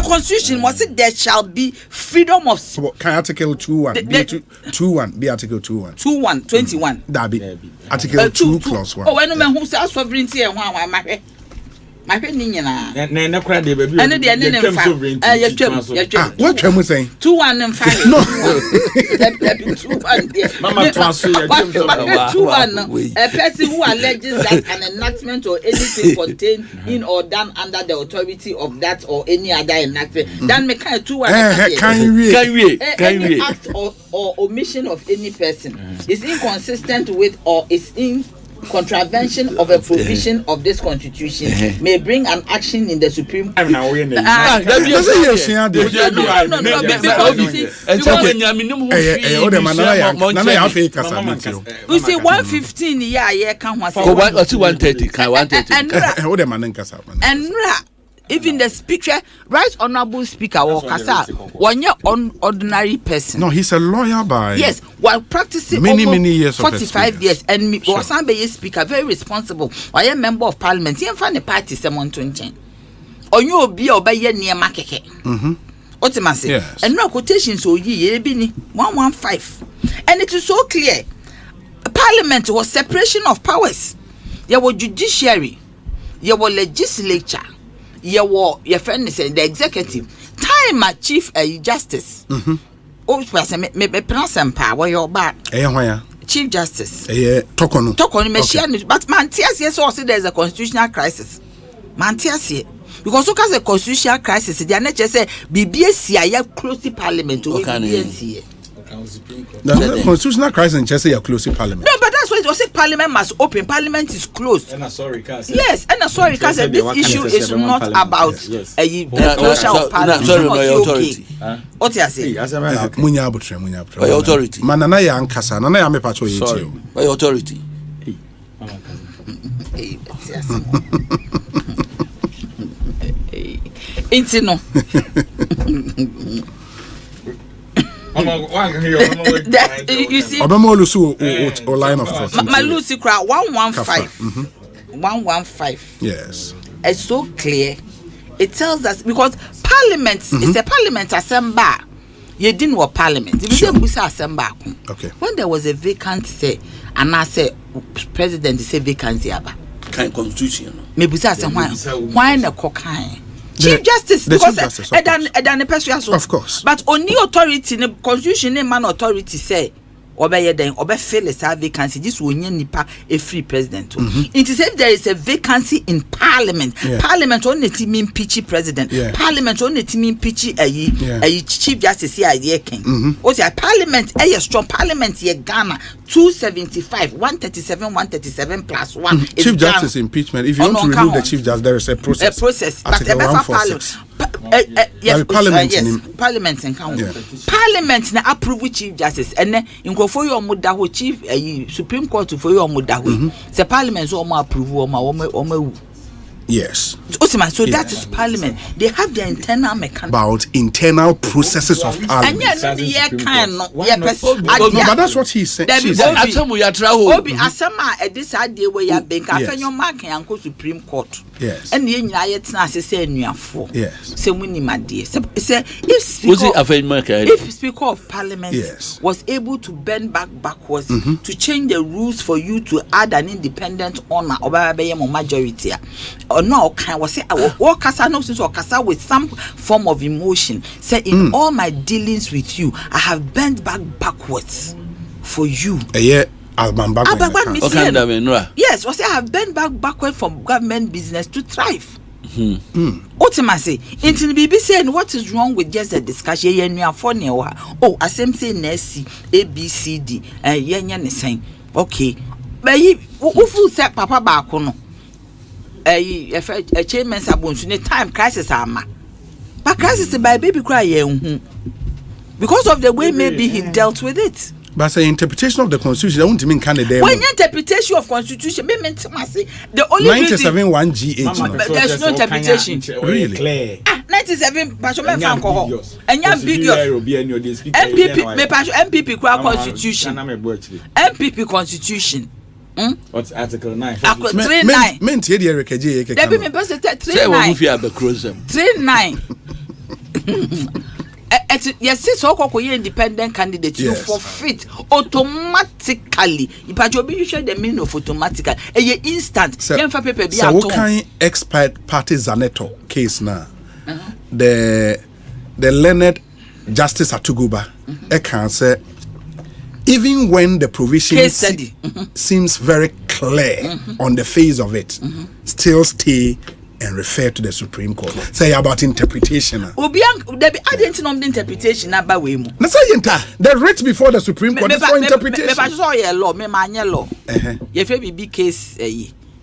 constitution was it there shall be freedom of
can Article 2.1 be 2.1 be Article 2.1?
2.1
that be Article 2 clause 1.
Oh, when man who says sovereignty and one my opinion na
na kra de baby
and the end
what can we say
2-1 and 5
no
2-1
mama transfer
2-1 a person who alleges that an enactment or anything contained in or done under the authority of that or any other enactment then me kind 2-1 can we act or omission of any person is inconsistent with or is in contravention of a provision of this constitution may bring an action in the Supreme Court. You see 115 yeah can 130 and even the speaker, right honorable speaker, one year ordinary person.
No, he's a lawyer by
yes, while practicing
many years
45 years, and me was a speaker, very responsible. I am member of parliament. He find a party someone to change. Or you will be obey near market. Ultimately, and no quotations so ye be 115, and it is so clear. Parliament was separation of powers. There was judiciary, there was legislature. Your friend is the executive. Time my chief justice. Oh, person me Asempa where your back. Chief Justice. Tokono me but Mantias yes also there's a constitutional crisis. Mantias because so cause a constitutional crisis they are not just say BBS here close to parliament to BBS.
The constitutional crisis in Chelsea are close to parliament.
No, but that's why it was said parliament must open. Parliament is closed.
And sorry,
yes, and sorry, because this issue is not about a closure of parliament.
Sorry, my authority.
What you say?
Munya
authority.
Manana ya ankasa, nana ya me pacho yiti.
Sorry, my authority.
Intino. You see,
line of thought.
My Lucy cry 115.
Yes,
it's so clear. It tells us because Parliament is a Parliament Asempa. You didn't want Parliament. If you say Asempa,
okay.
When there was a vacancy, and I say President say vacancy aba.
Kind constitution.
Maybe say why na cocaine. Chief Justice because
of course.
But only authority in the constitution man authority say obey then obey fail a vacancy this will nipa a free president. It is if there is a vacancy in parliament. Parliament only team impeach president. Parliament only team impeach a chief justice here king. O say parliament strong parliament here Ghana 275 137 plus 1
chief justice impeachment if you want to remove the chief justice there is a process
but Yes,
Parliament.
Parliament and Council. Parliament na approve chief justice and then in for your muda who chief Supreme Court for your muda. The Parliament so approve or
Yes.
So that is Parliament. They have their internal mechanism.
About internal processes of Parliament.
And
but that's what he's saying.
Obi Asama this idea where you bank after your mark and go Supreme Court.
Yes.
And the United States say for.
Yes.
Say we need my dear. Say if Speaker of Parliament was able to bend backwards to change the rules for you to add an independent owner or majority. Or no, can was say I walk as I know since or kasa with some form of emotion. Say in all my dealings with you, I have bent backwards for you. Yes, was I have bent backward from government business to thrive. Ultimately, into the BBC and what is wrong with just the discussion? Oh, Asempa Nesi ABCD and Yan saying, okay, but who said Papa Bakono? A chairman's abundance in a time crisis, ama. But crisis by baby cry, because of the way maybe he dealt with it.
But the interpretation of the Constitution, I won't mean Canada.
When interpretation of Constitution, the only
97.1 GH.
There's no interpretation.
Really?
97 and ambiguous. MPP Constitution. MPP Constitution.
What's Article 9?
3.9. 3.9. Yes, so called independent candidate, you forfeit automatically. You share the meaning of automatically. A instant.
So what kind expert party Zaneto case now? The learned Justice Atuguba, I can say, even when the provision seems very clear on the face of it, still stay and refer to the Supreme Court. Say about interpretation.
Interpretation about we.
The rate before the Supreme Court is for interpretation.
Big case.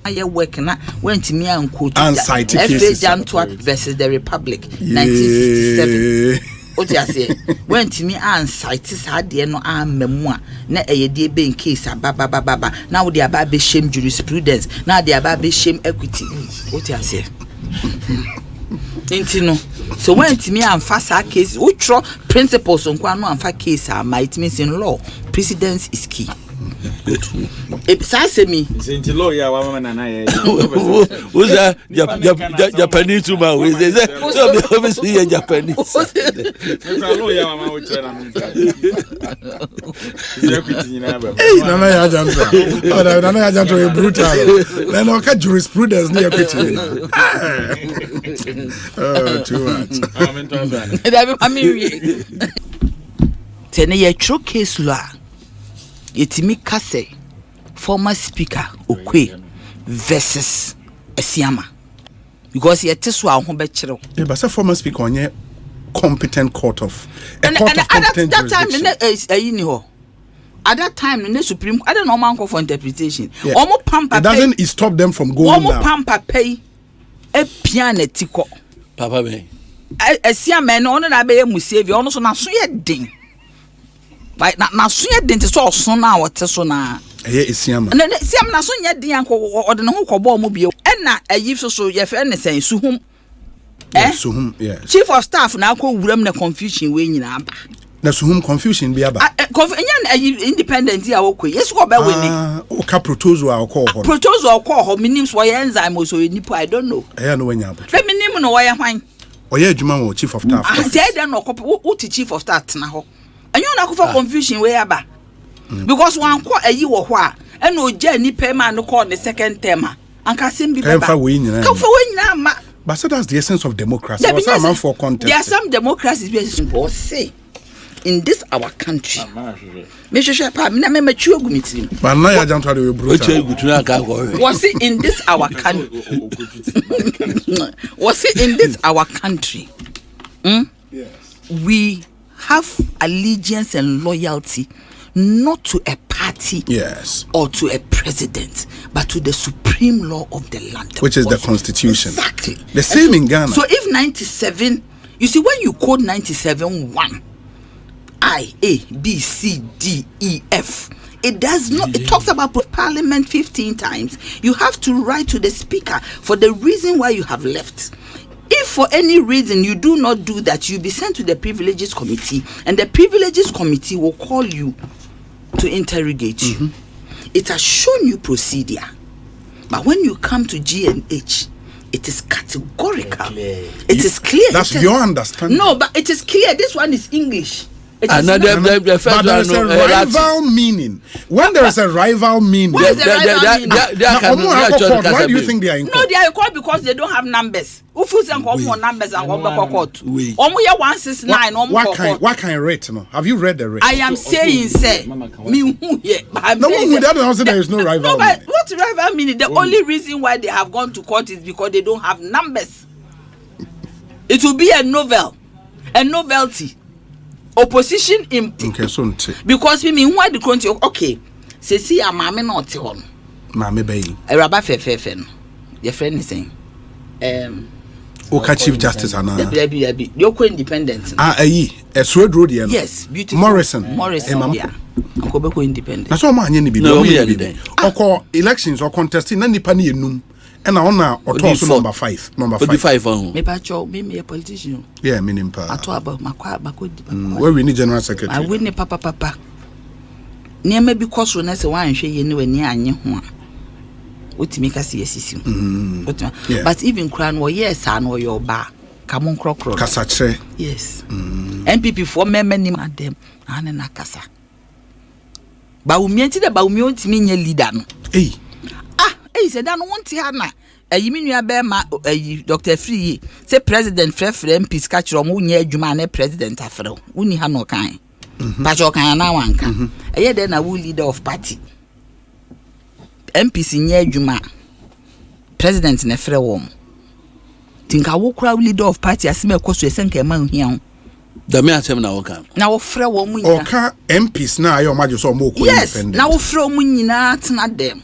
I work na went to me and quote Antwerp versus the Republic 1967. What you say? Went to me and cited had the no memoir. Na a day being case baba. Now they are baby shame jurisprudence. Now they are baby shame equity. What you say? Intino. So went to me and fast case. Which principles on one and fast case might means in law. Precedence is key. It's me.
It's lawyer, woman, and I.
Who's that? Japanese to my ways. Obviously, a Japanese.
Then I'll catch jurisprudence near pitching. Oh, too much.
I mean, ten year true case law. Yetimi Kase, former Speaker Okwe versus Esiama. Because he is so unbetchero.
Yeah, but a former Speaker on a competent court of
competent jurisdiction. At that time, in the Supreme Court, I don't know man for interpretation.
It doesn't stop them from going down.
Pampa pay a piano tico.
Papa me.
Esiama no na be musave ono so na so ye din. Like na so ye din so na what so na
Esiama.
Na Esiama na so ye din anko ode ne ho kobo mo bio. Na ayi so ye fe ne sen suhum.
Suhum, yeah.
Chief of staff na akọ wuram na confusion we nyina aba.
Na suhum confusion bi aba.
Independent ya wokwe. Yes ko be we ni.
O ka protozoa akọ ho.
Protozoa akọ ho minim so ye enzyme so nipo I don't know.
No wanya aba.
Fe minim no wo ye hwan.
Oye adwuma wo chief of staff.
Say dem no ko wo ti chief of staff na ho. Enyo na akọ confusion we aba. Because one ko ayi wo ho a na oja ni pema no call the second term. Anka sim bi baba.
Ka we nyina
ma.
But so that's the essence of democracy. What's a man for contest?
There are some democracies where simple say in this our country. Me sheshe pa me na me mature gumitim.
But now you don't have to be brutal.
Was it in this our country? Was it in this our country? Yes. We have allegiance and loyalty not to a party party
or
to a president, but to the supreme law of the land,
which is the constitution.
Exactly.
The same in Ghana.
So if 97, you see, when you code 97.1, I, A, B, C, D, E, F, it does not, it talks about parliament 15 times. You have to write to the speaker for the reason why you have left. If for any reason you do not do that, you'll be sent to the privileges committee, and the privileges committee will call you to interrogate you. It has shown you procedure, but when you come to GNH, it is categorical. It is clear.
That's your understanding.
No, but it is clear. This one is English. It is
but there is a rival meaning. When there is a rival meaning,
why do
you think they are in court?
No, they are in court because they don't have numbers. Numbers and court. 169.
What kind of rate? No, have you read the rate?
I am saying, sir, me
there is no rival.
No, but what rival meaning? The only reason why they have gone to court is because they don't have numbers. It will be a novelty. Opposition in because we mean why the country say see a mama not on
mama bay
a rabba fe your friend is saying
Chief Justice Anna
you're independent
road
yes beautiful
Morrison
yeah Akobeko independent
that's all man elections or contesting na nipa ni enum and I number 5
me pacho me a politician
yeah meaning pa
ato about
where we need general secretary
I win papa near me because when I say one hwe ye ne wani anye ho a otimi ka se asisi but even crown wo yes an wo your ba kamon krokro
kasa kire
yes MPP for member nim adem ane na kasa ba umienti de ba umienti nye leader no he said, I don't want to have a Yiminia Bema, Dr. Free, say President Frefrem, Piscatcher, Munya Jumane, President Afro, Uni Hano kind. Pachoka and Awanka. A year then I will leader of party. MPC near Juma, President Nefre Wom. Think I will crowd leader of party as me cost to a senke among him.
The mayor said now,
now, Fre Wom,
MPs now, your major so more.
Yes, now from Munina, not them.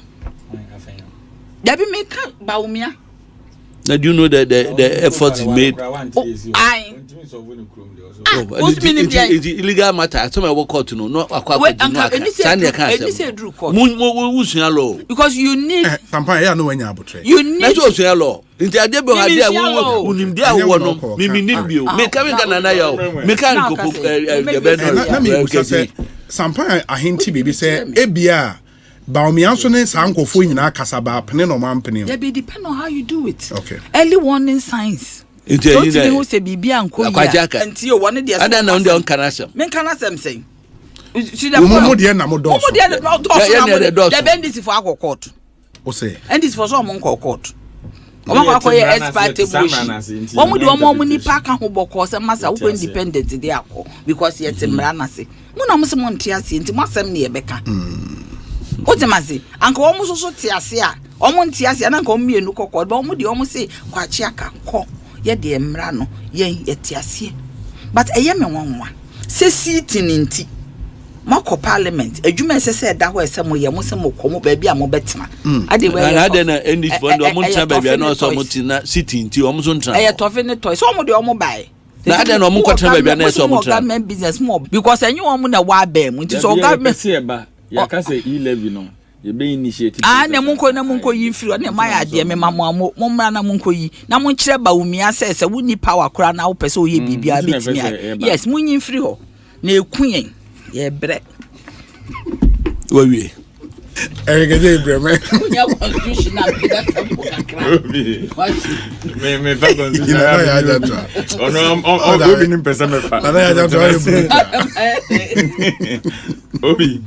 Debbie make Baumia.
Now do you know that the effort is made? It's illegal matter. Some I work out to know. Not Akua. Because you need.
Sometimes I know when you are betrayed.
You need.
That's also law. Into a debut idea. Who named the one? Mimi Nimbio. Make a Gananayo. Mechanical.
Sometimes I hint to be say, Ebia. Baumianso ne sankofo nyina kasaba pene no mampene.
They be depend on how you do it.
Okay.
Early warning signs. So today who say bibia anko ya. Until one dey.
Ada na on kanasem.
Men kanasem say.
See the mo dey na mo do.
Mo dey na do. The bend this for akọ court.
O say.
And this for some monko court. Omo akọ expert bush. Omo dey omo nipa ka ho boko say masa wo independent dey akọ because yet mra na say. Mo na mo se mo ntia se nti mo asem ne yebeka. Otemase anka omo so tiase a omo ntiase na nka omo enu kokko ba omo de omo se kwachi aka ko ye de emra no ye tiase but eye me wonwa se sitting nti mako parliament adwuma se da ho ese mo ye mo se mo komo ba bia mo betena ade we
ade na endis fund omo ntia ba bia na so mo tina sitting nti omo so ntra
eye tofe ne toy so omo de omo bai
na ade na omo kwatra ba bia na so mo ntra
government business mo because enyu omo na wa ba mu nti so government
ya kase e-levy no ye be initiate
na munko yi firi na ma ya de me mamo mo mra na munko yi na mun kire ba umia se woni power kura na wo pese o ye bibia betimi yes mun yi firi ho na ekuyen ye bre
wawie
Erigede Ibrahim.
Unya constitution na be that
me fa constitution. Ya jatra. Ono go bi nim pese me fa.
Na ya jatra.
Obi.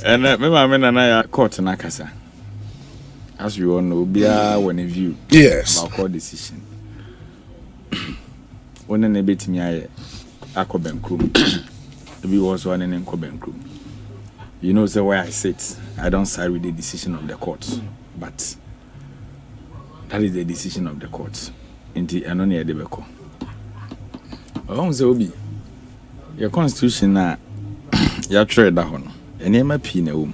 And me mama na ya court na kasa. As you all know, bia when a view.
Yes.
About court decision. One na betimi aye akobenkrum. Ebi was one in Kobenkrum. You know, so where I sit, I don't side with the decision of the court, but that is the decision of the court. Inti anoni edebeko. Omo say obi. Your constitution na ya trade that one. enema pii na wo mu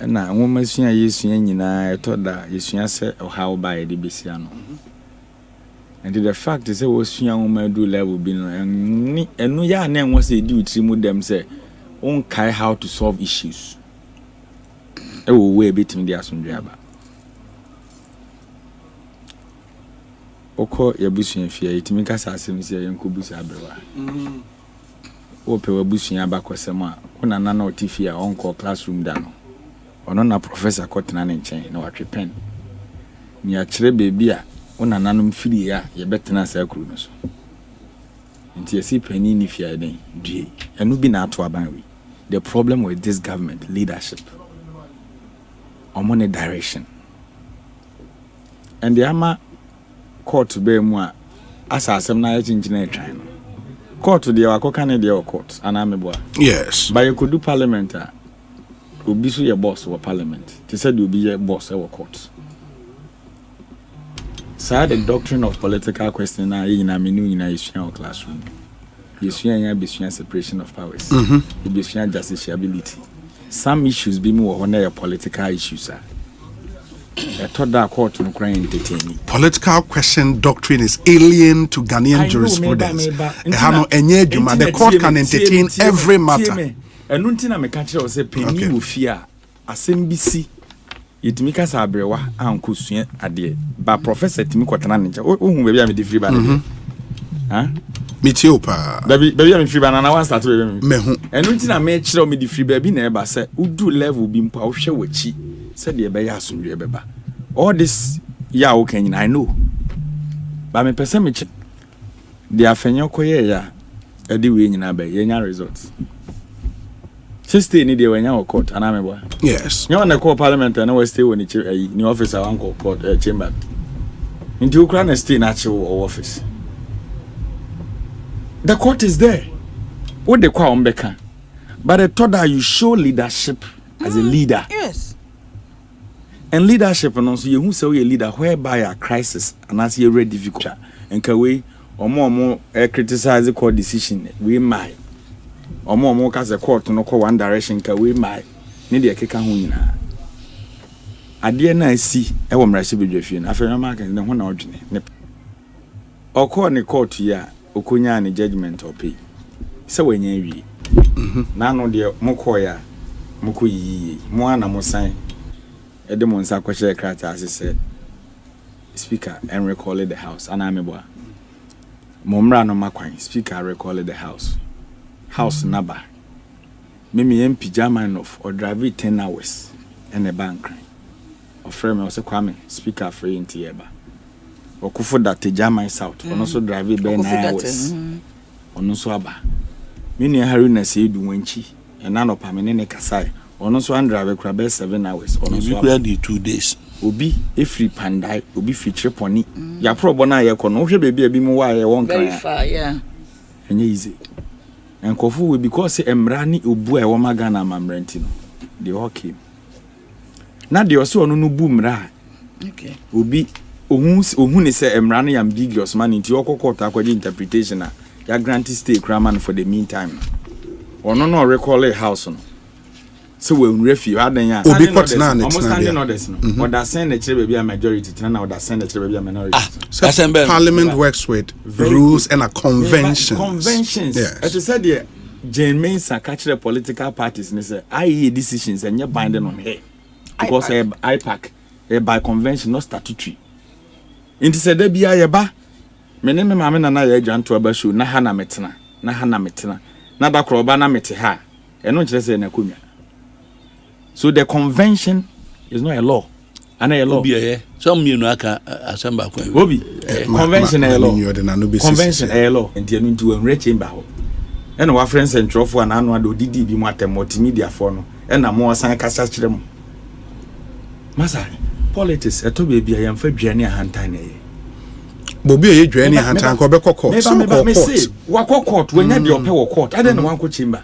na nwoma sua yesua nyina etoda yesua se ohaw ba ye de besia no and the fact is we sua nwoma do level bi no enu ya na enwo se di utri mu dem se on kai how to solve issues wo we betim di asomdwe aba oko yabusua fia yitimi kasa asem se yenkobusa abrewa ope wabusua aba kwasem a kuna nana otifia onko classroom da no ono na professor kotena ne nchen na watwe pen ni akire bebi a una nanom firi ya ye betena sa akuru no so nti yesi pani ni fia den due enu bi na ato aban wi the problem with this government leadership omone direction and the ama court be mu a asasem na ya chinchina etwan no court de wakoka ne de court ana meboa
yes
by could do parliament obi so ye boss wa parliament ti said obi ye boss e wa court the doctrine of political question na yina menu yina yesua classroom yesua ya besua separation of powers yesua justiciability some issues be mu na your political issues are that court no cry entertaining
political question doctrine is alien to Ghanaian jurisprudence the court can entertain every matter.
Enu ntina me ka kire o se penni wo fia asembisi yitimi ka sa abrewa ankosua ade ba professor timi kwotana ne nja ohun bebia me de free ba ne ha
mitiopa
bebia me free ba na wan start bebia me
mehu
enu ntina me kire o me de free ba bi na e ba se udu level bi mpa wo hwe wachi se de be ya asomdwe be ba all this ya wo kan I know ba me pese me chi de afenyo koye ya e de we nyina ba ye nya results Sister ni de wanya court anamebwa.
Yes.
Nyawa na call parliament na we stay woni ni office awan court chamber. Nti ukra na stay na chi office. The court is there. What they call ombeka. But I thought that you show leadership as a leader.
Yes.
And leadership no so you say we a leader whereby a crisis and as you very difficult. And ka we omo criticize the court decision we might omo ka se court no ko one direction ka we mai ne de keka ho nyina ade na asi e wo mrahye bedwafie na afenwa ma kan ne ho na odwene ne okọ ne court ya okonya ne judgment opi se wanya wi na no de mokọ ya mokoyi mo ana mo san e de mo nsa kwhye krata asese speaker and recall the house ana meboa mo mra no makwan speaker recall the house number mimi MP German of or drive 10 hours and a bank or frame also kwame speaker free in tieba or kufu that German south or also drive 9 hours on so aba mini hari na say du wanchi and nano pamene kasai or no so and drive crab 7 hours or so
aba 2 days
obi e free pandai obi feature poni ya probo na ye kono hwe bebi abi mu wa ye won kan
very far yeah
enye easy and kofu we because emrani obu e wo magana mamrenti no they all came na de oso no no bu mra
okay
obi ohun ni say emrani ambiguous man nti okokota akwaje interpretation na ya grant stay craman for the meantime ono no recall a house no so we refi adan ya
obi court na ne
almost standing orders no or that send the chebe a majority na or that send the chebe a minority
parliament works with rules and conventions
yes as I said there Jane Mensa catch the political parties and say I decisions and you're binding on her because IPAC by convention not statutory into said there be a ba me ne me mama na ya adwanto aba show na ha na metena na da kroba na mete ha eno kire say na komia. So the convention is not a law. And a law.
Some you know Asempa
Obi convention a law. Convention a law. And you need to enrich chamber. And our friends and trophy and annual do didi be multimedia for no. And a more sign cast them. Massa politics a to be a young Fabian Hantane.
Bobby a journey Hantan Quebec court.
What court when you have your court? I don't know one chamber.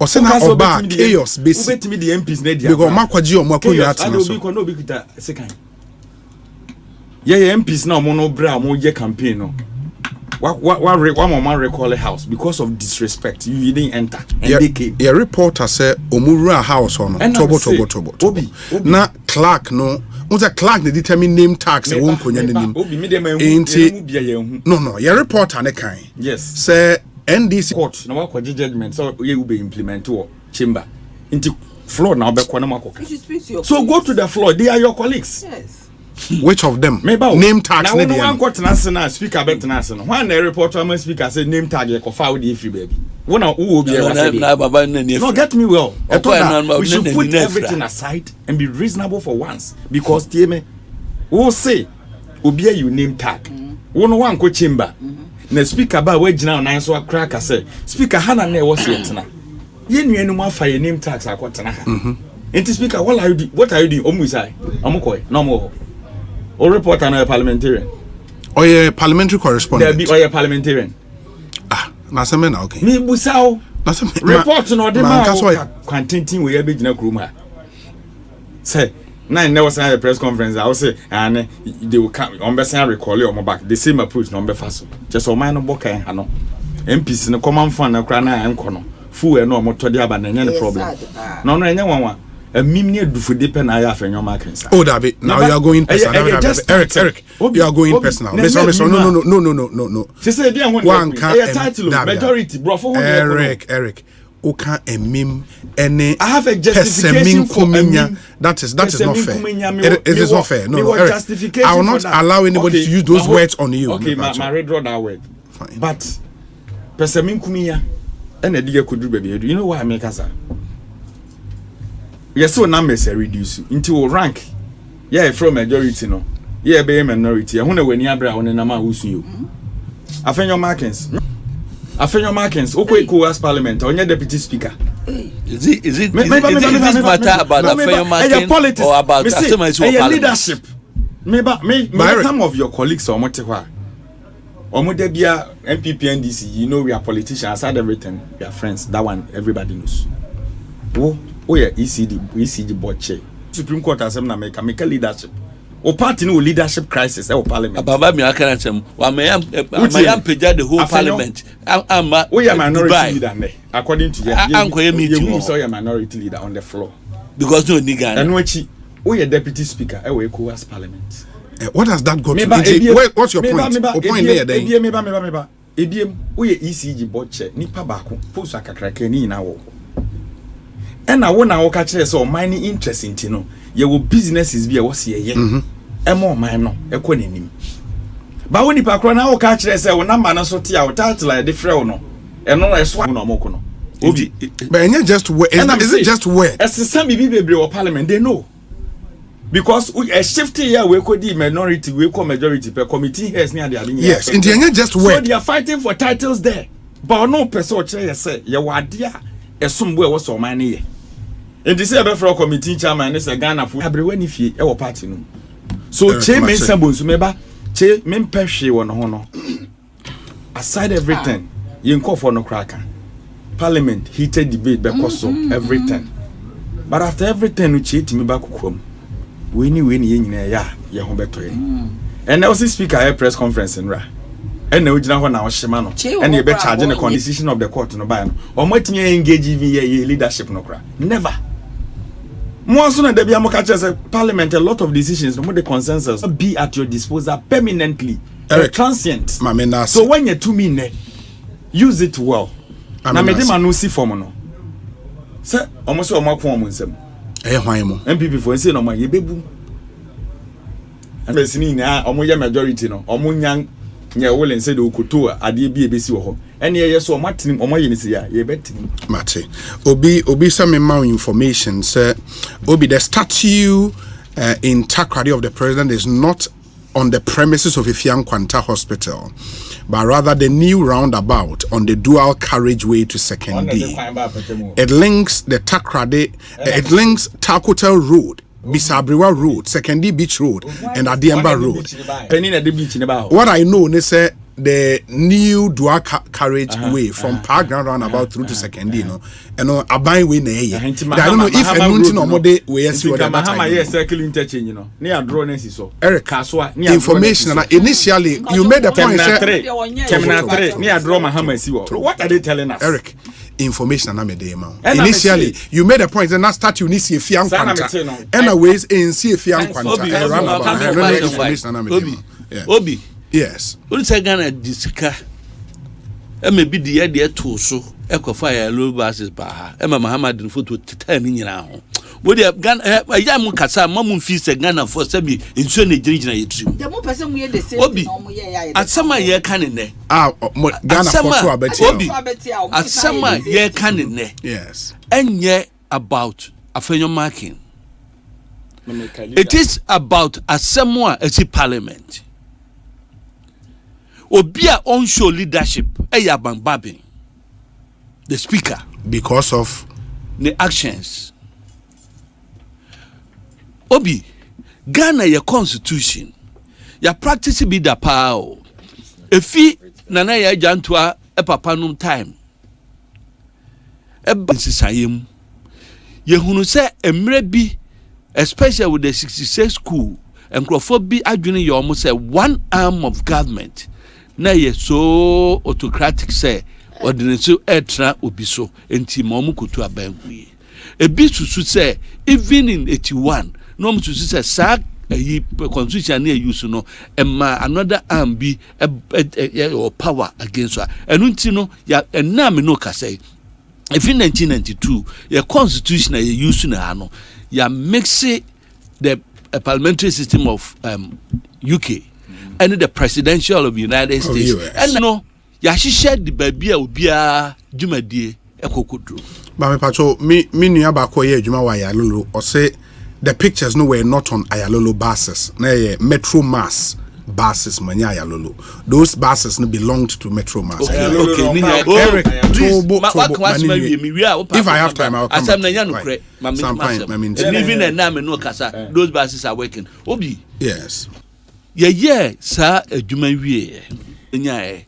Osena oba chaos basic
obetimi the MPs na dia
because makwaji o makonya atena so
obi kita second ye MPs na omo no bra omo je campaign no one man recall a house because of disrespect. You didn't enter. And they came.
A reporter said, Omura house on Tobo. Na Clark no. Once a Clark they determine name tax and won't konya name. No. Your reporter ne kind.
Yes.
Say NDC
court. No one judgment. So you will be implement to chamber into floor now. So go to the floor. They are your colleagues.
Yes.
Which of them? Name tax.
Now one court national speaker bet national. One reporter must speak as a name tag. You can file the free baby. One who will be no, get me well. I thought we should put everything aside and be reasonable for once, because TMA will say Ubia you name tag. One go chamber. The speaker about wage now nice or crack. I say speaker Hannah ne was yet now. You no more fire name tax. I got now. And speaker, what are you doing? What are you doing? Omusai, Amukoi, no more. Or reporter and a parliamentarian.
Or a parliamentary correspondent.
There be or a parliamentarian.
Nasamena okay.
Me busao. Report no de ma.
That's why
contenting we be gina kruma. Say, nine never say a press conference. I will say and they will come on be say recall you on back. The same approach no be faso. Just o man no boka ano. MPs no common fund na kra na enko no. Fu e no moto de aba na nya the problem. No enya wanwa. A mimne dufu depend I have in your markets.
Oh, David, now you are going personal. Eric, you are going personal. No.
She said, one title majority, bro.
Eric, Oka and mim, any
I have a justification for
that is not fair. It is not fair. No, Eric, I will not allow anybody to use those words on you.
Okay, my red draw that word. But Pesamin Kumia and a dear could do baby. You know why I make us? Yes, so numbers are reduced into rank. Yeah, from majority no. Yeah, be minority. I wonder when you are on a number who's you. I find your markings. Okay, cool as parliament or your deputy speaker.
Is it this matter about the markings or about
leadership? Maybe some of your colleagues or Motewa. Or Modebia, MPP, NDC, you know we are politicians, aside everything, we are friends. That one everybody knows. Oh yeah, ECG board chair. Supreme Court has make a leadership. O party no leadership crisis or parliament.
Baba me aka na chem. Wa me am pejade the whole parliament.
We are minority leader there. According to
you
meeting. So you minority leader on the floor.
Because no nigga.
And wachi, we are deputy speaker we Ecowas parliament.
What has that got to do? What's your point? Point there then.
Ebiem we ECG board chair. Nipa baako post akakrake ni na wo. And I want to catch so mining interest in Tino. Your businesses be a was here. A more minor, a quenim. But when you pack on our catch, I say, when I'm an associate, our title like the Frauno, and not a swan or mocono.
But just where is it just where?
As the Sammy Bibi or Parliament, they know. Because we a shifty here, we could be minority, we call majority per committee has near the
yes, in the end, just where
so they are fighting for titles there. But no person say, you are dear, as somewhere was so many. And this is a for committee chairman is a Ghana for everyone if you our party no. So che men sambos meba che men peshe won hono. Aside everything, you call for no cracker. Parliament heated debate because so everything. But after everything we cheat me back home. We ni nyina ya ho beto ye. And also speaker a press conference in ra. And now ujina ho na ohima no. And you be charging the decision of the court no buy no. O matimi engage in leadership no kra. Never. More soon than the Parliament, a lot of decisions, no more the consensus be at your disposal permanently. Transient. So when you're 2 minutes, use it well. Na me de manu si form no. Say almost o makon mo nsem.
Hwan mo.
MPP for say no ma ye bebu. And be sini na omo ye majority no. Omo nyan nya wole nse de okoto ade bi ebesi wo ho. And yes, so Martin, or my year, you bet
Mate. Obi some amount information, sir. Obi, the statue in Takrady of the president is not on the premises of Ifian Kwanta Hospital, but rather the new roundabout on the dual carriageway to Second D. It links the Takrady, it links Takotel Road, Bisabriwa Road, Second D Beach Road, and Adiamba Road. What I know, they say the new dual carriage way from Park Ground roundabout through to Second, you know, and a buying way. I don't know if a mountain or more day we see what I'm
circle interchange, you know, near drone so.
Eric, information initially you made the point.
Near drama hammer. What are they telling us,
Eric? Information na me dey ma. Initially you made a point and now start you need see fian kwanta. Anyways in see fian kwanta. Information na me dey.
Obi.
Yes.
Uri say Ghana disika. E me bi de ye to so e ko fire low basis ba ha. E ma Muhammad photo titan ni nyina ho. Wo de Ghana ya mu kasa ma mu fi say Ghana for say bi enso na jirigina yetrim.
De mo pese mu ye de same
Obi. Asama ye kan ne.
Ghana for to abeti.
Obi. Asama ye kan ne.
Yes.
Enye about afenyo marking. It is about Asemwa as parliament. Obia on show leadership. Babin, the speaker,
because of
the actions. Obi, Ghana your constitution. Your practice be the power. If he nana ya jantua e papa num time. Eba sisayem. Yehunu se emre bi, especially with the 66 school and Crawford adwene you almost say one arm of government. Na ye so autocratic say ordinance etra obi so enti momu kutu abanguye. Ebi susu say even in 81 no susu say sa constitution na use no emma another arm be or power against her. Enu nti no ya enna me no ka say if in 1992 your constitution na use na ano ya mix the parliamentary system of UK and the presidential of the United States. And no, ya shared the baby obia jumadie ekokudru.
Ba me pacho me nua ba ko ye adwuma wa Ayalolo or say the pictures no were not on Ayalolo buses. Na ye Metro Mass buses manya Ayalolo. Those buses no belonged to Metro Mass.
Okay,
Eric, if I have time I'll come back.
Living and name no kasa. Those buses are working. Obi.
Yes.
Yeah, sir, adwuma wie. Nya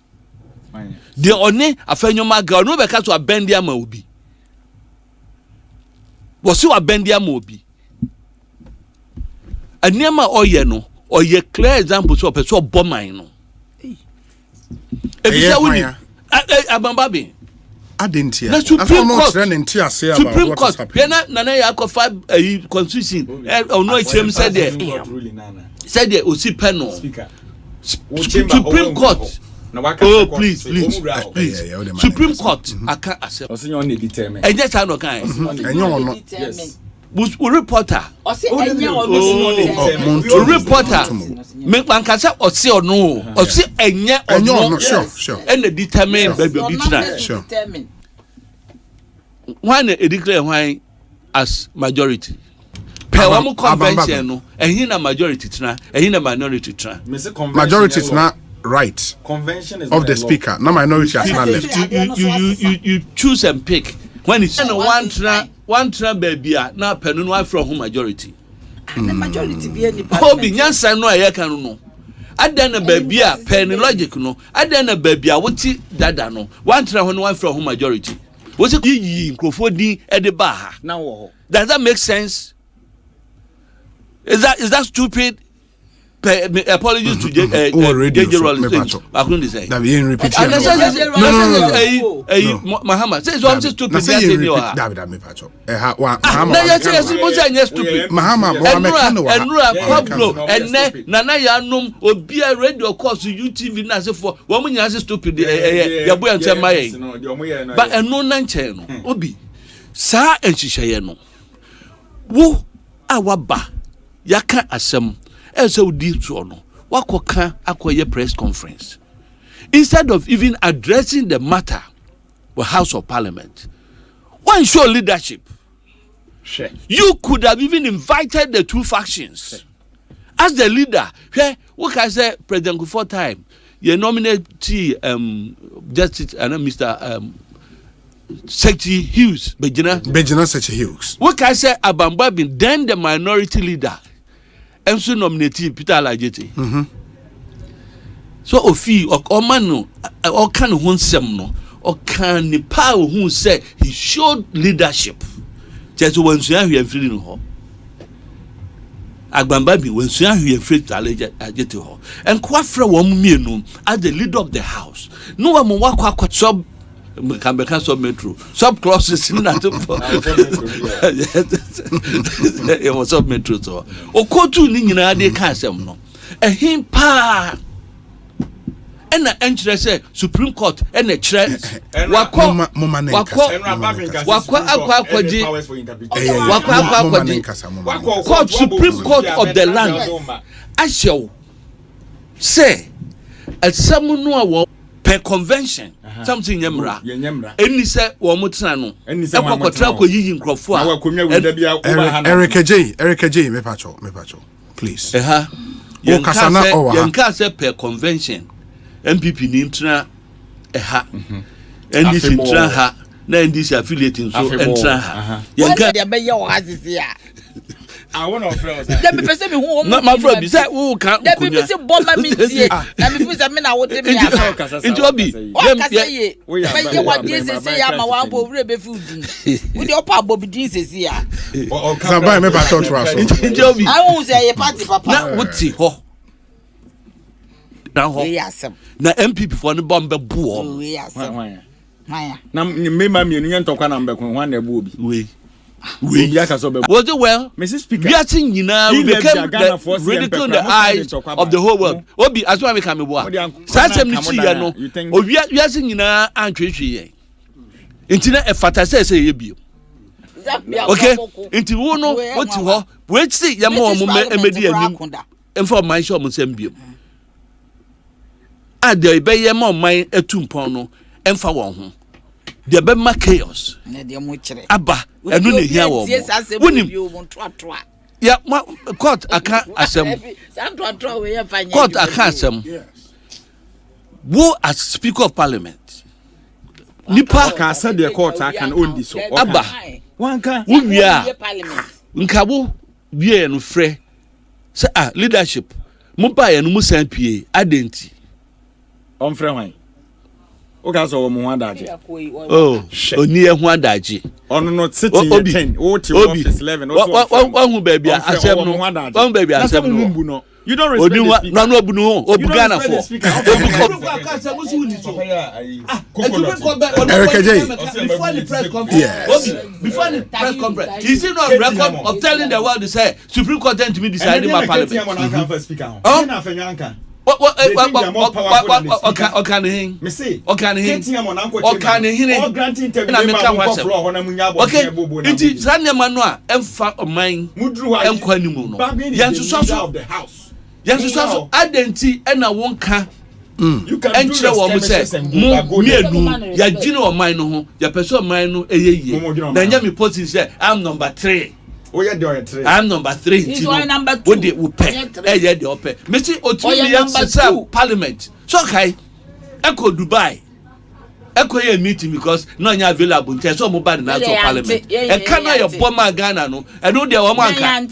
de one afenyo maga no be ka so abendi ama obi. Wo so abendi ama obi. Aniama oye no, oye clear example so person boman no. Ebisa woni abambabe.
Adentia.
The Supreme Court. Nana ya ko 5 constitution. No chem said there. Said there osi panel. Supreme Court. Oh please. Supreme Court aka accept.
Osinyo on determine.
E just no kan.
Enyo no.
Yes.
Reporter. Reporter. Make man kasa osi ono. Osi enye ono.
Sure.
And determine baby obitra.
Sure.
When they declare why as majority. Per one convention no, and na majority tna, and na minority tna.
Majority is not right.
Convention is
of the speaker. No minority has not left.
You choose and pick. When it's one tna baby na penu no from who majority.
And the majority be any
parliament. Obi nyansa no aye kan no. Ada na baby a pen logic no. Ada na baby a woti dada no. One tna one from who majority. What's it yi Crawford at the bar?
Now,
does that make sense? Is that stupid? Apologies to JJ. I couldn't say.
That we ain't repeating.
No. Muhammad says so. I'm just stupid.
Stupid.
Pablo and Nana Yanum or be a radio course to UTV as for woman as stupid. But a no nine channel. Obi Sa and Shishayano. Woo Awaba Yaka Asem. So deep to no. Wakoka Akua press conference. Instead of even addressing the matter with House of Parliament, why show leadership?
Sure.
You could have even invited the two factions. Sure. As the leader, what can I say, President Kufuor time, you nominate Justice Mr. Secretary Hughes,
Bejina Secretary Hughes.
What can I say, Abambabin, then the minority leader, and so nominated Peter Alajete. so ofi omano o kan ho nsem no o kan ni pa who say he showed leadership just when so ahwe free no ho agbamba bi when so ahwe free challenge agete ho enko afra wo mienu as the leader of the house no wa mo wakwa kwatso Kambeka sub metro sub crosses in that it was sub metro so okotu ni nyina de ka asem no ehim pa ena enchire say Supreme Court ena chire wakwa court Supreme Court of the land asho say asem no per convention something yemra eni se wo mutena no ekokotra ko yiyi nkrofo a
Eric J me pacho please
yenka se per convention MPP ni ntena NDC ntena ha na NDC affiliate nso ntena ha yenka
de be ye o hasisi a
I want to friends.
Dem be say me hu
my friend be say who can
dem be say bomba me tie na me fi say me na wo de me asa
into obi
dem ye we ye wa dey say ya ma wa bo wure be fi udin we dey opa bo bidin sesi a
Zamba me pa church raso
into obi
I won say ye party papa
na wuti ho na ho na MPP for no bomba buo
we asem
na me ma me enu ntokwa na mbekun hwan na ebu obi
was it well?
Mrs. Speaker,
we became the ridicule in the eyes of the whole world. Obi, as well become a boy. Santem ni chi ya no. O we are singing na antwetwe ye. Intina e fata say ye okay, inti wo no woti ho. We see ya mo emedi anim. Emfa man show mo sem biom. Ade be ye mo man atumpon no emfa won ho. The be ma chaos. Aba enu ne hia wo. Wonim. Ya court aka asem. Court aka asem. Wo as Speaker of Parliament. Nipa
can say the court can own this.
Aba.
Wanka.
Wo wia. Nkabo wie no frɛ. Say leadership. Mo ba ye no mo san pie adenti.
On frɛ hwan. Oga so wo ho adaje.
Oni e ho adaje.
Ono no sitting 10. O ti office 11.
Wan hu baby asem no. Wan baby asem no.
You don't respect the speaker.
No obu no. Obu Ghana for.
Eric J.
Before the press conference. Before the press conference. Is it not record of telling the world to say Supreme Court to me deciding my parliament? Okay, it's Zania Manua, Emfa of mine, Mudru, Yansu, identity, and I won't can. You can enter what we say. Yajino or mine, your person mine, then Yami Post say, I'm number 3. I'm number 3.
He's number 2.
What they will pay? Yeah, they will pay. Mr. Otimi Parliament. So okay. Echo Dubai. Echo a meeting because none are available. There's so mobile in national Parliament. And can I your bomber Ghana no? I know they are one can.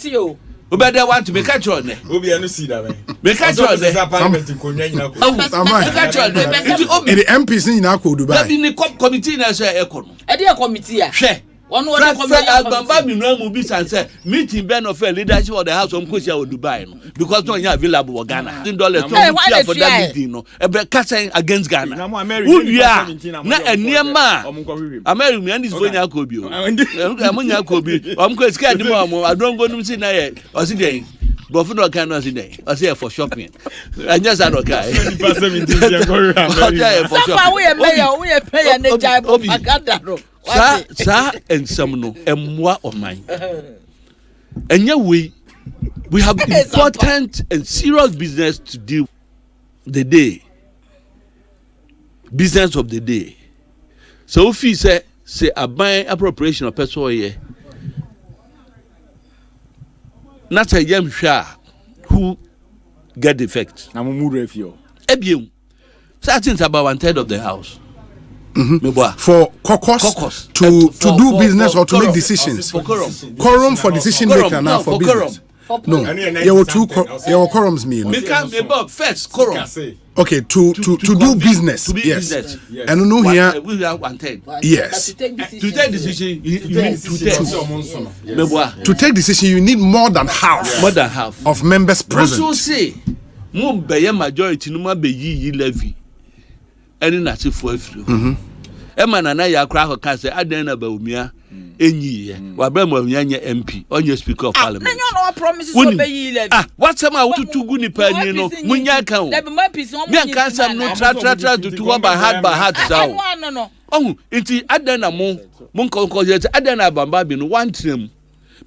But they want to make a choice.
Obi anu see that.
Make a choice.
Parliament in Konya nyina ko.
The MPs in Akua Dubai.
The committee na say Echo.
E dey committee a.
Hwe.
One of the
Agbamba mi no mu bi san say meeting ben of leadership of the house on Kosia o Dubai no because no available in Ghana. $10 to for that meeting no. E be campaign against Ghana. Who we are na eniema. America me and this phone yakọ bi o. Amunya yakọ bi. Ko sika di mo I don't go no see na ye. O si dey. But for no can no see dey. O say for shopping. Anya sa no kai.
2017 go America.
Some we pay na jai agada no.
Sa ensem no emwa oman enya we have important and serious business to deal the day business of the day so if you say aban appropriation of person here not a yam hwa who get the effect
na mo mu refio
ebiem certain about 1/3 of the house.
For caucus to do business or to make decisions. Quorum for decision maker now for business. No, there were two quorums me.
First quorum.
Okay, to do business.
To be
yes.
business.
Yes. And no here.
We have 1/10.
Yes.
To take decision, you need 2/10.
To take decision, you need more than half.
More than half
of members present.
Also say, mo be majority no ma be yi levy. Any na se fo afiro. E ma na ya kra ho ka say adan na ba omia enyi ye. Wa bra mo nya MP, onye speaker of parliament.
Na you no promises obey yi levy.
What time I want to go ni pa ni no munya kan o.
There be my peace on.
Me kan sam no tra to one by heart sao.
No.
Oh, nti adan na mo nko je adan na bamba bi no one trim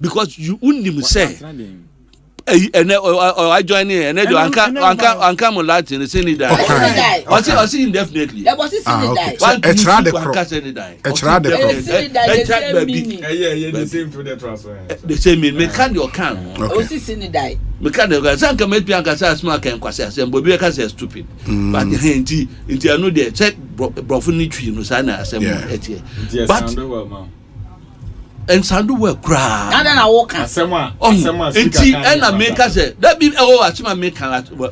because you unim say ene I join ene do anka mo Latin say ni die. I see indefinitely.
There was see ni die.
E tra de kro.
The same to the transfer.
The same me can your can.
O see ni die.
Me can the guy sanka me pian ka say asma kan kwase asem bo bi ka say stupid. But nti I know dey check brofo ni twi no say na asem etie. But and sandu we cry.
Na walk
asema
enti na make say that be asema make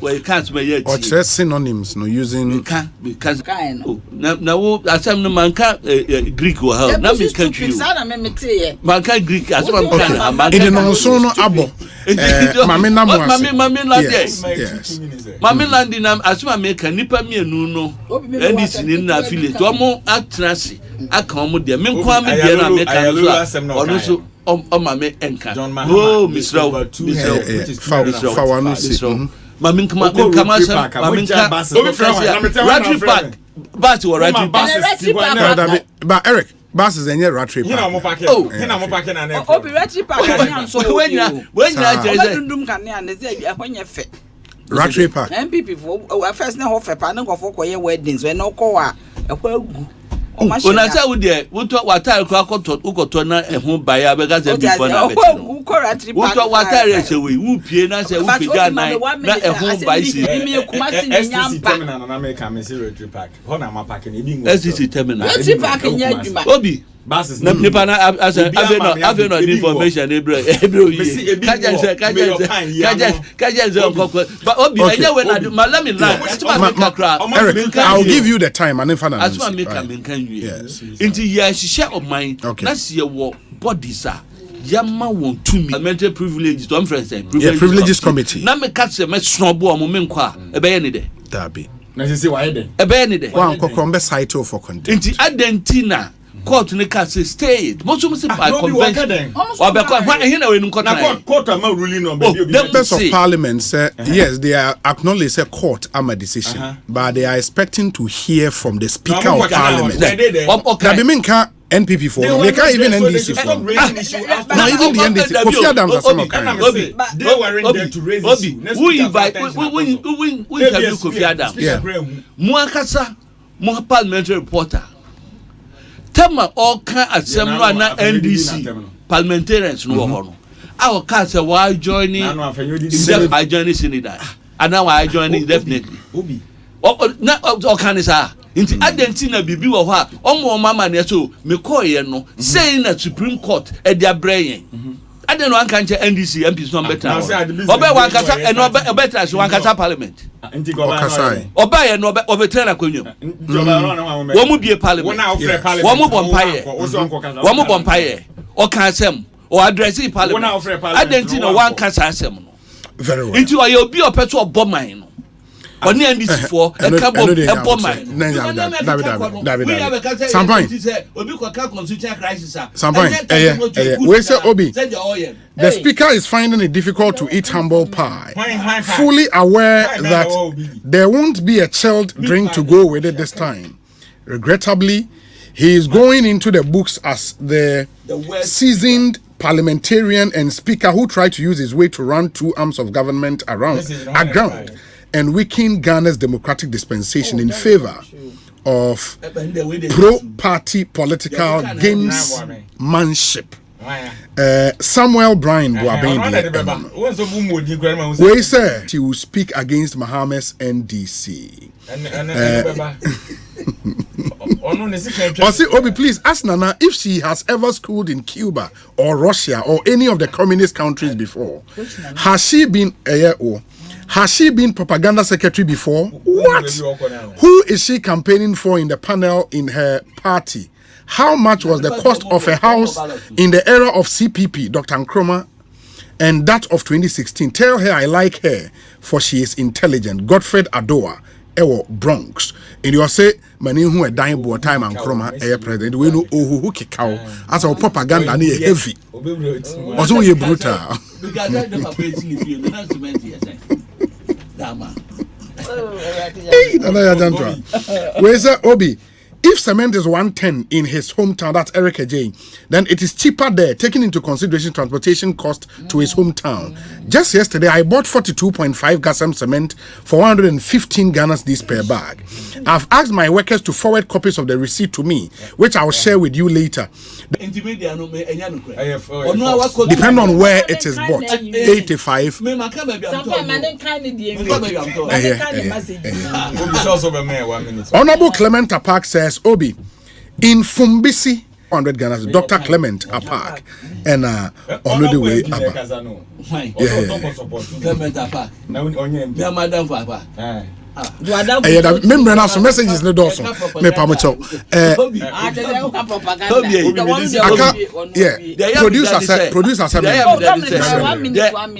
we can't me yet.
Or tres synonyms no using
because na wo asem no manka Greek or how na me can you manka Greek asema manka
in no so no abo mame na mo ase
mame landi na asema make nipa mienu no ndc ni na affiliate omo atrase aka omo de me kwa me de na make so ono so mame enka oh misra mame kama Ratri Park bus or Ratri Park
but Eric bus is any Ratri Park
hina mo park na na
obi Ratri Park kan so
when you
dundum kan na na say ahwanya fe
Ratri Park
MPP for first na ho fe pa na nkofo koye weddings when no ko a ehwa
Ona say we there we to water ko akoto na ehun baya be ga say before na bet
we to
water re say we pie na say we pija na ehun bai si
SCC terminal na make am say Ratri Park ho na ma park na ebi ngo
SCC terminal
Ratri Park nya adwuma
obi
buses
nipa na as ave no information ebro yi kaja nkoko but obi anya we na malami na
Eric I'll give you the time and if
as one make am kan wi inti ya hihye of mine na se wo bodies a yama won to me parliamentary privileges to friends
privileges committee
na me ka se me snobo o mo me nkwa e be ye ne de
dabi
na se why de
e be ye ne de
wan kokon be site for content
inti adentina court ne ka say stay most of by convention or because when he na we nko
na court am ruling on baby
members of parliament say yes they are acknowledge say court am a decision but they are expecting to hear from the speaker of parliament that be mean can NPP for they can't even NDC for now even the NDC Kofi Adams as some of kind
they were there to raise issue
we invite we interview Kofi Adams Muakasa mo parliamentary reporter Tema all kind asem no na NDC parliamentarians no ho no our can say why joining I joining Senator and now I joining definitely obi na all kind is inti adenti na bibi wo ho a omo mama na so me koye no say na Supreme Court e dia brayen aden no anka nche NDC MPs no better obe wan kasa e no better so wan kasa parliament oba ye no obetra na kwenyo wo mu bie parliament wo mu bompaye o kan asem o address parliament adenti no wan kasa asem no
very well
inti o ye obi opeto oboman no oni NDC for e ka boman
David Sampai
obi ko ka constitutional crisis
Sampai we say obi the speaker is finding it difficult to eat humble pie fully aware that there won't be a chilled drink to go with it this time. Regrettably, he is going into the books as the seasoned parliamentarian and speaker who tried to use his way to run two arms of government aground and weaken Ghana's democratic dispensation in favor of pro-party political gamesmanship. Samuel Bryan we say he will speak against Mohammed's NDC. Obi, please ask Nana if she has ever schooled in Cuba or Russia or any of the communist countries before. Has she been Has she been propaganda secretary before? What? Who is she campaigning for in the panel in her party? How much was the cost of a house in the era of CPP, Dr. Nkrumah, and that of 2016? Tell her I like her, for she is intelligent. Godfred Adoa, Ewo Bronx. And you say, many who are dying by time and Nkrumah, air president, we know who kick out as our propaganda heavy. Also, you're brutal. Where's that Obi? If cement is 110 in his hometown, that's Eric J, then it is cheaper there, taking into consideration transportation cost to his hometown. Just yesterday, I bought 42.5 Gasam cement for 115 Ghana cedis per bag. I've asked my workers to forward copies of the receipt to me, which I'll share with you later. Depending on where it is bought, 85. Honorable Clement Apak says, Obi, in Fumbisi, 100 Ghana, Dr. Clement Apak, and on the way, remember now some messages in the door. Me pamocho. Producer said.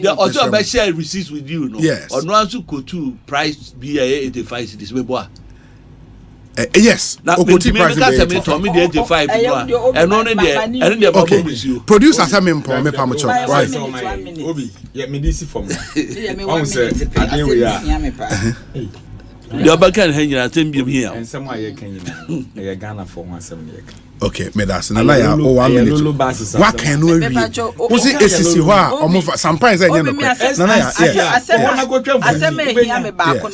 The also by share receipts with you, no.
Yes.
Or no answer go to price be 85 cities we boy.
Yes.
Okoti price be 85 and only the
okay. Producer said me pamocho. Right.
Obi, yeah, me this for me. I say I dey we are.
The other can hang your attention here.
And somewhere you can Ghana for 170.
Okay, me that's na ya 1 minute. What can we read? Who see ACC hwa omo sometimes na ya.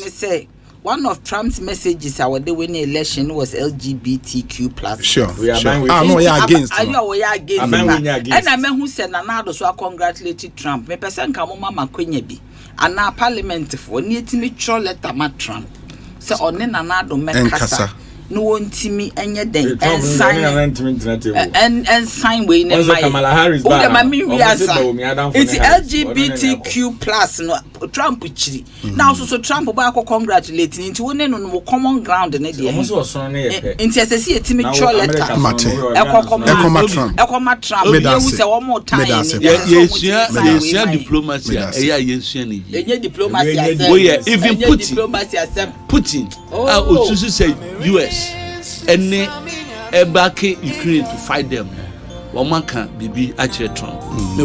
Say one of Trump's messages our day when the election was LGBTQ+.
Sure.
We are
no, yeah against.
And I mean who said Nanado so congratulated Trump. Me person ka mama kwenye bi. And now parliament for need me throw letter ma Trump. So on Nanado mekasa. No one to me any day and sign and sign way in my it's LGBTQ+ no Trump now so Trump about congratulating into one no common ground in the into see a timid letter Trump who say one more time
yes diplomacy even Putin say US any back Ukraine to fight them. One man can be actually Trump.